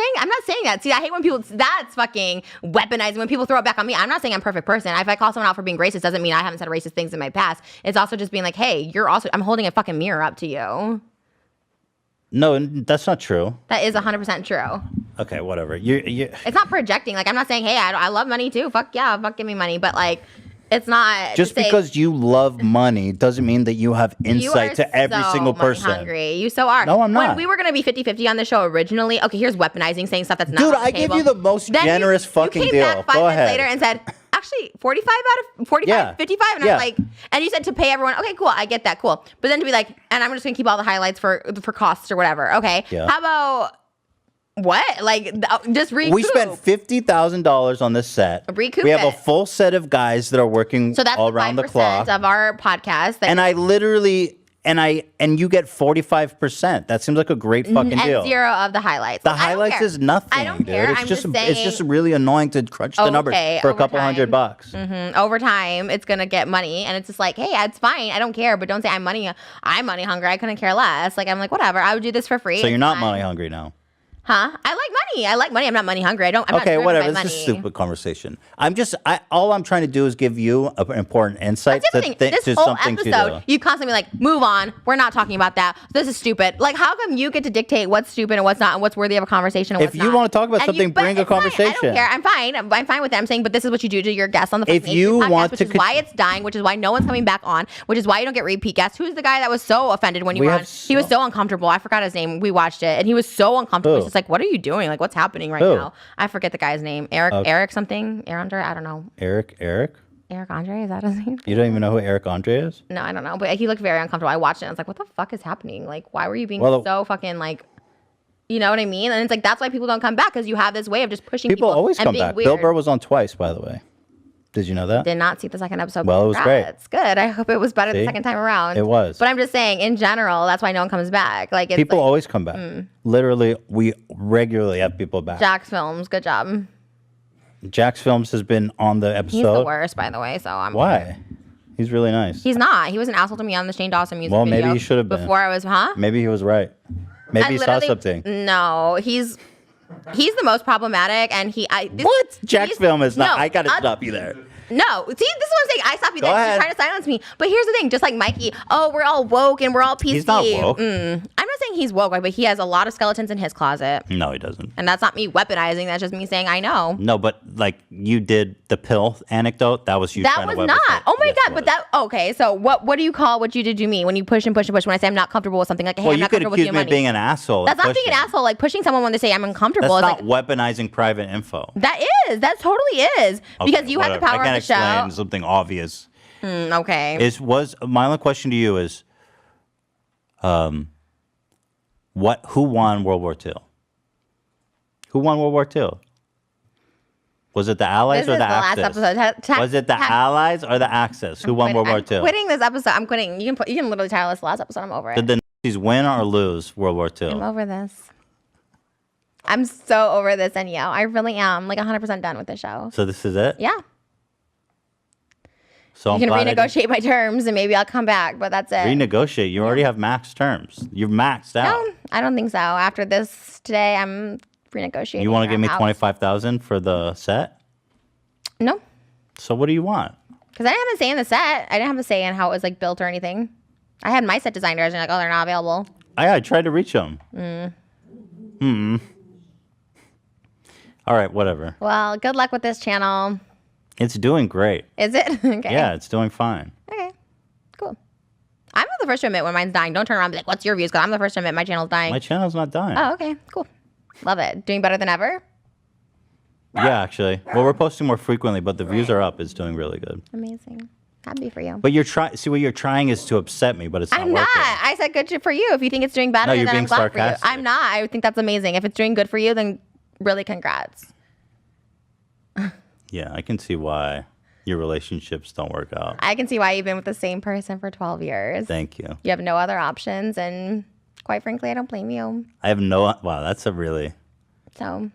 saying that. See, I hate when people, that's fucking weaponizing when people throw it back on me. I'm not saying I'm a perfect person. If I call someone out for being racist, doesn't mean I haven't said racist things in my past. It's also just being like, hey, I'm holding a fucking mirror up to you. No, that's not true. That is 100% true. Okay, whatever. You It's not projecting. Like, I'm not saying, hey, I love money too. Fuck yeah, fuck give me money. But like, It's not Just because you love money doesn't mean that you have insight to every single person. Hungry. You so are. No, I'm not. When we were gonna be 50-50 on the show originally, okay, here's weaponizing, saying stuff that's not. Dude, on the I table. gave you the most generous fucking you came deal. Back 5 Go minutes ahead. later and said, actually, 45 out of 45, 55, and I'm like, and you said to pay everyone. Okay, cool, I get that, cool. But then to be like, and I'm just gonna keep all the highlights for costs or whatever. Okay, how about? What? Like, just recoup. We spent $50,000 on this set. Recoup we have a it. full set of guys that are working So that's all around the clock. of our podcast. And I literally, and you get 45%. That seems like a great fucking deal. And 0 of the highlights. The highlights is nothing. I don't care. Dude. I'm just saying. It's just really annoying to crunch the numbers for a couple $100. Over time, it's gonna get money, and it's just like, hey, it's fine. I don't care, but don't say I'm money hungry. I couldn't care less. Like I'm like, whatever. I would do this for free. So you're not money hungry now. Huh? I like money. I like money. I'm not money hungry. I'm okay, not whatever. By This is a money. stupid conversation. All I'm trying to do is give you an important insight That's the thing. This to whole something episode, to do. you constantly like, move on. We're not talking about that. This is stupid. Like, how come you get to dictate what's stupid and what's not, and what's worthy of a conversation? And If you want to talk about something, bring a conversation. I don't care. I'm fine. I'm fine with that. I'm saying, but this is what you do to your guests on the If First you Nation podcast, want which to is why it's dying, which is why no one's coming back on, which is why you don't get repeat guests. Who's the guy that was so offended when you were on? He was so uncomfortable. I forgot his name. We watched it, and he was so uncomfortable. He's just like, what are you doing? Like, what's happening right now? I forget the guy's name. Eric something. Andre? I don't know. Eric Andre? Is that his name? You don't even know who Eric Andre is? No, I don't know. But he looked very uncomfortable. I watched it and I was like, what the fuck is happening? Like, why were you being so fucking like, you know what I mean? And it's like, that's why people don't come back, because you have this way of just pushing people. People always and come being back. Weird. Bill Burr was on twice, by the way. Did you know that? Did not see the second episode. Well, it was great. It's good. I hope it was better the second time around. It was. But I'm just saying, in general, that's why no one comes back. Like, it's People like, always come back. Literally, we regularly have people back. Jack's Films, good job. Jack's Films has been on the episode. He's the worst, by the way. So I'm. Why? He's really nice. He's not. He was an asshole to me on the Shane Dawson music Well, video. maybe he should have been. Before I was, Maybe he was right. Maybe he saw something. No, he's the most problematic, and Jack's Film is not. I gotta stop you there. No, see, this is what I'm saying. I stop you Go there. ahead. You're trying to silence me. But here's the thing, just like Mikey, we're all woke and we're all PC. He's not woke. I'm not saying he's woke, but he has a lot of skeletons in his closet. No, he doesn't. And that's not me weaponizing. That's just me saying I know. No, but like you did the pill anecdote. That was you. That trying was to not. Oh my God. But that, okay. So what do you call what you did to me when you push and push and push? When I say I'm not comfortable with something, like, hey, Well, I'm you not could comfortable with accuse your me of money. being an asshole. That's and not being an pushing. asshole. Like pushing someone when they say I'm uncomfortable. That's is not like, weaponizing private info. that totally is. Because you have the Whatever. power I can't of the show. explain something obvious. Okay. My only question to you is, who won World War II? Who won World War II? Was it the Allies This or is the the last Axis? episode. Was it the Allies or the Axis? Who won World War II? I'm quitting this episode. I'm quitting. You can literally title this last episode. I'm over it. Did the Nazis win or lose World War II? I'm over this. I'm so over this, and I really am. Like 100% done with the show. So this is it? Yeah. So I'm You can glad I didn't renegotiate my terms, and maybe I'll come back. But that's it. renegotiate. You already have max terms. You're maxed out. No, I don't think so. After this today, I'm renegotiating. You want to give me I'm out. $25,000 for the set? No. So what do you want? Because I didn't have a say in the set. I didn't have a say in how it was like built or anything. I had my set designers, and they're not available. I tried to reach them. All right, whatever. Well, good luck with this channel. It's doing great. Is it? Okay. Yeah, it's doing fine. Okay. Cool. I'm the first to admit when mine's dying. Don't turn around and be like, what's your views? Because I'm the first to admit my channel's dying. My channel's not dying. Oh, okay. Cool. Love it. Doing better than ever? Yeah, actually. Well, we're posting more frequently, but the views are up. It's doing really good. Amazing. Happy for you. But you're trying. See, what you're trying is to upset me, but it's not I'm working. not. I said good shit for you. If you think it's doing better, No, you're then I'm being glad for you. sarcastic. I'm not. I think that's amazing. If it's doing good for you, then really congrats. Yeah, I can see why your relationships don't work out. I can see why you've been with the same person for 12 years. Thank you. You have no other options, and quite frankly, I don't blame you. I have no. Wow, that's a really. So.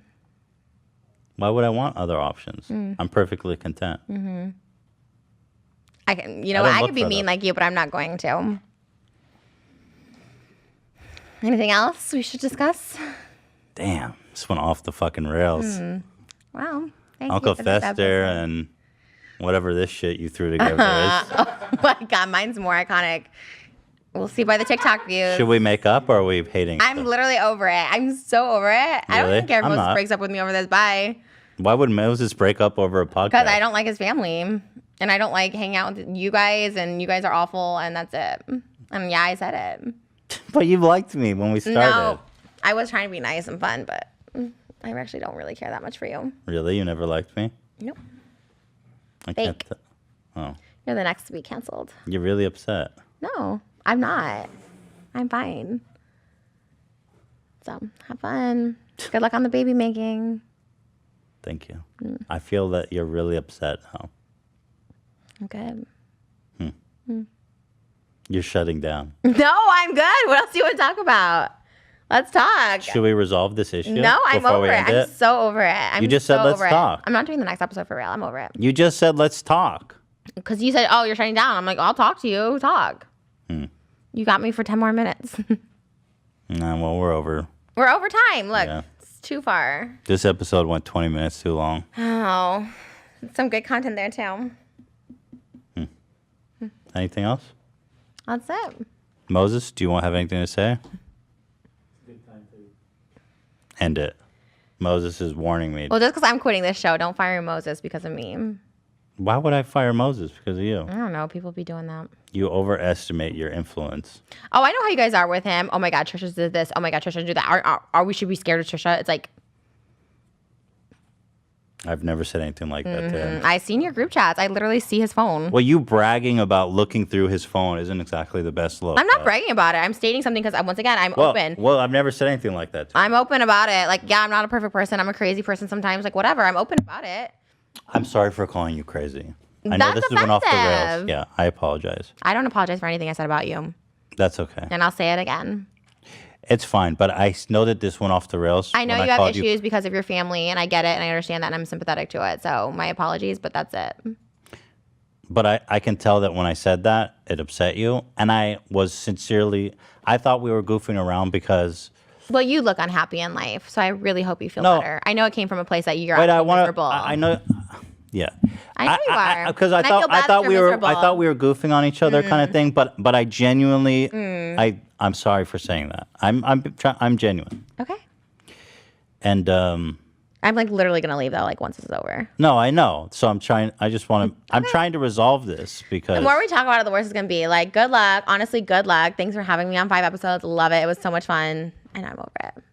Why would I want other options? I'm perfectly content. Mm-hmm. I can. You I know don't what? I look could be for mean them. like you, but I'm not going to. Anything else we should discuss? Damn, this went off the fucking rails. Wow. Thank Uncle you for this Fester episode. and whatever this shit you threw together is. Oh my God, mine's more iconic. We'll see by the TikTok views. Should we make up or are we hating? I'm literally over it. I'm so over it. I don't Really? even care if I'm Moses not. breaks up with me over this. Bye. Why would Moses break up over a podcast? Because I don't like his family. And I don't like hanging out with you guys, and you guys are awful, and that's it. And yeah, I said it. But you liked me when we started. No, I was trying to be nice and fun, but I actually don't really care that much for you. Really? You never liked me? Nope. I Fake. can't. Oh. You're the next to be canceled. You're really upset. No, I'm not. I'm fine. So have fun. Good luck on the baby making. Thank you. I feel that you're really upset now. Good. You're shutting down. No, I'm good. What else do you want to talk about? Let's talk. Should we resolve this issue? No, I'm before over we it. end I'm so over it. I'm You just so said let's over it. talk. I'm not doing the next episode for real. I'm over it. You just said let's talk. Because you said, oh, you're shutting down. I'm like, I'll talk to you. Talk. You got me for 10 more minutes. Nah, well, we're over. We're over time. Look, Yeah. it's too far. This episode went 20 minutes too long. Oh, some good content there, too. Anything else? That's it. Moses, do you want to have anything to say? End it. Moses is warning me. Well, just because I'm quitting this show, don't fire Moses because of me. Why would I fire Moses because of you? I don't know. People be doing that. You overestimate your influence. Oh, I know how you guys are with him. Oh my God, Trisha did this. Oh my God, Trisha did that. Are we should be scared of Trisha? It's like, I've never said anything like that to him. I seen your group chats. I literally see his phone. Well, you bragging about looking through his phone isn't exactly the best look. I'm not bragging about it. I'm stating something because once again, I'm open. Well, I've never said anything like that to him. I'm open about it. Like, yeah, I'm not a perfect person. I'm a crazy person sometimes. Like, whatever. I'm open about it. I'm sorry for calling you crazy. I know That's this went off the rails. offensive. Yeah, I apologize. I don't apologize for anything I said about you. That's okay. And I'll say it again. It's fine, but I know that this went off the rails. I know when you have called issues because of your family, and I get it, and I understand that, and I'm sympathetic to it. So my apologies, but that's it. But I can tell that when I said that, it upset you. And I was sincerely, I thought we were goofing around because... Well, you look unhappy in life, so I really hope you feel No. better. I know it came from a place that you're Wait, miserable. I know... Yeah. I know you are. Because And feel bad that you're miserable. I thought we were goofing on each other kind of thing, but I genuinely I'm sorry for saying that. I'm genuine. Okay. And I'm like literally gonna leave though, like once this is over. no, I know. So I'm trying I'm trying to resolve this because The more we talk about it, the worse it's gonna be. Like, good luck. Honestly, good luck. Thanks for having me on 5 episodes. Love it. It was so much fun, and I'm over it.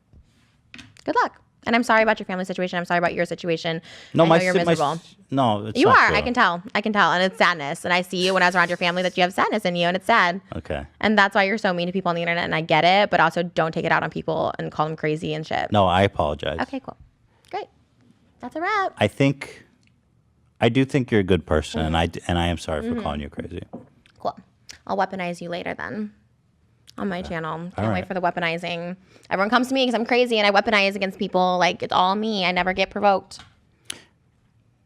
Good luck. And I'm sorry about your family situation. I'm sorry about your situation. No, I know my you're si- my miserable. s- no, it's You not are. true. I can tell. And it's sadness. And I see you when I was around your family that you have sadness in you, and it's sad. Okay. And that's why you're so mean to people on the internet. And I get it, but also don't take it out on people and call them crazy and shit. No, I apologize. Okay, cool. Great. That's a wrap. I do think you're a good person, and I am sorry for Mhm. calling you crazy. Cool. I'll weaponize you later then on my channel. Can't All wait right. for the weaponizing. Everyone comes to me because I'm crazy and I weaponize against people. Like, it's all me. I never get provoked.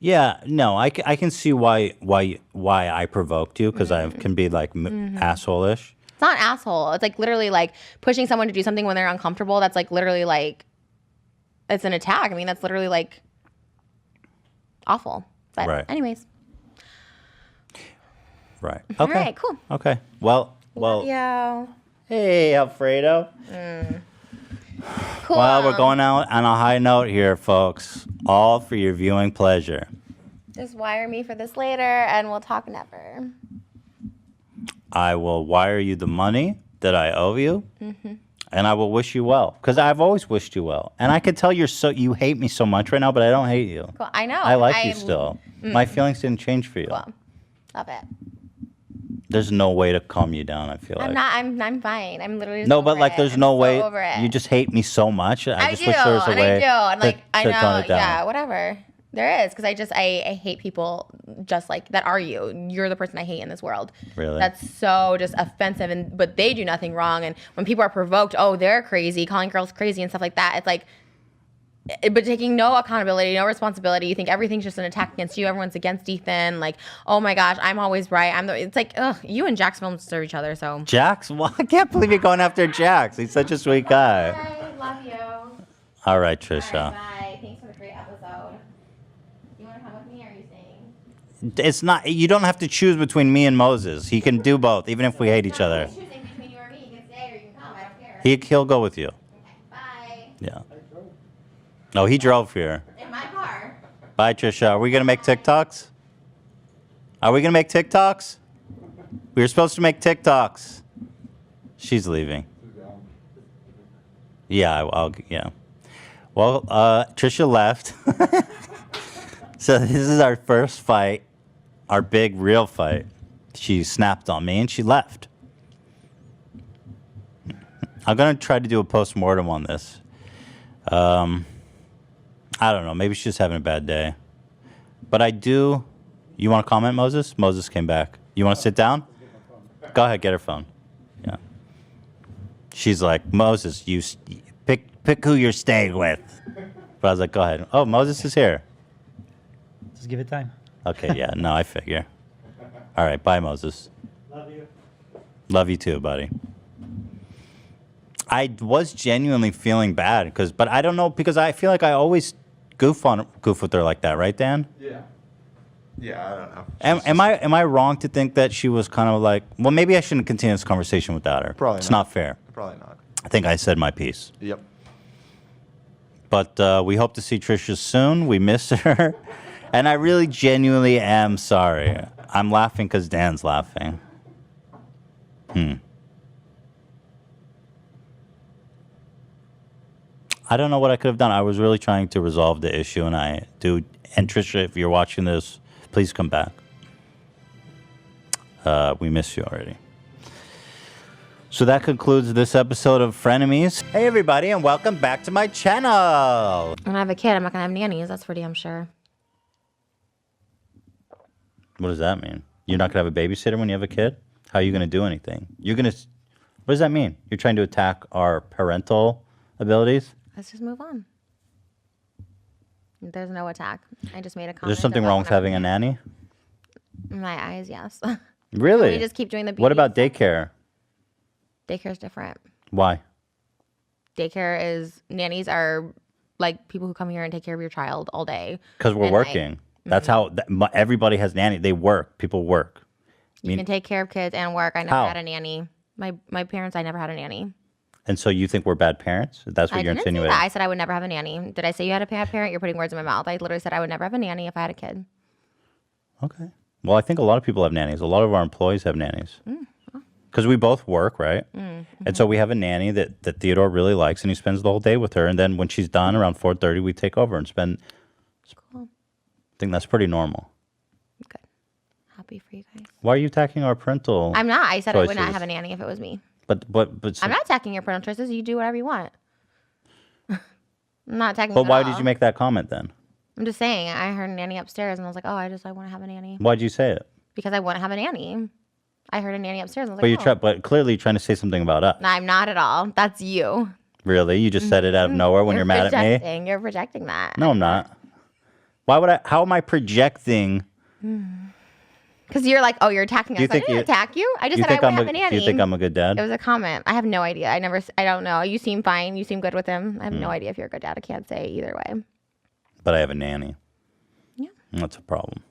Yeah, no, I can see why I provoked you because I can be like asshole-ish. It's not an asshole. It's like literally like pushing someone to do something when they're uncomfortable. That's like literally like, it's an attack. I mean, that's literally like awful. But Right. anyways. Right. All Okay. right, cool. Okay. Well. Yo. Hey, Alfredo. Cool. Well, we're going out on a high note here, folks. All for your viewing pleasure. Just wire me for this later and we'll talk never. I will wire you the money that I owe you, Mm-hmm. and I will wish you well because I've always wished you well. And I can tell you hate me so much right now, but I don't hate you. Cool. I know. I like you still. Mm. My feelings didn't change for you. Cool. Love it. There's no way to calm you down. I feel like. I'm fine. I'm literally just No, but over like, it. there's I'm no so way. over it. You just hate me so much. I just do, wish there was a and way. I do, and like I to know, tone it down. yeah, whatever. There is because I hate people just like that. Are you? You're the person I hate in this world. Really? That's so just offensive, and but they do nothing wrong. And when people are provoked, oh, they're crazy, calling girls crazy and stuff like that. It's like, but taking no accountability, no responsibility. You think everything's just an attack against you. Everyone's against Ethan. Like, oh my gosh, I'm always right. It's like, ugh, you and Jax don't serve each other. So Jax? Well, I can't believe you're going after Jax. He's such a sweet guy. I love you. All right, Trisha. Bye. Thanks for the great episode. You want to come with me, or are you staying? It's not. You don't have to choose between me and Moses. He can do both, even if we hate each other. Choosing between you or me. You can stay or you can come. I don't care. He'll go with you. Bye. Yeah. No, he drove here. In my car. Bye, Trisha. Are we gonna make TikToks? Are we gonna make TikToks? We were supposed to make TikToks. She's leaving. Yeah, yeah. Well, Trisha left. So this is our first fight, our big real fight. She snapped on me and she left. I'm gonna try to do a post-mortem on this. I don't know. Maybe she's just having a bad day. But I do. You want to comment, Moses? Moses came back. You want to sit down? Go ahead, get her phone. Yeah. She's like, Moses, you pick who you're staying with. But I was like, go ahead. Oh, Moses is here. Just give it time. Okay, yeah. No, I figure. All right, bye, Moses. Love you. Love you too, buddy. I was genuinely feeling bad but I don't know because I feel like I always goof with her like that, right, Dan? Yeah. Yeah, I don't know. Am I wrong to think that she was kind of like, well, maybe I shouldn't continue this conversation without her. Probably It's not. not fair. Probably not. I think I said my piece. Yep. But we hope to see Trisha soon. We miss her. And I really genuinely am sorry. I'm laughing because Dan's laughing. I don't know what I could have done. I was really trying to resolve the issue, and I do. And Trisha, if you're watching this, please come back. We miss you already. So that concludes this episode of Frenemies. Hey, everybody, and welcome back to my channel. When I have a kid, I'm not going to have nannies. That's for damn sure. What does that mean? You're not going to have a babysitter when you have a kid? How are you going to do anything? What does that mean? You're trying to attack our parental abilities? Let's just move on. There's no attack. I just made a comment. Is there something wrong with having a nanny? In my eyes, yes. Really? We just keep doing the What about daycare? Daycare's different. Why? Nannies are like people who come here and take care of your child all day. Because we're and working. That's how everybody has nanny. They work. People work. You can take care of kids and work. I never had a nanny. My parents, I never had a nanny. And so you think we're bad parents? That's what you're insinuating? I said I would never have a nanny. Did I say you had a bad parent? You're putting words in my mouth. I literally said I would never have a nanny if I had a kid. Okay. Well, I think a lot of people have nannies. A lot of our employees have nannies. Because we both work, right? And so we have a nanny that Theodore really likes, and he spends the whole day with her. And then when she's done around 4:30, we take over and spend. Cool. I think that's pretty normal. Good. Happy for you guys. Why are you attacking our parental? I'm not. I said I would not choices? have a nanny if it was me. But I'm not attacking your parental choices. You do whatever you want. I'm not attacking. But you at why all. did you make that comment then? I'm just saying. I heard a nanny upstairs, and I was like, oh, I want to have a nanny. Why'd you say it? Because I want to have a nanny. I heard a nanny upstairs, and I was But like, oh. but clearly you're trying to say something about us. No, I'm not at all. That's you. Really? You just said it out of nowhere when you're mad at me? You're projecting that. No, I'm not. Why would I? How am I projecting? Because you're like, oh, you're attacking us. I didn't attack you. I just said I would have a nanny. Do you think I'm a good dad? It was a comment. I have no idea. I don't know. You seem fine. You seem good with him. I have no idea if you're a good dad. I can't say either way. But I have a nanny. Yeah. That's a problem.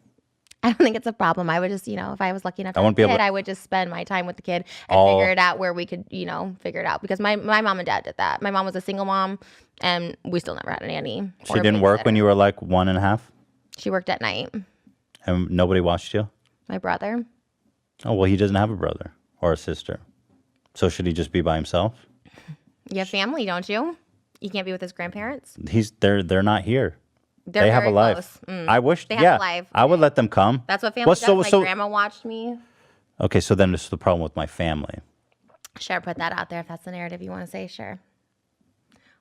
I don't think it's a problem. I would just, if I was lucky enough to have a kid, I would just spend my time with the kid and figure it out where we could, figure it out. Because my mom and dad did that. My mom was a single mom, and we still never had a nanny. She didn't work when you were like 1.5? She worked at night. And nobody watched you? My brother. Oh, well, he doesn't have a brother or a sister. So should he just be by himself? You have family, don't you? You can't be with his grandparents? They're not here. They have a life. Mm. I wish, they have a life. I would let them come. That's what family does. My grandma watched me. Okay, so then this is the problem with my family. Sure, put that out there if that's the narrative you want to say, sure.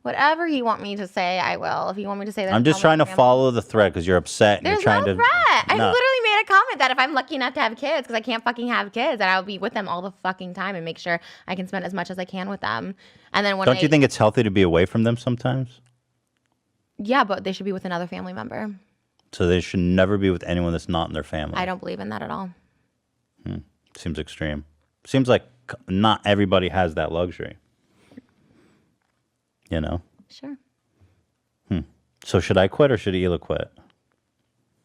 Whatever you want me to say, I will. If you want me to say that, I'm just trying to follow the thread because you're upset. And There's you're trying no to. threat. I literally made a comment that if I'm lucky enough to have kids, because I can't fucking have kids, that I'll be with them all the fucking time and make sure I can spend as much as I can with them. And then when Don't you think it's healthy to be away from them sometimes? Yeah, but they should be with another family member. So they should never be with anyone that's not in their family. I don't believe in that at all. Seems extreme. Seems like not everybody has that luxury. Sure. So should I quit or should Hila quit?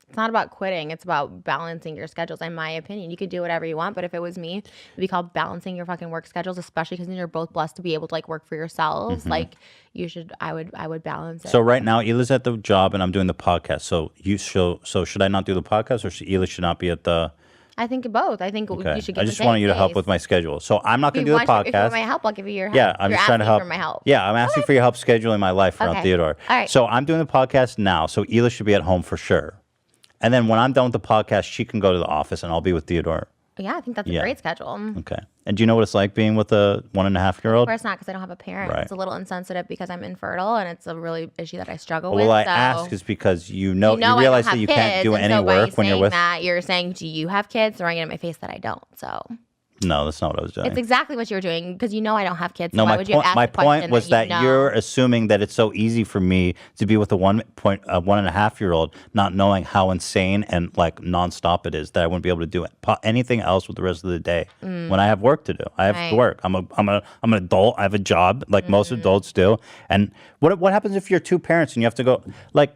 It's not about quitting. It's about balancing your schedules, in my opinion. You could do whatever you want, but if it was me, it'd be called balancing your fucking work schedules, especially because you're both blessed to be able to work for yourselves. I would balance it. So right now, Hila's at the job and I'm doing the podcast. So should I not do the podcast or Hila should not be at the I think both. I think Okay. you should give I just wanted you to help with my schedule. So I'm not going to do the podcast. If you want my help, I'll give you your help. Yeah, I'm You're just trying to help. for my help. Yeah, I'm asking for your help scheduling my life around Okay. Theodore. All right. So I'm doing the podcast now. So Hila should be at home for sure. And then when I'm done with the podcast, she can go to the office and I'll be with Theodore. Yeah, I think that's a Yeah. great schedule. Okay. And do you know what it's like being with a 1.5-year-old? Of course not, because I don't have a parent. Right. It's a little insensitive because I'm infertile, and it's a really issue that I struggle with. Well, I so ask is because you I don't realize have that you kids, can't do and any so by work when you're saying with. that, you're saying, do you have kids? Throwing it in my face that I don't. So No, that's not what I was doing. it's exactly what you were doing because you know I don't have kids. So No, why my would you ask my the question point was that you know? you're assuming that it's so easy for me to be with a 1.5-year-old, not knowing how insane and like nonstop it is that I wouldn't be able to do anything else with the rest of the day when I have work to do. I have to Right. work. I'm an adult. I have a job like most adults do. And what happens if you're two parents and you have to go like,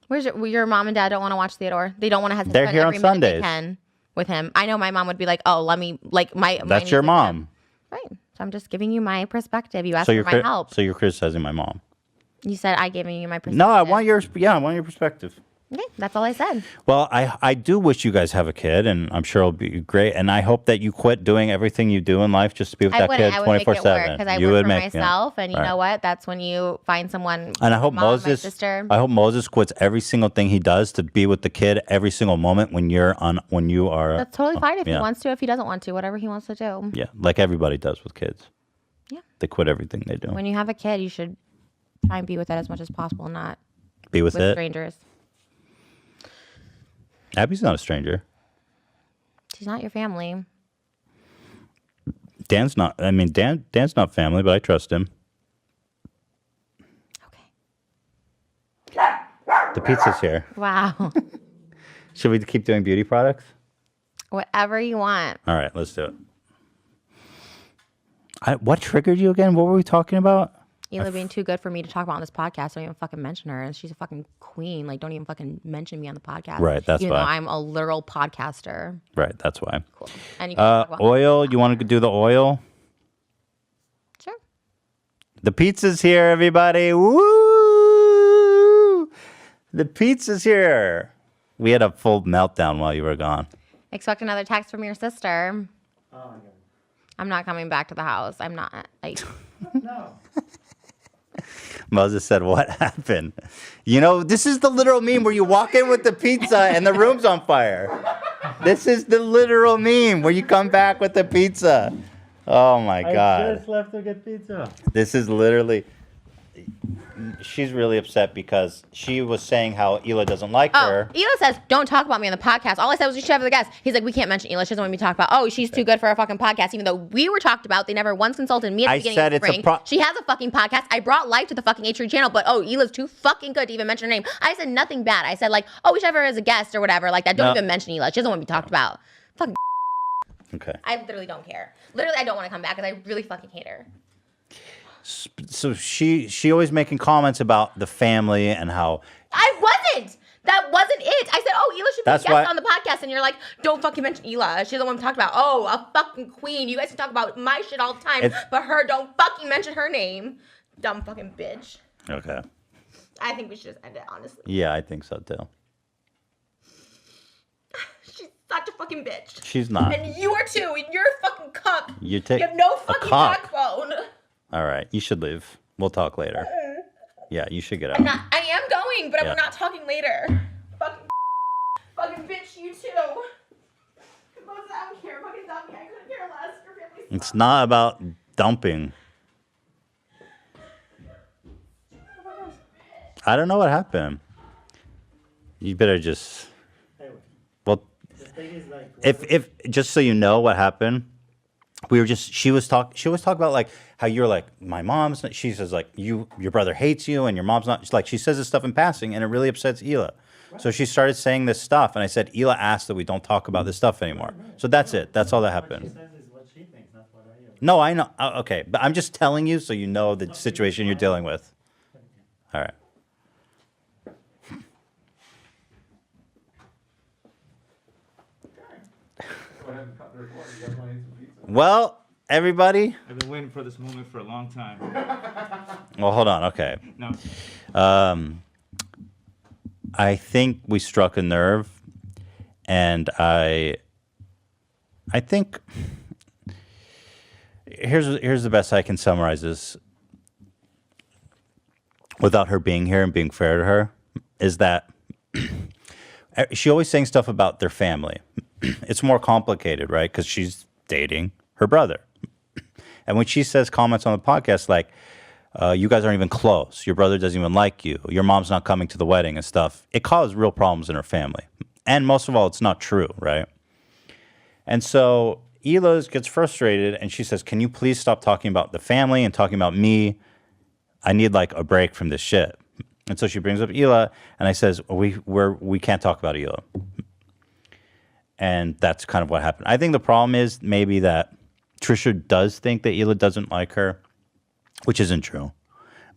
Where's your mom and dad don't want to watch Theodore? They don't want to have. They're here on every minute they Sundays. can with him. I know my mom would be like, "Oh, let me like my." That's your mom. Right. So I'm just giving you my perspective. You asked So for you're my help. so you're criticizing my mom. You said I giving you my perspective. No, I want your perspective. Okay, that's all I said. Well, I do wish you guys have a kid, and I'm sure it'll be great. And I hope that you quit doing everything you do in life just to be with that kid I would make it work 24/7. because I You work would for make myself, and you Right. know what? That's when you find someone. And I hope my mom, my Moses. sister. I hope Moses quits every single thing he does to be with the kid every single moment when you are. That's totally fine if yeah. he wants to. If he doesn't want to, whatever he wants to do. Yeah, like everybody does with kids. Yeah. They quit everything they do. When you have a kid, you should try and be with it as much as possible, not Be with it. strangers. Abby's not a stranger. She's not your family. Dan's not. I mean, Dan's not family, but I trust him. Okay. The pizza's here. Wow. Should we keep doing beauty products? Whatever you want. All right, let's do it. What triggered you again? What were we talking about? Hila being too good for me to talk about on this podcast. Don't even fucking mention her. And she's a fucking queen. Like, don't even fucking mention me on the podcast. Right, that's even why. though I'm a literal podcaster. Right, that's why. Cool. And you can talk about Oil. You want to do the oil? Sure. The pizza's here, everybody. Woo! The pizza's here. We had a full meltdown while you were gone. Expect another text from your sister. Oh, my God. I'm not coming back to the house. I'm not. Like, No. Moses said, "What happened?" You know, this is the literal meme where you walk in with the pizza and the room's on fire. This is the literal meme where you come back with the pizza. Oh my I God. just left to get pizza. This is literally. She's really upset because she was saying how Hila doesn't like her. Hila says, don't talk about me on the podcast. All I said was you should have the guest. He's like, we can't mention Hila. She doesn't want me to talk about, oh, she's too good for a fucking podcast. Even though we were talked about, they never once consulted me at the I beginning said of it's a spring. She has a fucking podcast. I brought life to the fucking H3 channel, but oh, Hila's too fucking good to even mention her name. I said nothing bad. I said like, oh, we should have her as a guest or whatever like that. Don't No. even mention Hila. She doesn't want to be talked about. Fucking Okay. I literally don't care. Literally, I don't want to come back because I really fucking hate her. So she always making comments about the family and how I wasn't. That wasn't it. I said, oh, Hila should be That's a guest why- on the podcast. And you're like, don't fucking mention Hila. She's the one talked about. Oh, a fucking queen. You guys can talk about my shit all the time, but her, don't fucking mention her name. Dumb fucking bitch. Okay. I think we should just end it, honestly. Yeah, I think so too. She's such a fucking bitch. She's not. And you are too. And you're a fucking cuck. You take You have no a fucking cock. backbone. All right, you should leave. We'll talk later. Yeah, you should get out. I am going, but Yeah. we're not talking later. Fucking bitch, you too. Moses, I don't care. Fucking dump me. I couldn't care less. Your family's It's not about dumping. I don't know what happened. You better just. Well, if just so you know what happened, we were just she was talking about like how you're like my mom's. She says like your brother hates you and your mom's not. It's like she says this stuff in passing and it really upsets Hila. So she started saying this stuff and I said Hila asked that we don't talk about this stuff anymore. So that's it. That's all that happened. No, I know. Okay, but I'm just telling you so you know the situation you're dealing with. All right. Well, everybody. I've been waiting for this moment for a long time. Well, hold on. Okay. No. I think we struck a nerve, And I think here's the best I can summarize this without her being here and being fair to her, is that she always saying stuff about their family. It's more complicated, right? Because she's dating her brother. And when she says comments on the podcast like, you guys aren't even close, your brother doesn't even like you, your mom's not coming to the wedding and stuff, it caused real problems in her family. And most of all, it's not true, right? And so Hila gets frustrated and she says, can you please stop talking about the family and talking about me? I need like a break from this shit. And so she brings up Hila, and I says, we can't talk about Hila. And that's kind of what happened. I think the problem is maybe that Trisha does think that Hila doesn't like her, which isn't true.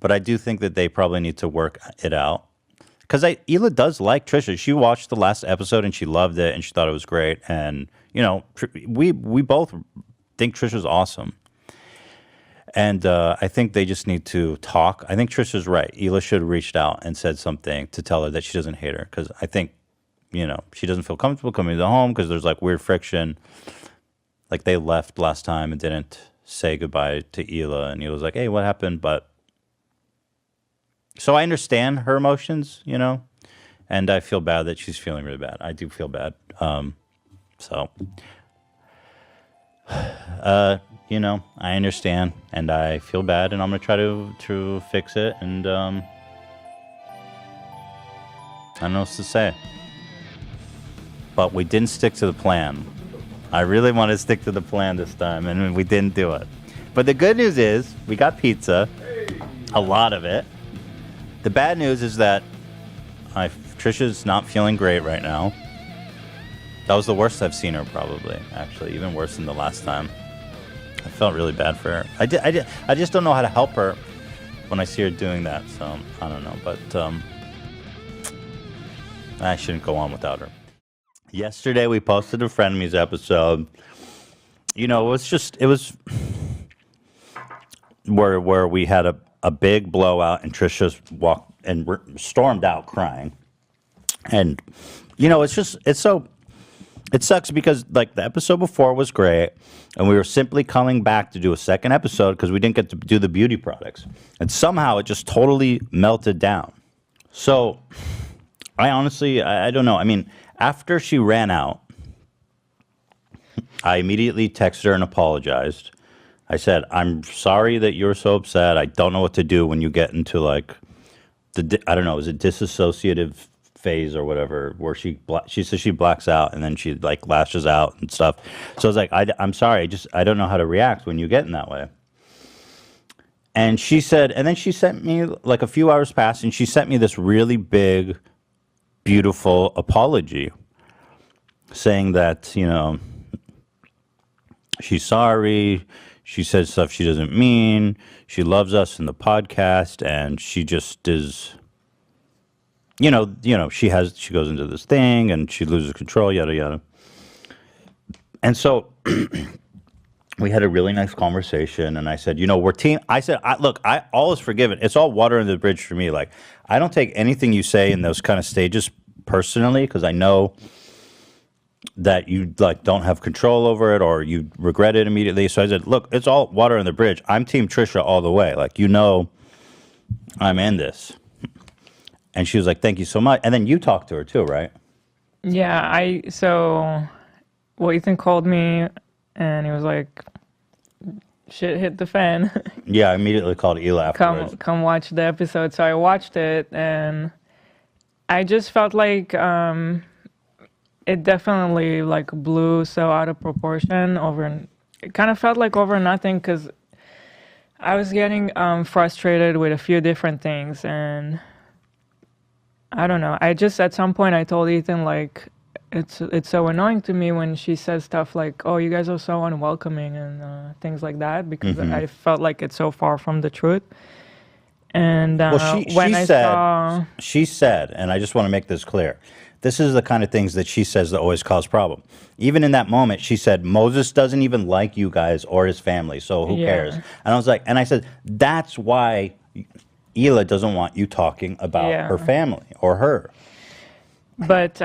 But I do think that they probably need to work it out. Because Hila does like Trisha. She watched the last episode and she loved it and she thought it was great. And, you know, we both think Trisha's awesome. And I think they just need to talk. I think Trisha's right. Hila should have reached out and said something to tell her that she doesn't hate her. Because I think, you know, she doesn't feel comfortable coming to the home because there's like weird friction. Like they left last time and didn't say goodbye to Hila. And Hila was like, hey, what happened? But so I understand her emotions, you know, and I feel bad that she's feeling really bad. I do feel bad. You know, I understand and I feel bad and I'm going to try to fix it. And I don't know what to say. But we didn't stick to the plan. I really want to stick to the plan this time and we didn't do it. But the good news is we got pizza, a lot of it. The bad news is that Trisha's not feeling great right now. That was the worst I've seen her probably, actually, even worse than the last time. I felt really bad for her. I just don't know how to help her when I see her doing that, so I don't know. But I shouldn't go on without her. Yesterday we posted a Frenemies episode. You know, it was where we had a big blowout and Trisha walked and stormed out crying. And, you know, it sucks because like the episode before was great and we were simply coming back to do a second episode because we didn't get to do the beauty products. And somehow it just totally melted down. So I honestly, I don't know. I mean, after she ran out, I immediately texted her and apologized. I said, I'm sorry that you're so upset. I don't know what to do when you get into like I don't know, is it disassociative phase or whatever, where she says she blacks out and then she like lashes out and stuff. So I was like, I'm sorry, I don't know how to react when you get in that way. And she said, and then she sent me like a few hours passed and she sent me this really big, beautiful apology saying that, you know, she's sorry. She said stuff she doesn't mean. She loves us in the podcast and she just is, you know, she goes into this thing and she loses control, yada, yada. And so we had a really nice conversation and I said, you know, we're team. I said, look, all is forgiven. It's all water under the bridge for me. Like, I don't take anything you say in those kind of stages personally because I know that you like don't have control over it or you regret it immediately. So I said, look, it's all water under the bridge. I'm Team Trisha all the way. Like, you know, I'm in this. And she was like, thank you so much. And then you talked to her too, right? Yeah, so Ethan called me and he was like, shit hit the fan. Yeah, I immediately called Hila afterwards. Come watch the episode. So I watched it and I just felt like it definitely like blew so out of proportion it kind of felt like over nothing because I was getting frustrated with a few different things and I don't know. I just at some point I told Ethan like it's so annoying to me when she says stuff like, "Oh, you guys are so unwelcoming" and things like that because I felt like it's so far from the truth. And she said, and I just want to make this clear. This is the kind of things that she says that always cause problem. Even in that moment, she said, Moses doesn't even like you guys or his family, so who cares? And I was like, and I said, that's why Hila doesn't want you talking about her family or her. But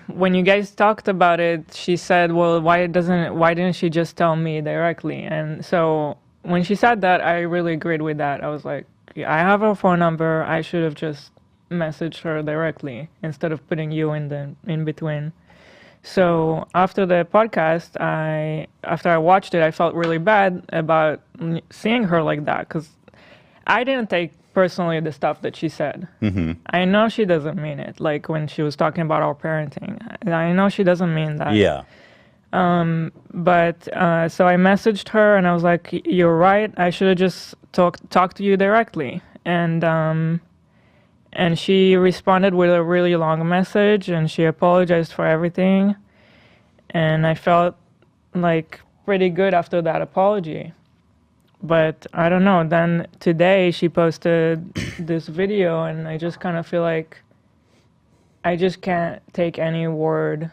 when you guys talked about it, she said, "Well, why didn't she just tell me directly?" And so when she said that, I really agreed with that. I was like, I have her phone number. I should have just messaged her directly instead of putting you in between. So after the podcast, after I watched it, I felt really bad about seeing her like that because I didn't take personally the stuff that she said. I know she doesn't mean it. Like when she was talking about our parenting, I know she doesn't mean that. Yeah. But so I messaged her and I was like, "You're right. I should have just talked to you directly." And she responded with a really long message and she apologized for everything. And I felt like pretty good after that apology. But I don't know. Then today she posted this video and I just kind of feel like I just can't take any word.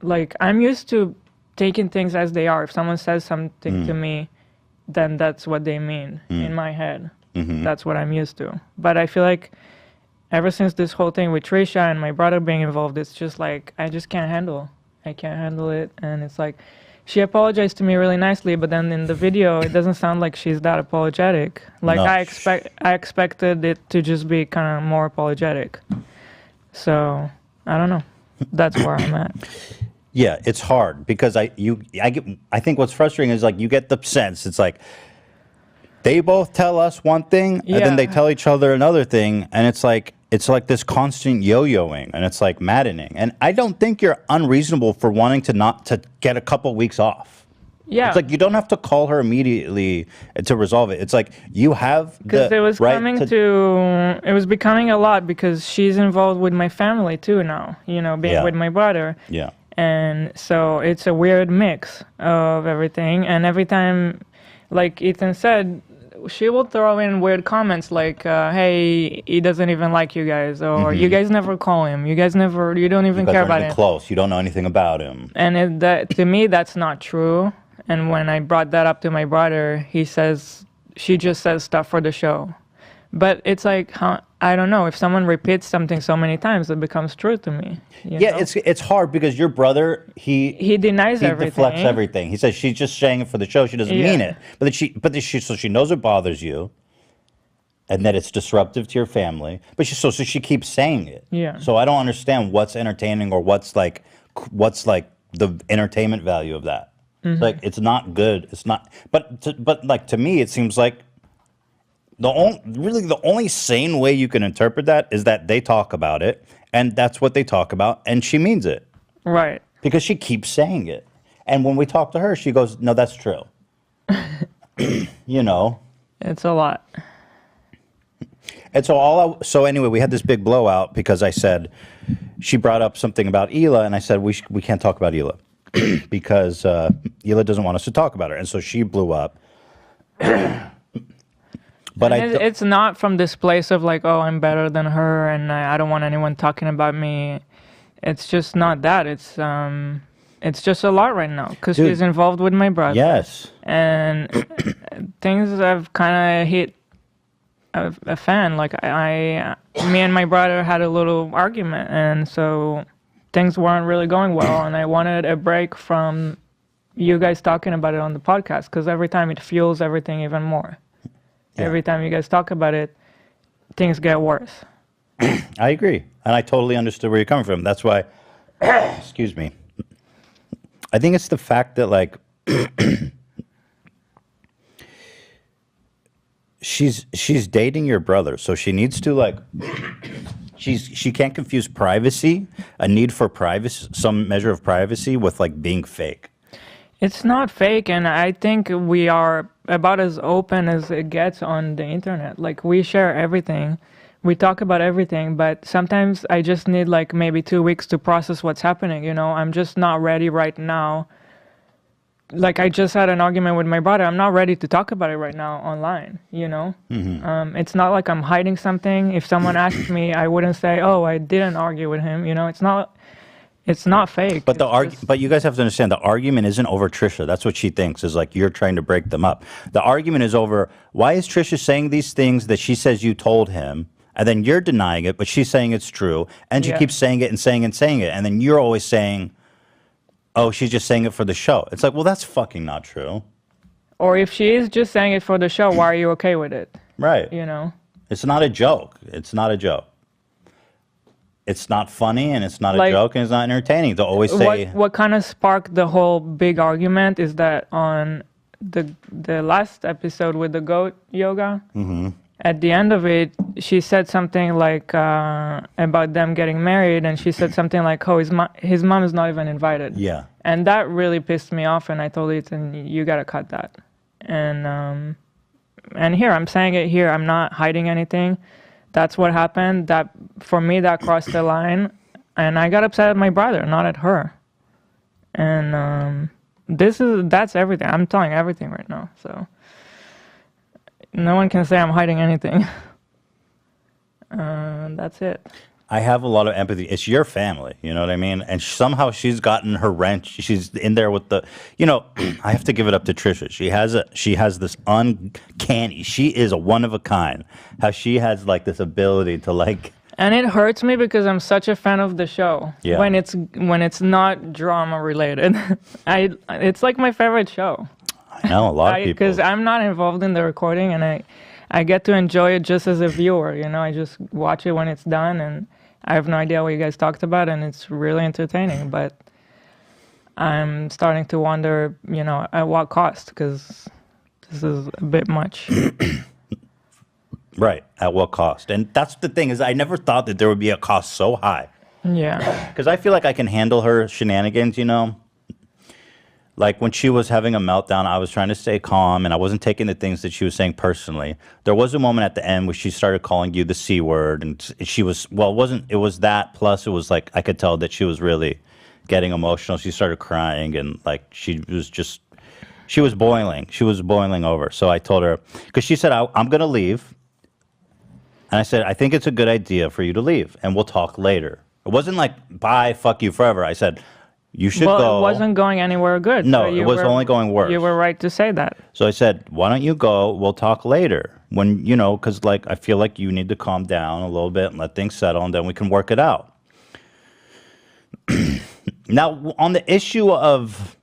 Like I'm used to taking things as they are. If someone says something to me, then that's what they mean in my head. That's what I'm used to. But I feel like ever since this whole thing with Trisha and my brother being involved, it's just like I just can't handle. I can't handle it. And it's like she apologized to me really nicely, but then in the video it doesn't sound like she's that apologetic. Like I expected it to just be kind of more apologetic. So I don't know. That's where I'm at. Yeah, it's hard because I think what's frustrating is like you get the sense it's like they both tell us one thing and then they tell each other another thing, and it's like this constant yo-yoing, and it's like maddening. And I don't think you're unreasonable for wanting to get a couple weeks off. Yeah, it's like you don't have to call her immediately to resolve it. It's like you have because it was it was becoming a lot because she's involved with my family too now. You know, being with my brother. Yeah. And so it's a weird mix of everything. And every time, like Ethan said, she will throw in weird comments like, hey, he doesn't even like you guys, or you guys never call him, you don't even care about him. Close, you don't know anything about him. And to me, that's not true. And when I brought that up to my brother, she just says stuff for the show. But it's like, I don't know, if someone repeats something so many times, it becomes true to me. You know? It's hard because your brother, he denies everything. He deflects everything. He says she's just saying it for the show. She doesn't mean it. But she knows it bothers you, and that it's disruptive to your family. But so she keeps saying it. Yeah. So I don't understand what's entertaining or what's like the entertainment value of that. It's like it's not good. It's not. But like to me, it seems like. The only sane way you can interpret that is that they talk about it, and that's what they talk about, and she means it. Right. Because she keeps saying it. And when we talk to her, she goes, no, that's true. You know? It's a lot. And so anyway, we had this big blowout because I said, she brought up something about Hila, and I said, we can't talk about Hila because Hila doesn't want us to talk about her. And so she blew up. But it's not from this place of like, oh, I'm better than her and I don't want anyone talking about me. It's just not that. It's just a lot right now because she's involved with my brother. Yes. And things have kind of hit a fan. Like me and my brother had a little argument, and so things weren't really going well. And I wanted a break from you guys talking about it on the podcast because every time it fuels everything even more. Yeah. Every time you guys talk about it, things get worse. I agree. And I totally understood where you're coming from. That's why, excuse me. I think it's the fact that like, she's dating your brother. So she needs to like, she can't confuse privacy, a need for privacy, some measure of privacy with like being fake. It's not fake, and I think we are about as open as it gets on the internet. Like, we share everything. We talk about everything, but sometimes I just need, like, maybe 2 weeks to process what's happening, you know? I'm just not ready right now. Like, I just had an argument with my brother. I'm not ready to talk about it right now online, you know? It's not like I'm hiding something. If someone asked me, I wouldn't say, oh, I didn't argue with him, you know? It's not fake. But but you guys have to understand the argument isn't over Trisha. That's what she thinks is like you're trying to break them up. The argument is over why is Trisha saying these things that she says you told him, And then you're denying it, but she's saying it's true. And she Yeah. keeps saying it and saying it and saying it. And then you're always saying, oh, she's just saying it for the show. It's like, well, that's fucking not true. Or if she is just saying it for the show, why are you okay with it? Right. You know? It's not a joke. It's not a joke. It's not funny and it's not a Like- joke and it's not entertaining. They'll always say, What kind of sparked the whole big argument is that on the last episode with the goat yoga, mm-hmm. at the end of it, she said something like about them getting married, and she said something like, "Oh, his mom is not even invited." Yeah. And that really pissed me off, and I told Ethan, "You gotta cut that." And here I'm saying it here. I'm not hiding anything. That's what happened. That for me, that crossed the line, and I got upset at my brother, not at her. And that's everything. I'm telling everything right now, so. No one can say I'm hiding anything. That's it. I have a lot of empathy. It's your family, you know what I mean? And somehow she's gotten her wrench. She's in there with the, I have to give it up to Trisha. She has this uncanny. She is a one of a kind. How she has like this ability to like. And it hurts me because I'm such a fan of the show. Yeah. When it's not drama related, it's like my favorite show. I know a lot of people. Because I'm not involved in the recording, and I get to enjoy it just as a viewer. I just watch it when it's done, and I have no idea what you guys talked about, and it's really entertaining. But I'm starting to wonder, at what cost? Because this is a bit much. Right. At what cost? And that's the thing is I never thought that there would be a cost so high. Yeah. Because I feel like I can handle her shenanigans, Like when she was having a meltdown, I was trying to stay calm and I wasn't taking the things that she was saying personally. There was a moment at the end where she started calling you the C word, and she was, it was that, plus it was like, I could tell that she was really getting emotional. She started crying and like she was boiling. She was boiling over. So I told her, because she said, I'm going to leave. And I said, I think it's a good idea for you to leave and we'll talk later. It wasn't like, bye, fuck you forever. I said, you should go. It wasn't going anywhere good. No, so it was only going worse. You were right to say that. So I said, why don't you go? We'll talk later. When, because like, I feel like you need to calm down a little bit and let things settle and then we can work it out. Now, on the issue of,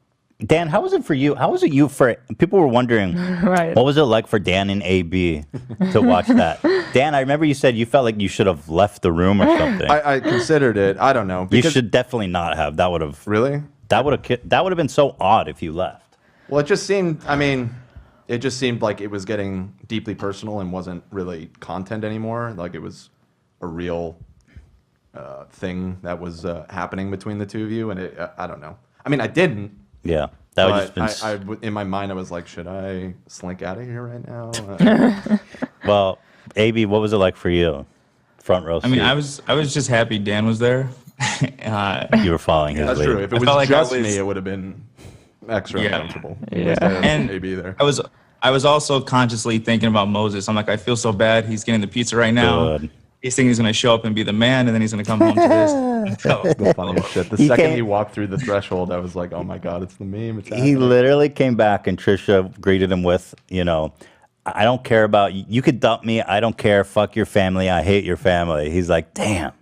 Dan, how was it for you? How was it you for, people were wondering, right. What was it like for Dan and AB to watch that? Dan, I remember you said you felt like you should have left the room or something. I considered it. I don't know. You should definitely not have. That would have. Really? That would have been so odd if you left. Well, it just seemed, it just seemed like it was getting deeply personal and wasn't really content anymore. Like it was a real thing that was happening between the two of you. And I don't know. I didn't. Yeah. That would just in my mind, I was like, should I slink out of here right now? Well, AB, what was it like for you? Front row seat. I was just happy Dan was there. You were following his That's lead. true. If it was like just me, it would have been extra uncomfortable. Yeah. And AB there. I was also consciously thinking about Moses. I'm like, I feel so bad. He's getting the pizza right now. Good. He's thinking he's going to show up and be the man, and then he's going to come home to this. The funniest shit. The second he walked through the threshold, I was like, oh my God, it's the meme. It's He happening. literally came back and Trisha greeted him with, I don't care about you. You could dump me. I don't care. Fuck your family. I hate your family. He's like, damn.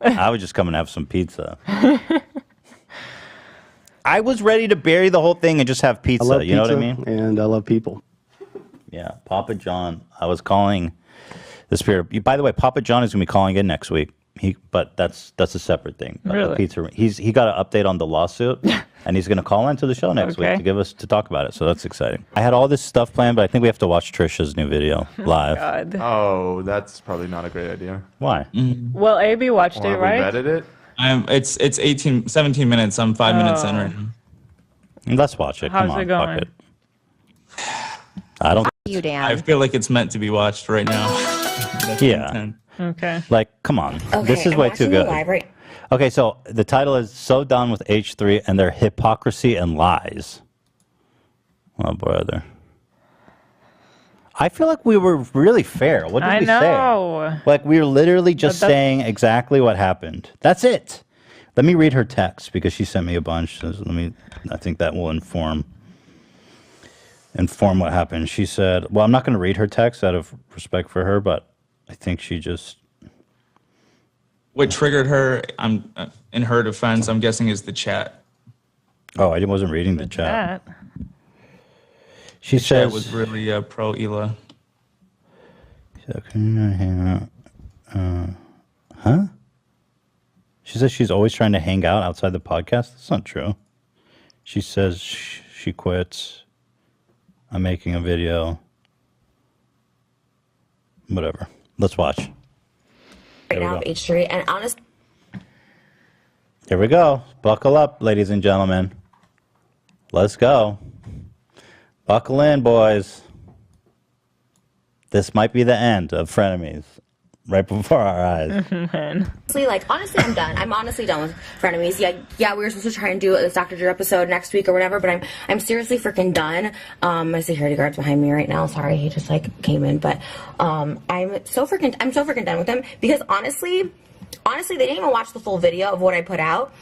I was just coming to have some pizza. I was ready to bury the whole thing and just have pizza. I love You know what I pizza, mean? And I love people. Yeah. Papa John. I was calling the spirit. By the way, Papa John is going to be calling in next week. But that's a separate thing. Really? The pizza. He got an update on the lawsuit, and he's going to call into the show next week to talk about it. So that's exciting. I had all this stuff planned, but I think we have to watch Trisha's new video live. God. Oh, that's probably not a great idea. Why? Well, AB watched it, Have we right? vetted it? It's 17 minutes. I'm 5 minutes in right now. Let's watch it. How's Come on, it going? fuck it. I don't. You, Dan. I feel like it's meant to be watched right now. That's Yeah. intent. Okay. Like, come on. Okay, This is I'm way too watching you good. live right- Okay, so the title is So Done with H3 and Their Hypocrisy and Lies. Oh, brother. I feel like we were really fair. What did I we know. say? Like, we were literally just But that's- saying exactly what happened. That's it. Let me read her text because she sent me a bunch. So I think that will inform what happened. She said, well, I'm not going to read her text out of respect for her, but I think she just, what triggered her, in her defense, I'm guessing is the chat. Oh, I wasn't reading the chat. She The says chat was really pro Hila. Huh? She says she's always trying to hang out outside the podcast. That's not true. She says she quits. I'm making a video. Whatever. Let's watch. Right now of H3, and honestly, Here we go. Buckle up, ladies and gentlemen. Let's go. Buckle in, boys. This might be the end of Frenemies. Right before our eyes. honestly, I'm done. I'm honestly done with Frenemies. Yeah, we were supposed to try and do this Dr. Drew episode next week or whatever, but I'm seriously freaking done. My security guard's behind me right now. Sorry, he just came in, but I'm so freaking done with them because honestly, they didn't even watch the full video of what I put out.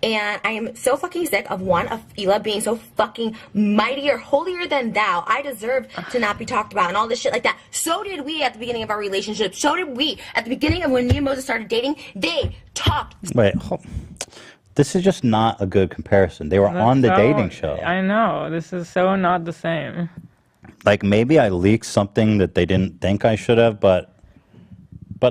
And I am so fucking sick of Hila being so fucking mightier, holier than thou. I deserve to not be talked about and all this shit like that. So did we at the beginning of our relationship. So did we at the beginning of when me and Moses started dating. They talked. Wait, this is just not a good comparison. They were on the dating show. I know. This is so not the same. Like, maybe I leaked something that they didn't think I should have, but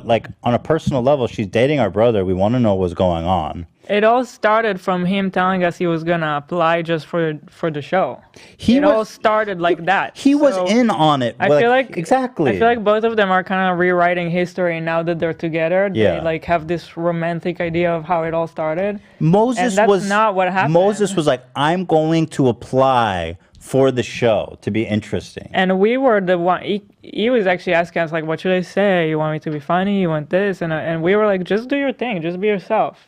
like, on a personal level, she's dating our brother. We want to know what's going on. It all started from him telling us he was gonna apply just for the show. It all started like that. He was in on it. I feel like exactly. I feel like both of them are kind of rewriting history now that they're together. Yeah. They have this romantic idea of how it all started. Moses and that's not what happened. Moses was like, I'm going to apply for the show to be interesting. And we were the one. He was actually asking us what should I say? You want me to be funny? You want this? And we were like, just do your thing. Just be yourself.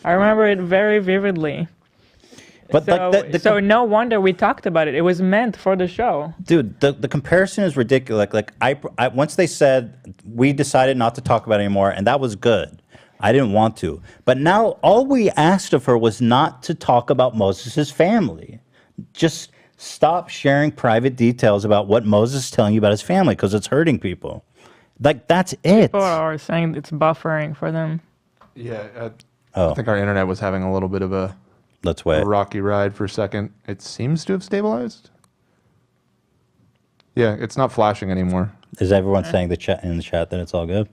I remember it very vividly. But so no wonder we talked about it. It was meant for the show. Dude, the comparison is ridiculous. Like I once they said we decided not to talk about it anymore, and that was good. I didn't want to. But now all we asked of her was not to talk about Moses' family. Just stop sharing private details about what Moses is telling you about his family because it's hurting people. Like, that's it. People are saying it's buffering for them. Yeah, I think our internet was having a little bit of a rocky ride for a second. It seems to have stabilized. Yeah, it's not flashing anymore. Is everyone saying in the chat that it's all good?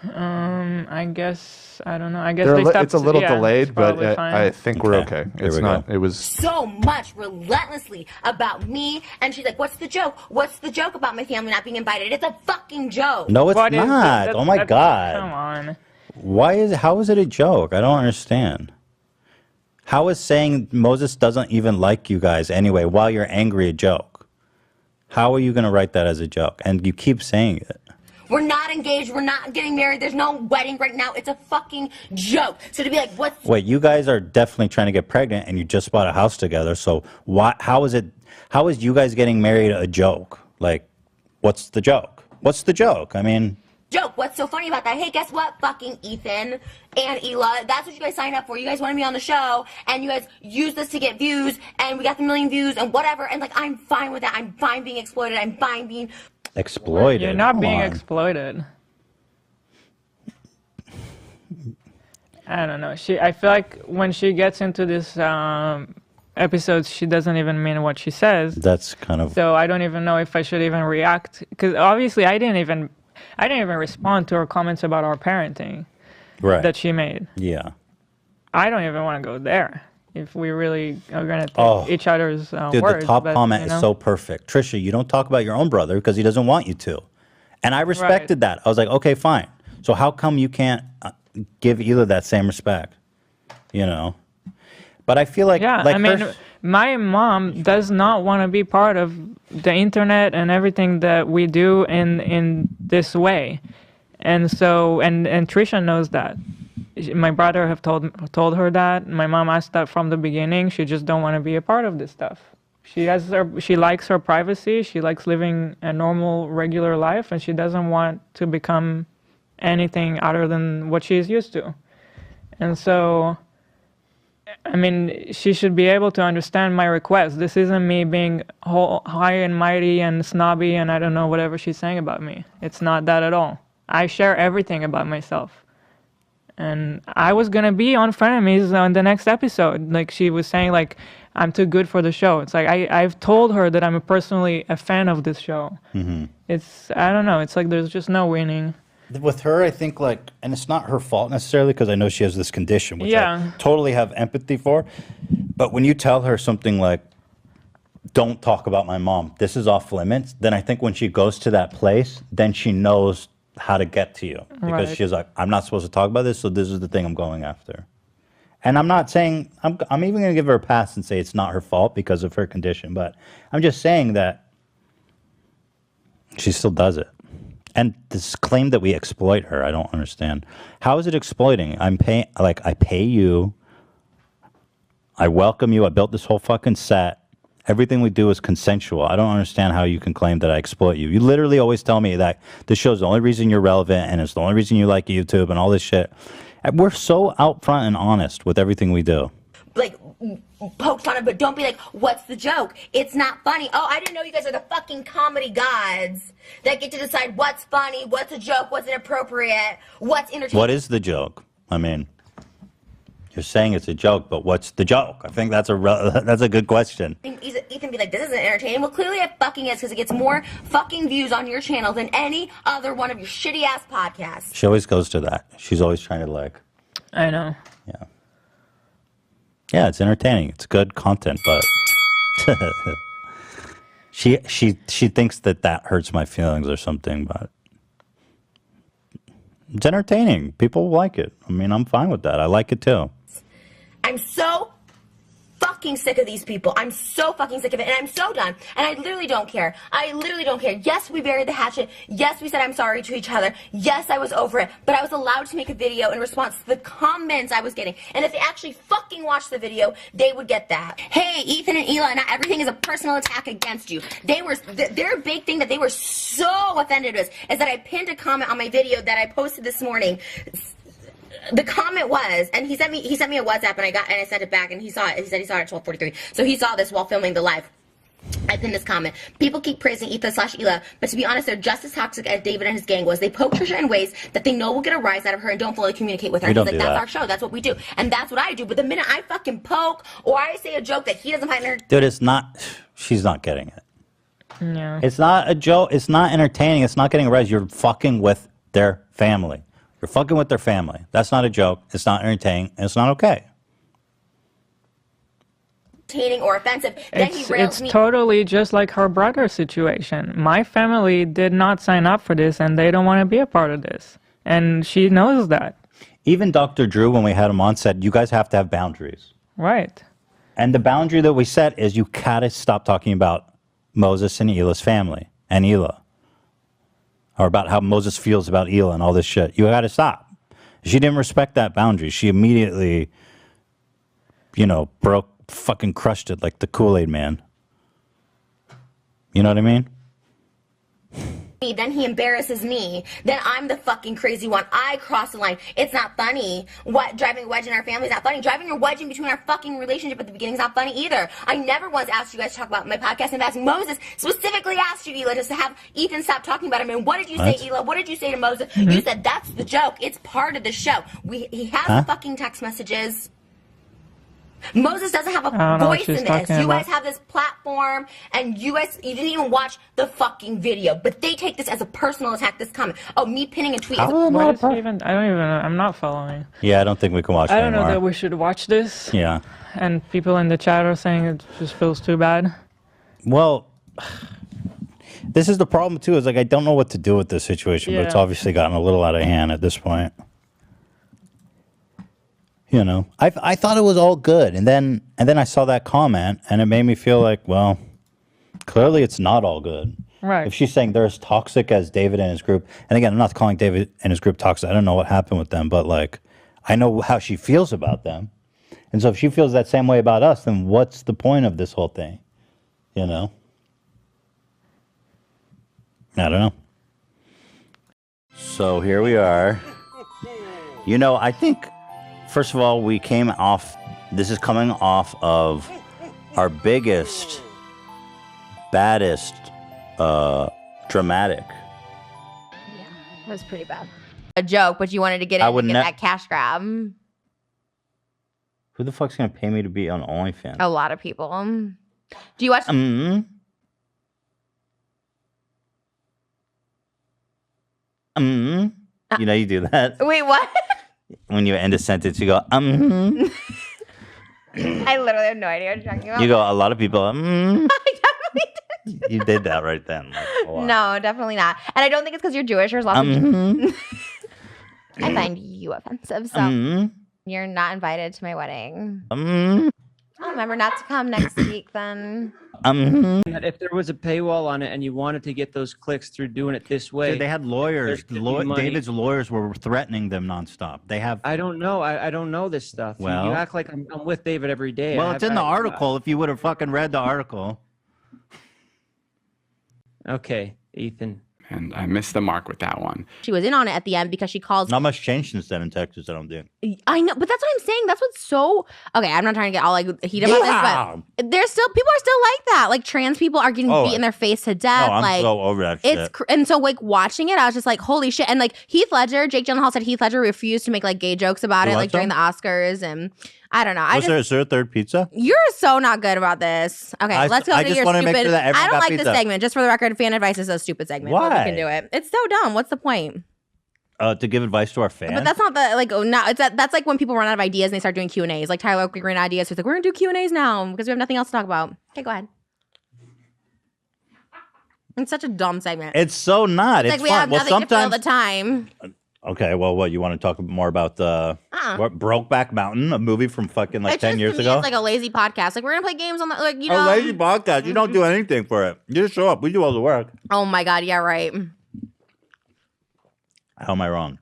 I guess I don't know. I guess they stopped. It's a little delayed, but I think we're okay. It's not. It was So much relentlessly about me, and she's like, "What's the joke? What's the joke about my family not being invited? It's a fucking joke." No, it's not. Oh my God. Come on. How is it a joke? I don't understand. How is saying Moses doesn't even like you guys anyway while you're angry a joke? How are you going to write that as a joke? And you keep saying it. We're not engaged. We're not getting married. There's no wedding right now. It's a fucking joke. So to be like, what's... Wait, you guys are definitely trying to get pregnant and you just bought a house together. So how is you guys getting married a joke? Like, what's the joke? What's the joke? I mean... Joke. What's so funny about that? Hey, guess what? Fucking Ethan and Hila. That's what you guys signed up for. You guys wanted me on the show, and you guys used this to get views, and we got the 1 million views, and whatever. And, I'm fine with that. I'm fine being exploited. I'm fine being... Exploited? You're not being on. exploited. I don't know. I feel like when she gets into this episodes, she doesn't even mean what she says. That's kind of... So I don't even know if I should even react, because obviously I didn't even respond to her comments about our parenting that she made. Yeah. I don't even want to go there if we really are going to take each other's Dude, words. the top comment is so perfect. Trisha, you don't talk about your own brother because he doesn't want you to. And I respected that. I was like, okay, fine. So how come you can't give Hila that same respect? You know? But I feel like... Yeah, I mean, my mom does not want to be part of the internet and everything that we do in this way. And so, and Trisha knows that. My brother have told her that. My mom asked that from the beginning. She just don't want to be a part of this stuff. She likes her privacy. She likes living a normal, regular life, and she doesn't want to become anything other than what she's used to. And so, I mean, she should be able to understand my request. This isn't me being high and mighty and snobby and I don't know whatever she's saying about me. It's not that at all. I share everything about myself. And I was gonna be on Frenemies on the next episode. Like she was saying, like I'm too good for the show. It's like I've told her that I'm personally a fan of this show. Mm-hmm. It's I don't know. It's like there's just no winning. With her, I think like, and it's not her fault necessarily because I know she has this condition, which Yeah. I totally have empathy for. But when you tell her something like, "Don't talk about my mom," this is off limits, then I think when she goes to that place, then she knows how to get to you because Right. she's like, "I'm not supposed to talk about this, so this is the thing I'm going after." And I'm not saying I'm even going to give her a pass and say it's not her fault because of her condition, but I'm just saying that she still does it. And this claim that we exploit her, I don't understand. How is it exploiting? I pay you. I welcome you. I built this whole fucking set. Everything we do is consensual. I don't understand how you can claim that I exploit you. You literally always tell me that this show's the only reason you're relevant and it's the only reason you like YouTube and all this shit. And we're so out front and honest with everything we do. Like, poke fun of, but don't be like, what's the joke? It's not funny. Oh, I didn't know you guys are the fucking comedy gods that get to decide what's funny, what's a joke, what's inappropriate, what's entertaining. What is the joke? I mean, you're saying it's a joke, but what's the joke? I think that's a good question. Ethan be like, this isn't entertaining. Well, clearly it fucking is because it gets more fucking views on your channel than any other one of your shitty ass podcasts. She always goes to that. She's always trying to like. I know. Yeah, it's entertaining. It's good content, but she thinks that hurts my feelings or something. But it's entertaining. People like it. I mean, I'm fine with that. I like it too. I'm so fucking sick of these people. I'm so fucking sick of it, and I'm so done. And I literally don't care. I literally don't care. Yes, we buried the hatchet. Yes, we said I'm sorry to each other. Yes, I was over it. But I was allowed to make a video in response to the comments I was getting. And if they actually fucking watched the video, they would get that. Hey, Ethan and Hila, not everything is a personal attack against you. Their big thing that they were so offended with is that I pinned a comment on my video that I posted this morning. The comment was, and he sent me a WhatsApp, and I sent it back, and he saw it. He said he saw it at 12:43. So he saw this while filming the live. I pinned this comment. People keep praising Ethan/Hila, but to be honest, they're just as toxic as David and his gang was. They poke Trisha in ways that they know will get a rise out of her and don't fully communicate with her. We don't He's like, do that's that. our show. That's what we do, and that's what I do. But the minute I fucking poke or I say a joke that he doesn't find her, Dude, it's not. She's not getting it. Yeah. It's not a joke. It's not entertaining. It's not getting a rise. You're fucking with their family. You're fucking with their family. That's not a joke. It's not entertaining. And it's not okay. entertaining or offensive, then he rails It's me. totally just like her brother situation. My family did not sign up for this, and they don't want to be a part of this. And she knows that. Even Dr. Drew, when we had him on, said, you guys have to have boundaries. Right. And the boundary that we set is you gotta stop talking about Moses and Hila's family and Hila. Or about how Moses feels about Hila and all this shit. You gotta stop. She didn't respect that boundary. She immediately, fucking crushed it like the Kool-Aid man. You know what I mean? Then he embarrasses me. Then I'm the fucking crazy one. I cross the line. It's not funny. What, driving a wedge in our family is not funny. Driving a wedge in between our fucking relationship at the beginning is not funny either. I never once asked you guys to talk about my podcast. In fact, Moses specifically asked you, Hila, just to have Ethan stop talking about him. And what did you say, Hila? What did you say to Moses? Mm-hmm. You said that's the joke. It's part of the show. He has the fucking text messages. Moses doesn't have a voice in this. You guys have this platform, and you didn't even watch the fucking video. But they take this as a personal attack, this comment. Oh, me pinning a tweet. I'm not following. Yeah, I don't think we can watch it I don't know anymore. that we should watch this. Yeah. And people in the chat are saying it just feels too bad. Well, this is the problem, too, is like I don't know what to do with this situation, but it's Yeah. obviously gotten a little out of hand at this point. I thought it was all good, and then I saw that comment, and it made me feel like, well, clearly it's not all good. Right. If she's saying they're as toxic as David and his group, and again, I'm not calling David and his group toxic. I don't know what happened with them, but like, I know how she feels about them, and so if she feels that same way about us, then what's the point of this whole thing? I don't know. So here we are. I think. First of all, we came off, this is coming off of our biggest, baddest, dramatic. That was pretty bad. a joke, but you wanted to get in and get that cash grab. Who the fuck's gonna pay me to be on OnlyFans? A lot of people. Do you watch? You know you do that. Wait, what? When you end a sentence, you go, I literally have no idea what you're talking about. You go, a lot of people, I definitely did. You did that right then. Like, no, definitely not. And I don't think it's because you're Jewish. There's lots of I find you offensive, so you're not invited to my wedding. I'll remember not to come next week then. If there was a paywall on it and you wanted to get those clicks through doing it this way, dude, they had lawyers. David's lawyers were threatening them nonstop. They have. I don't know. I don't know this stuff. Well, you act like I'm with David every day. Well, it's in the article. If you would have fucking read the article. Okay, Ethan. And I missed the mark with that one. She was in on it at the end because she calls. Not much changed since then in Texas, I don't think. I know, but that's what I'm saying. That's what's so okay. I'm not trying to get all like heated about this, but there's still people are still like that. Like trans people are getting beat in their face to death. I'm like so over that shit. And so like watching it, I was just like, holy shit. And like Heath Ledger, Jake Gyllenhaal said Heath Ledger refused to make like gay jokes about it, like during the Oscars, and I don't know. Is there a third pizza? You're so not good about this. Okay, let's go to your stupid. Make sure that I don't like pizza. this segment. Just for the record, fan advice is a stupid segment. Why? But we can do it. It's so dumb. What's the point? To give advice to our fans. But that's not the like. Oh, no, that's like when people run out of ideas and they start doing Q&As. Like Tyler Oakley ran out of ideas, so he's like, we're gonna do Q&As now because we have nothing else to talk about. Okay, go ahead. It's such a dumb segment. It's so not. It's like we fun. have nothing to fill the time. Okay, well, what you want to talk more about what Brokeback Mountain, a movie from fucking like 10 years ago? It's like a lazy podcast. Like we're gonna play games on the like you know. A lazy podcast. You don't do anything for it. You just show up. We do all the work. Oh my god, yeah, right. How am I wrong?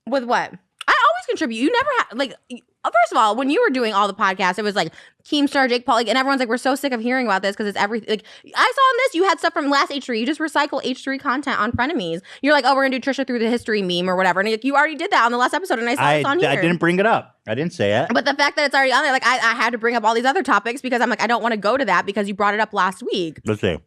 With what? I always contribute. You never have like. First of all, when you were doing all the podcasts, it was like Keemstar, Jake Paul, like, and everyone's like, we're so sick of hearing about this because it's everything. Like I saw on this, you had stuff from last H3. You just recycle H3 content on Frenemies. You're like, oh, we're gonna do Trisha through the history meme or whatever, and you already did that on the last episode, and I saw it on here. I didn't bring it up. I didn't say it. But the fact that it's already on there, like I had to bring up all these other topics because I'm like, I don't want to go to that because you brought it up last week. Let's see.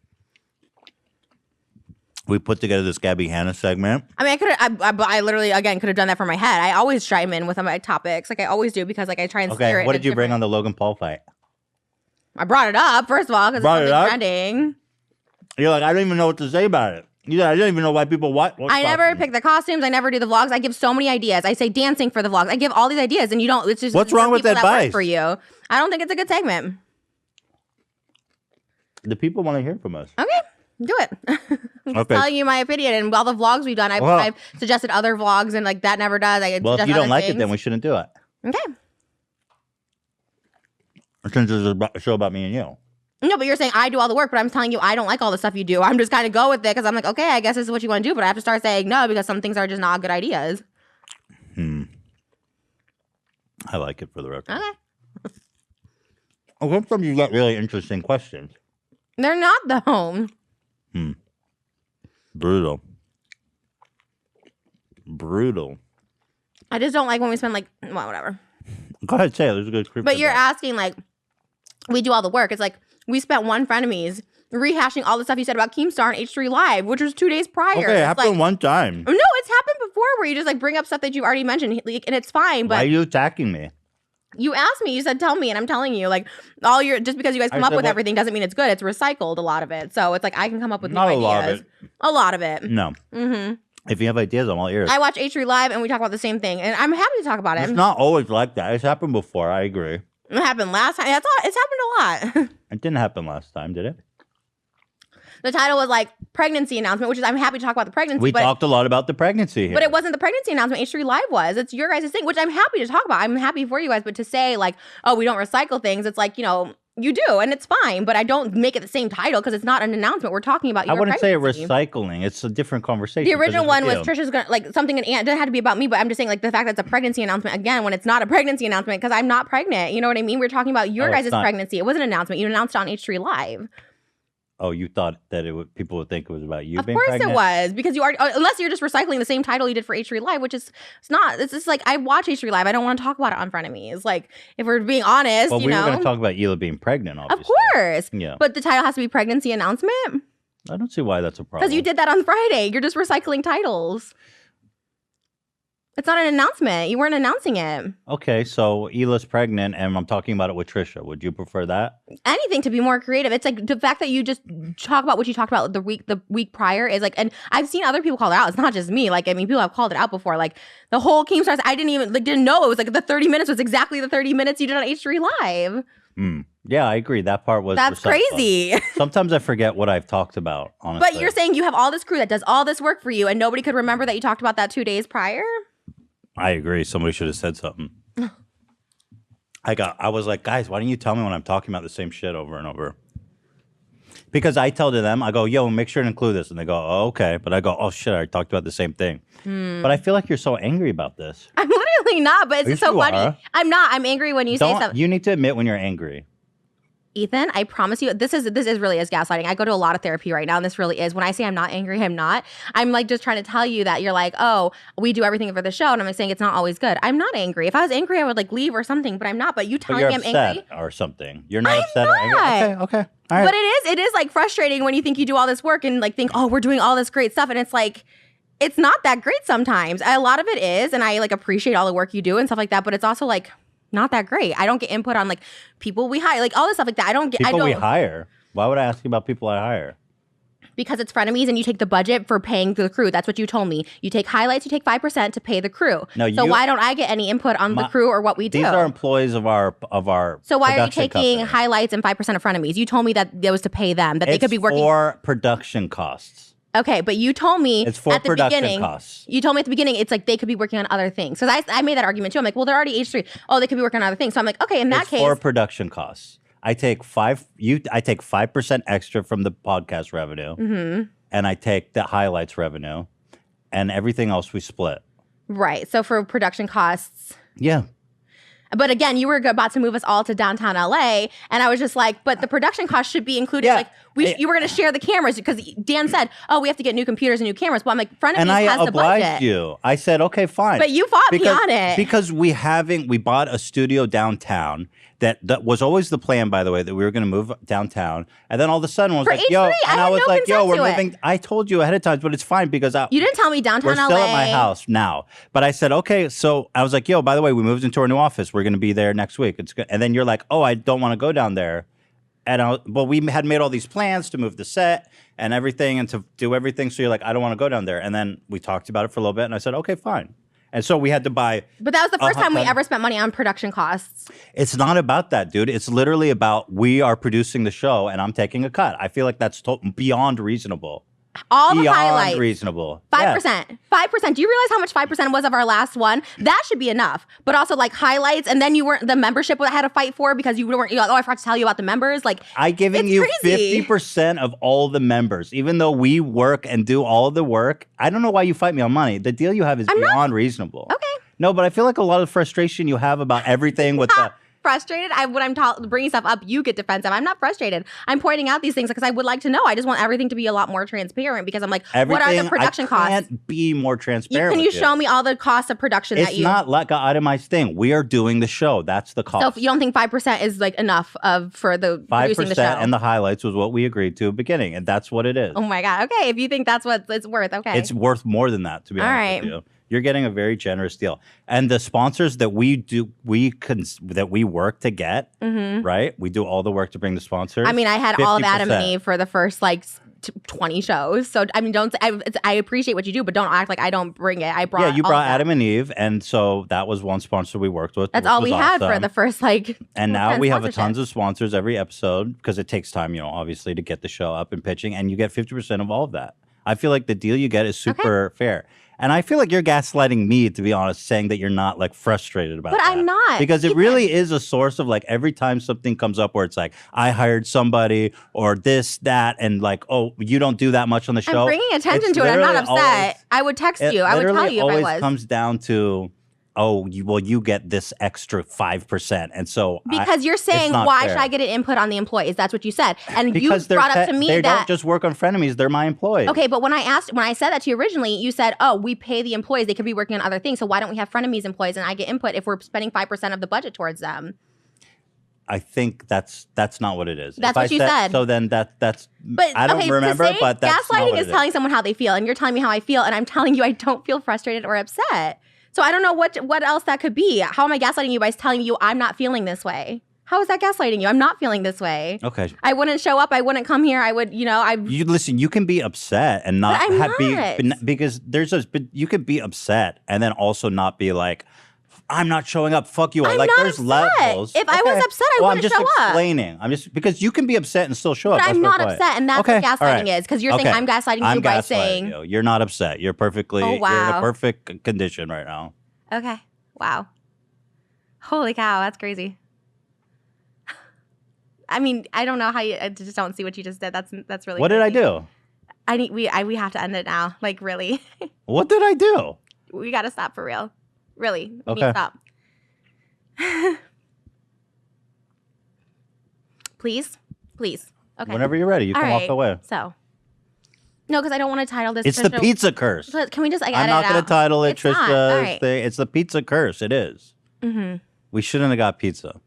We put together this Gabby Hanna segment. I mean, I literally, again, could have done that from my head. I always chime in with my topics. Like, I always do because, like, I try and steer it. What did you bring on the Logan Paul fight? I brought it up, first of all, because it's something trending. You're like, I don't even know what to say about it. I don't even know why people watch. I never pick the costumes. I never do the vlogs. I give so many ideas. I say dancing for the vlogs. I give all these ideas, and you don't. It's just what's wrong with that advice for you? I don't think it's a good segment. The people want to hear from us. Okay. Do it. I'm just telling you my opinion. And all the vlogs we've done, I've suggested other vlogs, and like that never does. Well, if you don't like it, then we shouldn't do it. Okay. Since it's a show about me and you. No, but you're saying I do all the work, but I'm telling you I don't like all the stuff you do. I'm just kind of go with it because I'm like, okay, I guess this is what you want to do, but I have to start saying no because some things are just not good ideas. I like it for the record. Okay. What from you got really interesting questions? They're not though. Brutal. I just don't like when we spend like, well, whatever. Go ahead, say it. There's a good script. But you're asking like, we do all the work. It's like we spent one Frenemies rehashing all the stuff you said about Keemstar and H3 Live, which was 2 days prior. Okay, it happened one time. No, it's happened before where you just like bring up stuff that you've already mentioned, and it's fine. But why are you attacking me? You asked me, you said, tell me, and I'm telling you, like, just because you guys come up with everything doesn't mean it's good. It's recycled, a lot of it. So it's like, I can come up with new ideas. A lot of it. No. Mm-hmm. If you have ideas, I'm all ears. I watch H3 Live, and we talk about the same thing, and I'm happy to talk about it. It's not always like that. It's happened before, I agree. It happened last time. It's happened a lot. It didn't happen last time, did it? The title was like pregnancy announcement, which is I'm happy to talk about the pregnancy. We talked a lot about the pregnancy here. But it wasn't the pregnancy announcement. H3 Live was. It's your guys' thing, which I'm happy to talk about. I'm happy for you guys. But to say like, oh, we don't recycle things, it's like, you know, you do, and it's fine. But I don't make it the same title because it's not an announcement. We're talking about your pregnancy. I wouldn't say recycling. It's a different conversation. The original one was Trisha's gonna like something. It didn't have to be about me, but I'm just saying like the fact that it's a pregnancy announcement again when it's not a pregnancy announcement because I'm not pregnant. You know what I mean? We're talking about your guys' pregnancy. It was an announcement. You announced it on H3 Live. Oh, you thought that people would think it was about you being Of pregnant? course it was, because you already, unless you're just recycling the same title you did for H3 Live, which is, it's not, it's just like, I watch H3 Live, I don't want to talk about it on Frenemies. Like, if we're being honest, well, you know. we were going to talk about Hila being pregnant, obviously. Of course. Yeah. But the title has to be pregnancy announcement? I don't see why that's a problem. Because you did that on Friday. You're just recycling titles. It's not an announcement. You weren't announcing it. Okay, so Hila's pregnant, and I'm talking about it with Trisha. Would you prefer that? Anything to be more creative. It's like the fact that you just talk about what you talked about the week prior is like, and I've seen other people call it out. It's not just me. Like, I mean, people have called it out before. Like the whole Keemstar's, I didn't know it was like the 30 minutes was exactly the 30 minutes you did on H3 Live. Yeah, I agree. That part was That's crazy. Sometimes I forget what I've talked about, honestly. But you're saying you have all this crew that does all this work for you, and nobody could remember that you talked about that 2 days prior? I agree. Somebody should have said something. I was like, guys, why don't you tell me when I'm talking about the same shit over and over? Because I tell to them, I go, yo, make sure to include this. And they go, oh, okay. But I go, oh, shit, I talked about the same thing. But I feel like you're so angry about this. I'm literally not, but it's just so funny. Are. I'm not. I'm angry when you say something. You need to admit when you're angry. Ethan, I promise you, this is really is gaslighting. I go to a lot of therapy right now, and this really is. When I say I'm not angry, I'm not. I'm like just trying to tell you that you're like, oh, we do everything for the show, and I'm like saying it's not always good. I'm not angry. If I was angry, I would like leave or something, but I'm not. But you telling me I'm angry or something? You're not upset or angry. Okay. All right. But it is like frustrating when you think you do all this work and like think, oh, we're doing all this great stuff, and it's like, it's not that great sometimes. A lot of it is, and I like appreciate all the work you do and stuff like that. But it's also like not that great. I don't get input on like people we hire, like all this stuff like that. I don't get people we hire. Why would I ask you about people I hire? Because it's Frenemies and you take the budget for paying the crew. That's what you told me. You take highlights, you take 5% to pay the crew. So why don't I get any input on the crew or what we do? These are employees of our So why are you taking highlights and 5% of Frenemies? You told me that it was to pay them, that they could be working for production costs. Okay, but you told me it's for at the production beginning. Costs. You told me at the beginning it's like they could be working on other things. Because I made that argument too. I'm like, well, they're already H3. Oh, they could be working on other things. So I'm like, okay, in that case, for production costs. I take 5% extra from the podcast revenue, and I take the highlights revenue, and everything else we split. Right. So for production costs. Yeah. But again, you were about to move us all to downtown LA, and I was just like, but the production cost should be included. Yeah. Like you were going to share the cameras because Dan said, "Oh, we have to get new computers and new cameras." Well, I'm like, Frenemies has the budget. And I obliged you. I said, "Okay, fine." But you fought me on it because we bought a studio downtown. That was always the plan, by the way, that we were going to move downtown. And then all of a sudden, I was like, yo, and I was like, yo, we're moving. I told you ahead of time, but it's fine because you didn't tell me downtown LA. We're still at my house now. But I said, okay, so I was like, yo, by the way, we moved into our new office. We're going to be there next week. It's good. And then you're like, oh, I don't want to go down there. And but we had made all these plans to move the set and everything and to do everything. So you're like, I don't want to go down there. And then we talked about it for a little bit. And I said, okay, fine. And so we had to buy. But that was the first time we ever spent money on production costs. It's not about that, dude. It's literally about we are producing the show and I'm taking a cut. I feel like that's beyond reasonable. All the highlights. Beyond reasonable. 5%. 5%. Do you realize how much 5% was of our last one? That should be enough. But also like highlights, and then you weren't the membership I had to fight for because you weren't. You're like, oh, I forgot to tell you about the members. Like I giving you 50% of all the members, even though we work and do all of the work. I don't know why you fight me on money. The deal you have is beyond reasonable. Okay. No, but I feel like a lot of frustration you have about everything with the. Frustrated. When I'm bringing stuff up, you get defensive. I'm not frustrated. I'm pointing out these things because I would like to know. I just want everything to be a lot more transparent because I'm like, what are the production costs? I can't be more transparent. Can you show me all the costs of production that you? It's not like an itemized thing. We are doing the show. That's the cost. So you don't think 5% is like enough for the producing the show? 5% and the highlights was what we agreed to at the begining, and that's what it is. Oh my God. Okay, if you think that's what it's worth, okay. It's worth more than that, to be honest with you. You're getting a very generous deal. And the sponsors that we work to get, right? We do all the work to bring the sponsors. I mean, I had 50%. All of Adam and Eve for the first like 20 shows. So I mean, I appreciate what you do, but don't act like I don't bring it. I brought. Yeah, you brought Adam and Eve, and so that was one sponsor we worked with. That's all we had for the first like. And now we have tons of sponsors every episode because it takes time, obviously to get the show up and pitching, and you get 50% of all of that. I feel like the deal you get is super fair. And I feel like you're gaslighting me, to be honest, saying that you're not like frustrated about that. But I'm not. Because it really is a source of like every time something comes up where it's like, I hired somebody or this, that, and like, oh, you don't do that much on the show. I'm bringing attention to it. I'm not upset. I would text you. I would tell you if I was. It always comes down to, oh, you get this extra 5%. And so because you're saying, why should I get an input on the employees? That's what you said. And because you brought up to me they that. They don't just work on Frenemies. They're my employees. Okay, but when I said that to you originally, you said, oh, we pay the employees. They could be working on other things. So why don't we have Frenemies employees and I get input if we're spending 5% of the budget towards them? I think that's not what it is. That's what you said. So then that's. But I don't remember. But that's gaslighting is telling someone how they feel, and you're telling me how I feel, and I'm telling you I don't feel frustrated or upset. So I don't know what else that could be. How am I gaslighting you by telling you I'm not feeling this way? How is that gaslighting you? I'm not feeling this way. Okay. I wouldn't show up. I wouldn't come here. I would, You listen. You can be upset and not But I'm not. because but you could be upset and then also not be like, I'm not showing up. Fuck you. I'm Like not there's upset. levels. If I was upset, I wouldn't I'm just show up. explaining. I'm just because you can be upset and still show up. But That's I'm my not point. upset, and that's Okay, what gaslighting all right. is. Because you're saying I'm gaslighting you by gaslighting saying, you. You're not upset. You're perfectly. Oh, You're in a wow. perfect condition right now. okay, wow, holy cow, that's crazy. I mean, I don't know how you. I just don't see what you just did. That's really. What crazy. did I do? We have to end it now. Like really. What did I do? We got to stop for real. Really. We need Okay. to stop. Please. Okay. Whenever you're ready, you All can right. walk away. So. No, because I don't want to title this. It's the pizza curse. Can we just? I'm not going to title it It's not. All Trisha's right. thing. It's the pizza curse. It is. Mm-hmm. We shouldn't have got pizza.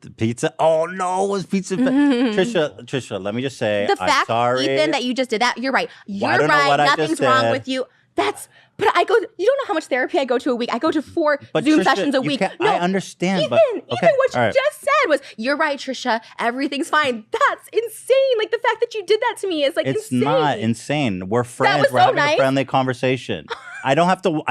The pizza? Oh no, it was pizza. Trisha, let me just say, The I'm fact, sorry. Ethan, that you just did that, you're right. You're I don't know right. what I just Nothing's wrong said. with you. But I go. You don't know how much therapy I go to a week. I go to 4 But Zoom Trisha, sessions a you week. can't- No, I understand, Ethan, but okay, what you all right. just said was, "You're right, Trisha. Everything's fine." That's insane. Like the fact that you did that to me is like It's insane. not insane. We're friends. was We're so having nice. a friendly conversation. I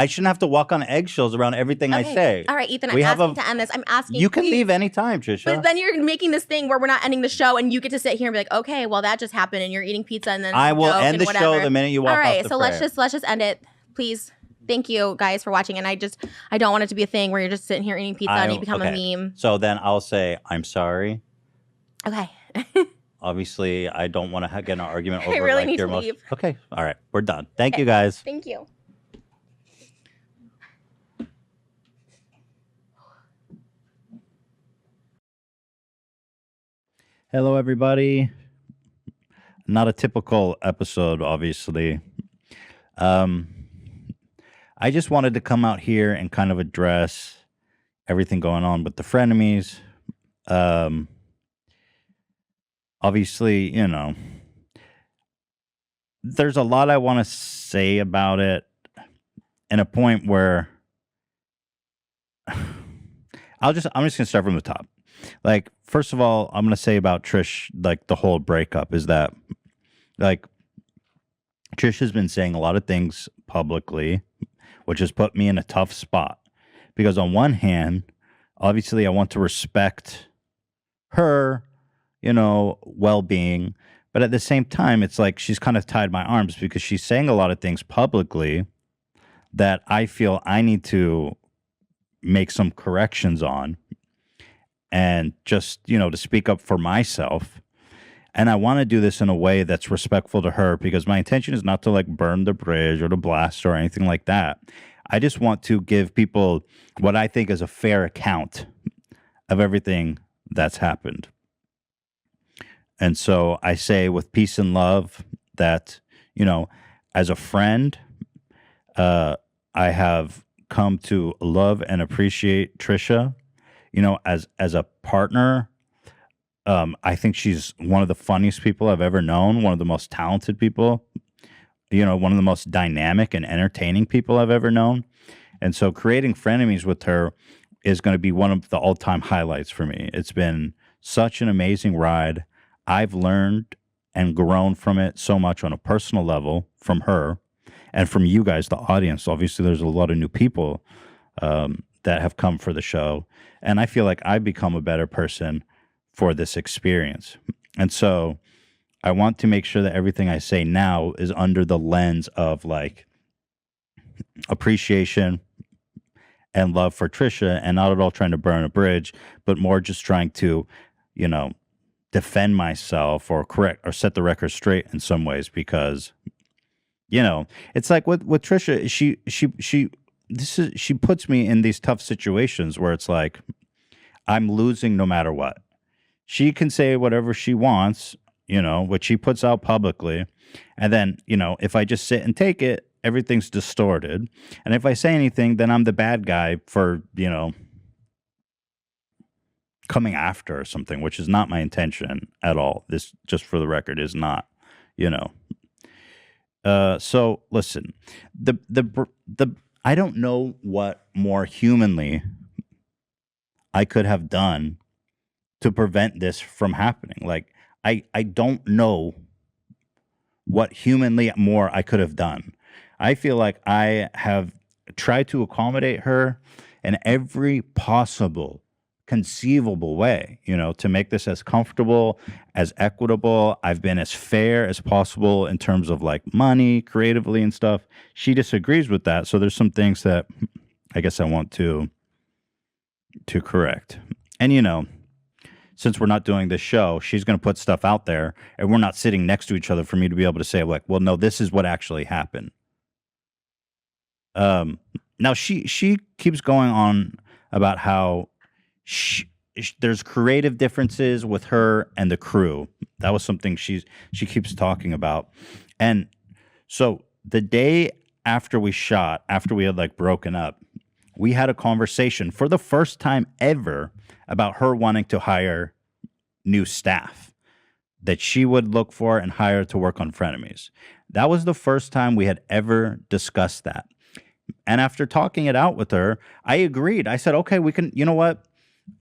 shouldn't have to walk on eggshells around everything I Okay. say. All right, Ethan. We I'm have asking to end this. I'm asking. You can please. leave anytime, Trisha. But then you're making this thing where we're not ending the show, and you get to sit here and be like, "Okay, well that just happened," and you're eating pizza, and then I will joke end and the whatever. show the minute you walk All right, off the so frame. let's just end it, please. Thank you guys for watching, and I don't want it to be a thing where you're just sitting here eating pizza and you become a meme. So then I'll say, I'm sorry. Okay. Obviously, I don't want to get in an argument over I really like need your to emotions. leave. Okay. All right. We're done. Thank you guys. Thank you. Hello, everybody. Not a typical episode, obviously. I just wanted to come out here and kind of address everything going on with the Frenemies. Obviously, there's a lot I want to say about it, and a point where I'm just gonna start from the top. Like, first of all, I'm gonna say about Trish, like the whole breakup is that, like, Trish has been saying a lot of things publicly, which has put me in a tough spot. Because on one hand, obviously I want to respect her, well-being. But at the same time, it's like she's kind of tied my arms because she's saying a lot of things publicly that I feel I need to make some corrections on and just, to speak up for myself. And I want to do this in a way that's respectful to her because my intention is not to like burn the bridge or to blast her or anything like that. I just want to give people what I think is a fair account of everything that's happened. And so I say with peace and love that, as a friend, I have come to love and appreciate Trisha, as a partner. I think she's one of the funniest people I've ever known, one of the most talented people, one of the most dynamic and entertaining people I've ever known. And so creating Frenemies with her is going to be one of the all-time highlights for me. It's been such an amazing ride. I've learned and grown from it so much on a personal level from her and from you guys, the audience. Obviously, there's a lot of new people that have come for the show. And I feel like I've become a better person for this experience. And so I want to make sure that everything I say now is under the lens of like appreciation and love for Trisha, and not at all trying to burn a bridge, but more just trying to, defend myself or correct or set the record straight in some ways, because, it's like with Trisha, she puts me in these tough situations where it's like I'm losing no matter what. She can say whatever she wants, what she puts out publicly. And then, if I just sit and take it, everything's distorted. And if I say anything, then I'm the bad guy for, coming after or something, which is not my intention at all. This, just for the record, is not, So listen, the I don't know what more humanly I could have done to prevent this from happening. Like I don't know what humanly more I could have done. I feel like I have tried to accommodate her in every possible conceivable way, to make this as comfortable, as equitable. I've been as fair as possible in terms of like money, creatively and stuff. She disagrees with that. So there's some things that I guess I want to correct. And since we're not doing this show, she's going to put stuff out there and we're not sitting next to each other for me to be able to say like, well, no, this is what actually happened. Now she keeps going on about how there's creative differences with her and the crew. That was something she keeps talking about. And so the day after we shot, after we had like broken up, we had a conversation for the first time ever about her wanting to hire new staff that she would look for and hire to work on Frenemies. That was the first time we had ever discussed that. And after talking it out with her, I agreed. I said, okay, we can, you know what?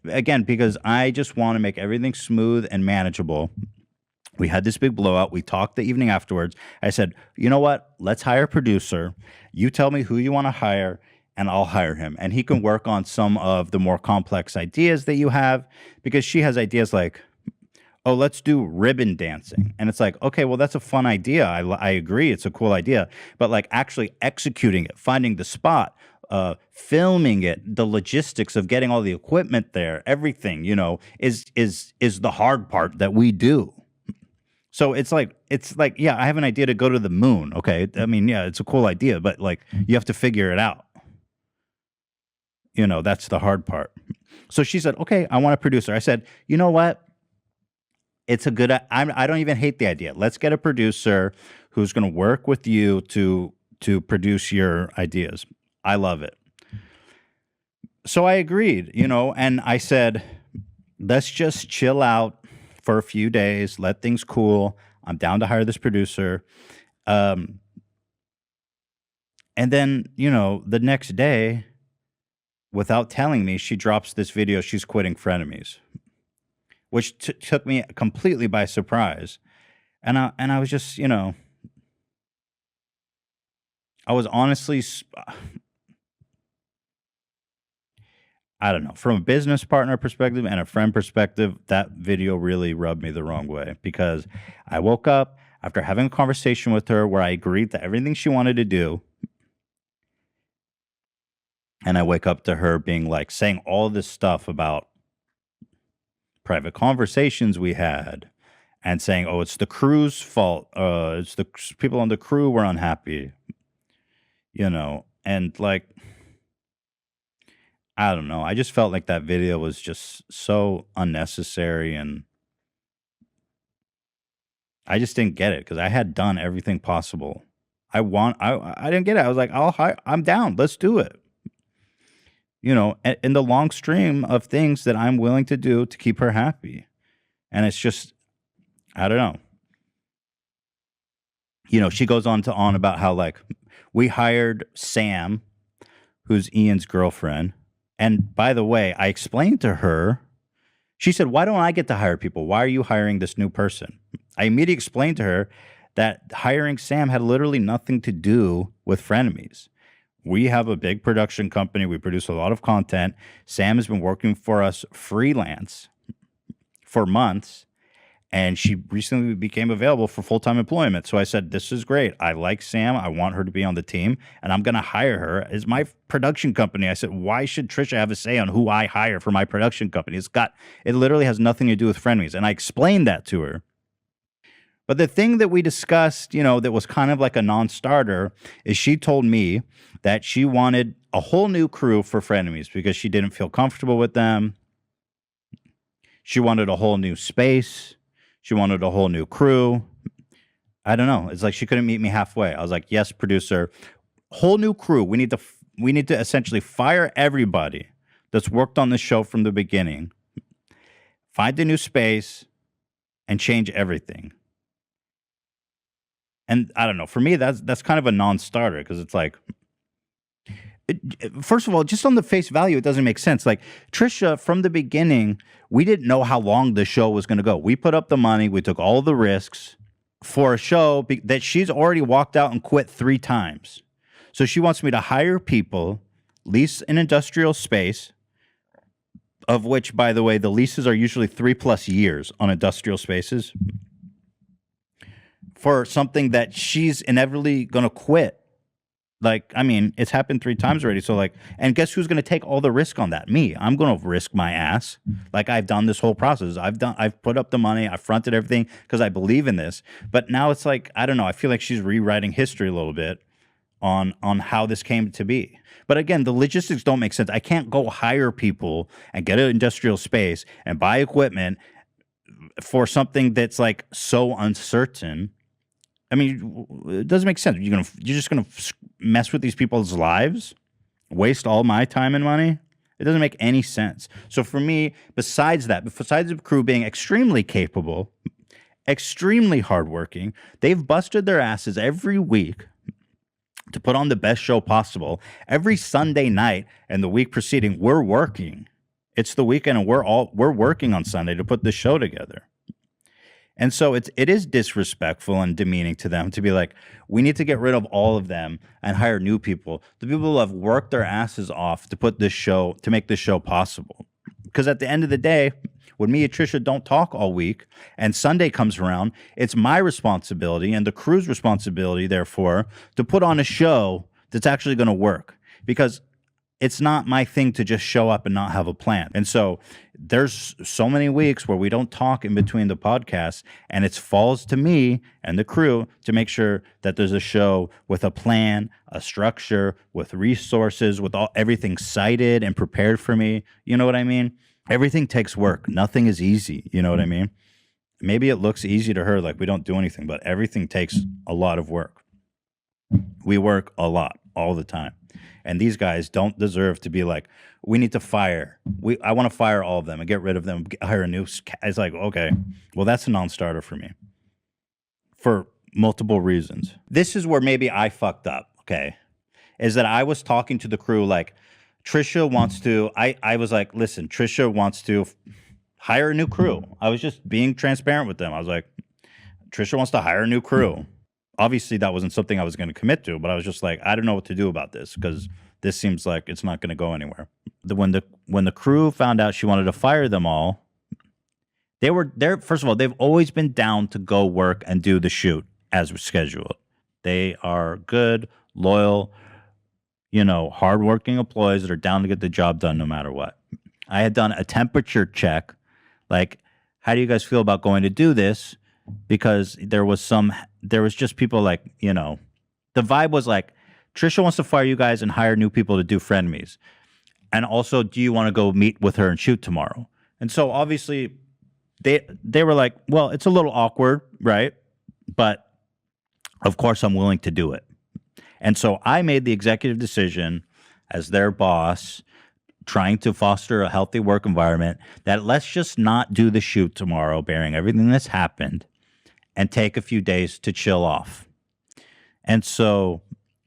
Again, because I just want to make everything smooth and manageable. We had this big blowout. We talked the evening afterwards. I said, you know what? Let's hire a producer. You tell me who you want to hire, and I'll hire him. And he can work on some of the more complex ideas that you have, because she has ideas like, oh, let's do ribbon dancing. And it's like, okay, well, that's a fun idea. I agree. It's a cool idea. But like actually executing it, finding the spot, filming it, the logistics of getting all the equipment there, everything, is the hard part that we do. So it's like, yeah, I have an idea to go to the moon. Okay. I mean, yeah, it's a cool idea, but like you have to figure it out. That's the hard part. So she said, okay, I want a producer. I said, you know what? It's a good, I don't even hate the idea. Let's get a producer who's going to work with you to produce your ideas. I love it. So I agreed, and I said, let's just chill out for a few days, let things cool. I'm down to hire this producer. And then, the next day, without telling me, she drops this video. She's quitting Frenemies, which took me completely by surprise. And I was just, I was honestly, I don't know, from a business partner perspective and a friend perspective, that video really rubbed me the wrong way, because I woke up after having a conversation with her where I agreed to everything she wanted to do. And I wake up to her being like, saying all this stuff about private conversations we had and saying, oh, it's the crew's fault. It's the people on the crew were unhappy, and like, I don't know. I just felt like that video was just so unnecessary, and I just didn't get it because I had done everything possible. I didn't get it. I was like, I'm down. Let's do it. In the long stream of things that I'm willing to do to keep her happy. And it's just, I don't know. She goes on about how like we hired Sam, who's Ian's girlfriend. And by the way, I explained to her, she said, why don't I get to hire people? Why are you hiring this new person? I immediately explained to her that hiring Sam had literally nothing to do with Frenemies. We have a big production company. We produce a lot of content. Sam has been working for us freelance for months, and she recently became available for full-time employment. So I said, this is great. I like Sam. I want her to be on the team, and I'm going to hire her as my production company. I said, why should Trisha have a say on who I hire for my production company? It literally has nothing to do with Frenemies. And I explained that to her. But the thing that we discussed, that was kind of like a non-starter is she told me that she wanted a whole new crew for Frenemies because she didn't feel comfortable with them. She wanted a whole new space. She wanted a whole new crew. I don't know. It's like she couldn't meet me halfway. I was like, yes, producer, whole new crew. We need to essentially fire everybody that's worked on the show from the beginning, find a new space, and change everything. And I don't know. For me, that's kind of a non-starter because it's like, first of all, just on the face value, it doesn't make sense. Like Trisha, from the beginning, we didn't know how long the show was going to go. We put up the money. We took all the risks for a show that she's already walked out and quit 3 times. So she wants me to hire people, lease an industrial space, of which, by the way, the leases are usually 3+ years on industrial spaces, for something that she's inevitably going to quit. Like, I mean, it's happened 3 times already. So like, and guess who's going to take all the risk on that? Me. I'm going to risk my ass. Like I've done this whole process. I've put up the money. I fronted everything because I believe in this. But now it's like, I don't know. I feel like she's rewriting history a little bit on how this came to be. But again, the logistics don't make sense. I can't go hire people and get an industrial space and buy equipment for something that's like so uncertain. I mean, it doesn't make sense. You're just gonna mess with these people's lives, waste all my time and money. It doesn't make any sense. So for me, besides the crew being extremely capable, extremely hardworking, they've busted their asses every week to put on the best show possible. Every Sunday night and the week preceding, we're working. It's the weekend, and we're working on Sunday to put the show together. And so it is disrespectful and demeaning to them to be like, we need to get rid of all of them and hire new people. The people who have worked their asses off to make this show possible. Because at the end of the day, when me and Trisha don't talk all week and Sunday comes around, it's my responsibility and the crew's responsibility, therefore, to put on a show that's actually going to work. Because it's not my thing to just show up and not have a plan. And so there's so many weeks where we don't talk in between the podcasts, and it falls to me and the crew to make sure that there's a show with a plan, a structure, with resources, with everything cited and prepared for me. You know what I mean? Everything takes work. Nothing is easy. You know what I mean? Maybe it looks easy to her, like we don't do anything, but everything takes a lot of work. We work a lot all the time. And these guys don't deserve to be like, we need to fire. I want to fire all of them and get rid of them, hire a new. It's like, okay, well, that's a non-starter for me for multiple reasons. This is where maybe I fucked up, okay, is that I was talking to the crew like, Trisha wants to, I was like, listen, Trisha wants to hire a new crew. I was just being transparent with them. I was like, Trisha wants to hire a new crew. Obviously, that wasn't something I was going to commit to, but I was just like, I don't know what to do about this because this seems like it's not going to go anywhere. When the crew found out she wanted to fire them all, they were there. First of all, they've always been down to go work and do the shoot as scheduled. They are good, loyal, hardworking employees that are down to get the job done no matter what. I had done a temperature check, like, how do you guys feel about going to do this? Because there was just people like, the vibe was like, Trisha wants to fire you guys and hire new people to do Frenemies. And also, do you want to go meet with her and shoot tomorrow? And so obviously they were like, well, it's a little awkward, right? But of course I'm willing to do it. And so I made the executive decision as their boss, trying to foster a healthy work environment, that let's just not do the shoot tomorrow, bearing everything that's happened, and take a few days to chill off. And so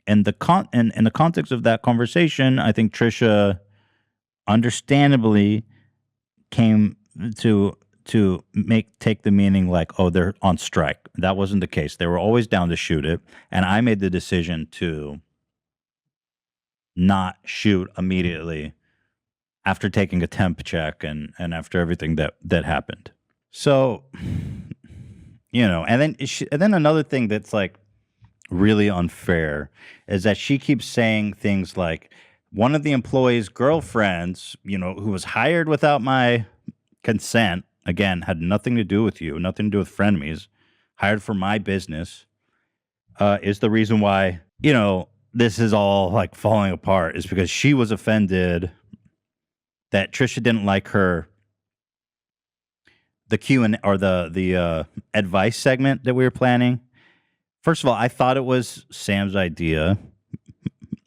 in the context of that conversation, I think Trisha understandably came to take the meaning like, oh, they're on strike. That wasn't the case. They were always down to shoot it. And I made the decision to not shoot immediately after taking a temp check and after everything that happened. So, and then another thing that's like really unfair is that she keeps saying things like, one of the employees' girlfriends, who was hired without my consent, again, had nothing to do with you, nothing to do with Frenemies, hired for my business, is the reason why, this is all like falling apart, is because she was offended that Trisha didn't like the Q&A or the advice segment that we were planning. First of all, I thought it was Sam's idea.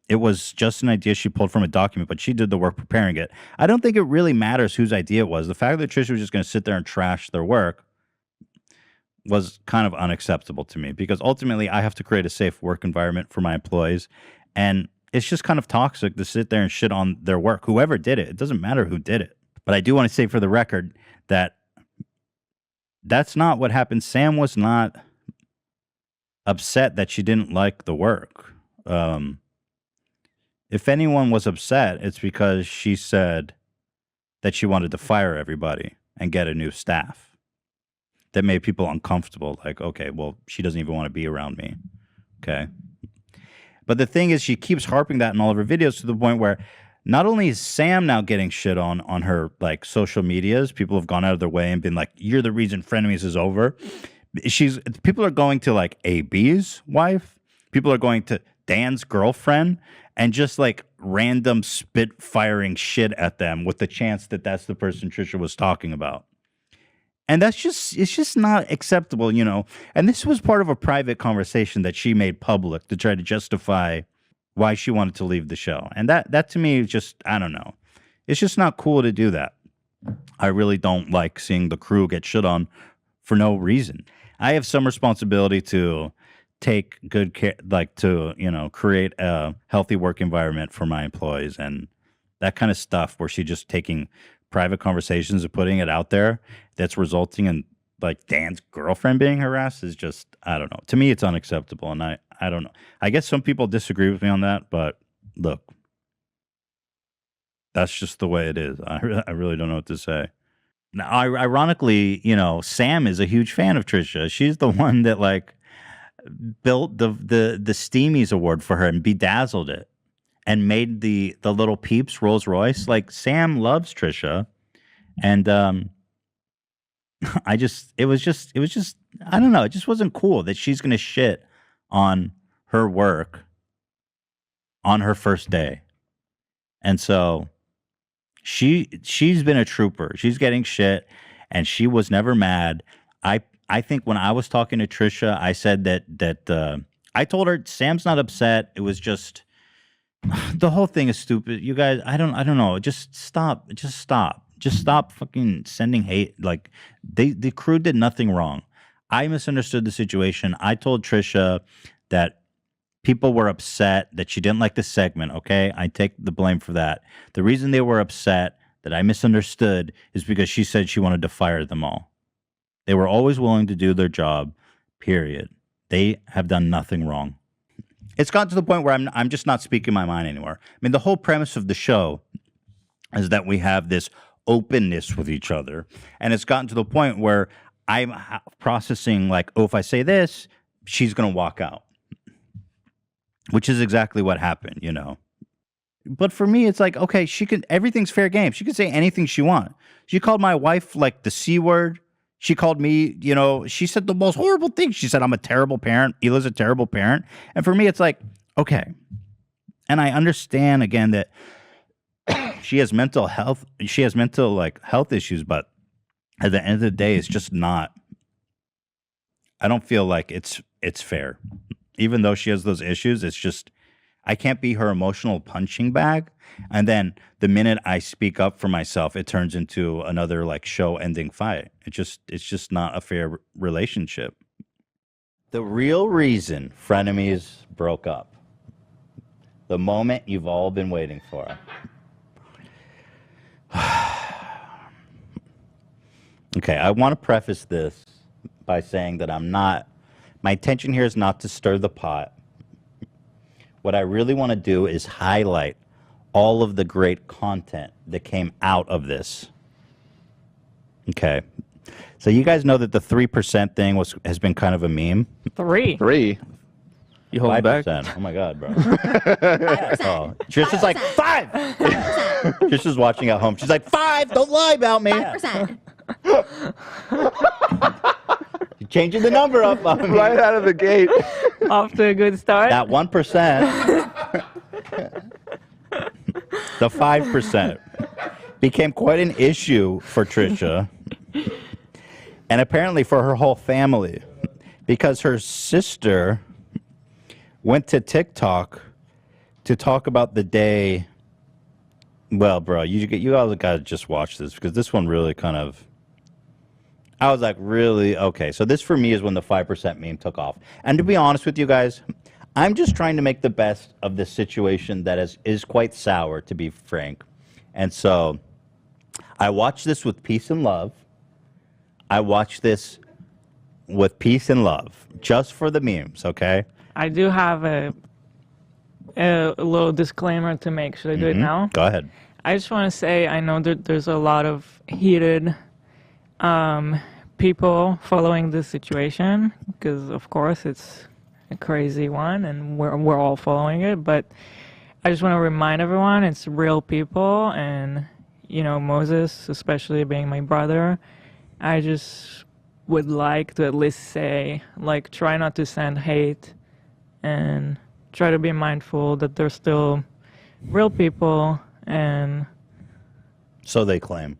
It was just an idea she pulled from a document, but she did the work preparing it. I don't think it really matters whose idea it was. The fact that Trisha was just going to sit there and trash their work was kind of unacceptable to me because ultimately I have to create a safe work environment for my employees. And it's just kind of toxic to sit there and shit on their work. Whoever did it, it doesn't matter who did it. But I do want to say for the record that that's not what happened. Sam was not upset that she didn't like the work. If anyone was upset, it's because she said that she wanted to fire everybody and get a new staff. That made people uncomfortable. Like, okay, well, she doesn't even want to be around me. Okay. But the thing is, she keeps harping that in all of her videos to the point where not only is Sam now getting shit on her like social medias, people have gone out of their way and been like, "You're the reason Frenemies is over." People are going to like AB's wife. People are going to Dan's girlfriend and just like random spit firing shit at them with the chance that that's the person Trisha was talking about. And it's just not acceptable, you know. And this was part of a private conversation that she made public to try to justify why she wanted to leave the show. And that to me is just, I don't know. It's just not cool to do that. I really don't like seeing the crew get shit on for no reason. I have some responsibility to take good care, like to, you know, create a healthy work environment for my employees, and that kind of stuff where she's just taking private conversations and putting it out there that's resulting in like Dan's girlfriend being harassed is just, I don't know. To me, it's unacceptable. And I don't know. I guess some people disagree with me on that, but look, that's just the way it is. I really don't know what to say. Now, ironically, you know, Sam is a huge fan of Trisha. She's the one that like built the Steamies award for her and bedazzled it and made the little Peeps Rolls Royce. Like, Sam loves Trisha, and it was just I don't know. It just wasn't cool that she's gonna shit on her work on her first day, and so she's been a trooper. She's getting shit, and she was never mad. I think when I was talking to Trisha, I said that I told her Sam's not upset. It was just the whole thing is stupid. You guys, I don't know. Just stop. Just stop fucking sending hate. Like, the crew did nothing wrong. I misunderstood the situation. I told Trisha that people were upset that she didn't like the segment, okay? I take the blame for that. The reason they were upset that I misunderstood is because she said she wanted to fire them all. They were always willing to do their job, period. They have done nothing wrong. It's gotten to the point where I'm just not speaking my mind anymore. I mean, the whole premise of the show is that we have this openness with each other. And it's gotten to the point where I'm processing like, oh, if I say this, she's going to walk out. Which is exactly what happened, you know. But for me, it's like, okay, everything's fair game. She can say anything she wants. She called my wife like the C word. She called me, you know, she said the most horrible things. She said, I'm a terrible parent. Hila's a terrible parent. And for me, it's like, okay. And I understand again that she has mental health. She has mental like health issues, but at the end of the day, it's just not. I don't feel like it's fair. Even though she has those issues, it's just, I can't be her emotional punching bag. And then the minute I speak up for myself, it turns into another like show-ending fight. It's just not a fair relationship. The real reason Frenemies broke up. The moment you've all been waiting for. Okay, I want to preface this by saying that my intention here is not to stir the pot. What I really want to do is highlight all of the great content that came out of this. Okay. So you guys know that the 3% thing has been kind of a meme. 3. You hold 5%. back? Oh my God, bro. Oh, Trisha's like 5. Trisha's watching at home. She's like 5. Don't lie about me. 5%. You're changing the number up on me. Right out of the gate. Off to a good start. That 1%. The 5% became quite an issue for Trisha and apparently for her whole family because her sister went to TikTok to talk about the day. Well, bro, you all got to just watch this because this one really kind of, I was like, really? Okay. So this for me is when the 5% meme took off. And to be honest with you guys, I'm just trying to make the best of this situation that is quite sour, to be frank. And so I watched this with peace and love. I watched this with peace and love, just for the memes, okay? I do have a little disclaimer to make. Should I do it now? Go ahead. I just want to say I know that there's a lot of heated people following this situation because, of course, it's a crazy one and we're all following it. But I just want to remind everyone it's real people. And, you know, Moses, especially being my brother, I just would like to at least say, like, try not to send hate and try to be mindful that they're still real people and... So they claim.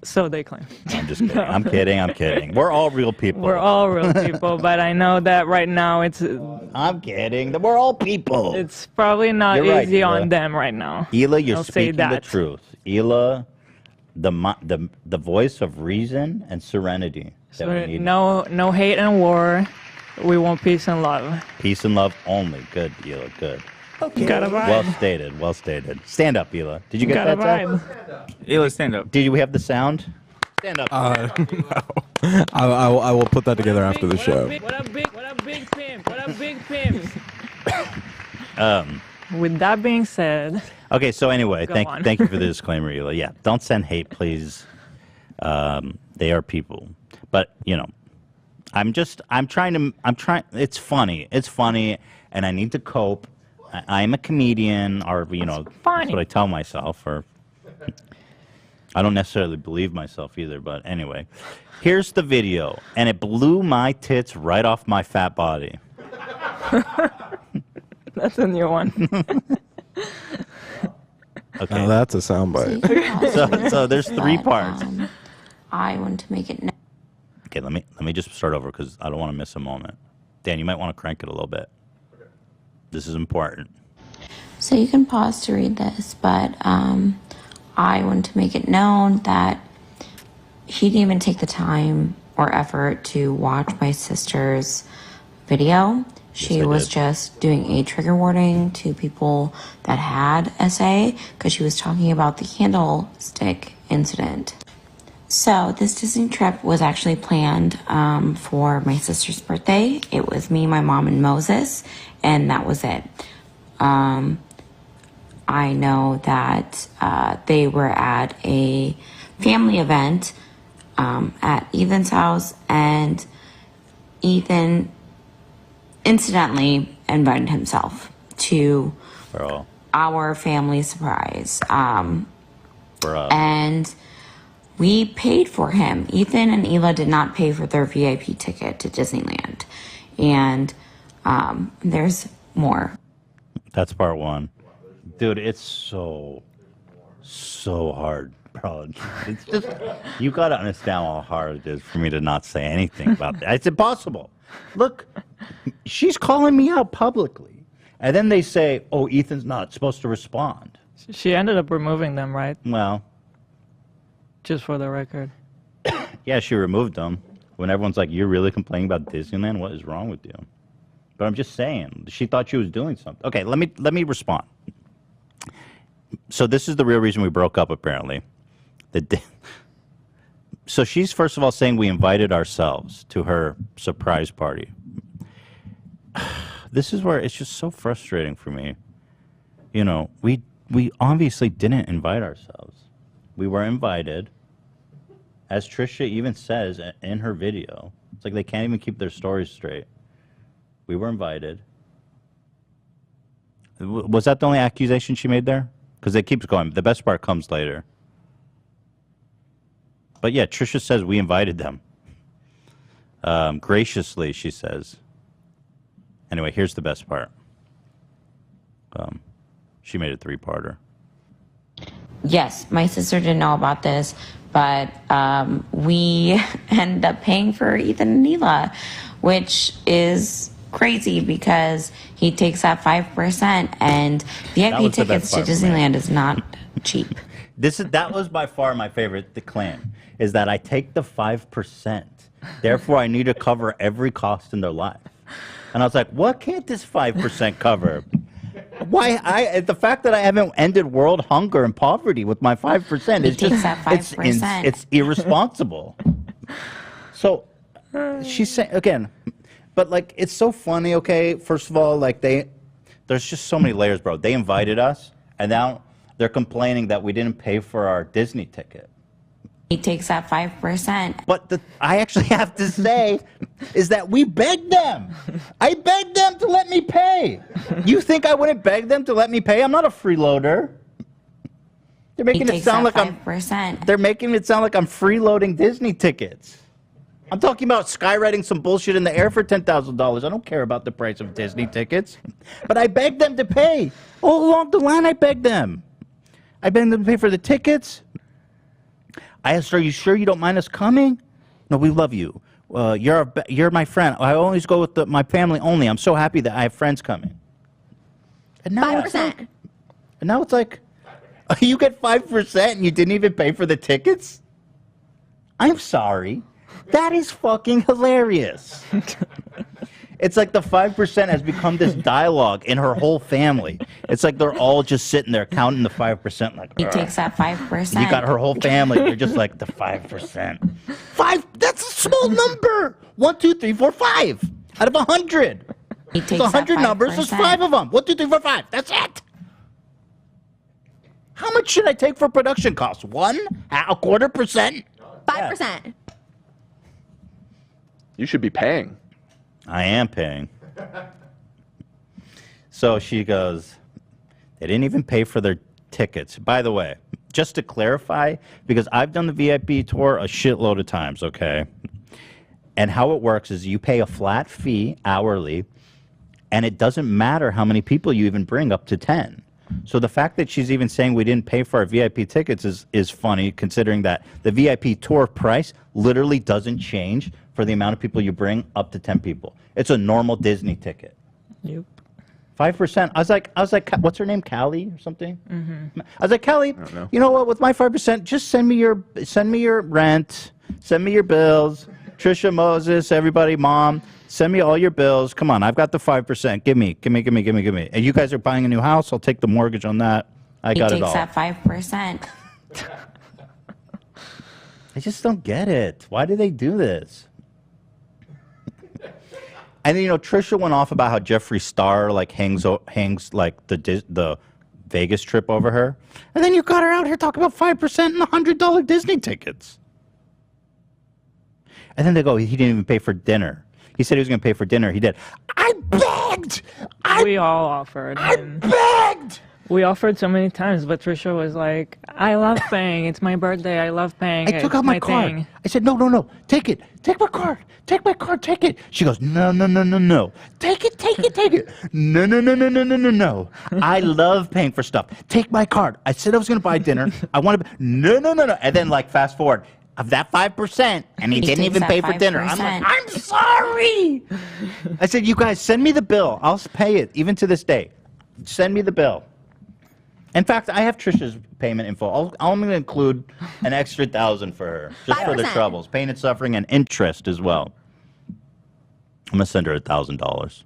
So they claim. I'm just kidding. I'm kidding. I'm kidding. We're all real people. We're all real people, but I know that right now it's... I'm kidding. We're all people. It's probably not You're right, easy Hila. on them right now. Hila, you're I'll say speaking the that. truth. Hila, the voice of reason and serenity. That we So need. no hate and war. We want peace and love. Peace and love only. Good, Hila. Good. Okay. Got a vibe. Well stated. Well stated. Stand up, Hila. Did you get Got that? a Zach? vibe. Hila, stand up. Did we have the sound? Stand up. No. I will put that together after the show. What up, big pimp? What up, big pimps? Um. With that being said, Okay. So anyway, Go thank on. you for the disclaimer, Hila. Yeah. Don't send hate, please. They are people. But you know, I'm trying. It's funny. It's funny, and I need to cope. I'm a comedian, or you know, that's what I tell myself. Or I don't necessarily believe myself either. But anyway, here's the video, and it blew my tits right off my fat body. that's a new one. Okay. Now that's a soundbite. So there's three parts. I want to make it. Okay, let me just start over because I don't want to miss a moment. Dan, you might want to crank it a little bit. This is important. So you can pause to read this, but I want to make it known that he didn't even take the time or effort to watch my sister's video. She was just doing a trigger warning to people that had SA because she was talking about the candlestick incident. So this Disney trip was actually planned for my sister's birthday. It was me, my mom, and Moses, and that was it. I know that they were at a family event at Ethan's house, and Ethan incidentally invited himself to our family surprise. And we paid for him. Ethan and Hila did not pay for their VIP ticket to Disneyland. And there's more. That's part one. Dude, it's so hard, bro. It's just, you got to understand how hard it is for me to not say anything about that. It's impossible. Look, she's calling me out publicly. And then they say, oh, Ethan's not supposed to respond. She ended up removing them, right? Well, just for the record. Yeah, she removed them. When everyone's like, you're really complaining about Disneyland? What is wrong with you? But I'm just saying, she thought she was doing something. Okay, let me respond. So this is the real reason we broke up, apparently. So she's, first of all, saying we invited ourselves to her surprise party. This is where it's just so frustrating for me. You know, we obviously didn't invite ourselves. We were invited. As Trisha even says in her video, it's like they can't even keep their stories straight. We were invited. Was that the only accusation she made there? Because it keeps going. The best part comes later. But yeah, Trisha says we invited them. Graciously, she says. Anyway, here's the best part. She made a three-parter. Yes, my sister didn't know about this, but we ended up paying for Ethan and Hila, which is crazy because he takes that 5%, and VIP tickets to Disneyland is not cheap. That was by far my favorite, the claim. is that I take the 5%. Therefore, I need to cover every cost in their life. And I was like, what can't this 5% cover? Why? The fact that I haven't ended world hunger and poverty with my 5% is just that 5%. It's irresponsible. So she's saying again, but like it's so funny. Okay, first of all, like there's just so many layers, bro. They invited us, and now they're complaining that we didn't pay for our Disney ticket. He takes that 5%. But I actually have to say is that we begged them. I begged them to let me pay. You think I wouldn't beg them to let me pay? I'm not a freeloader. They're making it sound like 5%. They're making it sound like I'm freeloading Disney tickets. I'm talking about skywriting some bullshit in the air for $10,000. I don't care about the price of Disney tickets. But I begged them to pay. All along the line, I begged them. I begged them to pay for the tickets. I asked her, are you sure you don't mind us coming? No, we love you. You're my friend. I always go with my family only. I'm so happy that I have friends coming. And now 5%. And now it's like, you get 5% and you didn't even pay for the tickets? I'm sorry. That is fucking hilarious. It's like the 5% has become this dialogue in her whole family. It's like they're all just sitting there counting the 5%. Like He takes that 5%. you got her whole family. They're just like the 5%. 5. That's a small number. 1, 2, 3, 4, 5 out of 100. He There's takes 100 that numbers. There's 5 of them. 1, 2, 3, 4, 5. That's it. How much should I take for production costs? 1? A quarter percent? 5%. You should be paying. I am paying. So she goes, they didn't even pay for their tickets. By the way, just to clarify, because I've done the VIP tour a shitload of times, okay? And how it works is you pay a flat fee hourly, and it doesn't matter how many people you even bring, up to 10. So the fact that she's even saying we didn't pay for our VIP tickets is funny, considering that the VIP tour price literally doesn't change for the amount of people you bring, up to 10 people. It's a normal Disney ticket. Yep. 5%. I was like, what's her name, Callie or something? Mm-hmm. I was like, Callie, you know what? With my 5%, just send me your rent, send me your bills. Trisha, Moses, everybody, mom, send me all your bills. Come on, I've got the 5%. Give me. And you guys are buying a new house. I'll take the mortgage on that. I got it all. He takes that 5%. I just don't get it. Why do they do this? And then, Trisha went off about how Jeffree Star hangs like the Vegas trip over her. And then you got her out here talking about 5% and $100 Disney tickets. And then they go, he didn't even pay for dinner. He said he was going to pay for dinner. He did. I begged. We all offered. I begged. We offered so many times, but Trisha was like, I love paying. It's my birthday. I love paying. I took out my card. Thing. I said, no. Take it. Take my card. Take my card. Take it. She goes, no. Take it. No. I love paying for stuff. Take my card. I said I was going to buy dinner. I want to. No. And then fast forward. Of that 5%, and he didn't even pay for dinner. I'm like, I'm sorry. I said, you guys, send me the bill. I'll pay it, even to this day. Send me the bill. In fact, I have Trisha's payment info. I'm going to include an extra $1,000 for her, just 5%. For the troubles, pain and suffering, and interest as well. I'm going to send her $1,000.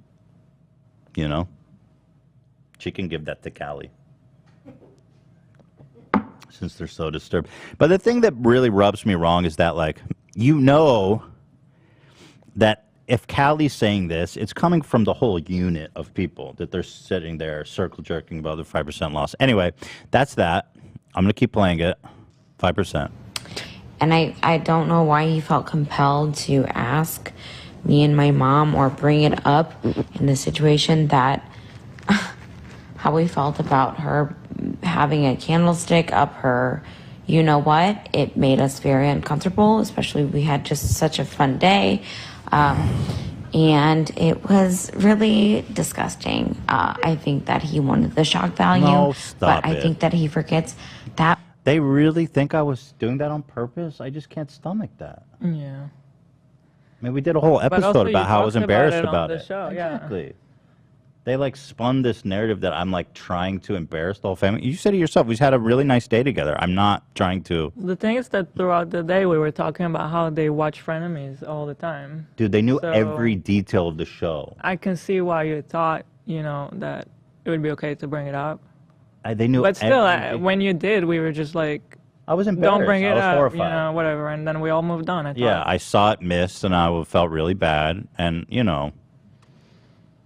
She can give that to Callie, since they're so disturbed. But the thing that really rubs me wrong is that, that if Callie's saying this, it's coming from the whole unit of people that they're sitting there circle jerking about the 5% loss. Anyway, that's that. I'm going to keep playing it. 5%. And I don't know why he felt compelled to ask me and my mom or bring it up in the situation that how we felt about her having a candlestick up her, you know what? It made us very uncomfortable, especially we had just such a fun day. And it was really disgusting. I think that he wanted the shock value. No, stop but I it. think that he forgets that. They really think I was doing that on purpose? I just can't stomach that. Yeah. I mean, we did a whole But also episode you about how I was talked embarrassed about about it it. on the show, yeah. Exactly. They like spun this narrative that I'm like trying to embarrass the whole family. You said it yourself. We've had a really nice day together. I'm not trying to. The thing is that throughout the day we were talking about how they watch Frenemies all the time. Dude, they knew So, every detail of the show. I can see why you thought, you know, that it would be okay to bring it up. They knew. But still, every when you did, we were just like, I was embarrassed. don't bring I it was up, horrified. you know, whatever. And then we all moved on. Yeah, I saw it missed, and I felt really bad. And, you know,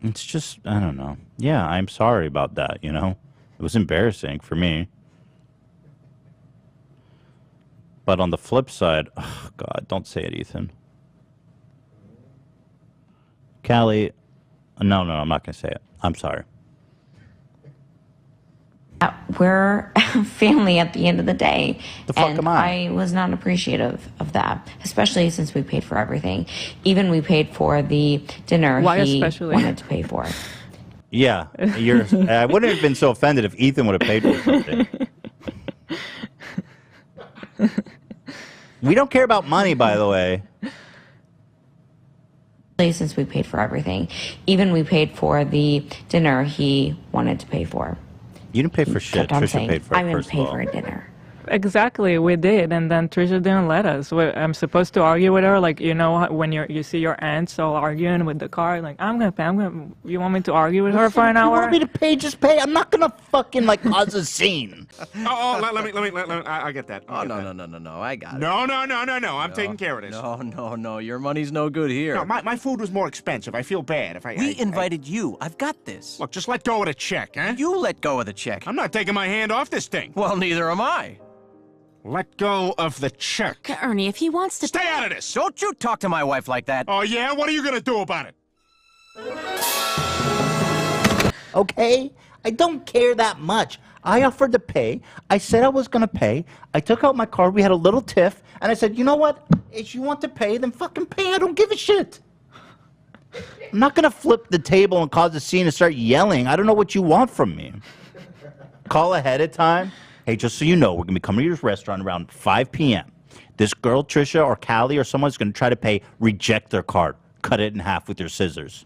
it's just, I don't know. Yeah, I'm sorry about that, you know. It was embarrassing for me. But on the flip side, oh, God, don't say it, Ethan. Callie, no, I'm not going to say it. I'm sorry. We're family at the end of the day. The fuck and am I? I was not appreciative of that, especially since we paid for everything. Even we paid for the dinner Why he especially? wanted to pay for. Yeah, I wouldn't have been so offended if Ethan would have paid for something. We don't care about money, by the way. Since we paid for everything. Even we paid for the dinner he wanted to pay for. You didn't pay for shit. Kept on Trisha saying, paid for it, I'm going to first pay of all. for a dinner. Exactly, we did, and then Trisha didn't let us. I'm supposed to argue with her, like, you know, when you see your aunts all arguing with the car, like, I'm gonna pay. You want me to argue with her for an hour? You want me to pay? Just pay. I'm not gonna fucking like cause a scene. Let me. I get that. Oh, no. I got it. No. I'm taking care of this. No. Your money's no good here. No, my food was more expensive. I feel bad if I. We invited you. I've got this. Look, just let go of the check, huh? You let go of the check. I'm not taking my hand off this thing. Well, neither am I. Let go of the check. Ernie, if he wants to... Stay out of this! Don't you talk to my wife like that. Oh, yeah? What are you gonna do about it? Okay? I don't care that much. I offered to pay. I said I was going to pay. I took out my card. We had a little tiff. And I said, you know what? If you want to pay, then fucking pay. I don't give a shit. I'm not going to flip the table and cause a scene and start yelling. I don't know what you want from me. Call ahead of time. Hey, just so you know, we're going to be coming to your restaurant around 5 p.m. This girl, Trisha, or Callie, or someone's going to try to pay. Reject their card. Cut it in half with your scissors.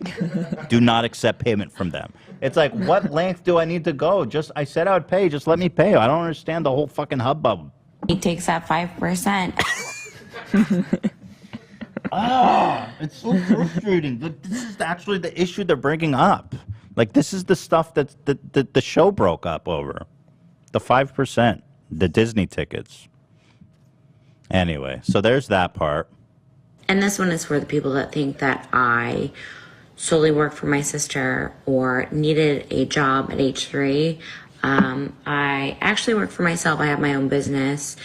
Do not accept payment from them. It's like, what length do I need to go? I said I would pay. Just let me pay. I don't understand the whole fucking hubbub. He takes that 5%. It's so frustrating. This is actually the issue they're bringing up. Like, this is the stuff that the show broke up over. The 5%, the Disney tickets. Anyway, so there's that part. And this one is for the people that think that I solely work for my sister or needed a job at age 3. I actually work for myself. I have my own business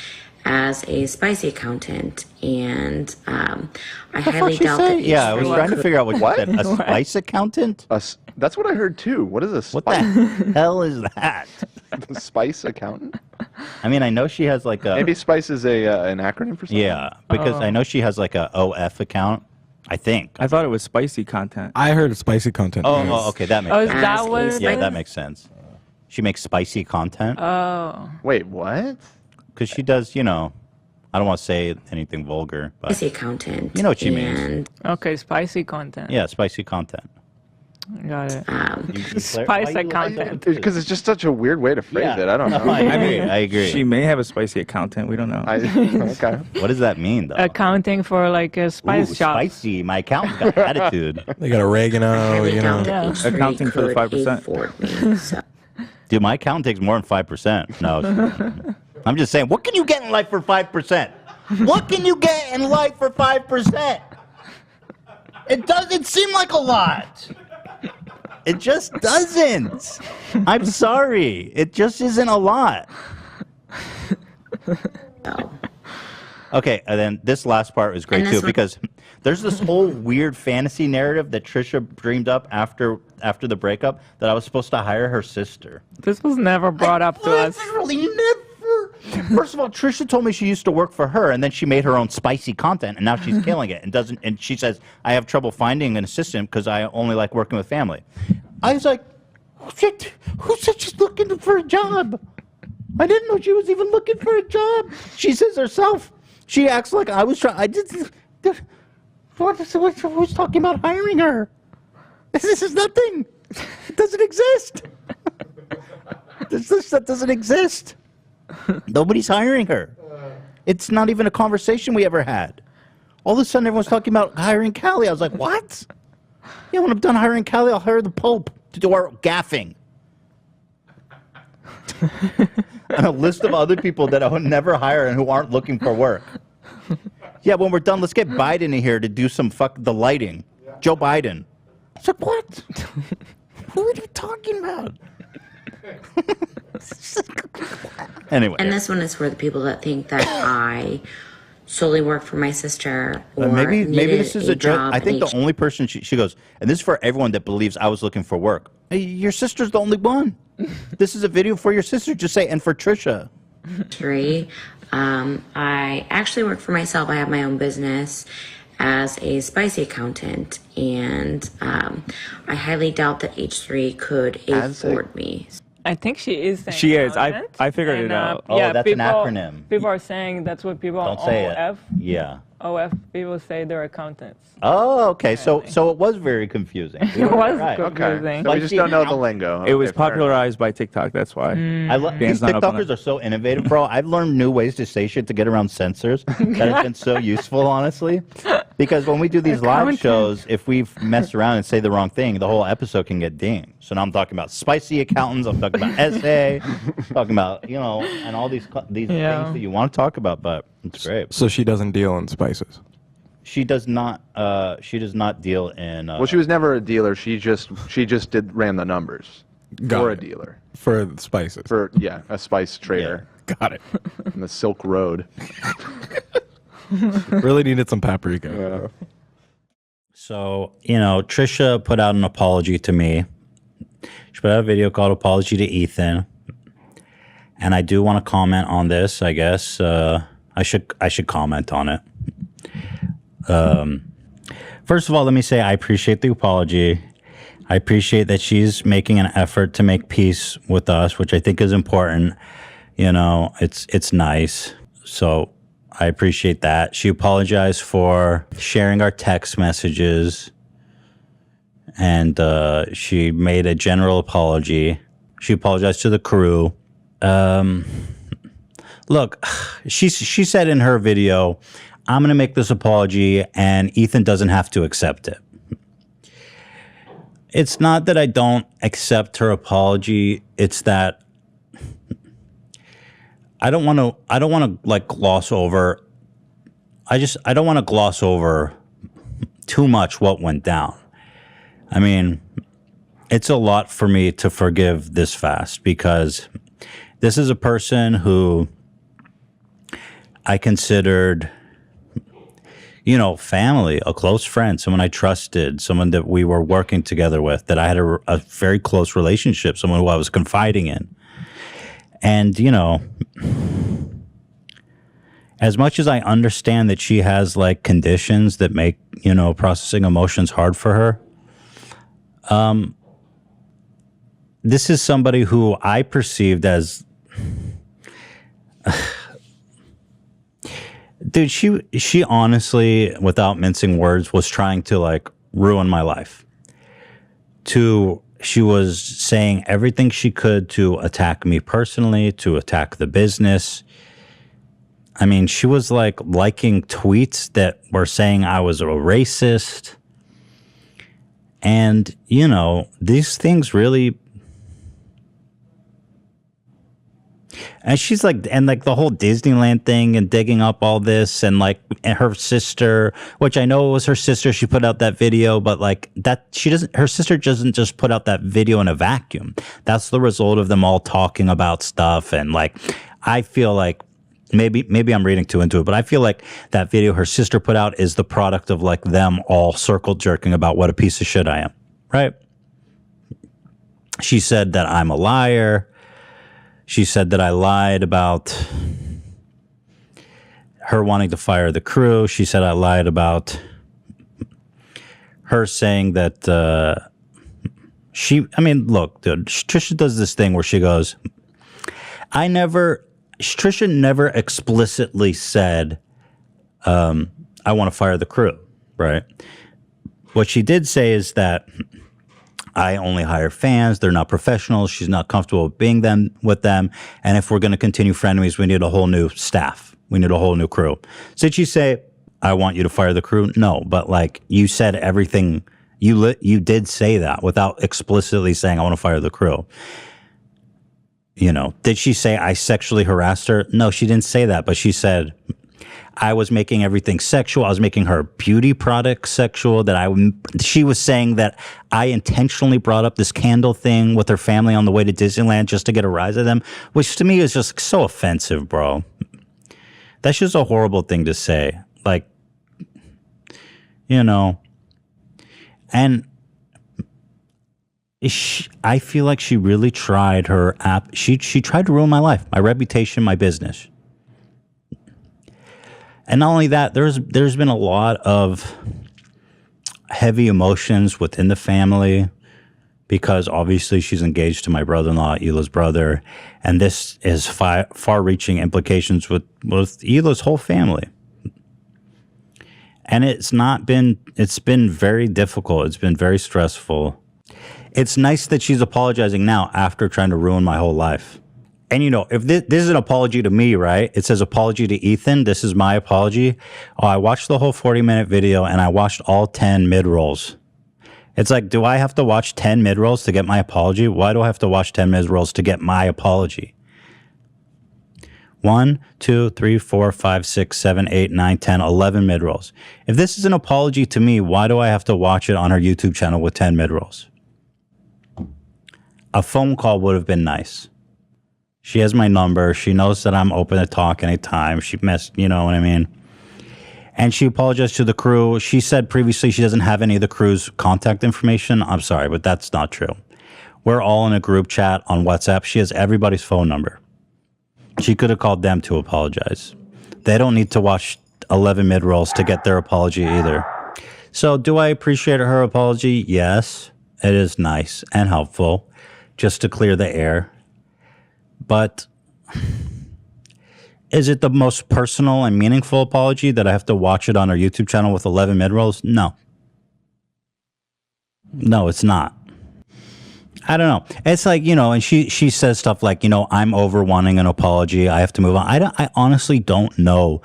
as a spicy accountant, and I highly doubt that. Yeah, I was trying to figure out what you said. A spice accountant? That's what I heard too. What is a spice? What the hell is that? A spice accountant? I mean, I know she has like a... Maybe spice is an acronym for something? Yeah, because I know she has like a OF account, I think. I thought it was spicy content. I heard spicy content. Oh, okay, that makes sense. Is that what? Yeah, that makes sense. She makes spicy content. Oh. Wait, what? Because she does, you know, I don't want to say anything vulgar, but Spicy accountant. You know what she means. Okay, spicy content. Yeah, spicy content. Got it. Spicy content. Because it's just such a weird way to phrase it. I don't know. I agree. She may have a spicy accountant. We don't know. Okay. What does that mean, though? Accounting for like a spice shop. Spicy. My accountant's got attitude. They got oregano, you know. Accounting for the 5%. Dude, my accountant takes more than 5%. No. I'm just saying, what can you get in life for 5%? What can you get in life for 5%? It doesn't seem like a lot. It just doesn't. I'm sorry. It just isn't a lot. Okay, and then this last part was great too, because there's this whole weird fantasy narrative that Trisha dreamed up after the breakup that I was supposed to hire her sister. This was never brought up to us. Literally never. First of all, Trisha told me she used to work for her, and then she made her own spicy content, and now she's killing it. And she says, I have trouble finding an assistant because I only like working with family. I was like, shit, who said she's looking for a job? I didn't know she was even looking for a job. She says herself. She acts like I was trying. I did. Who's talking about hiring her? This is nothing. It doesn't exist. That doesn't exist. Nobody's hiring her. It's not even a conversation we ever had. All of a sudden, everyone's talking about hiring Callie. I was like, what? Yeah, when I'm done hiring Callie, I'll hire the Pope to do our gaffing. And a list of other people that I would never hire and who aren't looking for work. Yeah, when we're done, let's get Biden in here to do some the lighting. Yeah. Joe Biden. It's like, what? What are you talking about? Anyway. And this one is for the people that think that I solely work for my sister or maybe needed this is a job. I think the only person she goes, and this is for everyone that believes I was looking for work. Hey, your sister's the only one. This is a video for your sister. Just say, and for Trisha. I actually work for myself. I have my own business as a spicy accountant, and I highly doubt that H3 could afford me. I think she is saying She is. accountant, I figured it out. Oh, yeah, that's people, an acronym. People are saying that's what people Don't on say OF. it. Yeah. OF people say they're accountants. Oh, okay. So it was very confusing. It was Right. confusing. So we just don't know the lingo. It was popularized by TikTok. That's why. I love these TikTokers are so innovative, bro. I've learned new ways to say shit to get around censors that have been so useful, honestly. Because when we do these live shows, if we mess around and say the wrong thing, the whole episode can get dinged. So now I'm talking about spicy accountants. I'm talking about essay. talking about and all these things that you want to talk about. But it's great. So she doesn't deal in spices. She does not. She does not deal in. Well, she was never a dealer. She just ran the numbers for a dealer. For spices. For a spice trader. Yeah. Got it. On the Silk Road. Really needed some paprika. So Trisha put out an apology to me. She put out a video called "Apology to Ethan," and I do want to comment on this. I guess I should comment on it. First of all, let me say I appreciate the apology. I appreciate that she's making an effort to make peace with us, which I think is important. It's nice. So I appreciate that. She apologized for sharing our text messages, and she made a general apology. She apologized to the crew. Look, she said in her video, I'm going to make this apology and Ethan doesn't have to accept it. It's not that I don't accept her apology. It's that I don't want to like gloss over. I don't want to gloss over too much what went down. I mean, it's a lot for me to forgive this fast because this is a person who I considered family, a close friend, someone I trusted, someone that we were working together with, that I had a very close relationship, someone who I was confiding in. And, as much as I understand that she has like conditions that make, processing emotions hard for her, this is somebody who I perceived as dude, she honestly, without mincing words, was trying to like ruin my life. She was saying everything she could to attack me personally, to attack the business. I mean, she was like liking tweets that were saying I was a racist. And, these things really. And she's like, and like the whole Disneyland thing and digging up all this and like and her sister, which I know it was her sister. She put out that video, but like that, her sister doesn't just put out that video in a vacuum. That's the result of them all talking about stuff. And like, I feel like maybe I'm reading too into it, but I feel like that video her sister put out is the product of like them all circle jerking about what a piece of shit I am. Right. She said that I'm a liar. She said that I lied about her wanting to fire the crew. She said I lied about her saying that look, dude, Trisha does this thing where she goes, Trisha never explicitly said, I want to fire the crew, right? What she did say is that I only hire fans. They're not professionals. She's not comfortable being with them. And if we're going to continue Frenemies, we need a whole new staff. We need a whole new crew. Did she say, I want you to fire the crew? No, but like you said everything. You did say that without explicitly saying, I want to fire the crew. You know, did she say I sexually harassed her? No, she didn't say that, but she said I was making everything sexual. I was making her beauty products sexual. She was saying that I intentionally brought up this candle thing with her family on the way to Disneyland just to get a rise out of them, which to me is just so offensive, bro. That's just a horrible thing to say. Like, you know, and I feel like she really tried her app. She tried to ruin my life, my reputation, my business. And not only that, there's been a lot of heavy emotions within the family because obviously she's engaged to my brother-in-law, Hila's brother, and this is far-reaching implications with Hila's whole family. And it's been very difficult. It's been very stressful. It's nice that she's apologizing now after trying to ruin my whole life. And, you know, if this is an apology to me, right? It says apology to Ethan. This is my apology. Oh, I watched the whole 40-minute video and I watched all 10 mid-rolls. It's like, do I have to watch 10 mid-rolls to get my apology? Why do I have to watch 10 mid-rolls to get my apology? 1, 2, 3, 4, 5, 6, 7, 8, 9, 10, 11 mid-rolls. If this is an apology to me, why do I have to watch it on her YouTube channel with 10 mid-rolls? A phone call would have been nice. She has my number. She knows that I'm open to talk anytime. You know what I mean? And she apologized to the crew. She said previously she doesn't have any of the crew's contact information. I'm sorry, but that's not true. We're all in a group chat on WhatsApp. She has everybody's phone number. She could have called them to apologize. They don't need to watch 11 mid-rolls to get their apology either. So do I appreciate her apology? Yes, it is nice and helpful just to clear the air. But is it the most personal and meaningful apology that I have to watch it on our YouTube channel with 11 mid-rolls? No. No, it's not. I don't know. It's like, you know, and she says stuff like, you know, I'm over wanting an apology. I have to move on. I honestly don't know.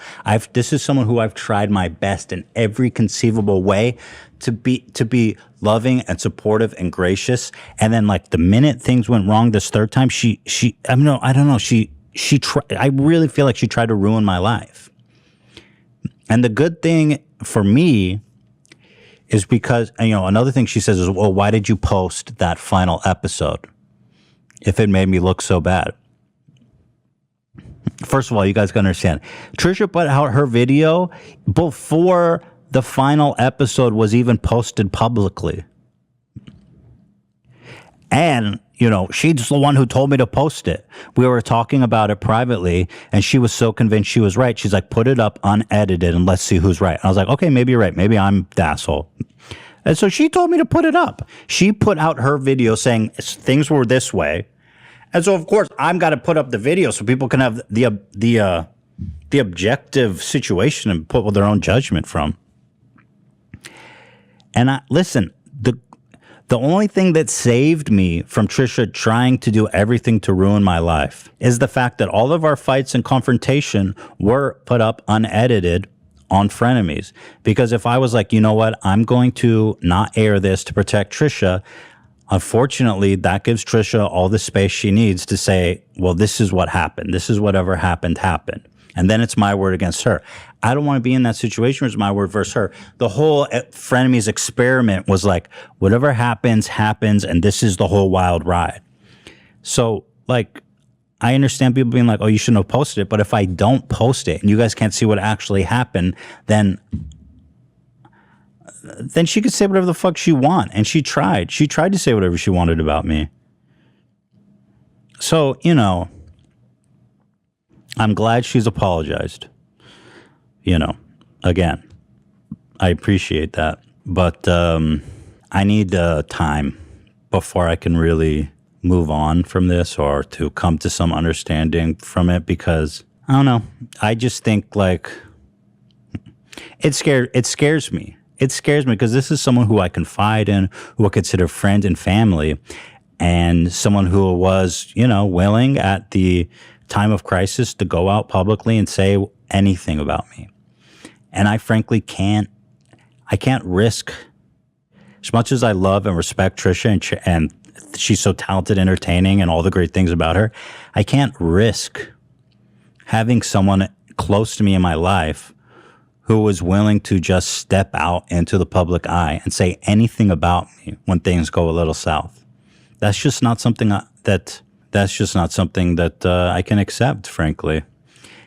This is someone who I've tried my best in every conceivable way to be loving and supportive and gracious. And then like the minute things went wrong this third time, I don't know. I really feel like she tried to ruin my life. And the good thing for me is because, you know, another thing she says is, well, why did you post that final episode if it made me look so bad? First of all, you guys gotta understand, Trisha put out her video before the final episode was even posted publicly. And, you know, she's the one who told me to post it. We were talking about it privately, and she was so convinced she was right. She's like, put it up unedited and let's see who's right. And I was like, okay, maybe you're right. Maybe I'm the asshole. And so she told me to put it up. She put out her video saying things were this way. And so, of course, I'm got to put up the video so people can have the objective situation and put their own judgment from. And listen, the only thing that saved me from Trisha trying to do everything to ruin my life is the fact that all of our fights and confrontation were put up unedited on Frenemies. Because if I was like, you know what, I'm going to not air this to protect Trisha, unfortunately, that gives Trisha all the space she needs to say, well, this is what happened. This is whatever happened. And then it's my word against her. I don't want to be in that situation where it's my word versus her. The whole Frenemies experiment was like, whatever happens, happens, and this is the whole wild ride. So, like, I understand people being like, oh, you shouldn't have posted it, but if I don't post it and you guys can't see what actually happened, then she could say whatever the fuck she want. And she tried. She tried to say whatever she wanted about me. So, you know, I'm glad she's apologized. You know, again, I appreciate that. But I need time before I can really move on from this or to come to some understanding from it, because I don't know. I just think like it scares me. It scares me because this is someone who I confide in, who I consider friend and family, and someone who was, willing at the time of crisis to go out publicly and say anything about me. And I frankly can't risk, as much as I love and respect Trisha and she's so talented, entertaining, and all the great things about her, I can't risk having someone close to me in my life who was willing to just step out into the public eye and say anything about me when things go a little south. That's just not something that I can accept, frankly.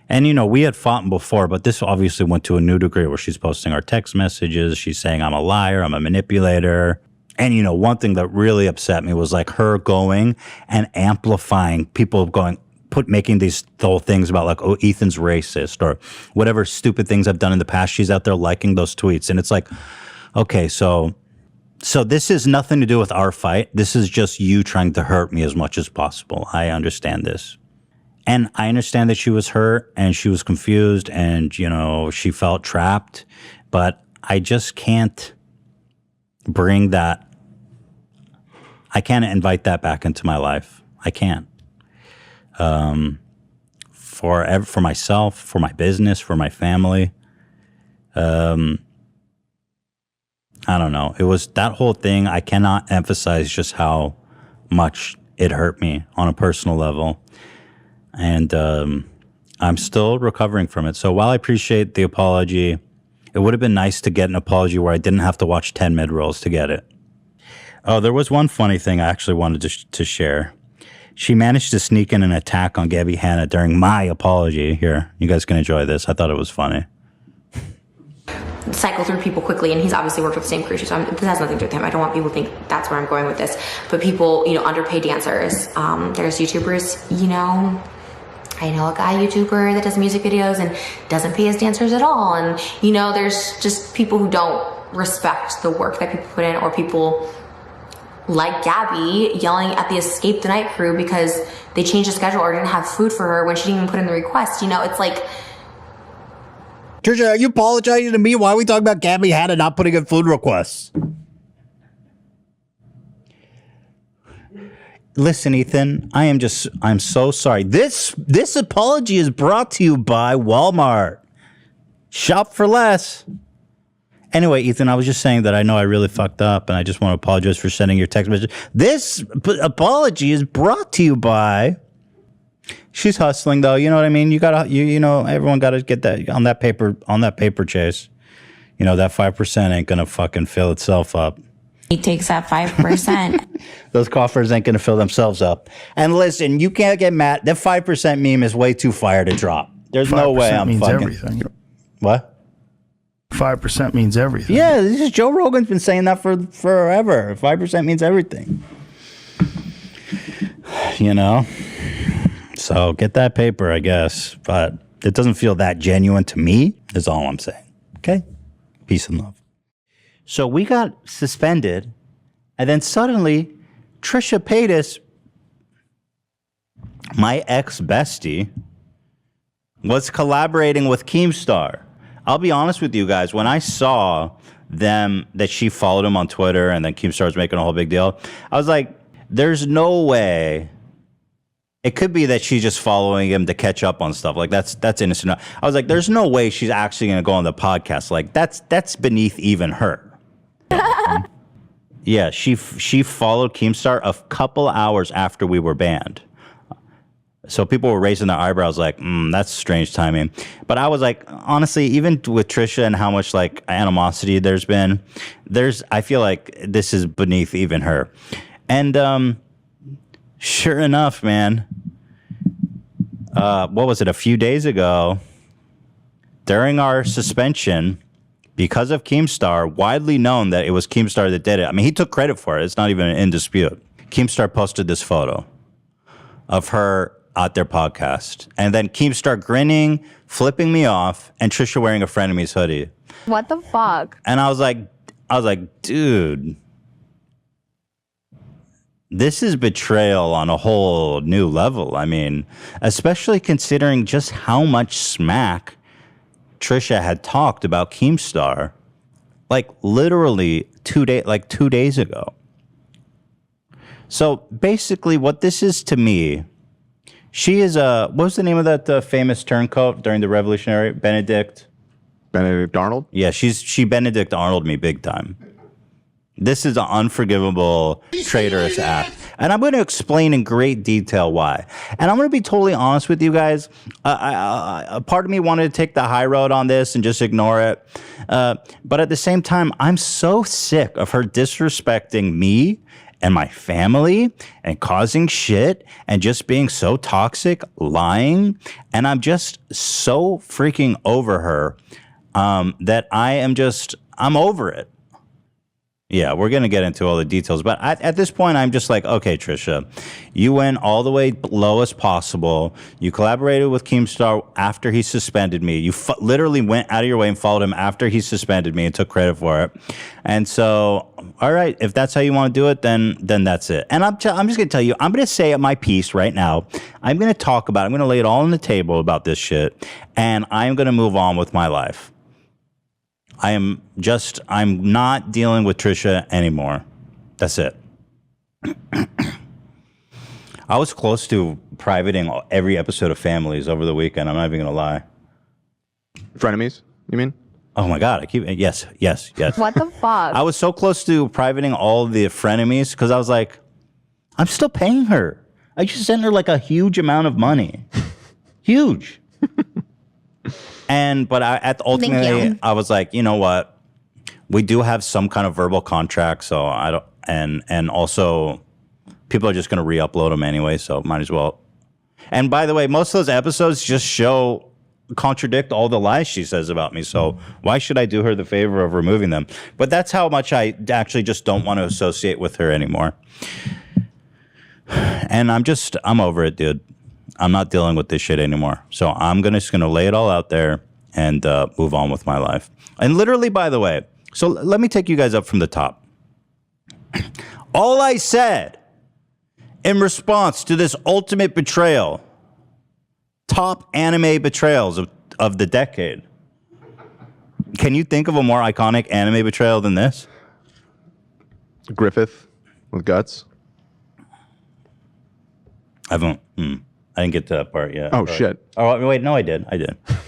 And, we had fought before, but this obviously went to a new degree where she's posting our text messages. She's saying I'm a liar, I'm a manipulator. And, one thing that really upset me was like her going and amplifying people making these whole things about like, oh, Ethan's racist or whatever stupid things I've done in the past. She's out there liking those tweets. And it's like, okay, so this has nothing to do with our fight. This is just you trying to hurt me as much as possible. I understand this. And I understand that she was hurt and she was confused and, she felt trapped. But I just can't bring that. I can't invite that back into my life. I can't. For myself, for my business, for my family. I don't know. It was that whole thing. I cannot emphasize just how much it hurt me on a personal level. And I'm still recovering from it. So while I appreciate the apology, it would have been nice to get an apology where I didn't have to watch 10 mid-rolls to get it. Oh, there was one funny thing I actually wanted to share. She managed to sneak in an attack on Gabby Hanna during my apology. Here, you guys can enjoy this. I thought it was funny. Cycle through people quickly, and he's obviously worked with the same crew, so this has nothing to do with him. I don't want people to think that's where I'm going with this. But people, underpaid dancers. There's YouTubers, I know a guy YouTuber that does music videos and doesn't pay his dancers at all. And, there's just people who don't respect the work that people put in, or people like Gabby yelling at the Escape the Night crew because they changed the schedule or didn't have food for her when she didn't even put in the request. It's like... Trisha, are you apologizing to me? Why are we talking about Gabby Hanna not putting in food requests? Listen, Ethan, I'm so sorry. This apology is brought to you by Walmart. Shop for less. Anyway, Ethan, I was just saying that I know I really fucked up, and I just want to apologize for sending your text message. This apology is brought to you by... She's hustling, though. You know what I mean? Everyone gotta get that on that paper chase. That 5% ain't gonna fucking fill itself up. He takes that 5%. Those coffers ain't gonna fill themselves up. And listen, you can't get mad. That 5% meme is way too fire to drop. There's no way I'm means fucking... everything. What? 5% means everything. Yeah, Joe Rogan's been saying that for forever. 5% means everything. So get that paper, I guess. But it doesn't feel that genuine to me, is all I'm saying. Okay? Peace and love. So we got suspended, and then suddenly Trisha Paytas, my ex-bestie, was collaborating with Keemstar. I'll be honest with you guys, when I saw that she followed him on Twitter and then Keemstar was making a whole big deal, I was like, there's no way. It could be that she's just following him to catch up on stuff. Like that's innocent. I was like, there's no way she's actually going to go on the podcast. Like that's beneath even her. Yeah, she followed Keemstar a couple hours after we were banned. So people were raising their eyebrows like, that's strange timing. But I was like, honestly, even with Trisha and how much like animosity there's been, I feel like this is beneath even her. And sure enough, man, what was it, a few days ago, during our suspension, because of Keemstar, widely known that it was Keemstar that did it. I mean, he took credit for it. It's not even in dispute. Keemstar posted this photo of her at their podcast. And then Keemstar grinning, flipping me off, and Trisha wearing a Frenemies hoodie. What the fuck? And I was like, dude, this is betrayal on a whole new level. I mean, especially considering just how much smack Trisha had talked about Keemstar Like literally 2 days ago. So basically what this is to me, she is what was the name of that famous turncoat during the Revolutionary? Benedict Arnold? Yeah, she Benedict Arnold me big time. This is an unforgivable, traitorous act. And I'm going to explain in great detail why. And I'm going to be totally honest with you guys. A part of me wanted to take the high road on this and just ignore it. But at the same time, I'm so sick of her disrespecting me and my family and causing shit and just being so toxic, lying. And I'm just so freaking over her that I'm over it. Yeah, we're going to get into all the details. But at this point, I'm just like, okay, Trisha, you went all the way low as possible. You collaborated with Keemstar after he suspended me. You literally went out of your way and followed him after he suspended me and took credit for it. And so, all right, if that's how you want to do it, then that's it. And I'm just going to tell you, I'm going to say my piece right now. I'm going to talk about it. I'm going to lay it all on the table about this shit. And I'm going to move on with my life. I'm not dealing with Trisha anymore. That's it. I was close to privating every episode of Families over the weekend. I'm not even going to lie. Frenemies, you mean? Oh my God. Yes. What the fuck? I was so close to privating all the Frenemies because I was like, I'm still paying her. I just sent her like a huge amount of money. Huge. But ultimately, I was like, you know what? We do have some kind of verbal contract, so I don't. And also, people are just going to re-upload them anyway, so might as well. And by the way, most of those episodes just contradict all the lies she says about me. So why should I do her the favor of removing them? But that's how much I actually just don't want to associate with her anymore. And I'm over it, dude. I'm not dealing with this shit anymore. So I'm just going to lay it all out there and move on with my life. And literally, by the way, so let me take you guys up from the top. All I said in response to this ultimate betrayal, top anime betrayals of the decade. Can you think of a more iconic anime betrayal than this? Griffith with guts. I didn't get to that part yet. Oh, shit. Oh, wait, no, I did.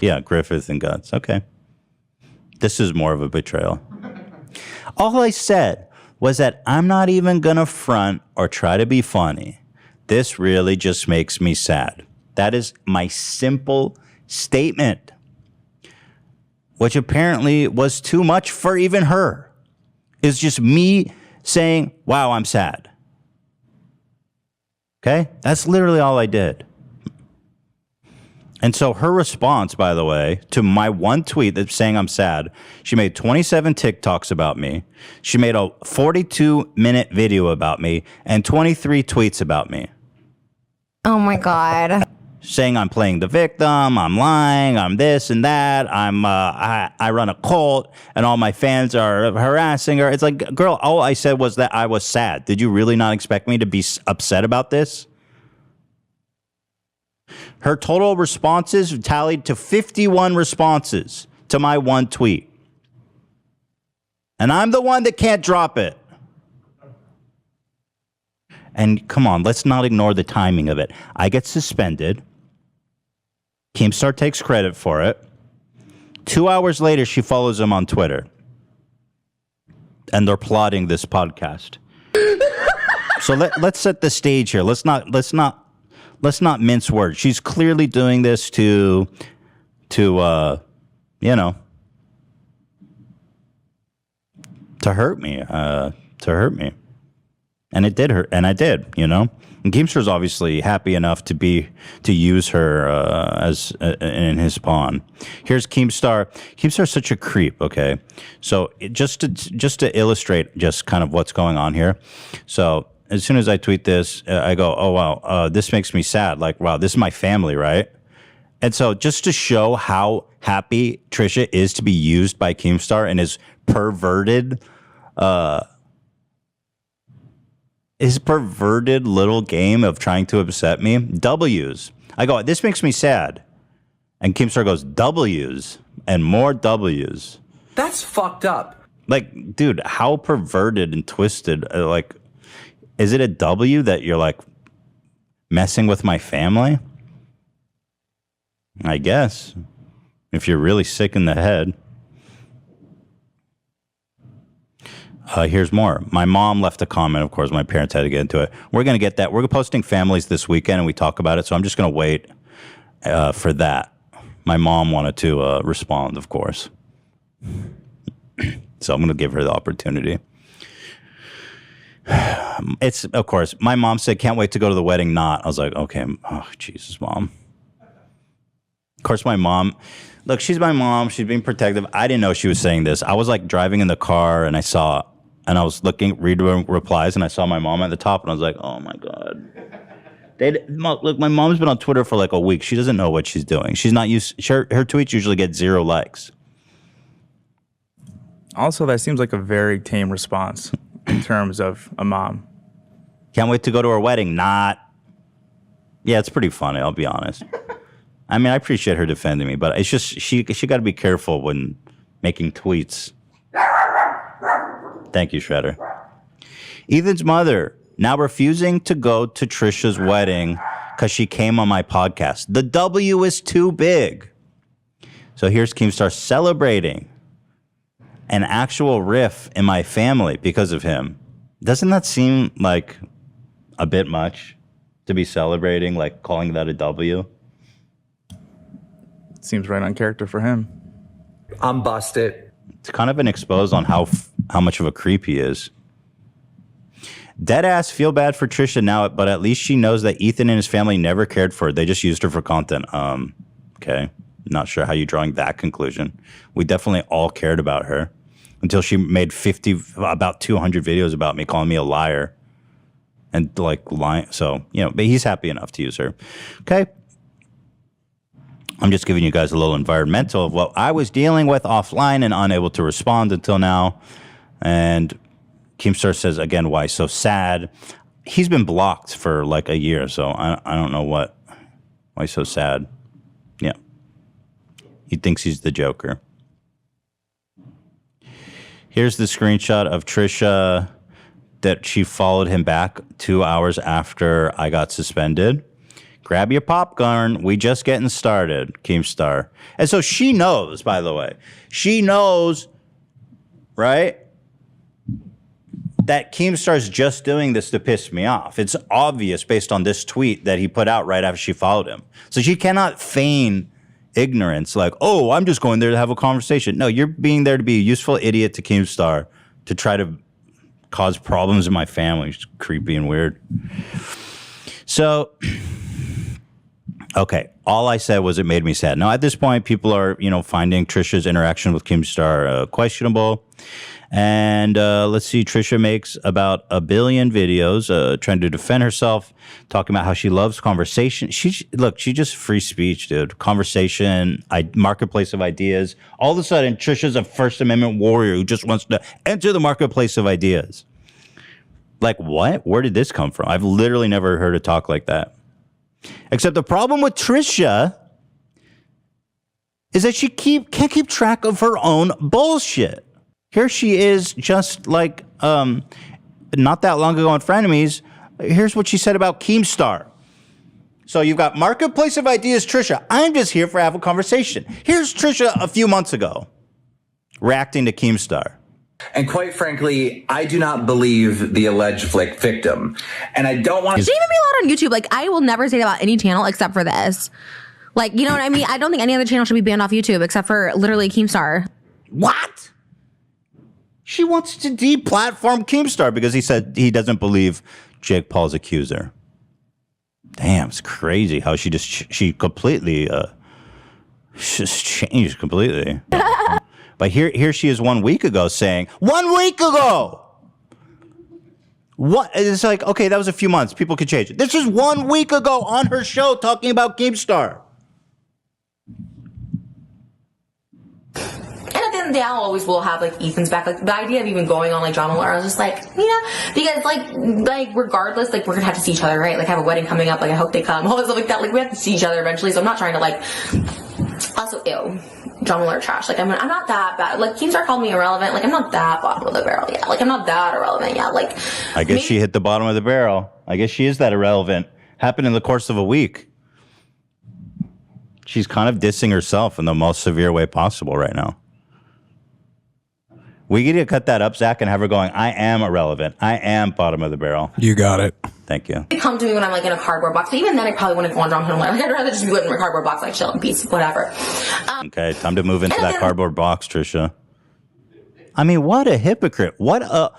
Yeah, Griffith and Guts. Okay. This is more of a betrayal. All I said was that I'm not even going to front or try to be funny. This really just makes me sad. That is my simple statement, which apparently was too much for even her. It's just me saying, wow, I'm sad. Okay? That's literally all I did. And so her response, by the way, to my one tweet that's saying I'm sad, she made 27 TikToks about me. She made a 42-minute video about me and 23 tweets about me. Oh my God. Saying I'm playing the victim, I'm lying, I'm this and that, I run a cult, and all my fans are harassing her. It's like, girl, all I said was that I was sad. Did you really not expect me to be upset about this? Her total responses tallied to 51 responses to my one tweet. And I'm the one that can't drop it. And come on, let's not ignore the timing of it. I get suspended. Keemstar takes credit for it. 2 hours later, she follows him on Twitter. And they're plotting this podcast. So let's set the stage here. Let's not mince words. She's clearly doing this to hurt me. And it did hurt, and I did, And Keemstar's obviously happy enough to use her as in his pawn. Here's Keemstar. Keemstar's such a creep. Okay, so just to illustrate just kind of what's going on here. So as soon as I tweet this, I go, oh wow, this makes me sad. Like, wow, this is my family, right? And so just to show how happy Trisha is to be used by Keemstar and his perverted little game of trying to upset me. W's. I go, this makes me sad. And Keemstar goes, W's and more W's. That's fucked up. Like, dude, how perverted and twisted, like, is it a W that you're like messing with my family? I guess. If you're really sick in the head. Here's more. My mom left a comment. Of course, my parents had to get into it. We're going to get that. We're posting families this weekend and we talk about it. So I'm just going to wait for that. My mom wanted to respond, of course. So I'm going to give her the opportunity. It's, of course, my mom said, can't wait to go to the wedding. Not. I was like, okay. Oh, Jesus, Mom. Of course, my mom, look, she's my mom. She's being protective. I didn't know she was saying this. I was like driving in the car and I was reading replies and I saw my mom at the top and I was like, oh my God. Look, my mom's been on Twitter for like a week. She doesn't know what she's doing. She's not used, her tweets usually get 0 likes. Also, that seems like a very tame response in terms of a mom. Can't wait to go to her wedding. Not. Yeah, it's pretty funny, I'll be honest. I mean, I appreciate her defending me, but it's just she got to be careful when making tweets. Thank you, Shredder. Ethan's mother now refusing to go to Trisha's wedding because she came on my podcast. The W is too big. So here's Keemstar celebrating an actual riff in my family because of him. Doesn't that seem like a bit much to be celebrating, like calling that a W? Seems right on character for him. I'm busted. It's kind of an expose on how much of a creep he is. Deadass feel bad for Trisha now, but at least she knows that Ethan and his family never cared for her. They just used her for content. Okay. Not sure how you're drawing that conclusion. We definitely all cared about her until she made about 200 videos about me, calling me a liar and like lying. So, but he's happy enough to use her. Okay. I'm just giving you guys a little environmental of what I was dealing with offline and unable to respond until now. And Keemstar says, again, why so sad? He's been blocked for like a year, so I don't know why he's so sad. Yeah. He thinks he's the Joker. Here's the screenshot of Trisha that she followed him back 2 hours after I got suspended. Grab your popcorn. We just getting started, Keemstar. And so she knows, by the way. She knows, right, that Keemstar's just doing this to piss me off. It's obvious based on this tweet that he put out right after she followed him. So she cannot feign ignorance like, oh, I'm just going there to have a conversation. No, you're being there to be a useful idiot to Keemstar to try to cause problems in my family. It's creepy and weird. So... okay, all I said was it made me sad. Now, at this point, people are, finding Trisha's interaction with Keemstar questionable. And let's see, Trisha makes about 1 billion videos trying to defend herself, talking about how she loves conversation. She just free speech, dude. Conversation, marketplace of ideas. All of a sudden, Trisha's a First Amendment warrior who just wants to enter the marketplace of ideas. Like, what? Where did this come from? I've literally never heard her talk like that. Except the problem with Trisha is that she can't keep track of her own bullshit. Here she is just like not that long ago on Frenemies. Here's what she said about Keemstar. So you've got Marketplace of Ideas, Trisha. I'm just here for have a conversation. Here's Trisha a few months ago reacting to Keemstar. And quite frankly, I do not believe the alleged victim. And I don't want to... She even be allowed on YouTube. Like, I will never say that about any channel except for this. Like, you know what I mean? I don't think any other channel should be banned off YouTube except for literally Keemstar. What? She wants to deplatform Keemstar because he said he doesn't believe Jake Paul's accuser. Damn, it's crazy how she completely just changed completely. But here she is 1 week ago saying, 1 week ago! What? It's like, okay, that was a few months. People could change it. This is 1 week ago on her show talking about Keemstar. And at the end of the day, I always will have like Ethan's back. Like the idea of even going on like drama lore, I was just like, because like regardless, like we're gonna have to see each other, right? Like have a wedding coming up. Like I hope they come, all this stuff like that. Like we have to see each other eventually. So I'm not trying to like Also, ew, drama alert trash. Like, I'm not that bad. Like, Keemstar called me irrelevant. Like, I'm not that bottom of the barrel yet. Like, I'm not that irrelevant yet. Like, I guess she hit the bottom of the barrel. I guess she is that irrelevant. Happened in the course of a week. She's kind of dissing herself in the most severe way possible right now. We need to cut that up, Zach, and have her going, I am irrelevant. I am bottom of the barrel. You got it. Thank you. they come to me when I'm like in a cardboard box. But even then, I probably wouldn't go on drama. Like, I'd rather just be living in a cardboard box, like chill in peace, whatever. Okay, time to move into that cardboard box, Trisha. I mean, what a hypocrite. What a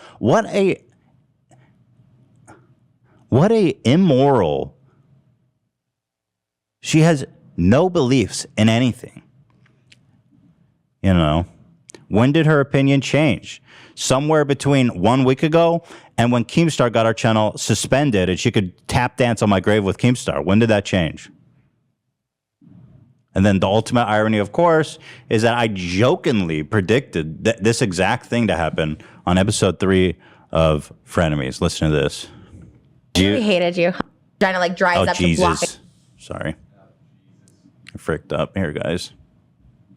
immoral. She has no beliefs in anything. You know, when did her opinion change? Somewhere between 1 week ago and when Keemstar got our channel suspended and she could tap dance on my grave with Keemstar. When did that change? And then the ultimate irony, of course, is that I jokingly predicted this exact thing to happen on episode 3 of Frenemies. Listen to this. I hated you. Trying to like dries up to block it. Jesus. Sorry. I fricked up. Here, guys.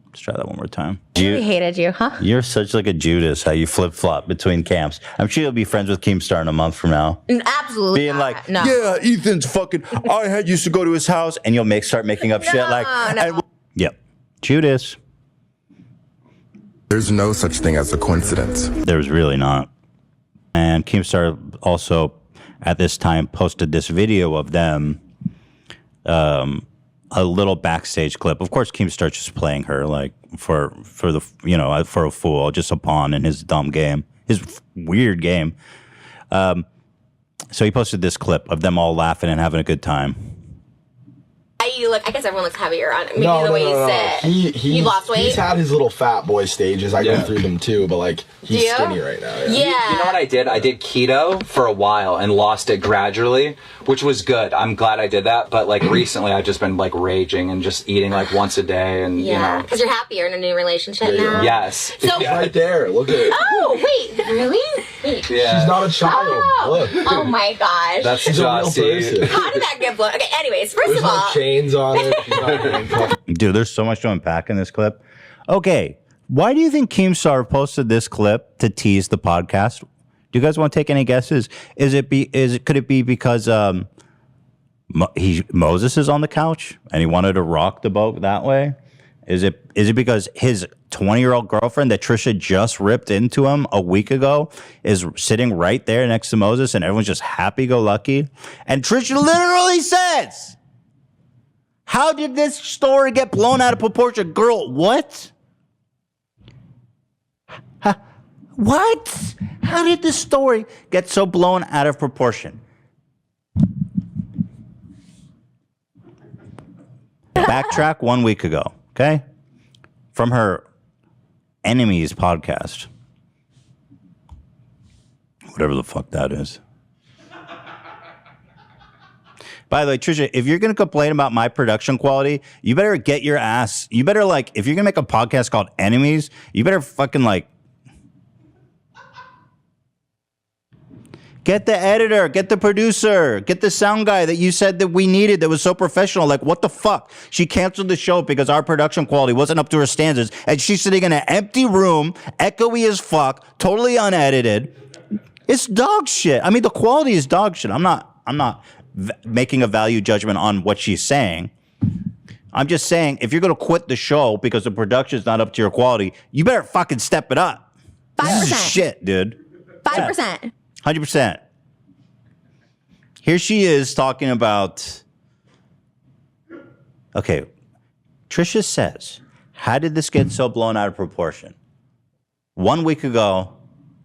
Let's try that one more time. I hated you, huh? You're such like a Judas, how you flip-flop between camps. I'm sure you'll be friends with Keemstar in a month from now. Absolutely. Being like, no. yeah, Ethan's fucking, I used to go to his house, and you'll start making up shit like, yep, Judas. There's no such thing as a coincidence. There's really not. And Keemstar also, at this time, posted this video of them, a little backstage clip. Of course, Keemstar just playing her like for a fool, just a pawn in his dumb game, his weird game. So he posted this clip of them all laughing and having a good time. I guess everyone looks heavier on maybe the way you sit. You lost weight? He's had his little fat boy stages. I go through them too, but like he's skinny right now. Yeah. You know what I did? I did keto for a while and lost it gradually, which was good. I'm glad I did that. But like recently, I've just been like raging and just eating like once a day, and you know. Because you're happier in a new relationship now. Yes. So right there. Look at it. Oh wait, really? Wait. Yeah. She's not a child. Oh, Look. oh my gosh. That's She's a real person. How did that get blown? Okay. Anyways, first There's of all, no chains on it. She's not handcuffed. Dude, there's so much to unpack in this clip. Okay, why do you think Keemstar posted this clip to tease the podcast? Do you guys want to take any guesses? Could it be because Moses is on the couch and he wanted to rock the boat that way? Is it because his 20-year-old girlfriend that Trisha just ripped into him a week ago is sitting right there next to Moses and everyone's just happy-go-lucky? And Trisha literally says, how did this story get blown out of proportion? Girl, what? What? How did this story get so blown out of proportion? Backtrack 1 week ago, okay? From her Enemies podcast. Whatever the fuck that is. By the way, Trisha, if you're going to complain about my production quality, you better get your ass. You better like, if you're going to make a podcast called Enemies, you better fucking like, get the editor, get the producer, get the sound guy that you said that we needed that was so professional. Like, what the fuck? She canceled the show because our production quality wasn't up to her standards. And she's sitting in an empty room, echoey as fuck, totally unedited. It's dog shit. I mean, the quality is dog shit. I'm not making a value judgment on what she's saying. I'm just saying, if you're going to quit the show because the production's not up to your quality, you better fucking step it up. 5%. This is shit, dude. 5%. 100%. Here she is talking about, okay, Trisha says, how did this get so blown out of proportion? 1 week ago,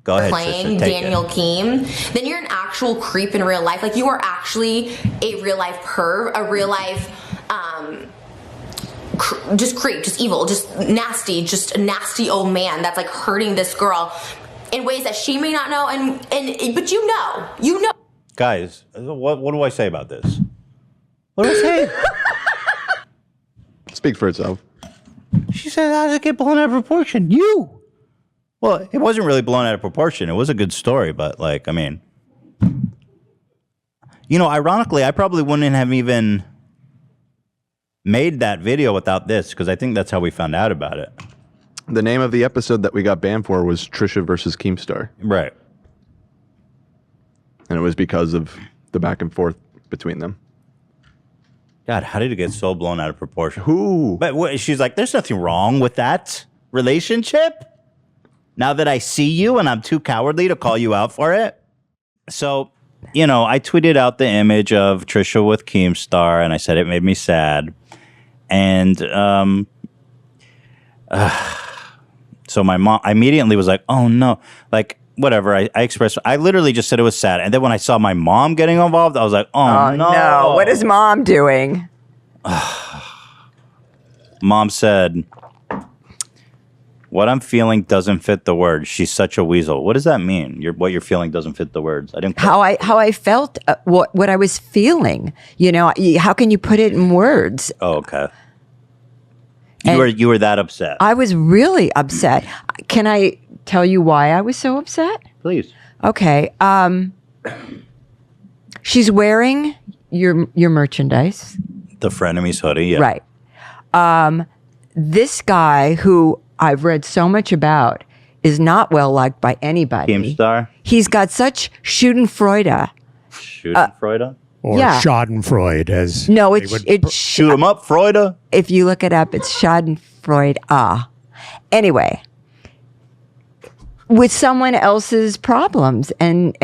go ahead, playing sister, take Daniel it. Keem, then you're an actual creep in real life. Like, you are actually a real life perv, a real life just creep, just evil, just nasty, just a nasty old man that's like hurting this girl in ways that she may not know, but you know. Guys, what do I say about this? What do I say? Speak for itself. She said, how did it get blown out of proportion? You. Well, it wasn't really blown out of proportion. It was a good story, but like, I mean, you know, ironically, I probably wouldn't have even made that video without this because I think that's how we found out about it. The name of the episode that we got banned for was Trisha versus Keemstar. Right. And it was because of the back and forth between them. God, how did it get so blown out of proportion? Who? But she's like, there's nothing wrong with that relationship. Now that I see you and I'm too cowardly to call you out for it. So, you know, I tweeted out the image of Trisha with Keemstar and I said it made me sad. And so my mom immediately was like, oh no, like whatever. I expressed, I literally just said it was sad. And then when I saw my mom getting involved, I was like, oh no. What is mom doing? Mom said, what I'm feeling doesn't fit the words. She's such a weasel. What does that mean? What you're feeling doesn't fit the words. I didn't. How I felt, what I was feeling. You know, how can you put it in words? Oh, okay. You were that upset. I was really upset. Can I tell you why I was so upset? Please. Okay. She's wearing your merchandise. The Frenemies hoodie, yeah. Right. This guy who I've read so much about is not well liked by anybody. Keemstar? He's got such Schadenfreude. Schadenfreude? Or Yeah. Schadenfreude, as No, they it's would- shoot him up, Freude. If you look it up, it's Schadenfreude. Anyway, with someone else's problems, and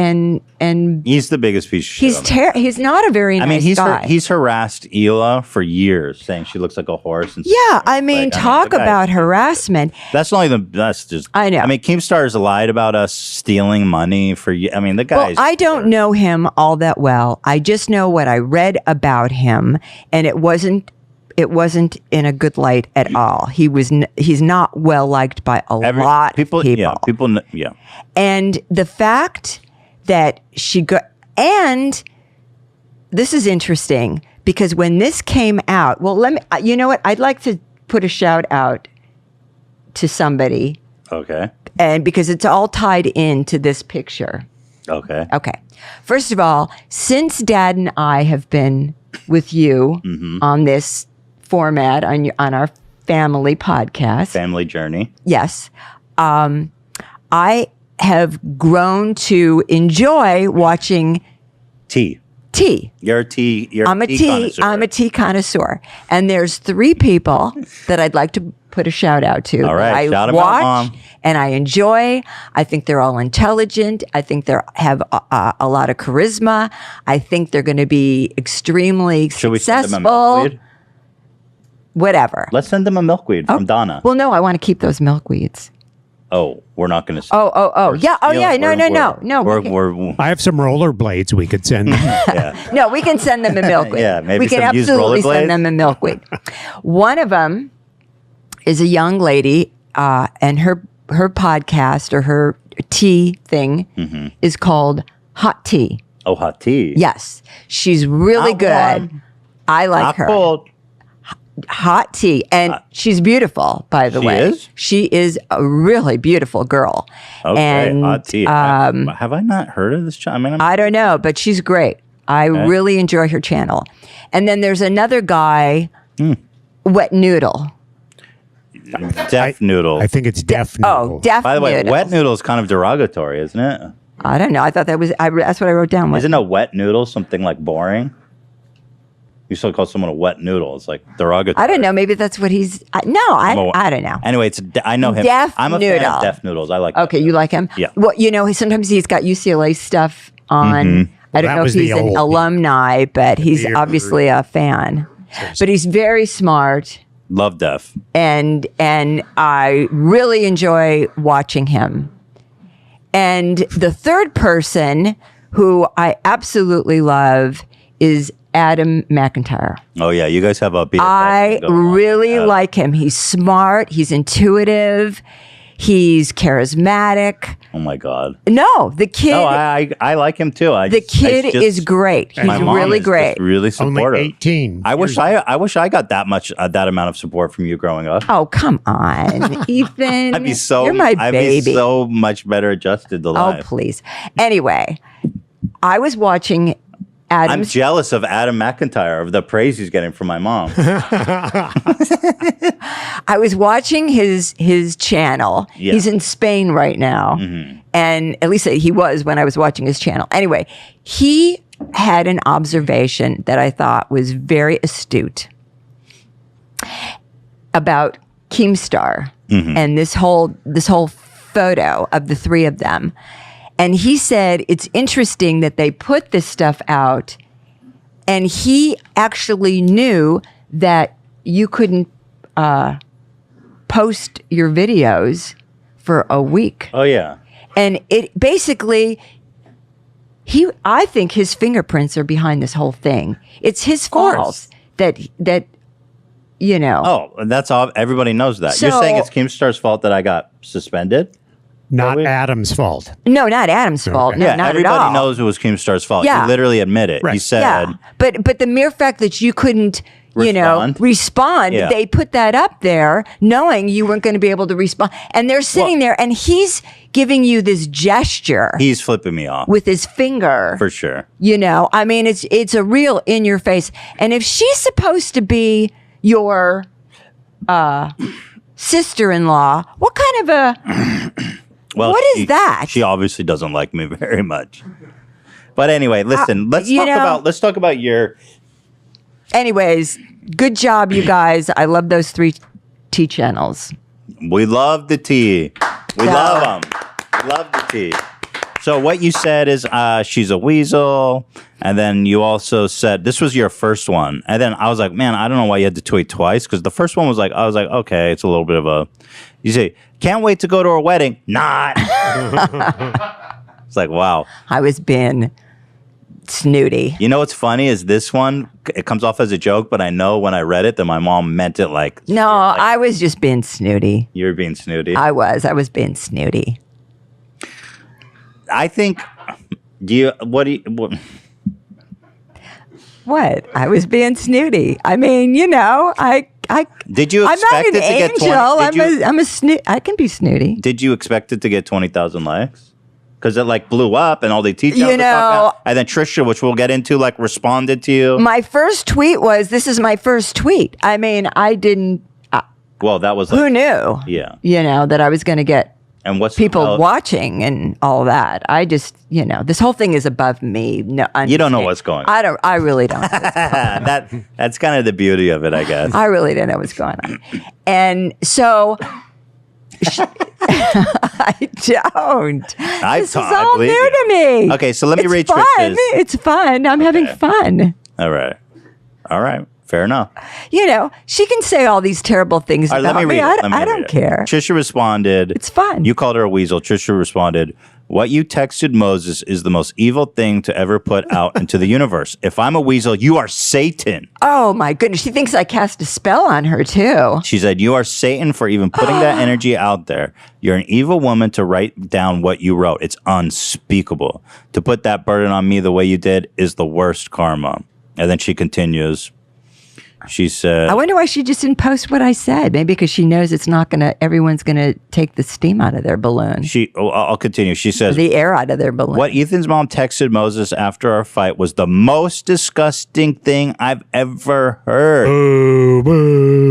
He's the biggest piece of shit. he's not a very nice guy. He's harassed Hila for years, saying she looks like a horse. And Yeah, I mean, talk the guy- about harassment. That's not even. That's just. I know. I mean, Keemstar has lied about us stealing money for. I mean, the guy's. Well, I don't know him all that well. I just know what I read about him, and it wasn't in a good light at all. He's not well liked by a lot of people. Yeah. And the fact that and this is interesting because when this came out, well, you know what? I'd like to put a shout out to somebody. Okay. And because it's all tied into this picture. Okay. Okay. First of all, since Dad and I have been with you on this format on our family podcast, Family Journey. yes, I have grown to enjoy watching tea. You're a tea. I'm a tea connoisseur, and there's 3 people that I'd like to put a shout out to. All right, I shout 'em out, watch Mom. and I enjoy. I think they're all intelligent. I think they have a lot of charisma. I think they're going to be extremely Should we send them a successful. milkweed? Whatever. Let's send them a milkweed from Donna. Well, no, I want to keep those milkweeds. Oh, we're not going to. Oh, yeah. Oh, yeah. No. I have some rollerblades we could send them. No, we can send them a milkweed. Yeah, maybe we can some used absolutely rollerblades. send them a milkweed. One of them is a young lady, and her podcast or her tea thing is called Hot Tea. Oh, Hot Tea. Yes, she's really Hot good. one. I like Hot her. cold. Hot tea, and she's beautiful. By the She way, is? she is a really beautiful girl. Okay, and, Hot Tea. Have I not heard of this? I mean, I don't know, but she's great. I really enjoy her channel. And then there's another guy, Wet Noodle. Deaf Noodle. I think it's Deaf Noodle. Oh, Deaf By the way, Noodle. wet noodle is kind of derogatory, isn't it? I don't know. I thought that was, that's what I wrote down. Isn't a wet noodle something like boring? You still call someone a wet noodle. It's like derogatory. I don't know. Maybe that's what he's, I don't know. Anyway, I know him. Deaf I'm a fan Noodle. of Deaf Noodles. I like Okay, you like him? Yeah. Well, you know, sometimes he's got UCLA stuff on. I don't that know if was the he's an old- alumni, but he's beard. obviously a fan. But he's very smart, Love Deaf. and I really enjoy watching him. And the third person who I absolutely love is Adam McIntyre. Oh yeah, you guys have a BFF I going on. really like him. He's smart. He's intuitive. He's charismatic. Oh my god. No, the kid. No, I like him too. The kid is great. He's My mom really is great. just really supportive. 18. I wish I got that amount of support from you growing up. Oh, come on, Ethan. I'd be so You're my I'd baby. be so much better adjusted to Oh, life. please. Anyway, I was watching I'm jealous of Adam McIntyre, of the praise he's getting from my mom. I was watching his channel. Yeah. He's in Spain right now. And at least he was when I was watching his channel. Anyway, he had an observation that I thought was very astute about Keemstar and this whole photo of the three of them. And he said it's interesting that they put this stuff out, and he actually knew that you couldn't post your videos for a week. Oh yeah. And it basically, I think his fingerprints are behind this whole thing. It's his fault that you know. Oh, that's all. Everybody knows that. So- You're saying it's Keemstar's fault that I got suspended? Not Adam's fault. No, not Adam's fault. No, Yeah, not everybody at all. knows it was Keemstar's fault. Yeah. He literally admitted. He said, Yeah, but the mere fact that you couldn't, respond, Yeah. they put that up there knowing you weren't going to be able to respond. And they're sitting there and he's giving you this gesture he's flipping me off. with his finger. For sure. I mean, it's a real in your face. And if she's supposed to be your sister-in-law, what kind of a Well, what is that? She obviously doesn't like me very much. But anyway, listen, let's talk about your. Anyways, good job, you guys. I love those 3 T channels. We love the tea. We love them. We love the tea. So what you said is she's a weasel, and then you also said this was your first one, and then I was like, man, I don't know why you had to tweet twice, because the first one was like, I was like, okay, it's a little bit of a. You say, can't wait to go to her wedding. Not. It's like, wow. I was being snooty. You know what's funny is this one, it comes off as a joke, but I know when I read it that my mom meant it like. No, I was just being snooty. You were being snooty. I was being snooty. I think. What? I was being snooty. I mean, I. Did you I'm expect not an it to get angel. I'm a snoot. I can be snooty. Did you expect it to get 20,000 likes? Because it like blew up and all the teachers You know- and then Trisha, which we'll get into, like responded to you. My first tweet was, "This is my first tweet." I mean, I didn't. Well, that was Who knew? Yeah. That I was going to get and what's people watching and all that. I just, this whole thing is above me. No, you don't know what's going on. I really don't. That's kind of the beauty of it, I guess. I really don't know what's going on. And so I don't. This is all new to me. Okay, so let me read fun. Trisha's. It's fun. I'm having fun. All right. Fair enough. She can say all these terrible things All right, about me. I don't care. Trisha responded. It's fun. You called her a weasel. Trisha responded, what you texted Moses is the most evil thing to ever put out into the universe. If I'm a weasel, you are Satan. Oh my goodness. She thinks I cast a spell on her too. She said, you are Satan for even putting that energy out there. You're an evil woman to write down what you wrote. It's unspeakable. To put that burden on me the way you did is the worst karma. And then she continues. She said, I wonder why she just didn't post what I said. Maybe because she knows everyone's gonna take the steam out of their balloon. I'll continue. She says, the air out of their balloon. What Ethan's mom texted Moses after our fight was the most disgusting thing I've ever heard.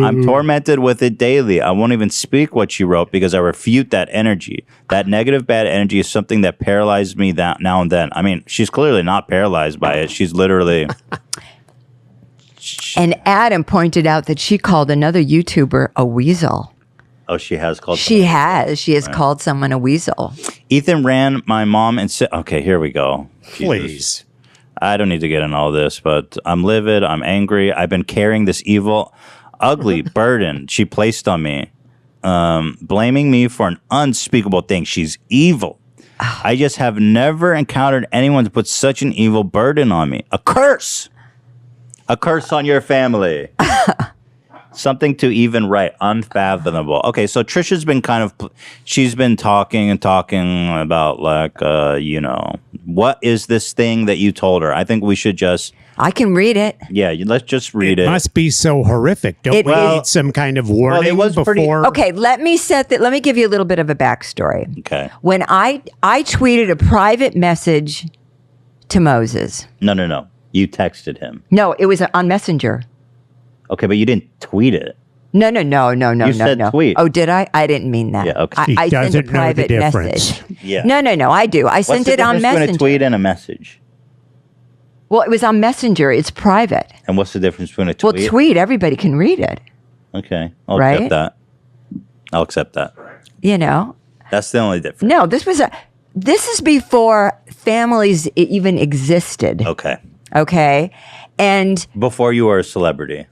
I'm tormented with it daily. I won't even speak what she wrote because I refute that energy. That negative, bad energy is something that paralyzes me now and then. I mean, she's clearly not paralyzed by it. She's literally... And Adam pointed out that she called another YouTuber a weasel. Oh, she has called. She has called someone a weasel. Ethan ran my mom and said, okay, here we go. Please. I don't need to get in all this, but I'm livid. I'm angry. I've been carrying this evil, ugly burden she placed on me, blaming me for an unspeakable thing. She's evil. I just have never encountered anyone to put such an evil burden on me. A curse. A curse on your family. Something to even write. Unfathomable. Okay, so Trisha's been she's been talking about what is this thing that you told her? I think we should just... I can read it. Yeah, let's just read it. It must be so horrific. Don't we need some kind of warning before? Okay, let me give you a little bit of a backstory. Okay. When I tweeted a private message to Moses. No. You texted him. No, it was on Messenger. Okay, but you didn't tweet it. No. You said tweet. Oh, did I? I didn't mean that. Yeah, okay. I sent a doesn't know the private difference. message. Yeah. No, I do. I sent it on What's the difference Messenger. between a tweet and a message? Well, it was on Messenger. It's private. And what's the difference between a tweet? Well, tweet, everybody can read it. Okay, I'll Right? accept that. I'll accept that. You know? That's the only difference. No, this is before families even existed. Okay. Okay. And Before you were a celebrity.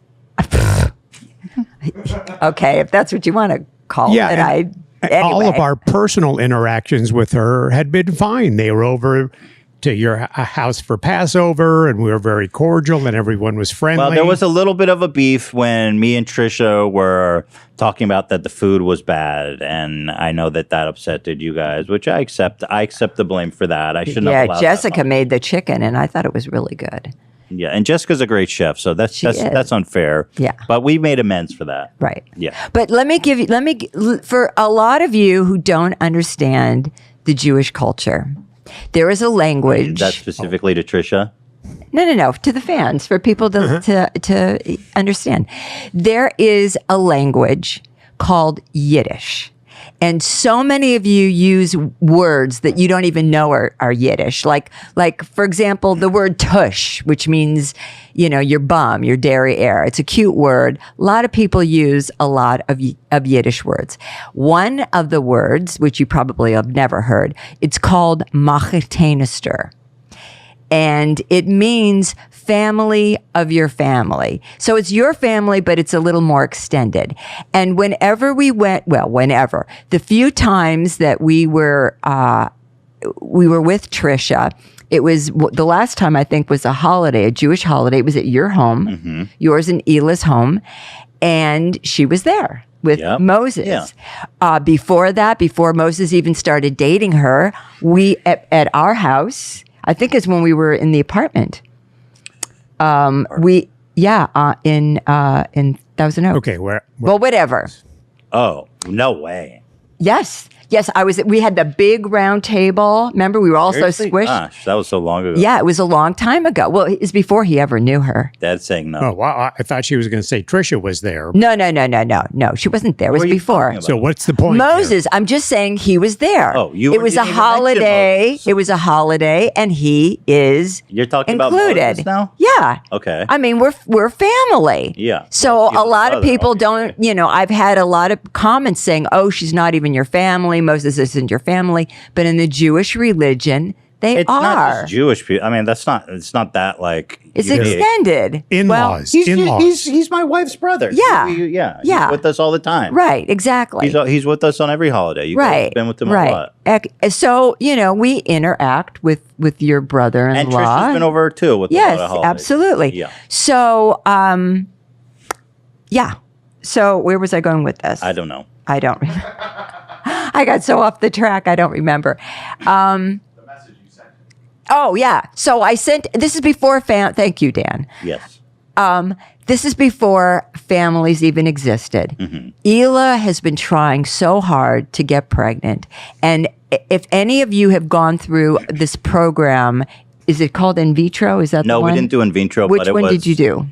okay, if that's what you want to call Yeah, it, All of anyway. our personal interactions with her had been fine. They were over to your house for Passover, and we were very cordial, and everyone was friendly. Well, there was a little bit of a beef when me and Trisha were talking about that the food was bad, and I know that upsetted you guys, which I accept. I accept the blame for that. I shouldn't have allowed Jessica made the chicken, and I thought it was really good. that. Yeah, and Jessica's a great chef, so that's unfair. Yeah. But we made amends for that. Right. Yeah. But for a lot of you who don't understand the Jewish culture, there is a language. That's specifically to Trisha? No, to the fans, for people to understand. There is a language called Yiddish. And so many of you use words that you don't even know are Yiddish. Like, for example, the word tush, which means, your bum, your derriere. It's a cute word. A lot of people use a lot of Yiddish words. One of the words, which you probably have never heard, it's called machetenister. And it means family of your family. So it's your family, but it's a little more extended. And whenever the few times that we were with Trisha, it was the last time I think was a holiday, a Jewish holiday. It was at your home, yours and Hila's home. And she was there with Moses. Yeah. Before Moses even started dating her, we at our house, I think it's when we were in the apartment. In Thousand Oaks. Okay, where? Well, whatever. Oh, no way. Yes, we had the big round table. Remember, we were all Seriously? so squished. Gosh, that was so long ago. Yeah, it was a long time ago. Well, it's before he ever knew her. Dad's saying no. Oh, well, I thought she was going to say Trisha was there. No. She wasn't there. It was before. So what's the point? Moses, I'm just saying he was there. Oh, it was a holiday. It was a holiday, and he is You're talking included. about Moses now? Yeah. Okay. I mean, we're family. Yeah. So Well, a lot of brother, people don't, I've had a lot of comments saying, "Oh, she's not even your family. Moses isn't your family." But in the Jewish religion, it's not just Jewish people. I mean, it's not that like it's unique. extended. In-laws. He's my wife's brother. Yeah. He's with us all the time. Right, exactly. He's with us on every holiday. You guys have been with him a lot. So, we interact with your brother-in-law. And Trisha's been over too with a lot of holidays. Absolutely. Yeah. So, So where was I going with this? I don't know. I don't remember. I got so off the track, I don't remember. The message you sent. Oh, yeah. So I sent, this is before, thank you, Dan. Yes. This is before families even existed. Hila has been trying so hard to get pregnant. And if any of you have gone through this program, is it called in vitro? Is that the one? No, we didn't do in vitro. Which one did you do?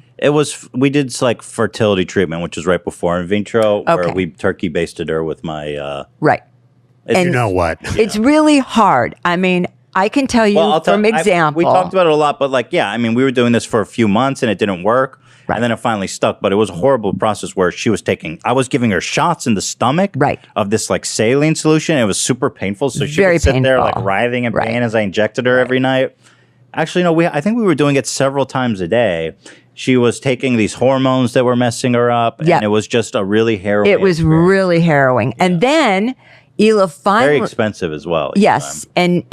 We did like fertility treatment, which was right before in vitro, where we turkey basted her with my. Right. And you know what? It's really hard. I mean, I can tell you from example. We talked about it a lot, but we were doing this for a few months and it didn't work. Right. And then it finally stuck, but it was a horrible process where I was giving her shots in the stomach of this like saline solution. It was super painful. So she would sit there like writhing in pain as I injected her every night. Actually, no, I think we were doing it several times a day. She was taking these hormones that were messing her up, and it was just a really harrowing. It was really harrowing. Yeah. And then Hila finally very expensive as well. Yes, and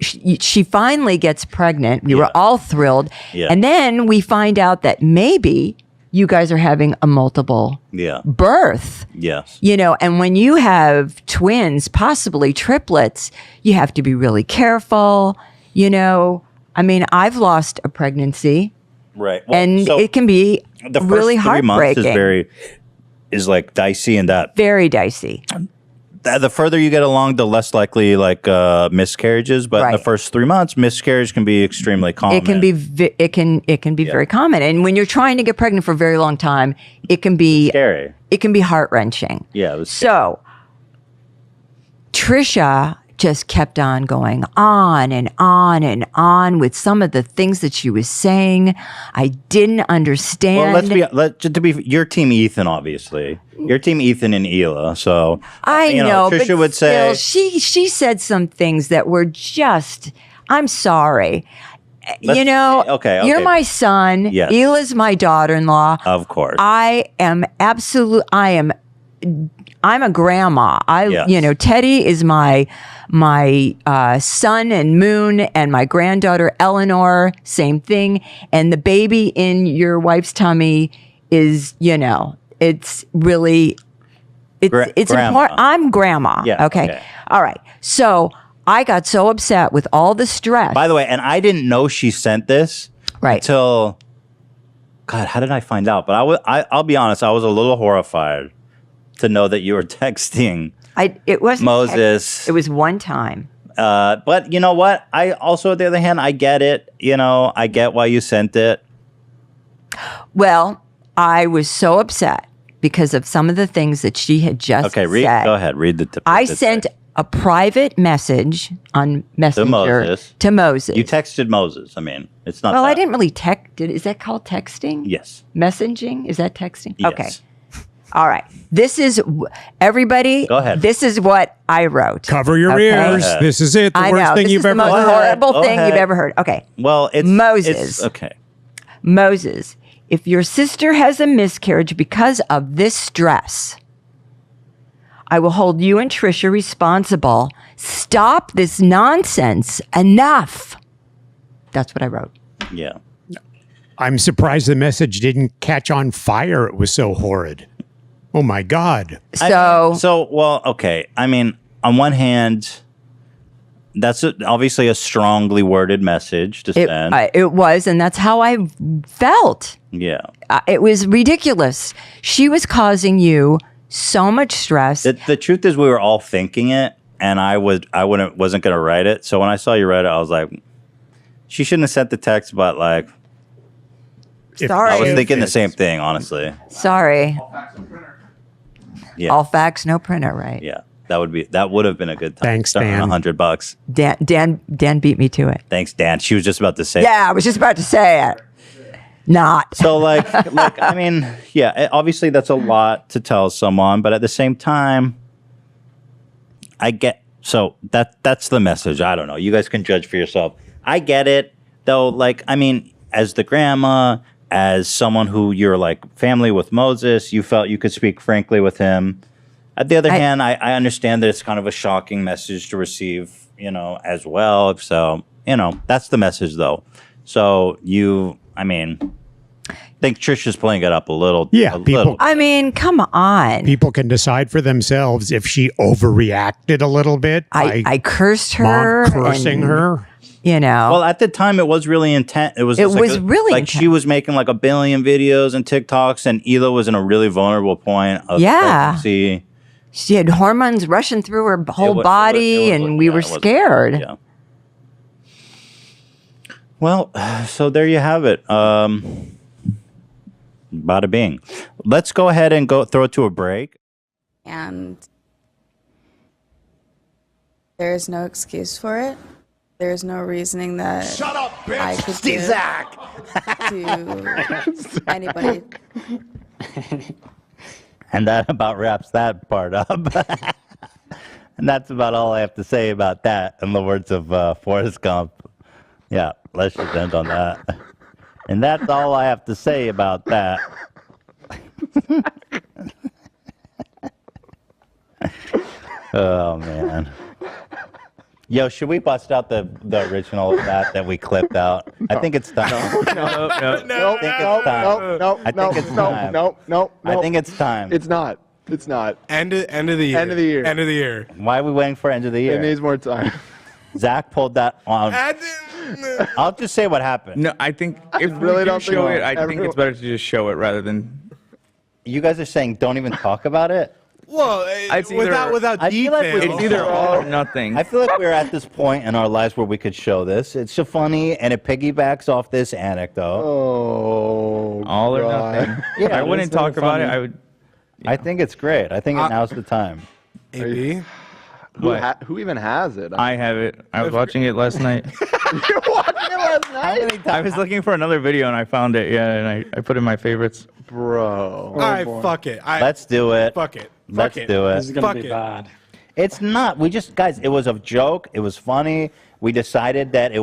she finally gets pregnant. We were all thrilled, and then we find out that maybe you guys are having a multiple birth. Yes. And when you have twins, possibly triplets, you have to be really careful. I mean, I've lost a pregnancy. Right. Well, and it can be really heartbreaking. The first 3 months is like dicey and that. Very dicey. the further you get along, the less likely like miscarriages. But in the first 3 months, miscarriage can be extremely common. It can be very common, and when you're trying to get pregnant for a very long time, it can be scary. It can be heart wrenching. Yeah. It was so Trisha just kept on going on and on and on with some of the things that she was saying. I didn't understand. Well, to be you're team Ethan, obviously. You're team Ethan and Hila. So I know, Trisha but would still, say she said some things that were just. I'm sorry. Okay, You're my son. Yes. Hila's my daughter-in-law. Of course. I'm a grandma. Yes. Teddy is my son and Moon, and my granddaughter Eleanor, same thing. And the baby in your wife's tummy is, it's really, it's grandma. important. I'm grandma. Yeah, Okay. All right. So I got so upset with all the stress. By the way, and I didn't know she sent this until, God, how did I find out? But I'll be honest, I was a little horrified to know that you were texting it wasn't Moses. It was one time. But you know what? I also, on the other hand, I get it. I get why you sent it. Well, I was so upset because of some of the things that she had just said. Go ahead. Read the tip. I sent a private message on Messenger to Moses. You texted Moses. I mean, it's not. Well, that. I didn't really text. Is that called texting? Yes. Messaging? Is that texting? Yes. Okay. All right. This is everybody. Go ahead. This is what I wrote. Cover your ears. This is it. The I worst know. thing This you've is the ever most heard. horrible Go thing ahead. you've ever heard. Okay. Well, it's Moses. okay. Moses, if your sister has a miscarriage because of this stress, I will hold you and Trisha responsible. Stop this nonsense. Enough. That's what I wrote. Yeah. I'm surprised the message didn't catch on fire. It was so horrid. Oh my God. Well, okay. I mean, on one hand, that's obviously a strongly worded message to send. It was, and that's how I felt. Yeah. It was ridiculous. She was causing you so much stress. The truth is, we were all thinking it, and I wasn't going to write it. So when I saw you write it, I was like, she shouldn't have sent the text, but like, sorry. I was thinking the same thing, honestly. Sorry. Yeah. All facts, no printer, right? Yeah. That would have been a good time. Thanks, Dan. $100. Dan beat me to it. Thanks, Dan. She was just about to say. Yeah, I was just about to say it. Not. So like I mean, yeah, obviously that's a lot to tell someone, but at the same time, I get, so that's the message. I don't know. You guys can judge for yourself. I get it though. Like, I mean, as the grandma, as someone who you're like family with Moses, you felt you could speak frankly with him. At the other hand, I understand that it's kind of a shocking message to receive, as well. So, that's the message though. So I think Trisha's playing it up a little. Yeah, people. I mean, come on. People can decide for themselves if she overreacted a little bit. I cursed her. Mom cursing her. Well, at the time, it was really intense. It was really like she was making like 1 billion videos and TikToks, and Hila was in a really vulnerable point of pregnancy. She had hormones rushing through her whole body, and we were scared. Yeah. Well, so there you have it. Bada bing. Let's go ahead and throw it to a break. And there is no excuse for it. There is no reasoning that I could give to anybody. And that about wraps that part up. And that's about all I have to say about that, in the words of Forrest Gump. Yeah, let's just end on that. And that's all I have to say about that. Oh, man. Yo, should we bust out the original of that we clipped out? No. I think it's time. No. I think it's time. I think it's time. It's not. It's not. End of the year. End of the year. End of the year. Why are we waiting for end of the year? It needs more time. Zach pulled that on. I'll just say what happened. No, I think if really we don't show think it, I think it's better to just show it rather than. You guys are saying don't even talk about it? Well, It's either- without I feel detail. like It's either all or nothing. I feel like we're at this point in our lives where we could show this. It's so funny, and it piggybacks off this anecdote. Oh, all or nothing. Yeah, I wouldn't talk about it. I would. I think it's great. I think now's the time. AB? Who even has it? I have it. I was watching it last night. You're watching it last night? I was looking for another video and I found it. Yeah, and I put it in my favorites. Bro. All right, fuck it. Let's do it. Fuck it. Let's do it. This is gonna Fuck be it. bad. It's not. We just, guys, it was a joke. It was funny. We decided that it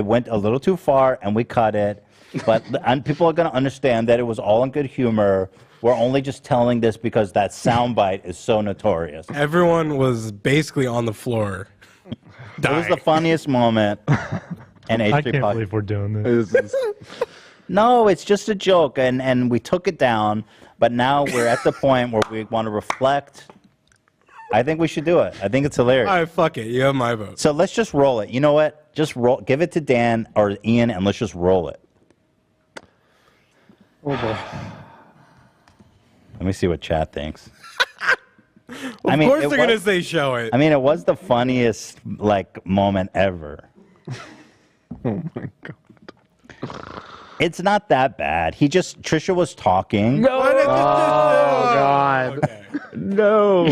went a little too far, and we cut it. But and people are going to understand that it was all in good humor. We're only just telling this because that soundbite is so notorious. Everyone was basically on the floor. It was the funniest moment. And I can't believe we're doing this. No, it's just a joke, and we took it down. But now we're at the point where we want to reflect. I think we should do it. I think it's hilarious. All right, fuck it. You have my vote. So let's just roll it. You know what? Just roll. Give it to Dan or Ian, and let's just roll it. Oh boy. Let me see what chat thinks. Of course they're gonna say show it. I mean, it was the funniest moment ever. Oh my god. It's not that bad. Trisha was talking. No. What did you Oh god. Okay. No.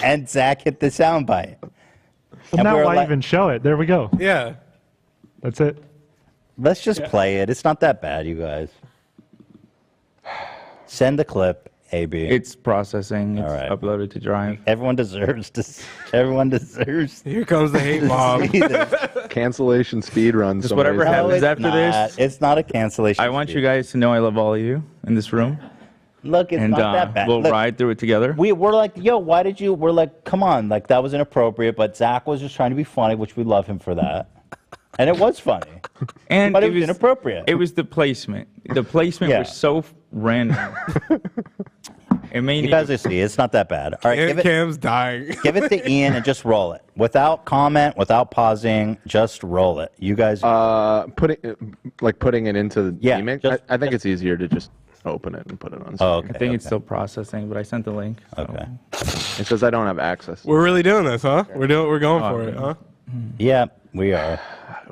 And Zach hit the soundbite. Well, now why even show it? There we go. Yeah. That's it. Let's just play it. It's not that bad, you guys. Send the clip, AB. It's processing. It's All right. uploaded to Drive. Everyone deserves to. Everyone deserves. Here comes the hate mob. Cancellation speed run. Just whatever happens after this. It's not a cancellation. I want you guys to know I love all of you in this room. Look, it's And not that bad. we'll Look, ride through it together. we're like, yo, why did you? We're like, come on, like that was inappropriate. But Zach was just trying to be funny, which we love him for that. And it was funny. And but it was inappropriate. It was the placement. The placement Yeah. was so random. It made You guys will see. It's not that bad. All right, give it. Cam's dying. Give it to Ian and just roll it without comment, without pausing. Just roll it. You guys. putting it into the Yeah, email. just- I think it's easier to just open it and put it on. Oh, screen. I think it's still processing, but I sent the link. So. Okay. It says I don't have access. We're really doing this, huh? We're going for it, huh? Yeah, we are.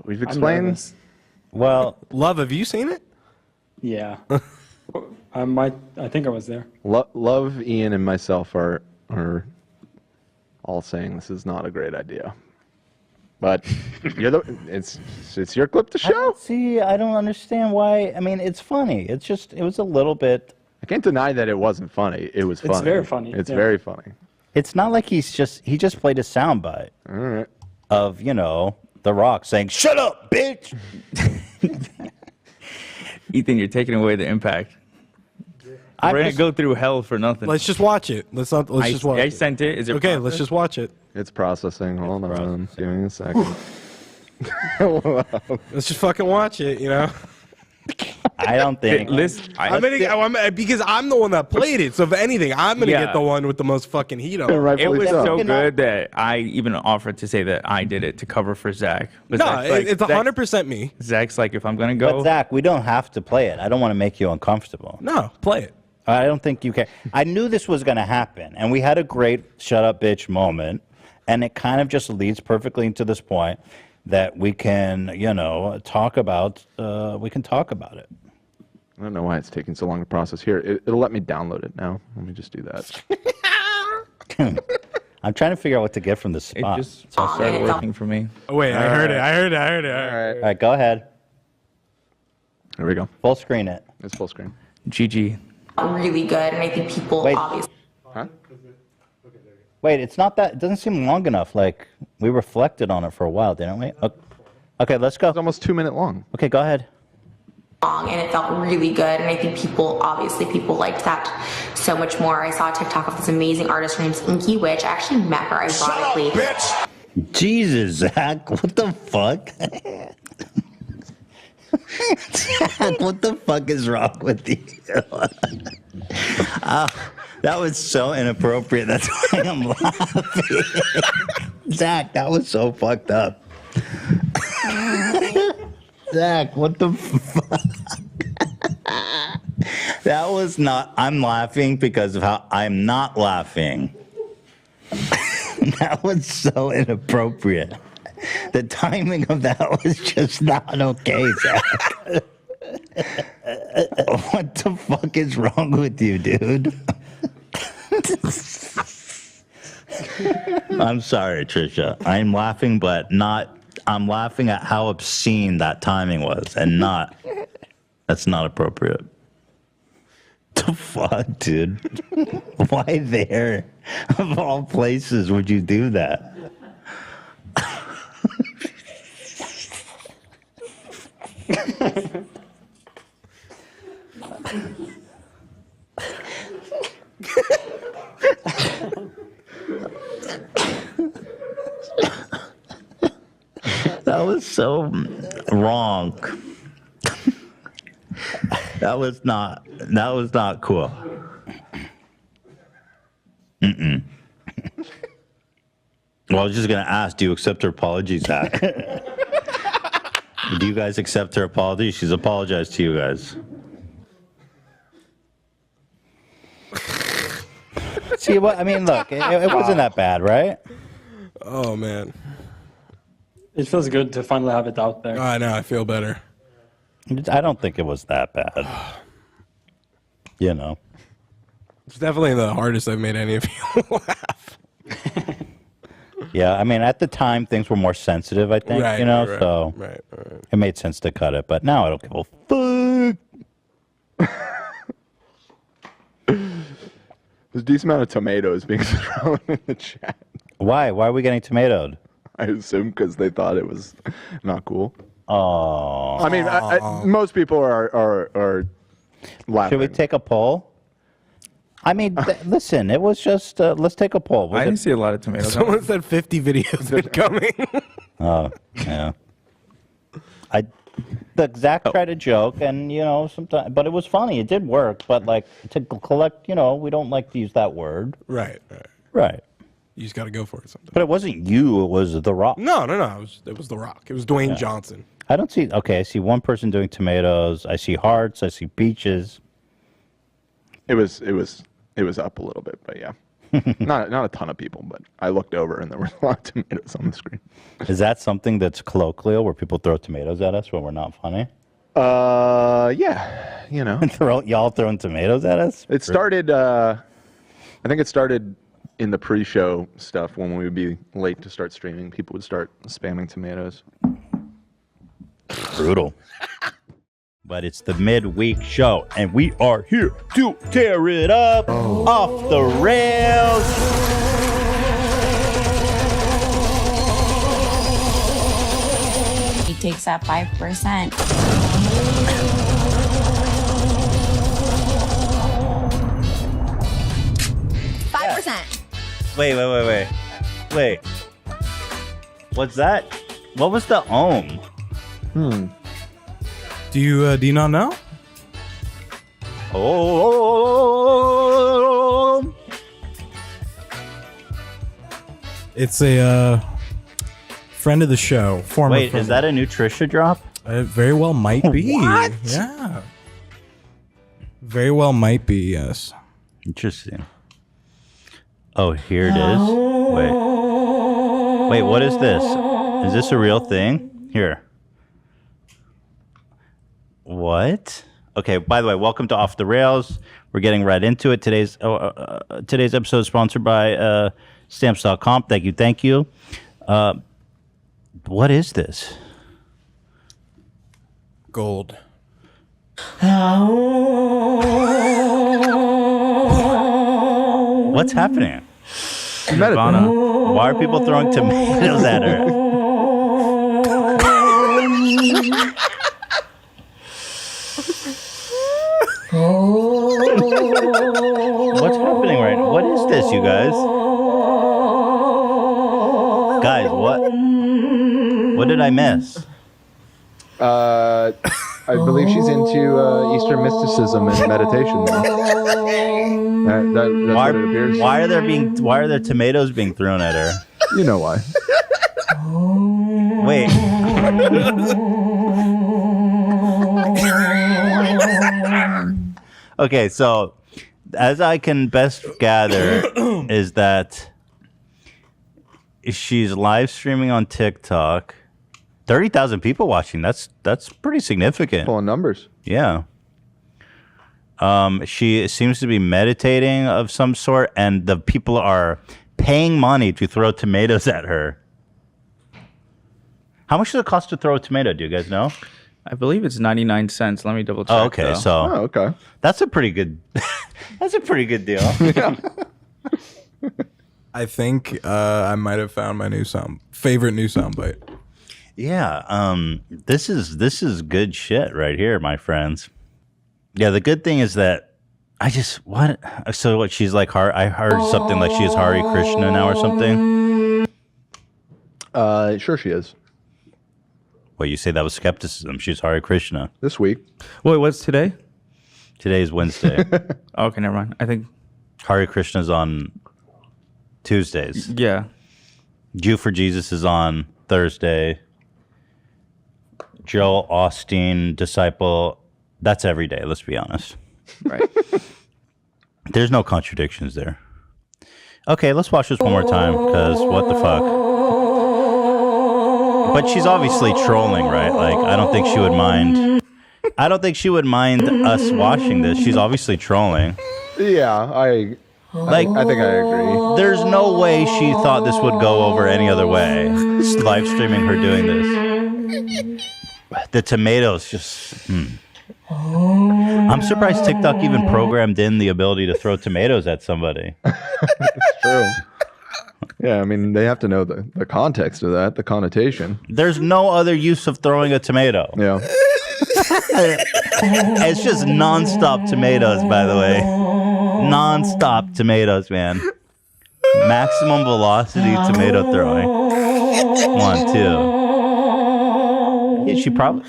We've I'm explained. nervous. Well, Love, have you seen it? Yeah. I think I was there. Love, Ian, and myself are all saying this is not a great idea. But it's your clip to show. I don't understand why. I mean, it's funny. It was a little bit. I can't deny that it wasn't funny. It was funny. It's very funny. It's yeah. very funny. It's not like he just played a soundbite All right. of The Rock saying "Shut up, bitch." Ethan, you're taking away the impact. We're going to go through hell for nothing. Let's just watch it. Let's just watch I it. sent it. Is it Okay, let's processed? just watch it. It's processing. Hold on. Give me a second. Let's just fucking watch it, you know? I don't think. Because I'm the one that played it. So if anything, I'm gonna Yeah. get the one with the most fucking heat on. It was so good that I even offered to say that I did it to cover for Zach. But No, Zach's like- it's 100% me. Zach's like, if I'm going to go. But Zach, we don't have to play it. I don't want to make you uncomfortable. No, play it. I don't think you can. I knew this was going to happen, and we had a great "shut up, bitch" moment, and it kind of just leads perfectly into this point that we can, talk about. We can talk about it. I don't know why it's taking so long to process. Here, it'll let me download it now. Let me just do that. I'm trying to figure out what to get from this spot. It just started working for me. Oh, wait, I heard it. All right, go ahead. There we go. Full screen it. It's full screen. GG. Really good, and I think people obviously. Huh? Wait, it's not that. It doesn't seem long enough. Like we reflected on it for a while, didn't we? Okay, let's go. It's almost 2 minutes long. Okay, go ahead. And it felt really good, and I think people liked that so much more. I saw a TikTok of this amazing artist named Inky Witch. I actually met her ironically. Jesus, Zach, what the fuck? Zach, what the fuck is wrong with you? That was so inappropriate. That's why I'm laughing. Zach, that was so fucked up. Zach, what the fuck? That was not. I'm laughing because of how I'm not laughing. That was so inappropriate. The timing of that was just not okay, Zach. What the fuck is wrong with you, dude? I'm sorry, Trisha. I'm laughing, but not. I'm laughing at how obscene that timing was, and not. That's not appropriate. The fuck, dude? Why there? Of all places would you do that? That was so wrong. That was not cool. Mm-mm. Well, I was just gonna ask, do you accept her apology, Zach? Do you guys accept her apology? She's apologized to you guys. See what I mean? Look, it wasn't that bad, right? Oh man, it feels good to finally have it out there. I know. I feel better. I don't think it was that bad. You know, it's definitely the hardest I've made any of you laugh. Yeah, I mean, at the time things were more sensitive. I think, Right, you know, right, so right. it made sense to cut it. But now I don't give a fuck. There's a decent amount of tomatoes being thrown in the chat. Why? Why are we getting tomatoed? I assume because they thought it was not cool. Oh. I mean, most people are laughing. Should we take a poll? I mean, listen, it was just, let's take a poll. I didn't see a lot of tomatoes. Someone said 50 videos incoming. Oh, yeah. Zach tried a joke, and, you know, sometimes, but it was funny. It did work, but, like, to collect, you know, we don't like to use that word. Right. Right. You just got to go for it sometimes. But it wasn't you, it was The Rock. No. It was The Rock. It was Dwayne Yeah. Johnson. I don't see, okay, I see one person doing tomatoes. I see hearts. I see peaches. It was up a little bit, but yeah. not a ton of people, but I looked over and there were a lot of tomatoes on the screen. Is that something that's colloquial where people throw tomatoes at us when we're not funny? Yeah, you know. Y'all throwing tomatoes at us? It started, I think it started in the pre-show stuff when we would be late to start streaming. People would start spamming tomatoes. Brutal. But it's the midweek show, and we are here to tear it up off the rails. He takes that 5%. 5%. Wait. What's that? What was the ohm? Do you not know? Oh. It's a friend of the show. Former Wait, friend. is that a new Trisha drop? It very well might be. What? Yeah. Very well might be, yes. Interesting. Oh, here it is. Wait, what is this? Is this a real thing? Here. What? Okay, by the way, welcome to Off the Rails. We're getting right into it. Today's episode is sponsored by Stamps.com. Thank you. What is this? Gold. What's happening? Why are people throwing tomatoes at her? What's happening right now? What is this, you guys? Guys, what did I miss? I believe she's into Eastern mysticism and meditation. That's what it appears. Why are there tomatoes being thrown at her? You know why. Wait. Okay, so as I can best gather, is that she's live streaming on TikTok. 30,000 people watching. That's pretty significant. Pulling numbers. Yeah. She seems to be meditating of some sort, and the people are paying money to throw tomatoes at her. How much does it cost to throw a tomato? Do you guys know? I believe it's 99 cents. Let me double check. Oh, okay. though. So okay. That's a pretty good. That's a pretty good deal. I think I might have found my favorite new soundbite. Yeah. This is good shit right here, my friends. Yeah. The good thing is that So what? She's like I heard something like she is Hare Krishna now or something. Sure she is. Well, you say that was skepticism. She's Hare Krishna. This week. Wait, what's today? Today's Wednesday. Okay, never mind. I think Hare Krishna's on Tuesdays. Yeah. Jew for Jesus is on Thursday. Joel Osteen, Disciple, that's every day, let's be honest. Right. There's no contradictions there. Okay, let's watch this one more time, because what the fuck? But she's obviously trolling, right? Like, I don't think she would mind. I don't think she would mind us watching this. She's obviously trolling. Yeah, I think I agree. There's no way she thought this would go over any other way. Live streaming her doing this. The tomatoes just. I'm surprised TikTok even programmed in the ability to throw tomatoes at somebody. It's true. Yeah, I mean, they have to know the context of that, the connotation. There's no other use of throwing a tomato. Yeah. It's just nonstop tomatoes, by the way. Nonstop tomatoes, man. Maximum velocity tomato throwing. 1, 2. Yeah,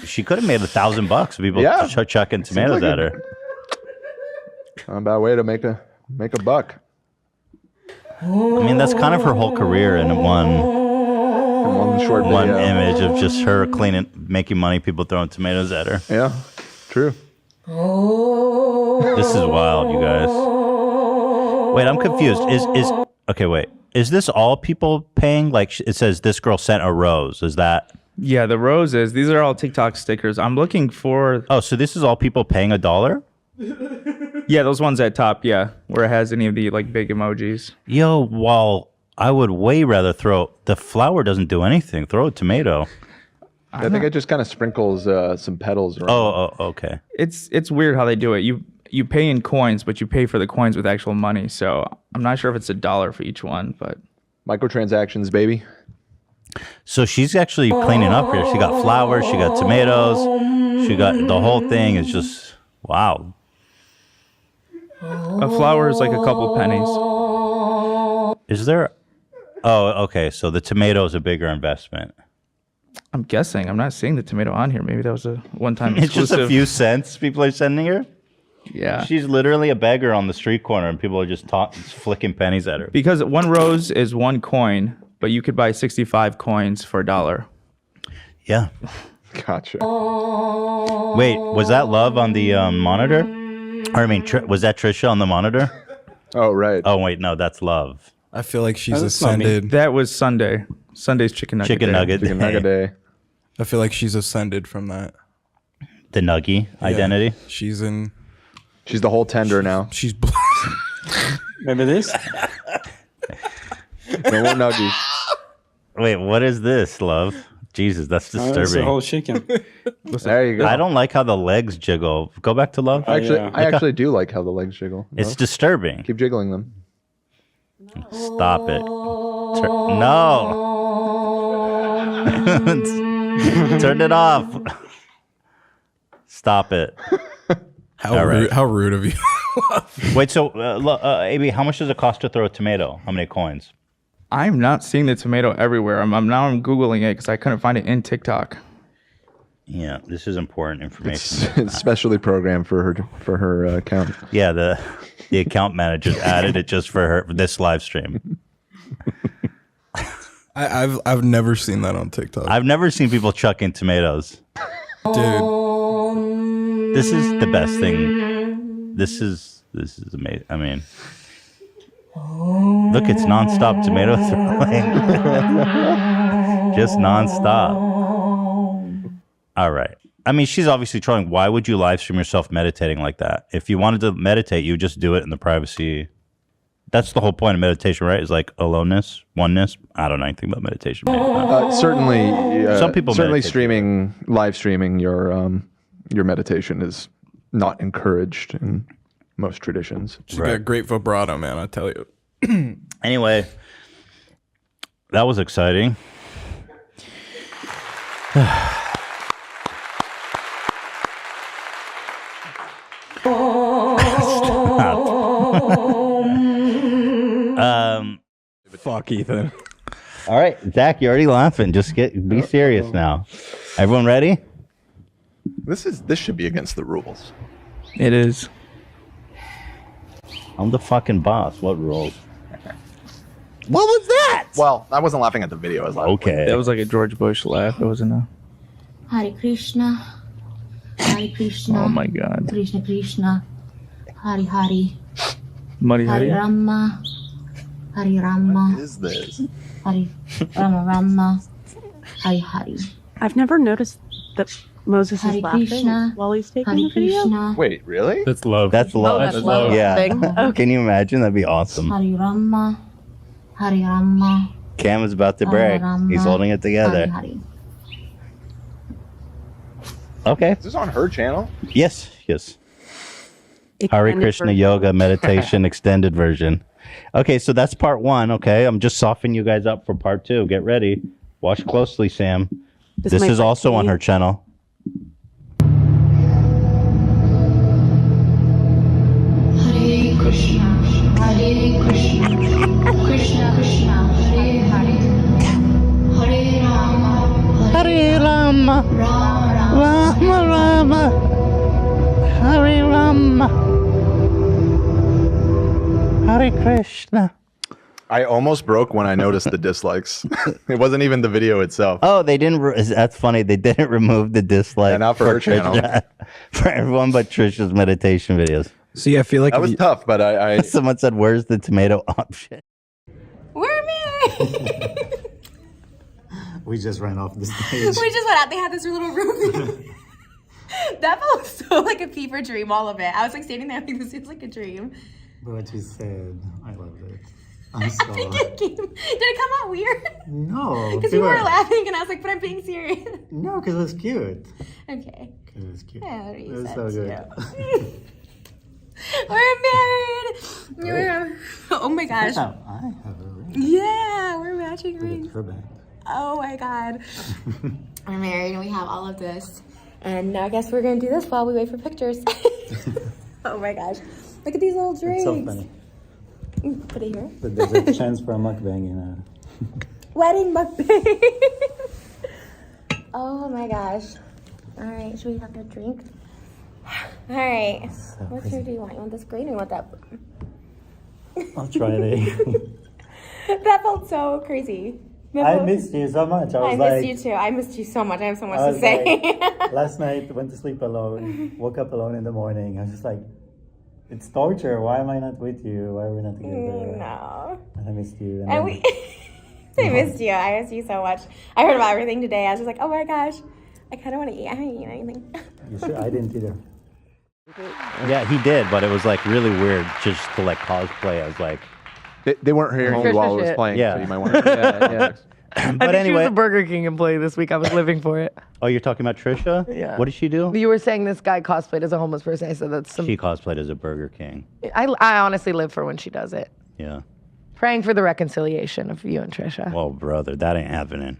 she could have made $1,000 if people chucking tomatoes at her. Not a bad way to make a buck. I mean, that's kind of her whole career in one image of just her making money, people throwing tomatoes at her. Yeah, true. This is wild, you guys. Wait, I'm confused. Okay, wait. Is this all people paying? Like it says, this girl sent a rose. Is that? Yeah, the roses. These are all TikTok stickers. I'm looking for. Oh, so this is all people paying $1? Yeah, those ones at top. Yeah, where it has any of the like big emojis. Yo, well, I would way rather throw. The flower doesn't do anything. Throw a tomato. I think it just kind of sprinkles some petals around. Oh, okay. It's weird how they do it. You pay in coins, but you pay for the coins with actual money. So I'm not sure if it's $1 for each one, but microtransactions, baby. So she's actually cleaning up here. She got flowers. She got tomatoes. She got the whole thing. Is just wow. A flower is like a couple pennies. Is there? Oh, okay. So the tomato is a bigger investment. I'm guessing. I'm not seeing the tomato on here. Maybe that was a one-time It's exclusive. just a few cents people are sending her. Yeah. She's literally a beggar on the street corner, and people are just flicking pennies at her. Because one rose is 1 coin, but you could buy 65 coins for $1. Yeah. Gotcha. Wait, was that Love on the monitor? Or, I mean, was that Trisha on the monitor? Oh, right. Oh, wait, no, that's Love. I feel like she's ascended. That was Sunday. Sunday's chicken nugget. Chicken nugget. Chicken nugget day. I feel like she's ascended from that. The nuggie identity. She's the whole tender now. She's Remember this? No more nuggies. Wait, what is this, Love? Jesus, that's disturbing. It's the whole chicken. There you go. I don't like how the legs jiggle. Go back to Love. I actually do like how the legs jiggle. It's disturbing. Keep jiggling them. Stop it. No. Turn it off. Stop it. How rude of you. Wait, so, AB, how much does it cost to throw a tomato? How many coins? I'm not seeing the tomato everywhere. I'm Googling it because I couldn't find it in TikTok. Yeah, this is important information. It's specially programmed for her account. Yeah, the account manager added it just for this live stream. I've never seen that on TikTok. I've never seen people chucking tomatoes. Dude. This is the best thing. This is amazing. I mean, look, it's nonstop tomato throwing. Just nonstop. All right. I mean, she's obviously trolling. Why would you live stream yourself meditating like that? If you wanted to meditate, you would just do it in the privacy. That's the whole point of meditation, right? Is like aloneness, oneness. I don't know anything about meditation. Certainly, some people certainly meditate. live streaming your meditation is not encouraged in most traditions. She's got great vibrato, man. I tell you. Anyway, that was exciting. Fuck Ethan. All right, Zach, you're already laughing. Just be serious now. Everyone ready? This should be against the rules. It is. I'm the fucking boss. What rules? What was that? Well, I wasn't laughing at the video. I was laughing. Okay. That was like a George Bush laugh. It wasn't a. Hare Krishna. Hare Krishna. Oh my God. Krishna Krishna. Hare Hare. Muddy Hare Hare. Rama. Hare Rama. What is this? Hare Rama Rama. Hare Hare. I've never noticed that Moses Hare is laughing Krishna. while he's taking Hare the video. Krishna. Wait, really? That's love. That's love. that's love. Yeah. Okay. Can you imagine? That'd be awesome. Hare Rama. Hare Rama. Cam is about to break. He's holding it together. Hare Hare. Okay. Is this on her channel? Yes. Hare Extended Krishna version. Yoga Meditation Extended Version. Okay, so that's part 1. Okay, I'm just softening you guys up for part 2. Get ready. Watch closely, Sam. This might is be also on me. her channel. Hare Krishna. Hare Krishna. Krishna Krishna. Hare Hare. Hare Rama. Hare Rama. Rama Rama. Hare Rama. Hare Krishna. I almost broke when I noticed the dislikes. It wasn't even the video itself. Oh, they didn't. That's funny. They didn't remove the dislike. Yeah, not for her channel. For everyone but Trisha's meditation videos. See, I feel like That was tough, but I Someone said, "Where's the tomato option?" We're married. We just ran off the We stage. just went out. They had this little room. That felt so like a fever dream, all of it. I was like standing there like, this seems like a dream. But what you said, I loved it. I'm sorry. Did it come out weird? No. Because you were laughing and I was like, but I'm being serious. No, because it was cute. Okay. It was cute. Yeah, It you was said so good. too. We're married. Oh my gosh. I have a ring. Yeah, we're matching rings. Her band. Oh my God. We're married and we have all of this. And now I guess we're going to do this while we wait for pictures. Oh my gosh. Look at these little drinks. It's so funny. Put it here. But there's a chance for a mukbang in Wedding mukbang. Oh my gosh. All right, should we have a drink? All right. What shirt do you want? You want this green or you want that? I'll try it. That felt so crazy. I missed you so much. I missed you too. I missed you so much. I have so much I to was say. like, last night, went to sleep alone, woke up alone in the morning. I was just like, it's torture. Why am I not with you? Why are we not together? No. And I missed you. And then- we. I missed you. I missed you so much. I heard about everything today. I was just like, oh my gosh. I kind of want to eat. I haven't eaten anything. You sure? I didn't either. Yeah, he did, but it was like really weird just to like cosplay as like. They weren't hearing you while I was playing, Yeah. so you might want to. But I think she was anyway. a Burger King employee this week. I was living for it. Oh, you're talking about Trisha? Yeah. What did she do? You were saying this guy cosplayed as a homeless person. I said that's some. She cosplayed as a Burger King. I honestly live for when she does it. Yeah. Praying for the reconciliation of you and Trisha. Well, brother, that ain't happening.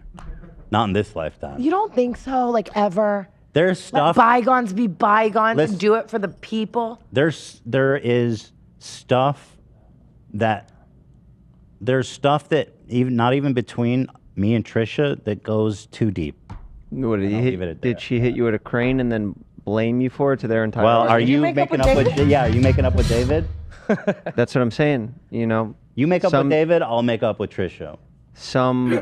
Not in this lifetime. You don't think so? Like ever? There's Let stuff. bygones be bygones Listen. and do it for the people. There is stuff that even not even between me and Trisha that goes too deep. What did I'll he leave it at hit? Did she hit you with a crane and then blame you for it to their entire? Well, are argument? you making up with? Yeah, are you making up with David? That's what I'm saying. You know, You make up with David, I'll make up with Trisha. Some.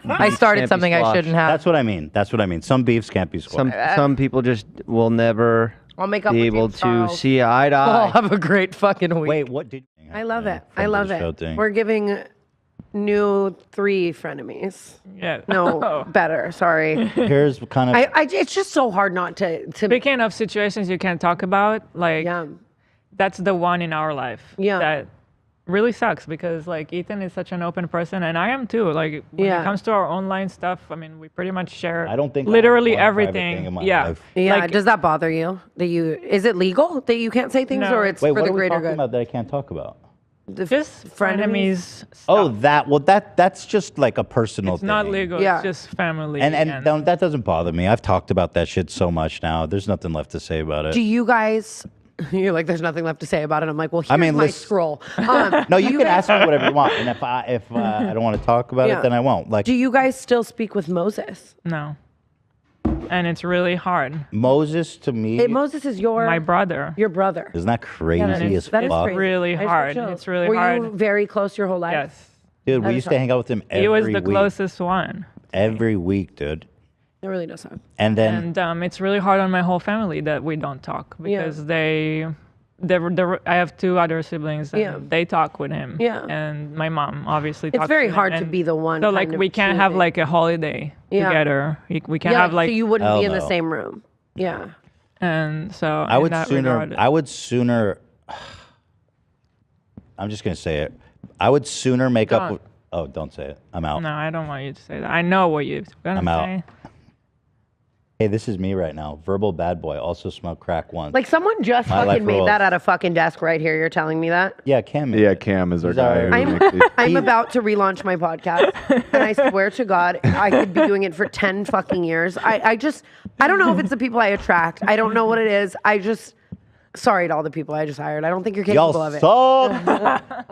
I started something I shouldn't have. That's what I mean. That's what I mean. Some beefs can't be squashed. Some people just will never I'll make up be with able you, to Charles. see eye to We'll eye. have a great fucking week. Wait, what did? I love it. I Friend of love the show it. thing. We're giving new 3 frenemies. Yeah. No, better. Sorry. Here's kind of. It's just so hard not to. Speaking of situations you can't talk about, like that's the one in our life that really sucks because like Ethan is such an open person and I am too. Like when it comes to our online stuff, I mean we pretty much share. I don't think literally I have one private everything. thing in my Yeah. life. Yeah. Like, Does that bother you? Is it legal that you can't say things, No. or it's Wait, for what the are we greater talking good? about that I can't talk about? just frenemies. Oh, that's just like a personal It's thing. not legal. It's just family. And that doesn't bother me. I've talked about that shit so much now. There's nothing left to say about it. Do you guys? You're like, there's nothing left to say about it. I'm like, well, here's my listen- scroll. No, you can ask me whatever you want, and if I don't want to talk about it, then I won't. Like, do you guys still speak with Moses? No. And it's really hard. Moses to me, Moses is my brother. Your brother. isn't that crazy Yeah, as that is fuck? crazy. really I just got hard. chills. It's really Were hard. you very close your whole life? Yes. Dude, That we is used to hard. hang out with him every He was the week. closest one. Every week, dude. It really does suck. And then And it's really hard on my whole family that we don't talk because I have 2 other siblings and they talk with him. Yeah. And my mom obviously It's talks very with him. hard to And be the one. So like kind of we can't have choosing. like a holiday Yeah. together. We can't have like so you wouldn't be in the no. same room. Yeah. And so I in would that sooner. regard, I would sooner. I'm just gonna say it. I would sooner make up. Don't. With, oh, don't say it. I'm out. No, I don't want you to say that. I know what you're gonna I'm out. say. Hey, this is me right now. Verbal bad boy. Also smoked crack once. Like someone just My life fucking made rules. that at a fucking desk right here. You're telling me that? Yeah, Cam. Yeah, Cam is our He's guy. our- who makes these. I'm about to relaunch my podcast, and I swear to God, I could be doing it for 10 fucking years. I don't know if it's the people I attract. I don't know what it is. Sorry to all the people I just hired. I don't think you're capable Y'all of it. suck.